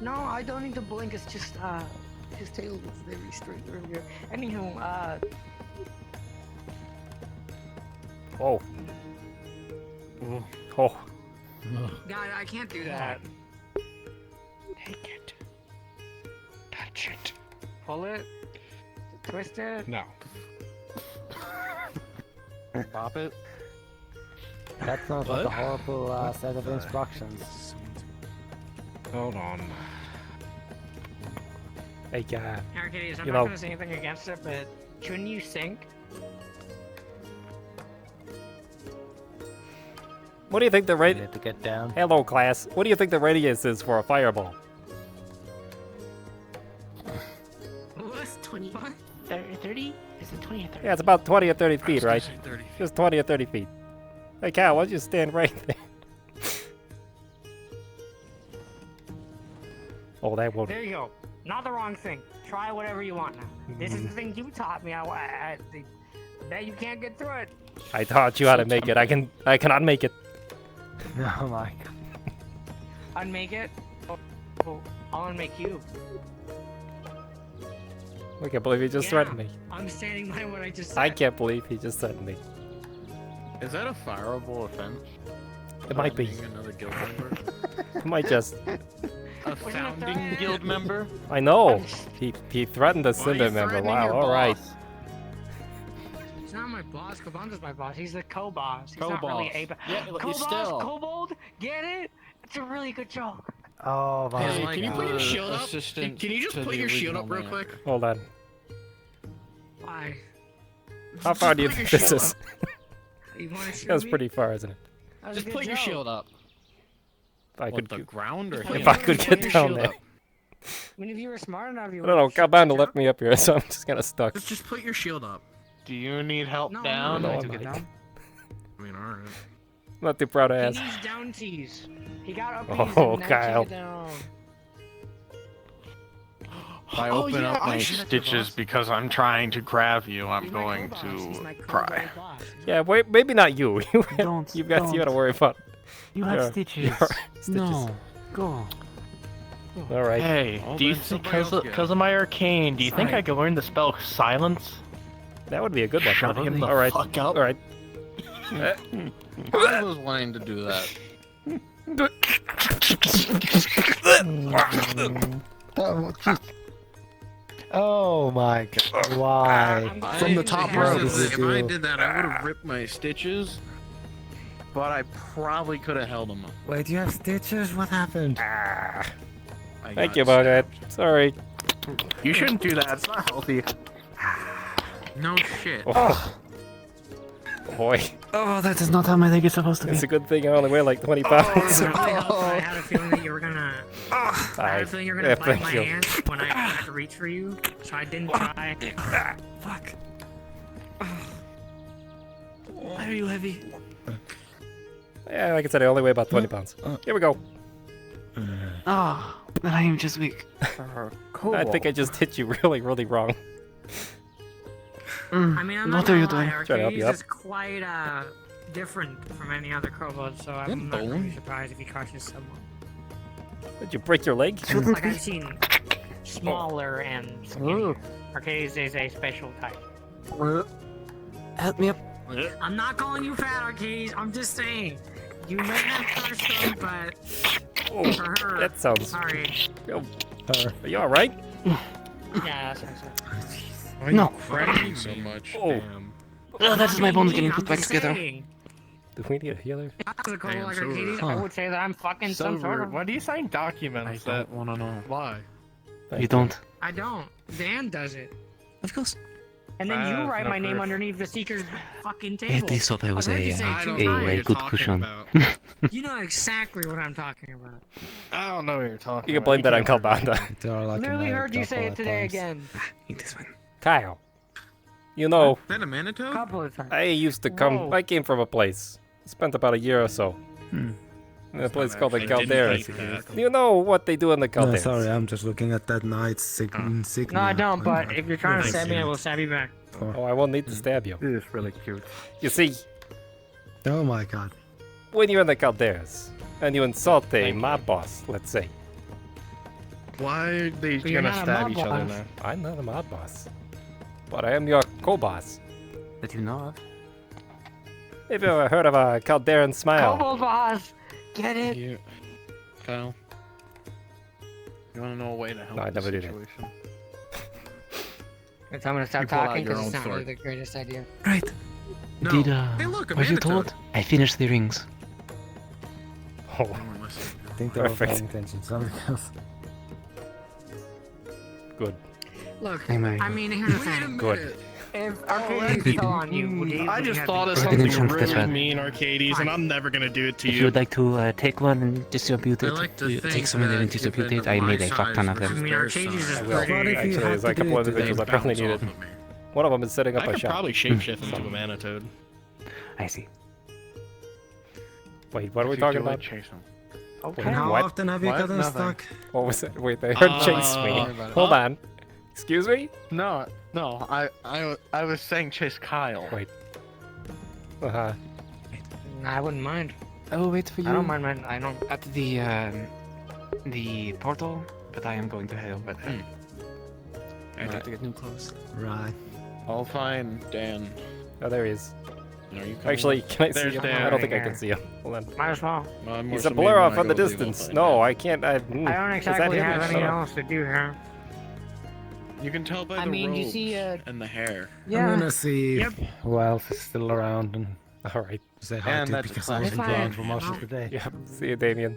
F: No, I don't need to blink, it's just his tail was very straight earlier. Anywho,
A: Oh. Oh.
F: God, I can't do that.
V: Take it. Touch it.
F: Pull it. Twist it.
V: No.
K: Pop it.
D: That sounds like a horrible set of instructions.
V: Hold on.
A: Hey,
F: Arcadies, I'm
A: you
F: not
A: know,
F: gonna say anything against it, but shouldn't you sink?
A: what do you think the radius?
D: To get down.
A: Hello, class. What do you think the radius is for a fireball?
J: What's 20? 30? Is it 20 or 30?
A: Yeah, it's about 20 or 30 feet, right?
K: 30.
A: Just 20 or 30 feet. Hey, Cal, why don't you stand right there? Oh, that won't.
F: There you go. Not the wrong thing. Try whatever you want now. This is the thing you taught me. I bet you can't get through it.
A: I taught you how to make it. I cannot make it.
D: Oh my god.
F: Unmake it? Oh, I'll unmake you.
A: I can't believe he just threatened me.
F: I'm standing by what I just said.
A: I can't believe he just threatened me.
K: Is that a fireable offense?
A: It might be.
K: Being another guild member?
A: It might just.
K: A founding guild member?
A: I know. He threatened a Cinder member. Wow. All right.
F: He's not my boss. Kobold is my boss. He's the co-boss. He's
K: Co-boss.
F: not really a
K: Yeah, but
F: co-boss,
K: still.
F: Kobold. Get it? It's a really good joke.
D: Oh my
K: Hey,
D: god.
K: can you put your
I: shield up?
K: assistant
I: Can you just
K: to
I: put
K: the
I: your shield
K: original
I: up real
K: man.
I: quick?
A: Hold on.
F: Why?
A: How far do you
J: put your
A: think this
J: shield
A: is?
J: You wanna shoot
A: That's
J: me?
A: pretty far, isn't it?
J: That was a
K: Just
J: good
K: put your
J: joke.
K: shield up.
A: If I
K: What,
A: could,
K: the ground or
A: if
K: him?
A: I could
J: Put
A: get
J: your
A: down
J: shield
A: there.
J: up. I mean, if you were smart enough, you
A: I don't know.
J: would.
A: Cabana left me up here, so I'm just kind of stuck.
K: Just put your shield up.
E: Do you need help
J: No,
E: down?
A: no,
E: I
A: I
E: took it
A: might.
E: down.
K: I mean, alright.
A: I'm not too proud to
J: He
A: ask.
J: needs down tees. He got up
A: Oh,
J: and now
A: Kyle.
J: take it down.
E: I open up my stitches because I'm trying to grab you. I'm going to cry.
A: Yeah, wait, maybe not you.
D: Don't.
A: you gotta worry about.
D: You have
A: your-
D: stitches.
A: your stitches.
D: No. Go.
A: All right.
E: Hey, do you think because of my arcane, do you think I could learn the spell silence?
A: That would be a good one.
E: Shut him the
A: All right.
E: fuck up.
A: All right.
K: I was wanting to do that.
D: Oh my god. Why?
K: From the top row. If I
D: do?
K: did that, I would have ripped my stitches. But I probably could have held them up.
D: Wait, you have stitches? What happened?
A: Thank you, Bughead. Sorry.
E: You shouldn't do that. It's not healthy.
K: No shit.
A: Oh. Boy.
D: Oh, that is not how my leg is supposed to be.
A: It's a good thing I only weigh like 20 pounds.
J: I had a feeling that you were gonna. I had a feeling you were gonna bite my hand when I tried to reach for you, so I didn't try.
D: Fuck. Why are you heavy?
A: Yeah, like I said, I only weigh about 20 pounds. Here we go.
D: Ah, then I am just weak.
A: I think I just hit you really, really wrong.
J: I mean, I'm not
D: What are you
J: gonna lie,
D: doing?
A: Trying to help
J: Arcadies
A: you up.
J: is quite different from any other kobold, so I'm not really surprised if he crushes someone.
A: Did you break your leg?
J: Like I've seen smaller and skinnier. Arcadies is a special type.
D: Help me up.
J: I'm not calling you fat, Arcadies. I'm just saying. You may have crushed her, but
A: Oh,
J: for her,
A: that sounds.
J: sorry.
A: Are you alright?
J: Yeah, that's
K: Why
D: No.
K: are you crying so much?
A: Oh.
K: Damn.
D: Oh, that's just my bones getting
J: I'm
D: put back
J: just
D: together.
J: saying.
A: Do we need a healer?
J: As a kobold like
K: so
J: Arcadies,
K: rude.
J: I would say that I'm fucking
E: So
J: some sort
E: rude.
J: of.
E: Why do you sign documents that?
K: want to know.
E: Why?
D: You don't.
J: I don't. Dan does it.
D: Of course.
J: And then you write
E: no
J: my name
E: proof.
J: underneath the Seeker's fucking table.
D: At least thought I was
J: I've heard you say it
K: I
J: two
K: don't know what
J: times.
K: you're
D: good
K: talking
D: cushion.
K: about.
J: You know exactly what I'm talking about.
E: I don't know what you're talking
A: You can
E: about.
A: blame that on
E: can't-
A: Calbanda.
D: There are like
J: Literally heard you say it today again.
D: Eat this one.
A: Kyle. You know,
K: Is that a Manitou?
J: Couple of times.
A: I used to come.
J: Whoa.
A: I came from a place. Spent about a year or so. In a place called the
K: I didn't
A: Calderas.
K: hate that.
A: You know what they do in the
D: No,
A: Calderas?
D: sorry, I'm just looking at that knight's insignia.
J: No, I don't, but if you're trying to
K: Thank
J: stab me,
K: you.
J: I will stab you back.
A: Oh, I won't need to stab you.
D: This is really cute.
A: You see,
D: Oh my god.
A: when you're in the Calderas and you insult a mob boss, let's say.
E: Why are they
J: But you're
E: gonna
J: not a
E: stab
J: mob
E: each other
J: boss.
E: now?
A: I'm not a mob boss, but I am your co-boss.
D: That you know of?
A: Have you ever heard of a Calderan smile?
J: Kobold boss! Get it?
K: You, Kyle. You want to know a way to help
A: No, I
K: the
A: never did it.
K: situation?
J: I'm gonna stop
K: You pull out
J: talking
K: your
J: because it's
K: own
J: not really
K: sword.
J: the greatest idea.
D: Right.
K: No.
D: Did,
K: Hey, look, a
D: was you
K: Manitou.
D: told? I finished the rings.
A: Oh,
D: I think they were
A: Perfect.
D: paying attention to something else.
A: good.
J: Look,
D: Hey, Mary.
J: I mean, here's the thing.
A: Good.
J: If Arcadies fell on you, would you?
E: I
J: would you
E: just
J: have
E: thought
J: to-
E: of
D: I didn't
E: something
D: chance this
E: really
D: one.
E: mean, Arcadies, and I'm never gonna do it to
D: If you
E: you.
D: would like to take one and distribute
K: I
D: it,
K: like to think
D: take some and then
K: that
D: distribute
K: if
D: it, I made a
K: my
D: fuck ton of
K: size
J: I
D: them.
J: mean, Arcadies is
A: I will.
J: pretty.
A: Actually, there's a couple individuals I probably needed. One of them is setting up
E: I
A: a
E: could
A: shop.
E: probably shapeshift into a Manitou.
D: I see.
A: Wait, what are we
E: If you
A: talking
E: feel like
A: about?
E: chasing.
A: Wait,
D: And how
A: what?
D: often have you
E: What?
D: gotten
E: Nothing.
D: stuck?
A: What was it? Wait, they heard chase me. Hold on. Excuse me?
E: No, I was saying chase Kyle.
A: Wait. Uh-huh.
J: I wouldn't mind.
D: I will wait for you.
J: I don't mind. I don't.
D: At the portal, but I am going to head over there. I have to get new clothes. Right.
E: I'll find Dan.
A: Oh, there he is.
K: Are you coming?
A: Actually, can I see
E: There's
A: him?
E: Dan.
A: I don't think I
J: Right
A: can see him. Hold on.
J: Might as well.
K: Well, I'm more
A: He's a
K: so
A: blur
K: maybe
A: off
K: when I
A: on the
K: go leave, I'll
A: distance.
K: find
A: No,
K: out.
A: I can't.
J: I don't
A: Is that
J: exactly
A: him?
J: have
A: Shut
J: anything
A: up.
J: else to do here.
K: You can tell by
J: I
K: the
J: mean, you
K: robes
J: see,
K: and the hair.
J: Yeah.
D: I'm gonna see
J: Yep.
D: who else is still around and
A: All right.
D: say hi
E: And
D: to
E: that's
D: because
E: a
D: I wasn't
J: classic.
D: around for most of the day.
A: Yeah. See you, Damien.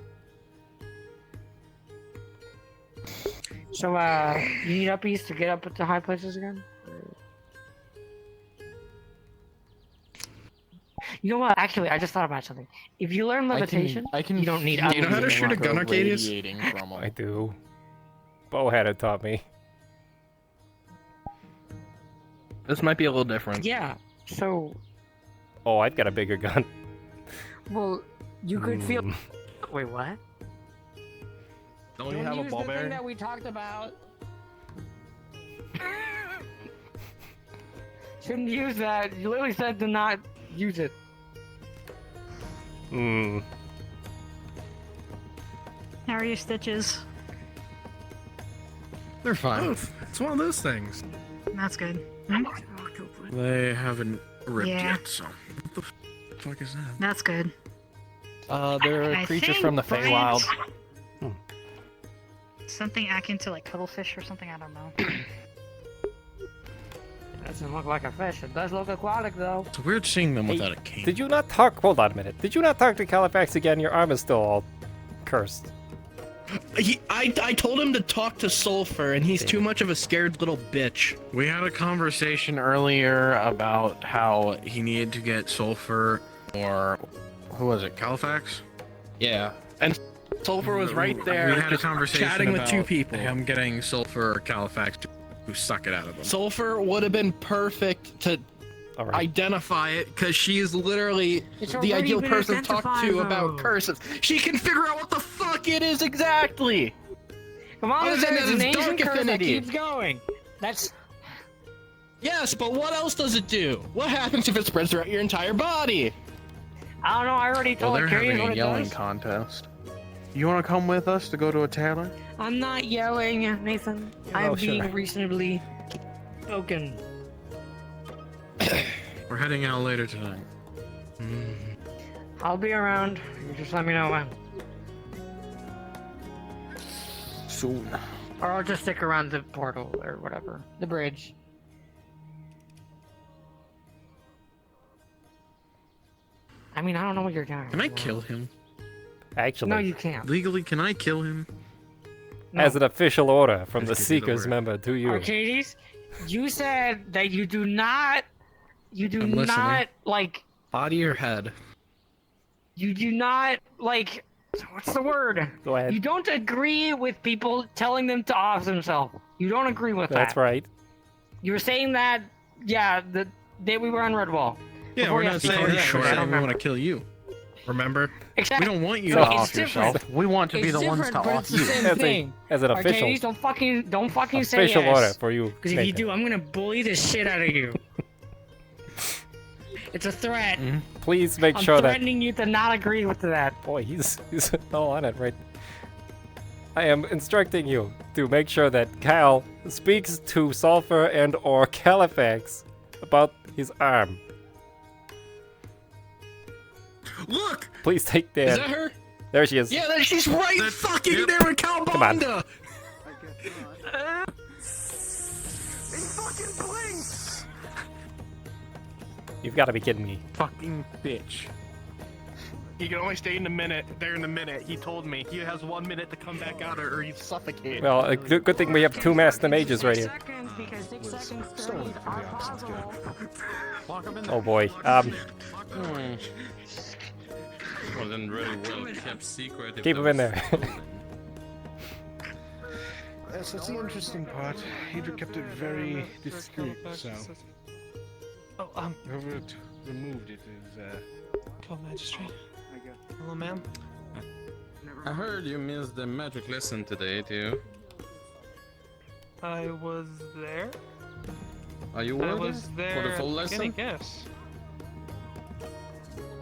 J: So, you need uppies to get up at the high places again? You know what? Actually, I just thought about something. If you learn levitation, you don't need.
K: Do you know how to shoot a gun, Arcadies?
A: I do. Bo had it taught me.
K: This might be a little different.
J: Yeah. So.
A: Oh, I've got a bigger gun.
J: Well, you could feel. Wait, what?
K: Don't you have a ball
J: the thing
K: bearing?
J: that we talked about. Shouldn't use that. You literally said to not use it.
A: Hmm.
O: How are your stitches?
K: They're fine.
G: It's one of those things.
O: That's good.
K: They haven't ripped
O: Yeah.
K: yet, so. What the fuck is that?
O: That's good.
R: They're
O: I
R: creatures
O: think
R: from the
O: Brian's-
R: Feywild.
O: Something akin to like cuttlefish or something, I don't know.
J: Doesn't look like a fish. It does look aquatic, though.
K: It's weird seeing them
A: Hey,
K: without a cane.
A: Did you not talk? Hold on a minute. Did you not talk to Califax again? Your arm is still all cursed.
K: I told him to talk to Sulfur, and he's too much of a scared little bitch. We had a conversation earlier about how he needed to get Sulfur, or who was it, Califax? Yeah, and Sulfur was right there. We had a conversation chatting with two people. Him getting Sulfur or Califax to suck it out of him. Sulfur would have been perfect to identify it, because she is literally
J: It's
K: the
J: already
K: ideal
J: been
K: person to talk to
J: identified,
K: about
J: though.
K: curses. She can figure out what the fuck it is exactly.
J: Come on,
K: Other than
J: there's
K: that,
J: an
K: it's
J: ancient
K: dark
J: curse that
K: affinity.
J: keeps going. That's.
K: Yes, but what else does it do? What happens if it spreads throughout your entire body?
J: I don't know. I already
K: Well,
J: told
K: they're
J: Arcadies
K: having
J: what
K: a
J: it
K: yelling
J: does.
K: contest. You want to come with us to go to a tavern?
J: I'm not yelling, Nathan. I'm being reasonably spoken.
K: We're heading out later tonight.
J: I'll be around. You just let me know when.
K: Soon.
J: Or I'll just stick around the portal or whatever. The bridge. I mean, I don't know what you're doing.
K: Can I kill him?
A: Actually,
J: No, you can't.
K: Legally, can I kill him?
A: as an official order from the
K: Let's give you the
A: Seekers
K: word.
A: member to you.
J: Arcadies, you said that you do not,
K: I'm listening.
J: like,
K: Body or head?
J: you do not, like, what's the word?
A: Go ahead.
J: You don't agree with people telling them to off themselves. You don't agree with that.
A: That's right.
J: You were saying that, yeah, the day we were on Redwall.
K: Yeah,
J: Before
K: we're
J: you
K: not
J: asked me
K: saying
J: to
K: that.
J: do
K: We're
J: I
K: saying
J: don't
K: we want
J: remember.
K: to kill you. Remember?
J: Exactly.
K: We don't want you
J: So
K: to
J: it's
K: off
J: different.
K: yourself. We want to be
J: It's
K: the ones to
J: different, but
K: off
J: it's the
K: you.
J: same thing.
A: As an official.
J: Arcadies, don't fucking say
A: Official
J: yes.
A: order for you,
J: Because if you
A: Nathan.
J: do, I'm gonna bully the shit out of you. It's a threat.
A: Please make
J: I'm
A: sure that.
J: threatening you to not agree with that.
A: Boy, he's all on it, right? I am instructing you to make sure that Kyle speaks to Sulfur and or Califax about his arm.
K: Look!
A: Please take that.
K: Is that her?
A: There she is.
K: Yeah, she's right fucking there with
A: Come on.
K: Calbonda!
A: You've got to be kidding me.
K: Fucking bitch.
G: He can only stay in a minute. There in a minute. He told me he has 1 minute to come back out, or he's suffocated.
A: Well, good thing we have two master mages right here. Oh boy.
Q: Wasn't really well kept secret. if
A: Keep
Q: there
A: him in
Q: was-
A: there.
N: Yes, that's the interesting part. Aether kept it very discreet, so.
W: Oh,
N: Whoever removed it is,
W: Hello, Magistrate. Hello, ma'am.
Q: I heard you missed the magic lesson today, too.
W: I was there.
Q: Are you
W: I
Q: were
W: was there
Q: for the
W: at
Q: full
W: the
Q: lesson?
W: beginning, yes.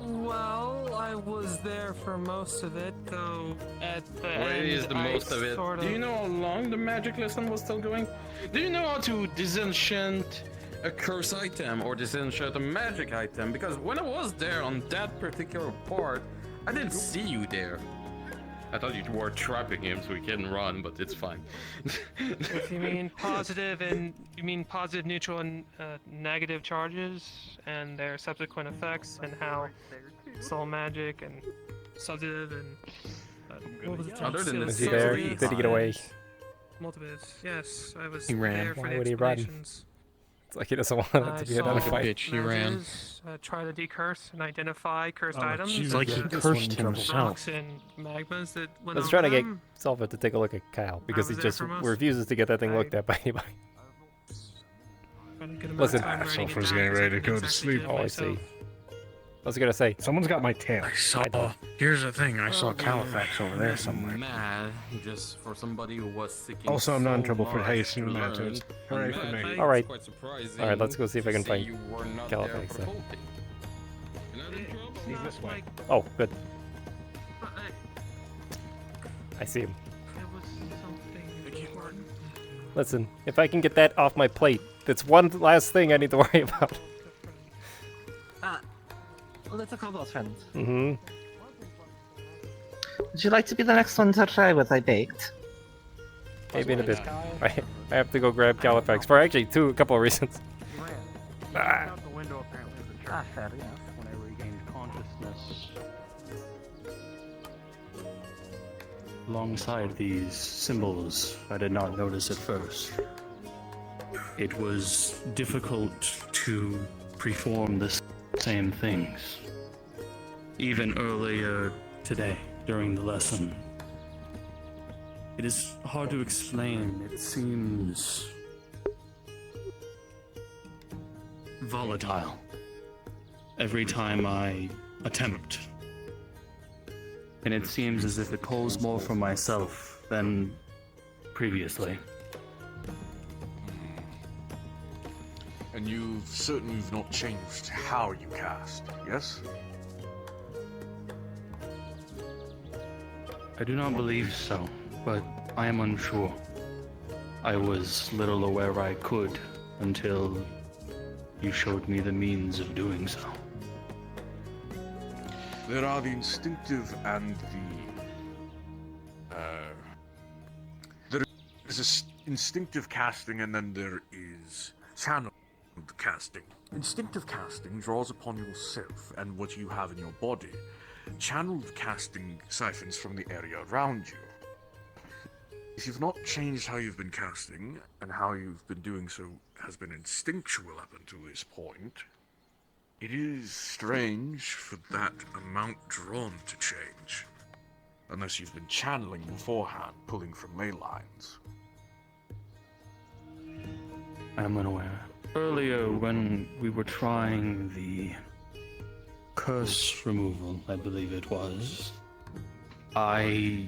W: Well, I was there for most of it, though at the
Q: Where
W: end
Q: is the
W: I
Q: most of it?
W: sort
Q: Do you know how long the magic lesson was still going? Do you know how to disenchant a curse item or disenchant a magic item? Because when I was there on that particular part, I didn't see you there. I thought you were trapping him so he couldn't run, but it's fine.
W: If you mean positive and you mean positive, neutral, and negative charges and their subsequent effects, and how soul magic and substantive and what was it?
Q: Other than the
A: Is he there?
W: Theory
A: Did he get away?
W: Multiple. Yes, I was
A: He ran.
W: there for
A: Why
W: the
A: would he run?
W: explanations.
A: It's like he doesn't want it to be identified.
K: bitch, he ran.
W: measures, try to decurse and identify cursed items.
K: It's like he cursed himself.
W: Rocks and magmas that went
A: Let's
W: over
A: try to get
W: them.
A: Sulfur to take a look at Kyle because he
W: was there
A: just
W: for most-
A: refuses to get that thing looked at by anybody. Listen,
N: Sulfur's getting ready to go to sleep.
A: Oh, I see. I was gonna say,
N: someone's got my tail.
K: I saw. Here's the thing. I saw
W: Oh,
K: Califax over there somewhere.
Q: Mad, just for somebody who was seeking.
N: Also, I'm not in
Q: so
N: trouble for
Q: much
N: haste and
Q: to
N: matches.
Q: learn.
N: Hooray
Q: On
N: for
Q: that
N: me.
Q: night,
A: Alright.
Q: it's quite surprising
A: Alright, let's go see if I
Q: to
A: can
Q: say
A: find
Q: you were not there
A: Califax
Q: for
A: then.
Q: bolting. You're not in trouble.
N: He's this way.
A: Oh, good. I see him. Listen, if I can get that off my plate, that's one last thing I need to worry about.
M: Little Kobold friend.
A: Mm-hmm.
M: Would you like to be the next one to try what I baked?
A: Maybe in a bit. I have to go grab Califax for actually a couple of reasons.
D: Ah, fair enough. When I regained consciousness.
P: Alongside these symbols, I did not notice at first. It was difficult to perform the same things. Even earlier today, during the lesson. It is hard to explain. It seems volatile every time I attempt. And it seems as if it pulls more from myself than previously.
C: And you've certainly not changed how you cast, yes?
P: I do not believe so, but I am unsure. I was little aware I could until you showed me the means of doing so.
C: There are the instinctive and there is instinctive casting, and then there is channeled casting. Instinctive casting draws upon yourself and what you have in your body. Channeled casting siphons from the area around you. If you've not changed how you've been casting, and how you've been doing so has been instinctual up until this point, it is strange for that amount drawn to change. Unless you've been channeling beforehand, pulling from ley lines.
P: I am unaware. Earlier, when we were trying the curse removal, I believe it was, I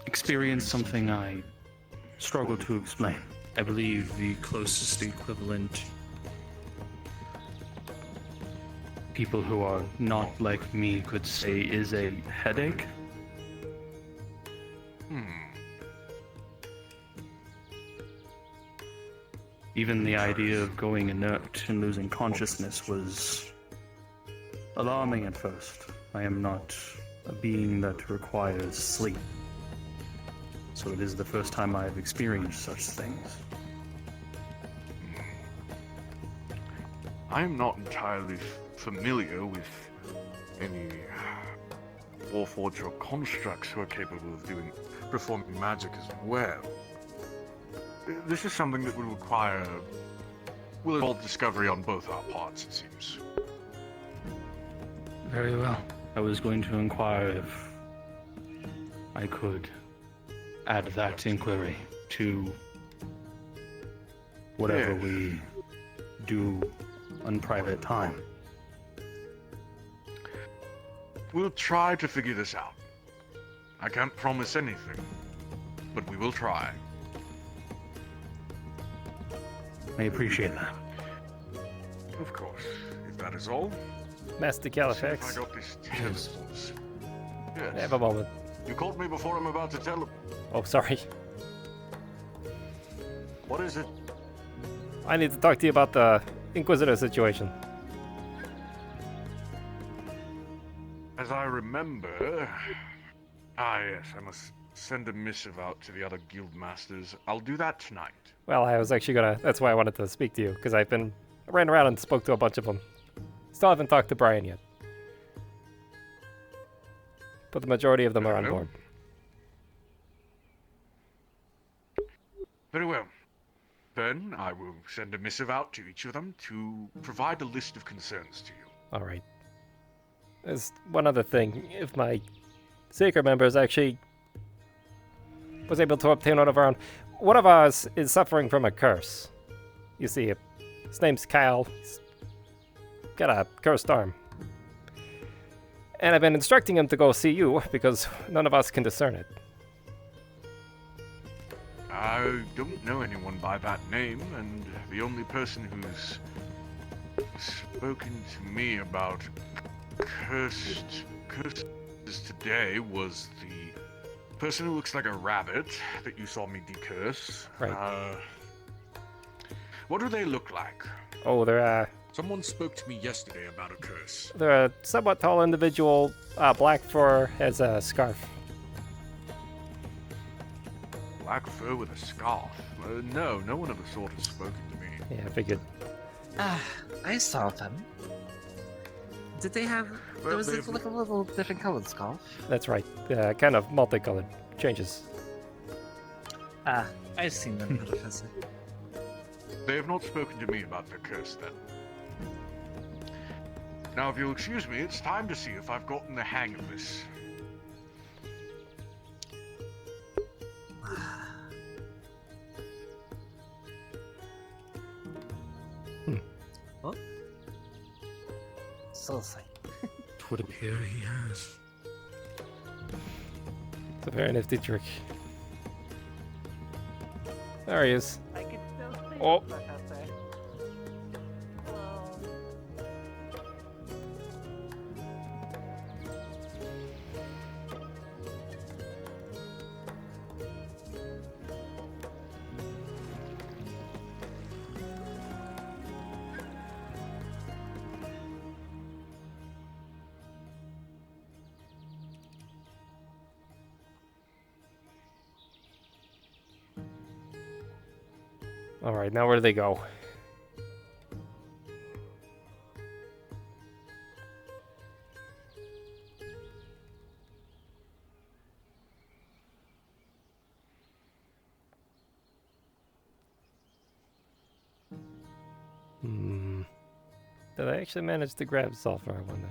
P: experienced something I struggle to explain. I believe the closest equivalent people who are not like me could say is a headache. Even the idea of going inert and losing consciousness was alarming at first. I am not a being that requires sleep. So it is the first time I have experienced such things.
C: I am not entirely familiar with any Warforged or constructs who are capable of performing magic as well. This is something that will involve discovery on both our parts, it seems.
P: Very well. I was going to inquire if I could add that inquiry to whatever
C: Yes.
P: we do on private time.
C: We'll try to figure this out. I can't promise anything, but we will try.
P: I appreciate that.
C: Of course. If that is all.
A: Master
C: See if
A: Califax.
C: I got this telescopes. Yes.
A: Have a moment.
C: You caught me before I'm about to tell him.
A: Oh, sorry.
C: What is it?
A: I need to talk to you about the Inquisitor situation.
C: As I remember... yes, I must send a missive out to the other guild masters. I'll do that tonight.
A: Well, I was actually gonna. That's why I wanted to speak to you, because I ran around and spoke to a bunch of them. Still haven't talked to Brian yet. But the majority of them are on
C: Hello?
A: board.
C: Very well. then I will send a missive out to each of them to provide a list of concerns to you.
A: Alright. There's one other thing. If my secret members actually was able to obtain one of our own, one of us is suffering from a curse. You see, his name's Kyle. He's got a cursed arm. And I've been instructing him to go see you because none of us can discern it.
C: I don't know anyone by that name, and the only person who's spoken to me about curses today was the person who looks like a rabbit that you saw me decurse.
A: Right.
C: What do they look like?
A: Oh, they're
C: Someone spoke to me yesterday about a curse.
A: they're a somewhat tall individual, black fur, has a scarf.
C: Black fur with a scarf? No one of the sort has spoken to me.
A: Yeah, I figured.
M: I saw them. Did they have... There was like a little different colored scarf.
A: That's right. Kind of multicolored. Changes.
M: I've seen them, Professor.
C: They have not spoken to me about the curse, then. Now, if you'll excuse me, it's time to see if I've gotten the hang of this.
M: What? Soul sight.
U: It would appear he has.
A: It's a very nifty trick. There he is.
F: I can still see
A: Oh.
F: you, Professor.
A: Alright, now where do they go? Did I actually manage to grab sulfur, I wonder?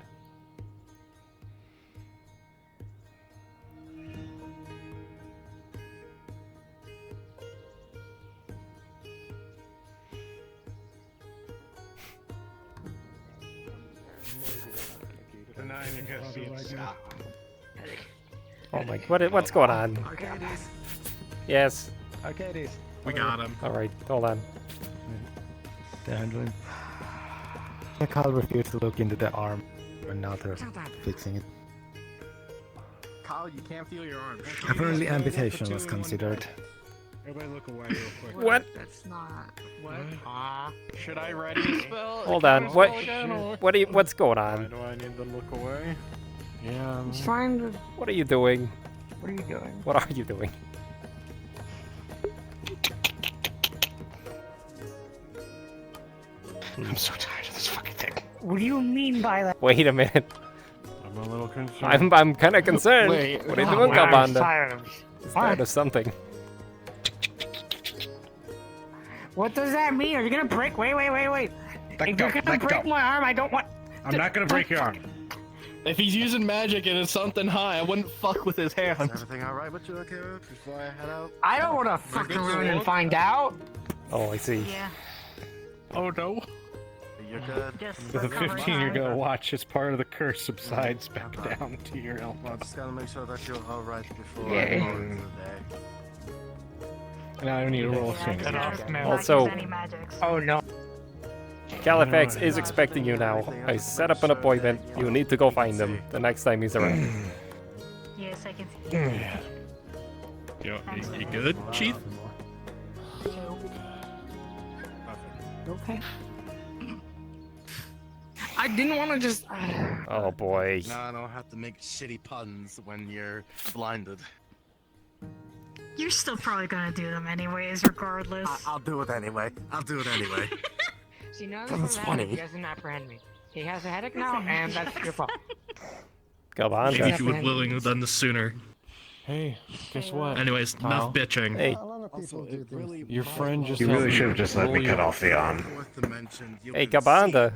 A: Oh my, what's going on?
B: Arcadies.
A: Yes.
B: Arcadies.
K: We got him.
A: Alright, hold on.
D: They're handling. Kyle refused to look into the arm, and now they're fixing it.
G: Kyle, you can't feel your arm.
D: Apparently amputation was considered.
V: Everybody look away real quick.
A: What?
J: That's not.
V: What?
G: Should I ready the spell?
A: Hold on, what? What's going
V: Why
A: on?
V: do I need to look away? Yeah.
J: I'm trying to.
A: What are you doing?
J: What are you doing?
A: What are you doing?
V: I'm so tired of this fucking thing.
J: What do you mean by that?
A: Wait a minute.
V: I'm a little concerned.
A: I'm kind of concerned.
J: Wait,
A: what are you
J: I'm
A: doing, Kobold?
J: tired.
A: He's tired of something.
J: What does that mean? Are you gonna break? Wait. If you're gonna break my arm, I don't want.
V: I'm not gonna break your arm.
K: If he's using magic and it's something high, I wouldn't fuck with his hands.
G: Everything alright with you, okay, before I head out?
J: I don't want to fuck around and find out.
A: Oh, I see.
O: Yeah.
K: Oh no.
G: You're good.
V: With a 15, you're gonna watch as part of the curse subsides back down to your elbow.
G: Just gotta make sure that you're alright before
J: Yeah.
G: I go into the day.
V: And I don't need to roll a
O: Yeah,
V: single.
O: just not
A: Also-
O: use any magics.
J: Oh no.
A: Califax is expecting you now. I set up an appointment. You need to go find him the next time he's around.
O: Yes, I can see.
V: Yeah.
K: You good, Chief?
J: Okay. I didn't want to just.
A: Oh boy.
G: No, I don't have to make shitty puns when you're blinded.
O: You're still probably gonna do them anyways, regardless.
G: I'll do it anyway.
J: See, now
G: That's funny.
J: He doesn't apprehend me. He has a headache now, and that's your fault.
A: Kobold.
K: Maybe if you would willing have done this sooner.
V: Hey, guess what?
K: Anyways,
V: Kyle?
K: enough bitching.
A: Hey,
B: people do things.
V: Your friend just.
N: You really should have just let me cut off the arm.
A: Hey, Kabanda.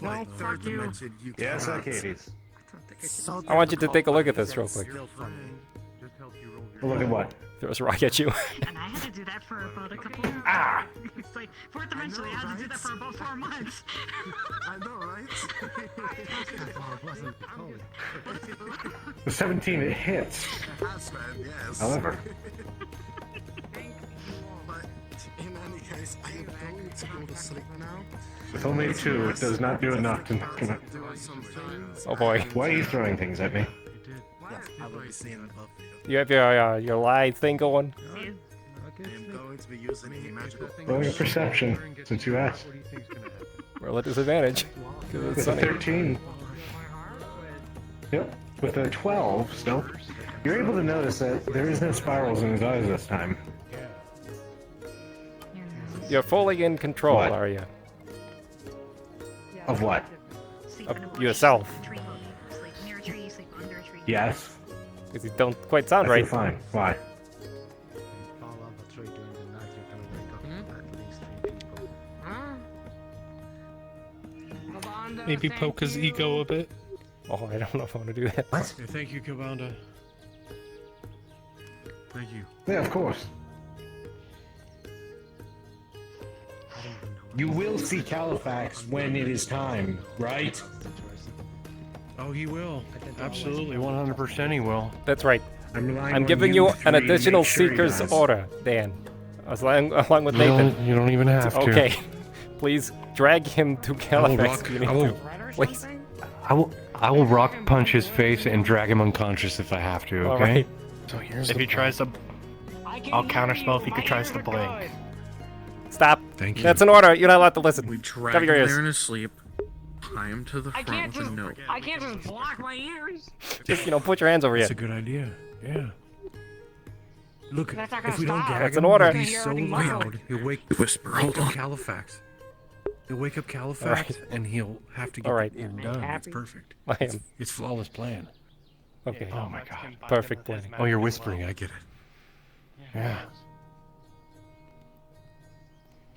J: No, fuck you.
N: Yes, Arcadies.
A: I want you to take a look at this real quick.
N: Look at what?
A: Throws a rock at you.
O: And I had to do that for about a couple of It's like, fourth dimension, I had to do that for about 4 months.
G: I know, right?
N: The 17, it hits.
G: Yes, man, yes.
N: However.
G: But in any case, I am going to go to sleep now.
N: With only 2, it does not do enough to knock him out.
A: Oh boy.
N: Why are you throwing things at me?
G: Yes, I will be seeing above you.
A: You have your live thing going?
G: I am going to be using a magical thing.
N: Roll your perception, since you asked.
A: Roll at disadvantage.
N: With a 13. Yep. With a 12 still. You're able to notice that there is no spirals in his eyes this time.
A: You're fully in control,
N: What?
A: are you?
N: Of what?
A: Of yourself.
N: Yes.
A: Because you don't quite sound
N: I
A: right.
N: feel fine. Why?
E: Maybe poke his ego a bit.
A: Oh, I don't know if I want to do that.
N: What?
V: Thank you, Kabanda. Thank you.
N: Yeah, of course. You will see Califax when it is time, right?
V: Oh, he will. Absolutely, 100% he will.
A: That's right.
N: I'm
A: I'm giving you an additional Seeker's order, Dan. Along with Nathan.
V: You don't even have to.
A: Okay. Please drag him to Califax. if you need to. Please.
V: I will rock punch his face and drag him unconscious if I have to, okay?
A: All right.
V: So here's
D: If he tries to, I'll counterspell if he tries to blink.
A: Stop.
V: Thank you.
A: That's an order. You're not allowed to listen.
H: We drag
A: Cover
H: him
A: your ears.
H: there in his sleep, tie him to the
J: I
H: front
J: can't
H: with a
J: just,
H: note.
J: I can't just block my ears.
A: Just, put your hands over
V: That's
A: you.
V: a good idea. Yeah. Look,
J: That's not
V: if
J: gonna
V: we don't
J: stop.
V: gag
A: That's
V: him,
A: an order.
V: he's so loud, he'll wake
H: Hold on.
V: Califax. He'll wake up Califax,
A: Alright.
V: and he'll have to get
A: Alright.
V: the end done. It's perfect.
A: I am.
V: It's flawless plan.
A: Okay.
V: Oh my god.
A: Perfect planning.
V: Oh, you're whispering. I get it. Yeah.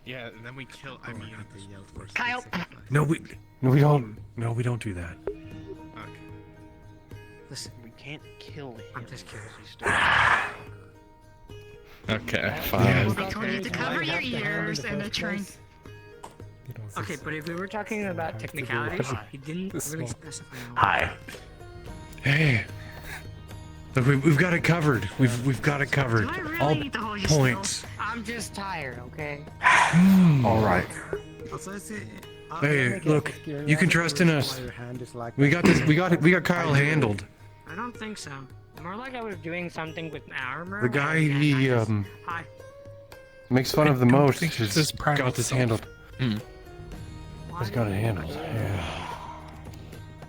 H: Yeah, and then we kill. I mean,
J: Kyle.
V: No, we don't. No, we don't do that.
H: listen, we can't kill him.
J: I'm just kidding.
V: Okay,
O: I
V: fine.
O: told you to cover your ears and the train.
J: Okay, but if we were talking about technicalities, he didn't really specify.
N: Hi.
V: Hey. Look, we've got it covered. We've got it covered.
O: Do I really
V: All
O: need to hold your
V: points.
J: I'm just tired, okay?
N: All right.
V: Hey, look, you can trust in us. We got this. We got Kyle handled.
J: I don't think so. More like I was doing something with armor.
V: The guy
J: and
V: he
J: I just- Hi.
V: makes fun of the most
E: think
V: has
E: this pride
V: got this
E: itself.
V: handled. He's got it handled. Yeah.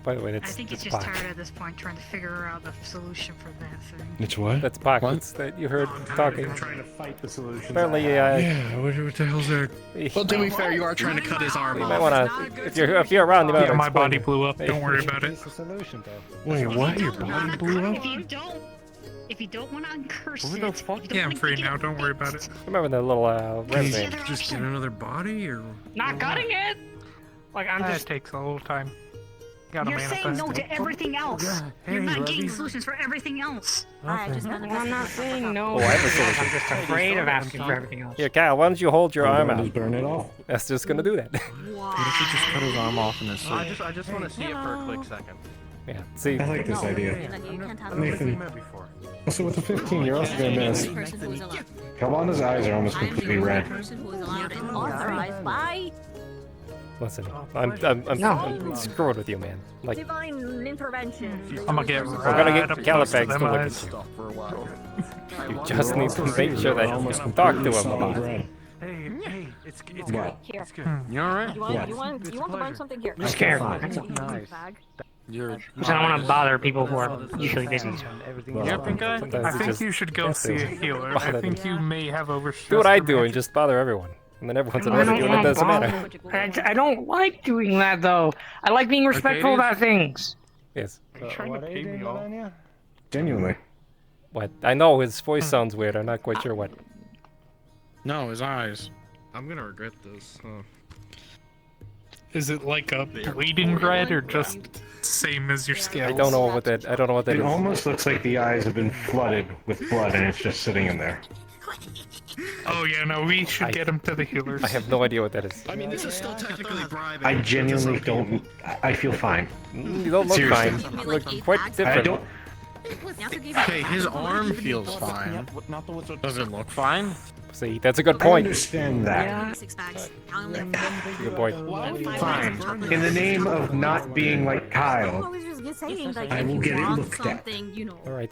A: By the way,
O: I
A: that's
O: think he's
A: it's
O: just
A: Bach.
O: tired at this point, trying to figure out the solution for that thing.
V: It's what?
A: That's Bach.
V: What?
A: That's that you heard talking.
N: Trying to fight the solution.
A: Apparently,
V: Yeah. What the hell's there?
H: Well, to be fair, you are trying to cut his arm
A: you
H: off.
A: might want to. If you're around, you might
E: Yeah,
A: wanna
E: my
A: explain
E: body
A: it.
E: blew up.
A: Hey.
E: Don't worry about it.
N: It's the solution, though.
V: Wait, what? Your body blew up?
O: If you don't want to uncurse
V: What
O: it,
V: the
O: if you
V: fuck?
O: don't
E: Yeah, I'm
O: wanna
E: free
O: get
E: now.
O: it
E: Don't worry about
O: fixed,
E: it.
A: Remember the little
V: Can you
A: resume.
V: just get another body, or?
J: Not cutting it. Like I'm
E: That
J: just.
E: takes a little time. Gotta
O: You're
E: manifest
O: saying no
E: it.
O: to everything else.
V: Hey,
O: You're not
V: Robbie.
O: getting solutions for everything else.
J: I'm not saying no.
A: Oh, I have a solution.
J: I'm just afraid of asking for everything else.
A: Here, Kyle, why don't you hold your arm
N: Just
A: out?
N: burn it off.
A: That's just gonna do that.
H: What if he just cut his arm off in his sleep?
I: I just want to see it for a quick second.
A: Yeah. See.
N: I like this idea.
I: Nathan.
N: Nathan. Also, with the 15, you're also gonna miss. Kawanda's eyes are almost completely red.
L: Authorized by
A: Listen, I'm screwed with you, man. Like,
L: divine intervention.
E: I'm gonna get
A: we're gonna get
E: right up close
A: Califax
E: to
A: to
E: them
A: look
E: eyes.
A: at you. You just need to make sure that you talk to him about it.
G: Hey, it's
N: What?
L: Here.
H: You alright?
L: You want to learn something here?
J: I'm scared.
L: Bag.
J: Because I don't want to bother people who are usually busy.
H: Yeah, pink guy?
A: Sometimes
E: I
A: it's
E: think
A: just
E: you should go
A: best
E: see a
A: to
E: healer.
A: bother
E: I think
A: them.
E: you may have overstressed.
A: Do what I
E: your
A: do and
E: magic.
A: just bother everyone, and then everyone's
J: I
A: annoyed
J: don't
A: with you, and it
J: want
A: doesn't
J: bother.
A: matter.
J: I don't like doing that though. I like being respectful about things.
A: Yes.
E: You're trying to pay me off.
N: Genuinely.
A: What? I know his voice sounds weird. I'm not quite sure what.
K: No, his eyes.
R: I'm gonna regret this.
E: Is it like a bleeding red or just same as your scales?
A: I don't know what that. I don't know what that
N: It
A: is.
N: almost looks like the eyes have been flooded with blood and it's just sitting in there.
E: Oh yeah, no, we should get him to the healers.
A: I have no idea what that is.
R: I mean, this is still technically bribing.
N: I genuinely don't. I feel fine.
A: You don't look
N: Seriously.
A: fine. You look quite different.
N: I don't.
K: Okay, his arm feels fine. Does it look fine?
A: See, that's a good
N: I
A: point.
N: understand that.
A: Good point.
N: Fine. In the name of not being like Kyle, I will get it looked at.
A: All right.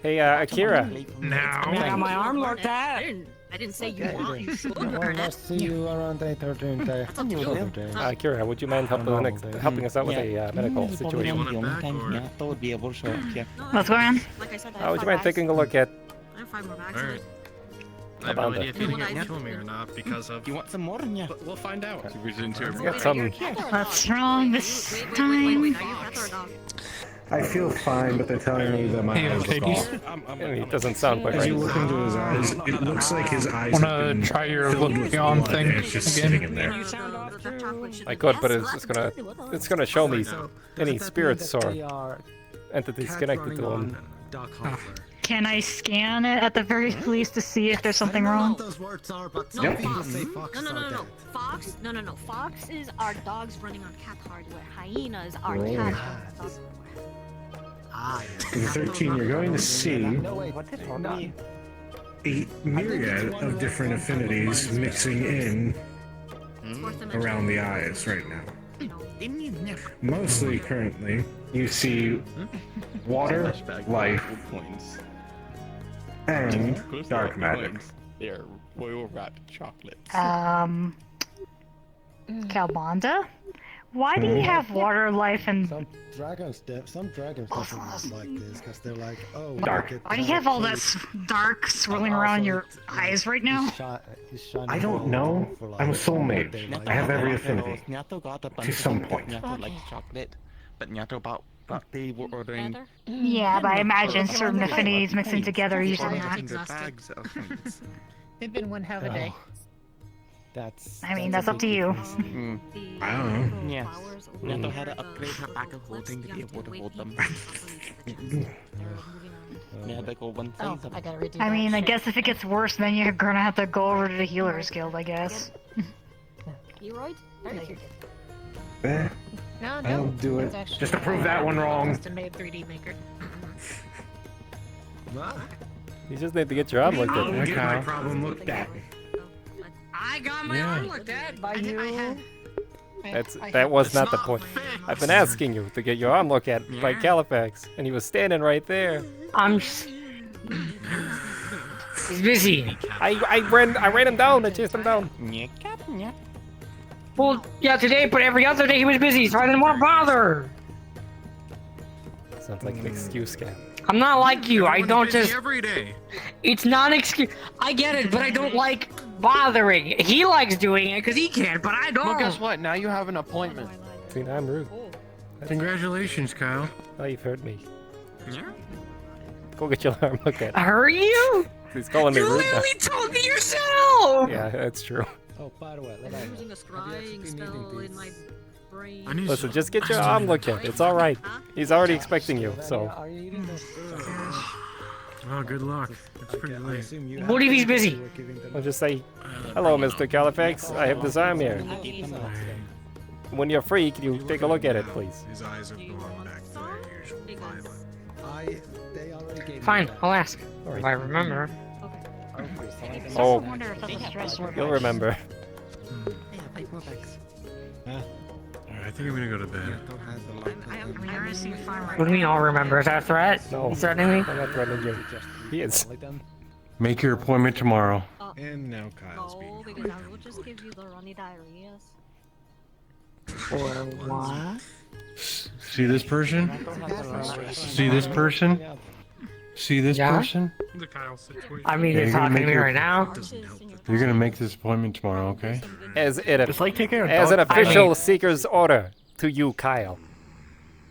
A: Hey, Akira.
E: Now.
J: I got my arm looked at. I didn't say you want. You should
D: Well,
J: learn
D: I'll
J: it.
D: see you around 8:13 day.
A: Akira, would you mind helping us out with a medical situation?
L: What's going on?
J: Like I said,
A: Would you mind taking a look at?
J: I have 5 more bags.
R: Alright. I have no idea if you're gonna kill me or not because of. You want some more? Yeah. But we'll find out.
A: Got some.
L: What's wrong this time?
N: I feel fine, but they're telling me that my eyes look off.
A: He doesn't sound quite
N: As
A: right.
N: you look into his eyes, it looks like his eyes
E: Wanna
N: have been
E: try your
N: filled
E: look
N: with
E: beyond
N: blood
E: thing
N: and it's just
E: again?
N: sitting in there.
A: I could, but it's gonna show me any spirits or entities connected to him.
L: Can I scan it at the very least to see if there's something wrong?
J: Those words are, but
A: some Yep.
J: people say fox no. Fox? No. Foxes are dogs running on cat hardware. Hyenas are cat dogs.
N: In 13, you're going to see a myriad of different affinities mixing in around the eyes right now. Mostly currently, you see water, life, and dark magic.
S: They're royal wrapped chocolates.
L: Calbonda? Why do you have water, life, and...
B: Some dragons definitely like this because they're like, oh,
N: Dark.
L: Why do you have all that dark swirling around your eyes right now?
N: I don't know. I'm a soulmate. I have every affinity. To some point.
S: Nyato likes chocolate, but Nyato but they were ordering.
L: Yeah, but I imagine certain affinities mixing together usually not.
O: It's been one hell of a day.
L: I mean, that's up to you.
N: I don't know.
S: Yes. Nyato had to upgrade her bag of holding to be able to hold them. They had to go one size up.
O: I gotta redo
L: I mean, I guess if it gets worse, then you're gonna have to go over to the Healers Guild, I guess.
J: Heroid?
O: No,
N: I'll do it. Just to prove that one wrong.
O: Custom-made 3D maker.
A: You just need to get your arm looked
N: I'll
A: at.
N: get my problem looked at.
J: I got my arm looked at by you.
A: That was not the point. I've been asking you to get your arm looked at by Califax, and he was standing right there.
J: He's busy.
A: I ran him down. I chased him down.
J: Well, yeah, today, but every other day he was busy, so I didn't want to bother.
A: Sounds like an excuse, guy.
J: I'm not like you. I don't just.
R: Every day.
J: It's not an excuse. I get it, but I don't like bothering. He likes doing it because he can, but I don't.
K: Well, guess what? Now you have an appointment.
A: See, now I'm rude.
N: Congratulations, Kyle.
A: Oh, you've heard me. Go get your arm looked at.
J: Are you?
A: He's calling me
J: You
A: rude now.
J: literally told me yourself.
A: Yeah, that's true.
B: Oh, by the way,
J: I'm using a scrying spell in my brain.
A: Listen, just get your arm looked at. It's all right. He's already expecting you, so.
N: Oh, good luck. It's pretty late.
J: What if he's busy?
A: I'll just say, hello, Mr. Califax. I have this arm here. When you're free, can you take a look at it, please?
N: His eyes have gone back to their usual climate.
J: Fine, I'll ask. If I remember.
A: Oh, you'll remember.
N: I think I'm gonna go to bed.
J: What do you mean I'll remember? Is that a threat?
A: No.
J: He's threatening me?
A: I'm not threatening you. He is.
N: Make your appointment tomorrow.
B: And now Kyle's being
J: because I will just give you the runny diarrheas.
L: Or what?
N: See this person? See this person? See this
J: Yeah?
N: person?
J: I mean,
N: Yeah,
J: you're
N: you're gonna
J: talking to
N: make
J: me
N: your-
J: right now.
N: You're gonna make this appointment tomorrow, okay?
A: As
P: like taking a
A: an
P: dog-
A: official Seeker's order to you, Kyle.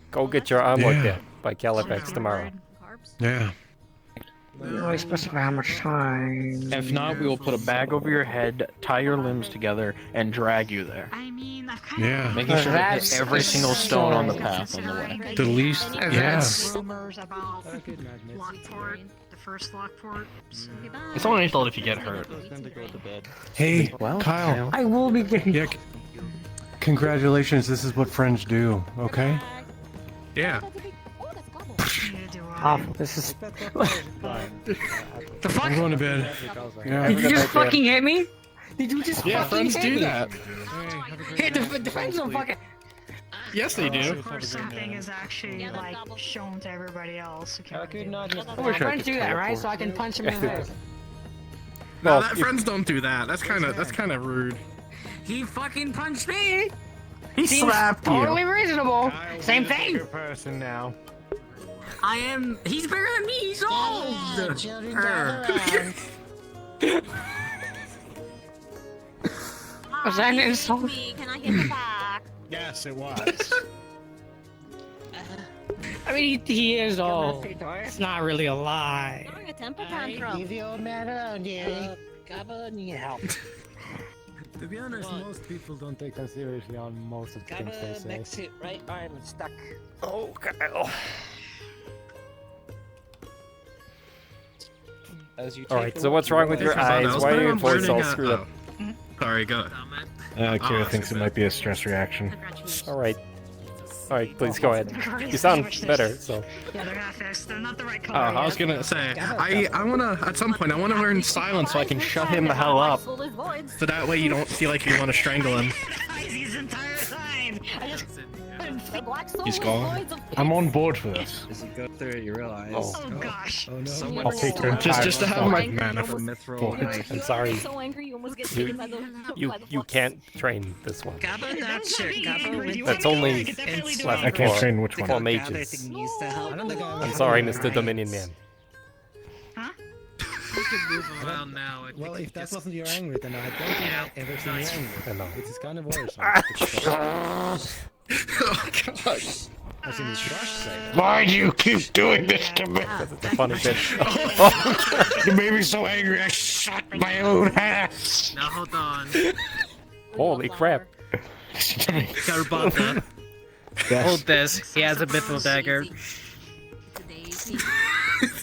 A: Go get your arm looked
N: Yeah.
A: at by Califax tomorrow.
N: Yeah.
J: Really specify how much time.
K: If not, we will put a bag over your head, tie your limbs together, and drag you there.
O: I mean, I've kind
N: Yeah.
K: Making sure to hit every single stone on the path on the way.
N: The least, yeah.
O: rumors about Lockport, the first Lockport. So.
K: It's only insult if you get hurt.
V: Hey,
K: Well,
V: Kyle.
J: I will be getting.
V: Yeah. Congratulations. This is what friends do. Okay.
K: Yeah.
J: This is. The fuck?
V: I'm going to bed. Yeah.
J: Did you just fucking hit me? Did you just
K: Yeah,
J: fucking
K: friends
J: hit
K: do
J: me?
K: that.
J: Hey, the friends don't fucking.
K: Yes, they do.
O: Of course, something is actually like shown to everybody else.
J: Friends do that, right? So I can punch him in the face.
K: No, friends don't do that. That's kind of rude.
J: He fucking punched me.
K: He
J: Seems
K: slapped you.
J: totally reasonable. Same thing.
V: Bigger person now.
J: I am. He's bigger than me. He's old. Was that an insult?
O: Can I hit the back?
V: Yes, it was.
J: I mean, he is old. It's not really a lie.
O: Throwing a temper tantrum.
B: Leave the old man alone, Jerry.
J: Gabba need help.
B: To be honest, most people don't take them seriously on most of the things they say.
J: Next hit, right arm stuck.
A: Oh, Kyle. Alright, so what's wrong with your eyes? Why are your voice all screwed up?
K: Sorry, go.
V: Kira thinks it might be a stress reaction.
A: Alright. Alright, please go ahead. You sound better, so.
O: Yeah, they're not fixed. They're not the right color.
K: I was gonna say, I wanna, at some point, I wanna learn silence so I can shut him the hell up. So that way you don't feel like you wanna strangle him.
O: His entire time. I just.
V: He's gone. I'm on board for this.
M: As you go through it, you realize.
O: Oh gosh.
B: Oh no.
V: I'll take your entire
K: Just to have my
V: mana for
A: I'm sorry.
O: So angry, you almost get taken by the.
A: You can't train this one.
J: Gabba, that's it. Gabba,
A: That's only left
V: I can't train which one.
A: for mages. I'm sorry, Mr. Dominion Man.
S: We can move around now.
B: Well, if that wasn't your anger, then I don't think I've ever seen your anger.
A: I know.
B: It is kind of worrisome.
K: Oh god.
B: I've seen his crush say that.
V: Why do you keep doing this to me?
A: That's a funny bit.
V: You made me so angry I shot my own ass.
S: Now hold on.
A: Holy crap.
S: Carbata.
D: Hold this. He has a mithril dagger.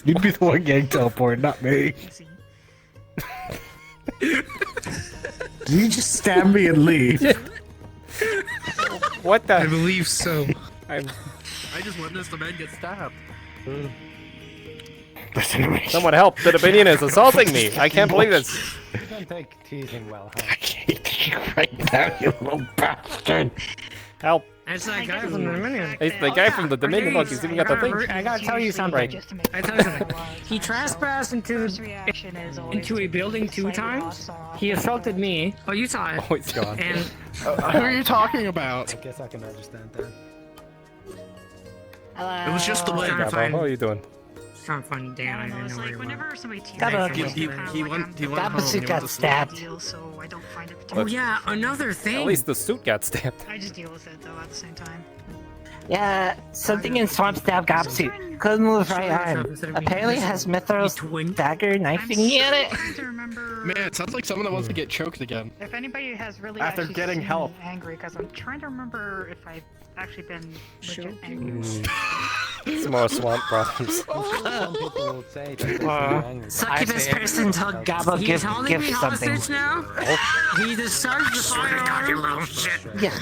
V: You'd be the one getting teleported, not me. You just stab me and leave.
A: What the?
V: I believe so.
S: I just witnessed a man get stabbed.
V: Listen to me.
A: Someone help! The Dominion is assaulting me! I can't believe this!
B: You don't take teasing well, huh?
V: I hate you right now, you little bastard.
A: Help!
J: It's that guy from the Dominion.
A: It's the guy from the Dominion. Look, he's even got the thing.
J: I gotta tell you something.
A: Right.
J: I tell you something. He trespassed into a building 2 times. He assaulted me. Oh, you saw it.
A: Oh, it's gone.
J: And
K: Who are you talking about?
B: I guess I can understand that.
J: hello.
K: It was just the way.
A: Gabba, how are you doing?
J: Trying to find Dan. I didn't know where he went.
O: Whenever somebody teases
J: Gabba,
O: me,
K: He went
J: Gabba
K: home. He
J: got
K: went to sleep.
J: stabbed.
O: so I don't find it
J: Oh
O: particularly.
J: yeah, another thing.
A: At least the suit got stabbed.
O: I just deal with it though at the same time.
D: Yeah, something in Swamp Stab Gopsuit. Couldn't move right arm. Apparently has mithril dagger knife thingy in it.
K: Man, it sounds like someone that wants to get choked again.
O: If anybody has really
K: After
O: actually
K: getting
O: seen
K: help.
O: me angry, because I'm trying to remember if I've actually been legit angry.
A: Some more swamp problems.
B: Some people will say that they're angry.
D: Succubus person told Gabba
J: He's
D: give
J: holding me
D: something.
J: hostage now. He discharged the firearm.
D: Yeah.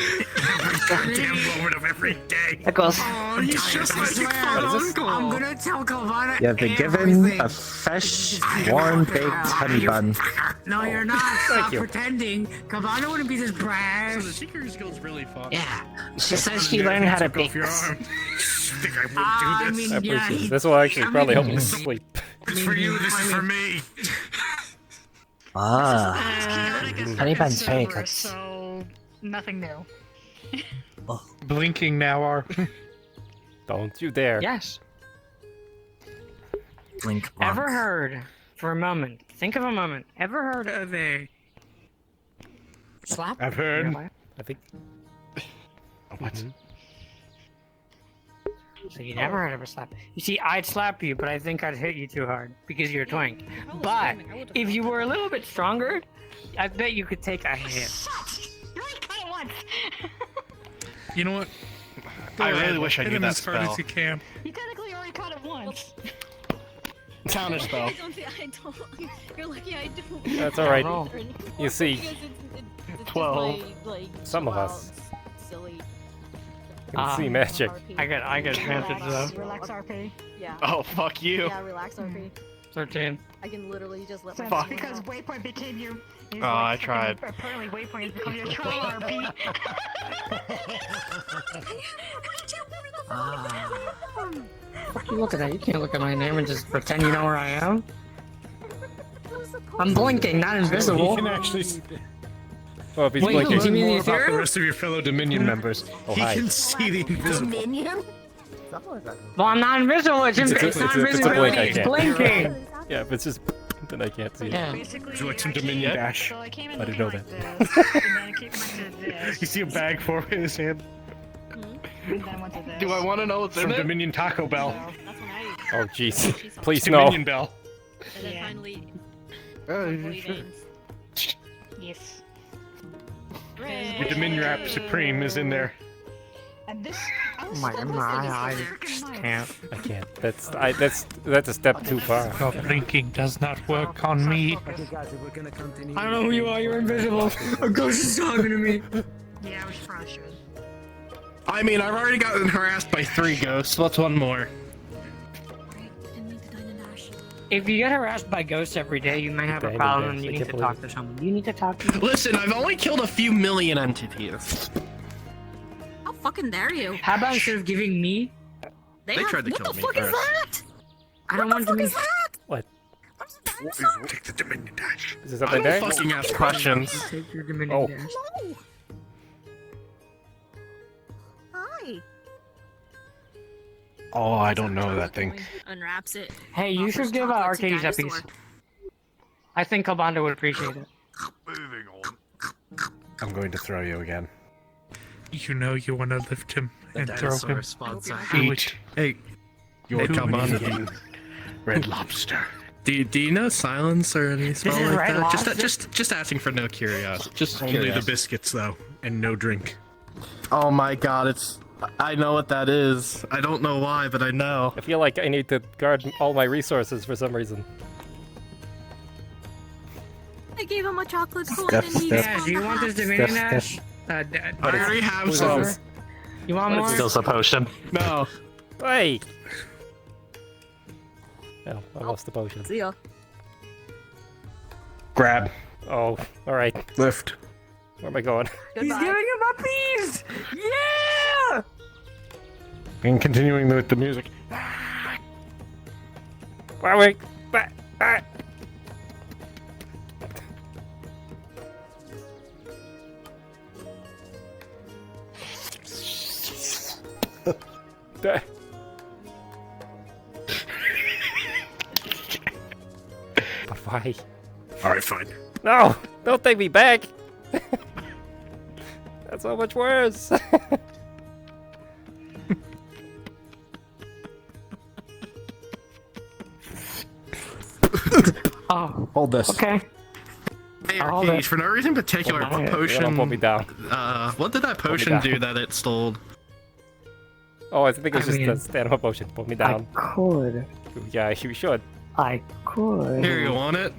V: Goddamn moment of every day.
D: That goes.
J: Oh, you should swear. I'm gonna tell Kalvana.
Q: You have been given a fresh, warm baked honey bun.
J: No, you're not. Stop pretending. Kalvana wouldn't be this
K: So
J: brash.
K: the secret skill's really fun.
J: Yeah.
D: She says she learned how to bake
V: Your
D: this.
V: arm. Think I would
J: I
V: do this?
J: mean,
A: I
J: yeah,
A: appreciate it. This will actually probably help me sleep.
V: It's for you, this is for me.
Q: Ah.
D: Honey bun's very good.
O: So nothing new.
E: Blinking now are.
A: Don't you dare.
D: Yes.
Q: Blink.
J: Ever heard, for a moment, think of a moment, ever heard of a slap?
V: I've heard.
A: I think.
V: What?
J: So you never ever slap. You see, I'd slap you, but I think I'd hit you too hard because you're a twink. But if you were a little bit stronger, I bet you could take a hit.
O: You only cut it once.
E: You know what? I really wish I knew that
J: as hard
E: spell.
J: as you can.
O: You technically already cut it once.
E: Counter spell.
C: I don't. You're lucky I don't.
A: That's alright. You see,
C: Because it's
A: 12.
C: Just my, like,
A: Some of
C: wild,
A: us
C: silly.
A: can see magic.
J: I got advantage though.
O: Relax RP.
C: Yeah.
E: Oh, fuck you.
C: Yeah, relax RP.
J: 13.
C: I can literally just let
O: So
C: my
O: because Waypoint became you.
E: Oh, I tried.
O: Apparently Waypoint has become your troll RP.
J: Look at that. You can't look at my name and just pretend you know where I am. I'm blinking, not invisible.
N: He can actually.
A: Well, if he's
J: Wait,
A: blinking.
J: do you mean the
N: More about the
J: Ethereal?
N: rest of your fellow Dominion members.
A: Oh,
N: he
A: hi.
N: can see the invisible.
J: Dominion? Well, I'm not invisible. It's not
A: If it's a blink,
J: invisibility.
A: I
J: It's
A: can't.
J: blinking.
A: Yeah, if it's just then I can't see
J: Yeah.
A: it.
N: Would you like some Dominion dash?
O: So I came in
A: I didn't
O: looking
A: know
O: like
A: that.
O: this, and then it came went to this,
N: You see a bag for in his hand?
O: and then went to this.
E: Do I want to know what's
N: From
E: in it?
N: Dominion Taco Bell.
C: That's when I.
A: Oh, jeez. Please no.
N: Dominion Bell.
C: And then finally.
O: Yes.
N: The Dominion Wrap Supreme is in there.
O: And this.
J: I just can't.
A: I can't. That's a step too far.
E: Your blinking does not work on me.
B: Okay, guys, if we're gonna continue.
J: I don't know who you are. You're invisible. A ghost is talking to me.
O: Yeah, we probably should.
K: I mean, I've already gotten harassed by 3 ghosts. What's one more?
J: If you get harassed by ghosts every day, you might have a
A: Dang,
J: problem and
A: I
J: you need
A: can't
J: to
A: believe
J: talk to someone. You need to talk to
K: Listen, I've only killed a few million entities.
C: How fucking dare you?
J: How about instead of giving me?
K: They tried to kill me
C: What the fuck is
K: first.
C: that?
J: I don't want to be.
A: What?
N: Take the Dominion dash.
A: Is there
K: I
A: something
K: don't
A: there?
K: fucking ask questions.
J: Take your Dominion
A: Oh.
J: dash.
C: No. Hi.
N: Oh, I don't know that thing.
C: Unwraps it.
J: Hey, you should give Arcadies a piece. I think Kobold would appreciate it.
N: I'm going to throw you again.
E: You know you want to lift him
M: The
E: and throw him.
M: dinosaur spawns out.
E: Do it.
K: Hey,
N: You're
K: Hey, come
N: coming
K: on.
N: again. Red Lobster.
K: do you know silence or any spell
J: is
K: like
J: Red
K: that?
J: Lobster?
K: Just asking for no curiosity. Just
N: Only the
K: curious.
N: biscuits, though, and no drink.
K: Oh my god, it's. I know what that is. I don't know why, but I know.
A: I feel like I need to guard all my resources for some reason.
C: I gave him a chocolate cone
N: Steph,
C: and he
N: Steph.
J: Yeah,
C: spawned
J: do you
C: a
J: want this
C: hat.
J: Dominion
N: Steph,
J: dash?
K: I already have
A: Who's
K: some.
A: this?
J: You want more?
Q: Still a potion.
K: No.
A: Hey! Oh, I lost the potion.
C: See ya.
N: Grab.
A: Oh, alright.
N: Lift.
A: Where am I going?
J: He's giving him a piece! Yeah!
N: And continuing with the music.
A: Wait. Ah. But why?
N: Alright, fine.
A: No! Don't take me back! That's so much worse!
J: Oh,
N: Hold this.
J: okay.
K: Hey,
J: I'll hold
K: Arcadies,
J: it.
K: for no reason particular,
A: Hold
K: what
A: on.
K: potion?
A: Don't put me down.
K: What did that potion
A: down.
K: do that it stole?
A: Oh, I think it's
J: I
A: just
J: mean,
A: a stamina potion. Put me
J: I
A: down.
J: could.
A: Yeah, you should.
J: I could.
K: Here, you want it?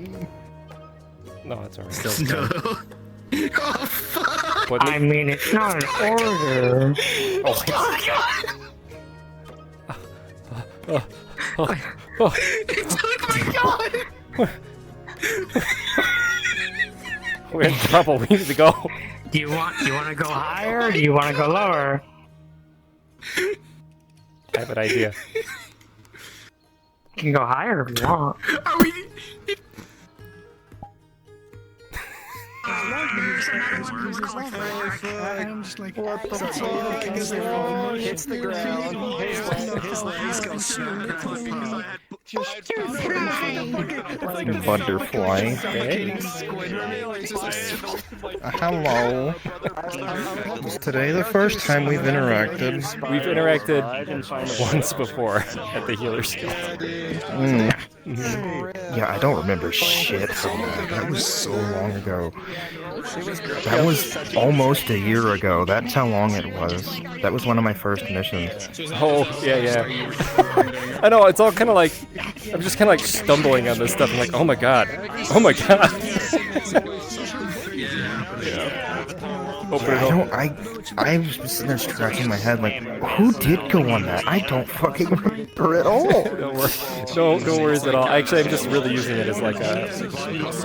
A: No, it's alright.
K: No. Oh, fuck!
A: Put
J: I
A: me...
J: mean, it's not an order.
A: Oh,
K: Oh my god!
A: We're in trouble. We need to go.
J: Do you want to go higher or do you want to go lower?
A: I have an idea.
J: You can go higher if you want.
K: Are we?
B: I'm just like, what the fuck is wrong? Hits the ground. His legs go snap.
T: Butterfly. Hello. Is today the first time we've interacted?
A: We've interacted once before at the Healer's Guild.
T: Yeah, I don't remember shit from that. That was so long ago. That was almost a year ago. That's how long it was. That was one of my first missions.
A: Oh, yeah. I know, it's all kind of like, I'm just kind of like stumbling on this stuff. I'm like, oh my god. Open it up.
T: I was sitting there scratching my head like, who did go on that? I don't fucking remember at all.
A: No worries at all. Actually, I'm just really using it as like a,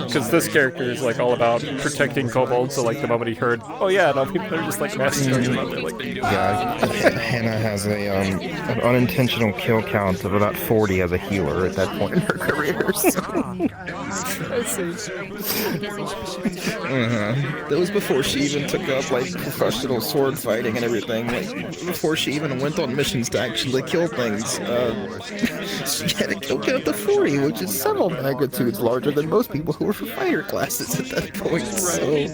A: because this character is like all about protecting Kobold. So like the moment he heard, oh yeah, no, people are just like massacring him. Like,
T: yeah, Hannah has an unintentional kill count of about 40 as a healer at that point in her career. So.
A: I see.
T: That was before she even took up like professional sword fighting and everything. Like before she even went on missions to actually kill things. She had a kill count of 40, which is several magnitudes larger than most people who were for fighter classes at that point. So.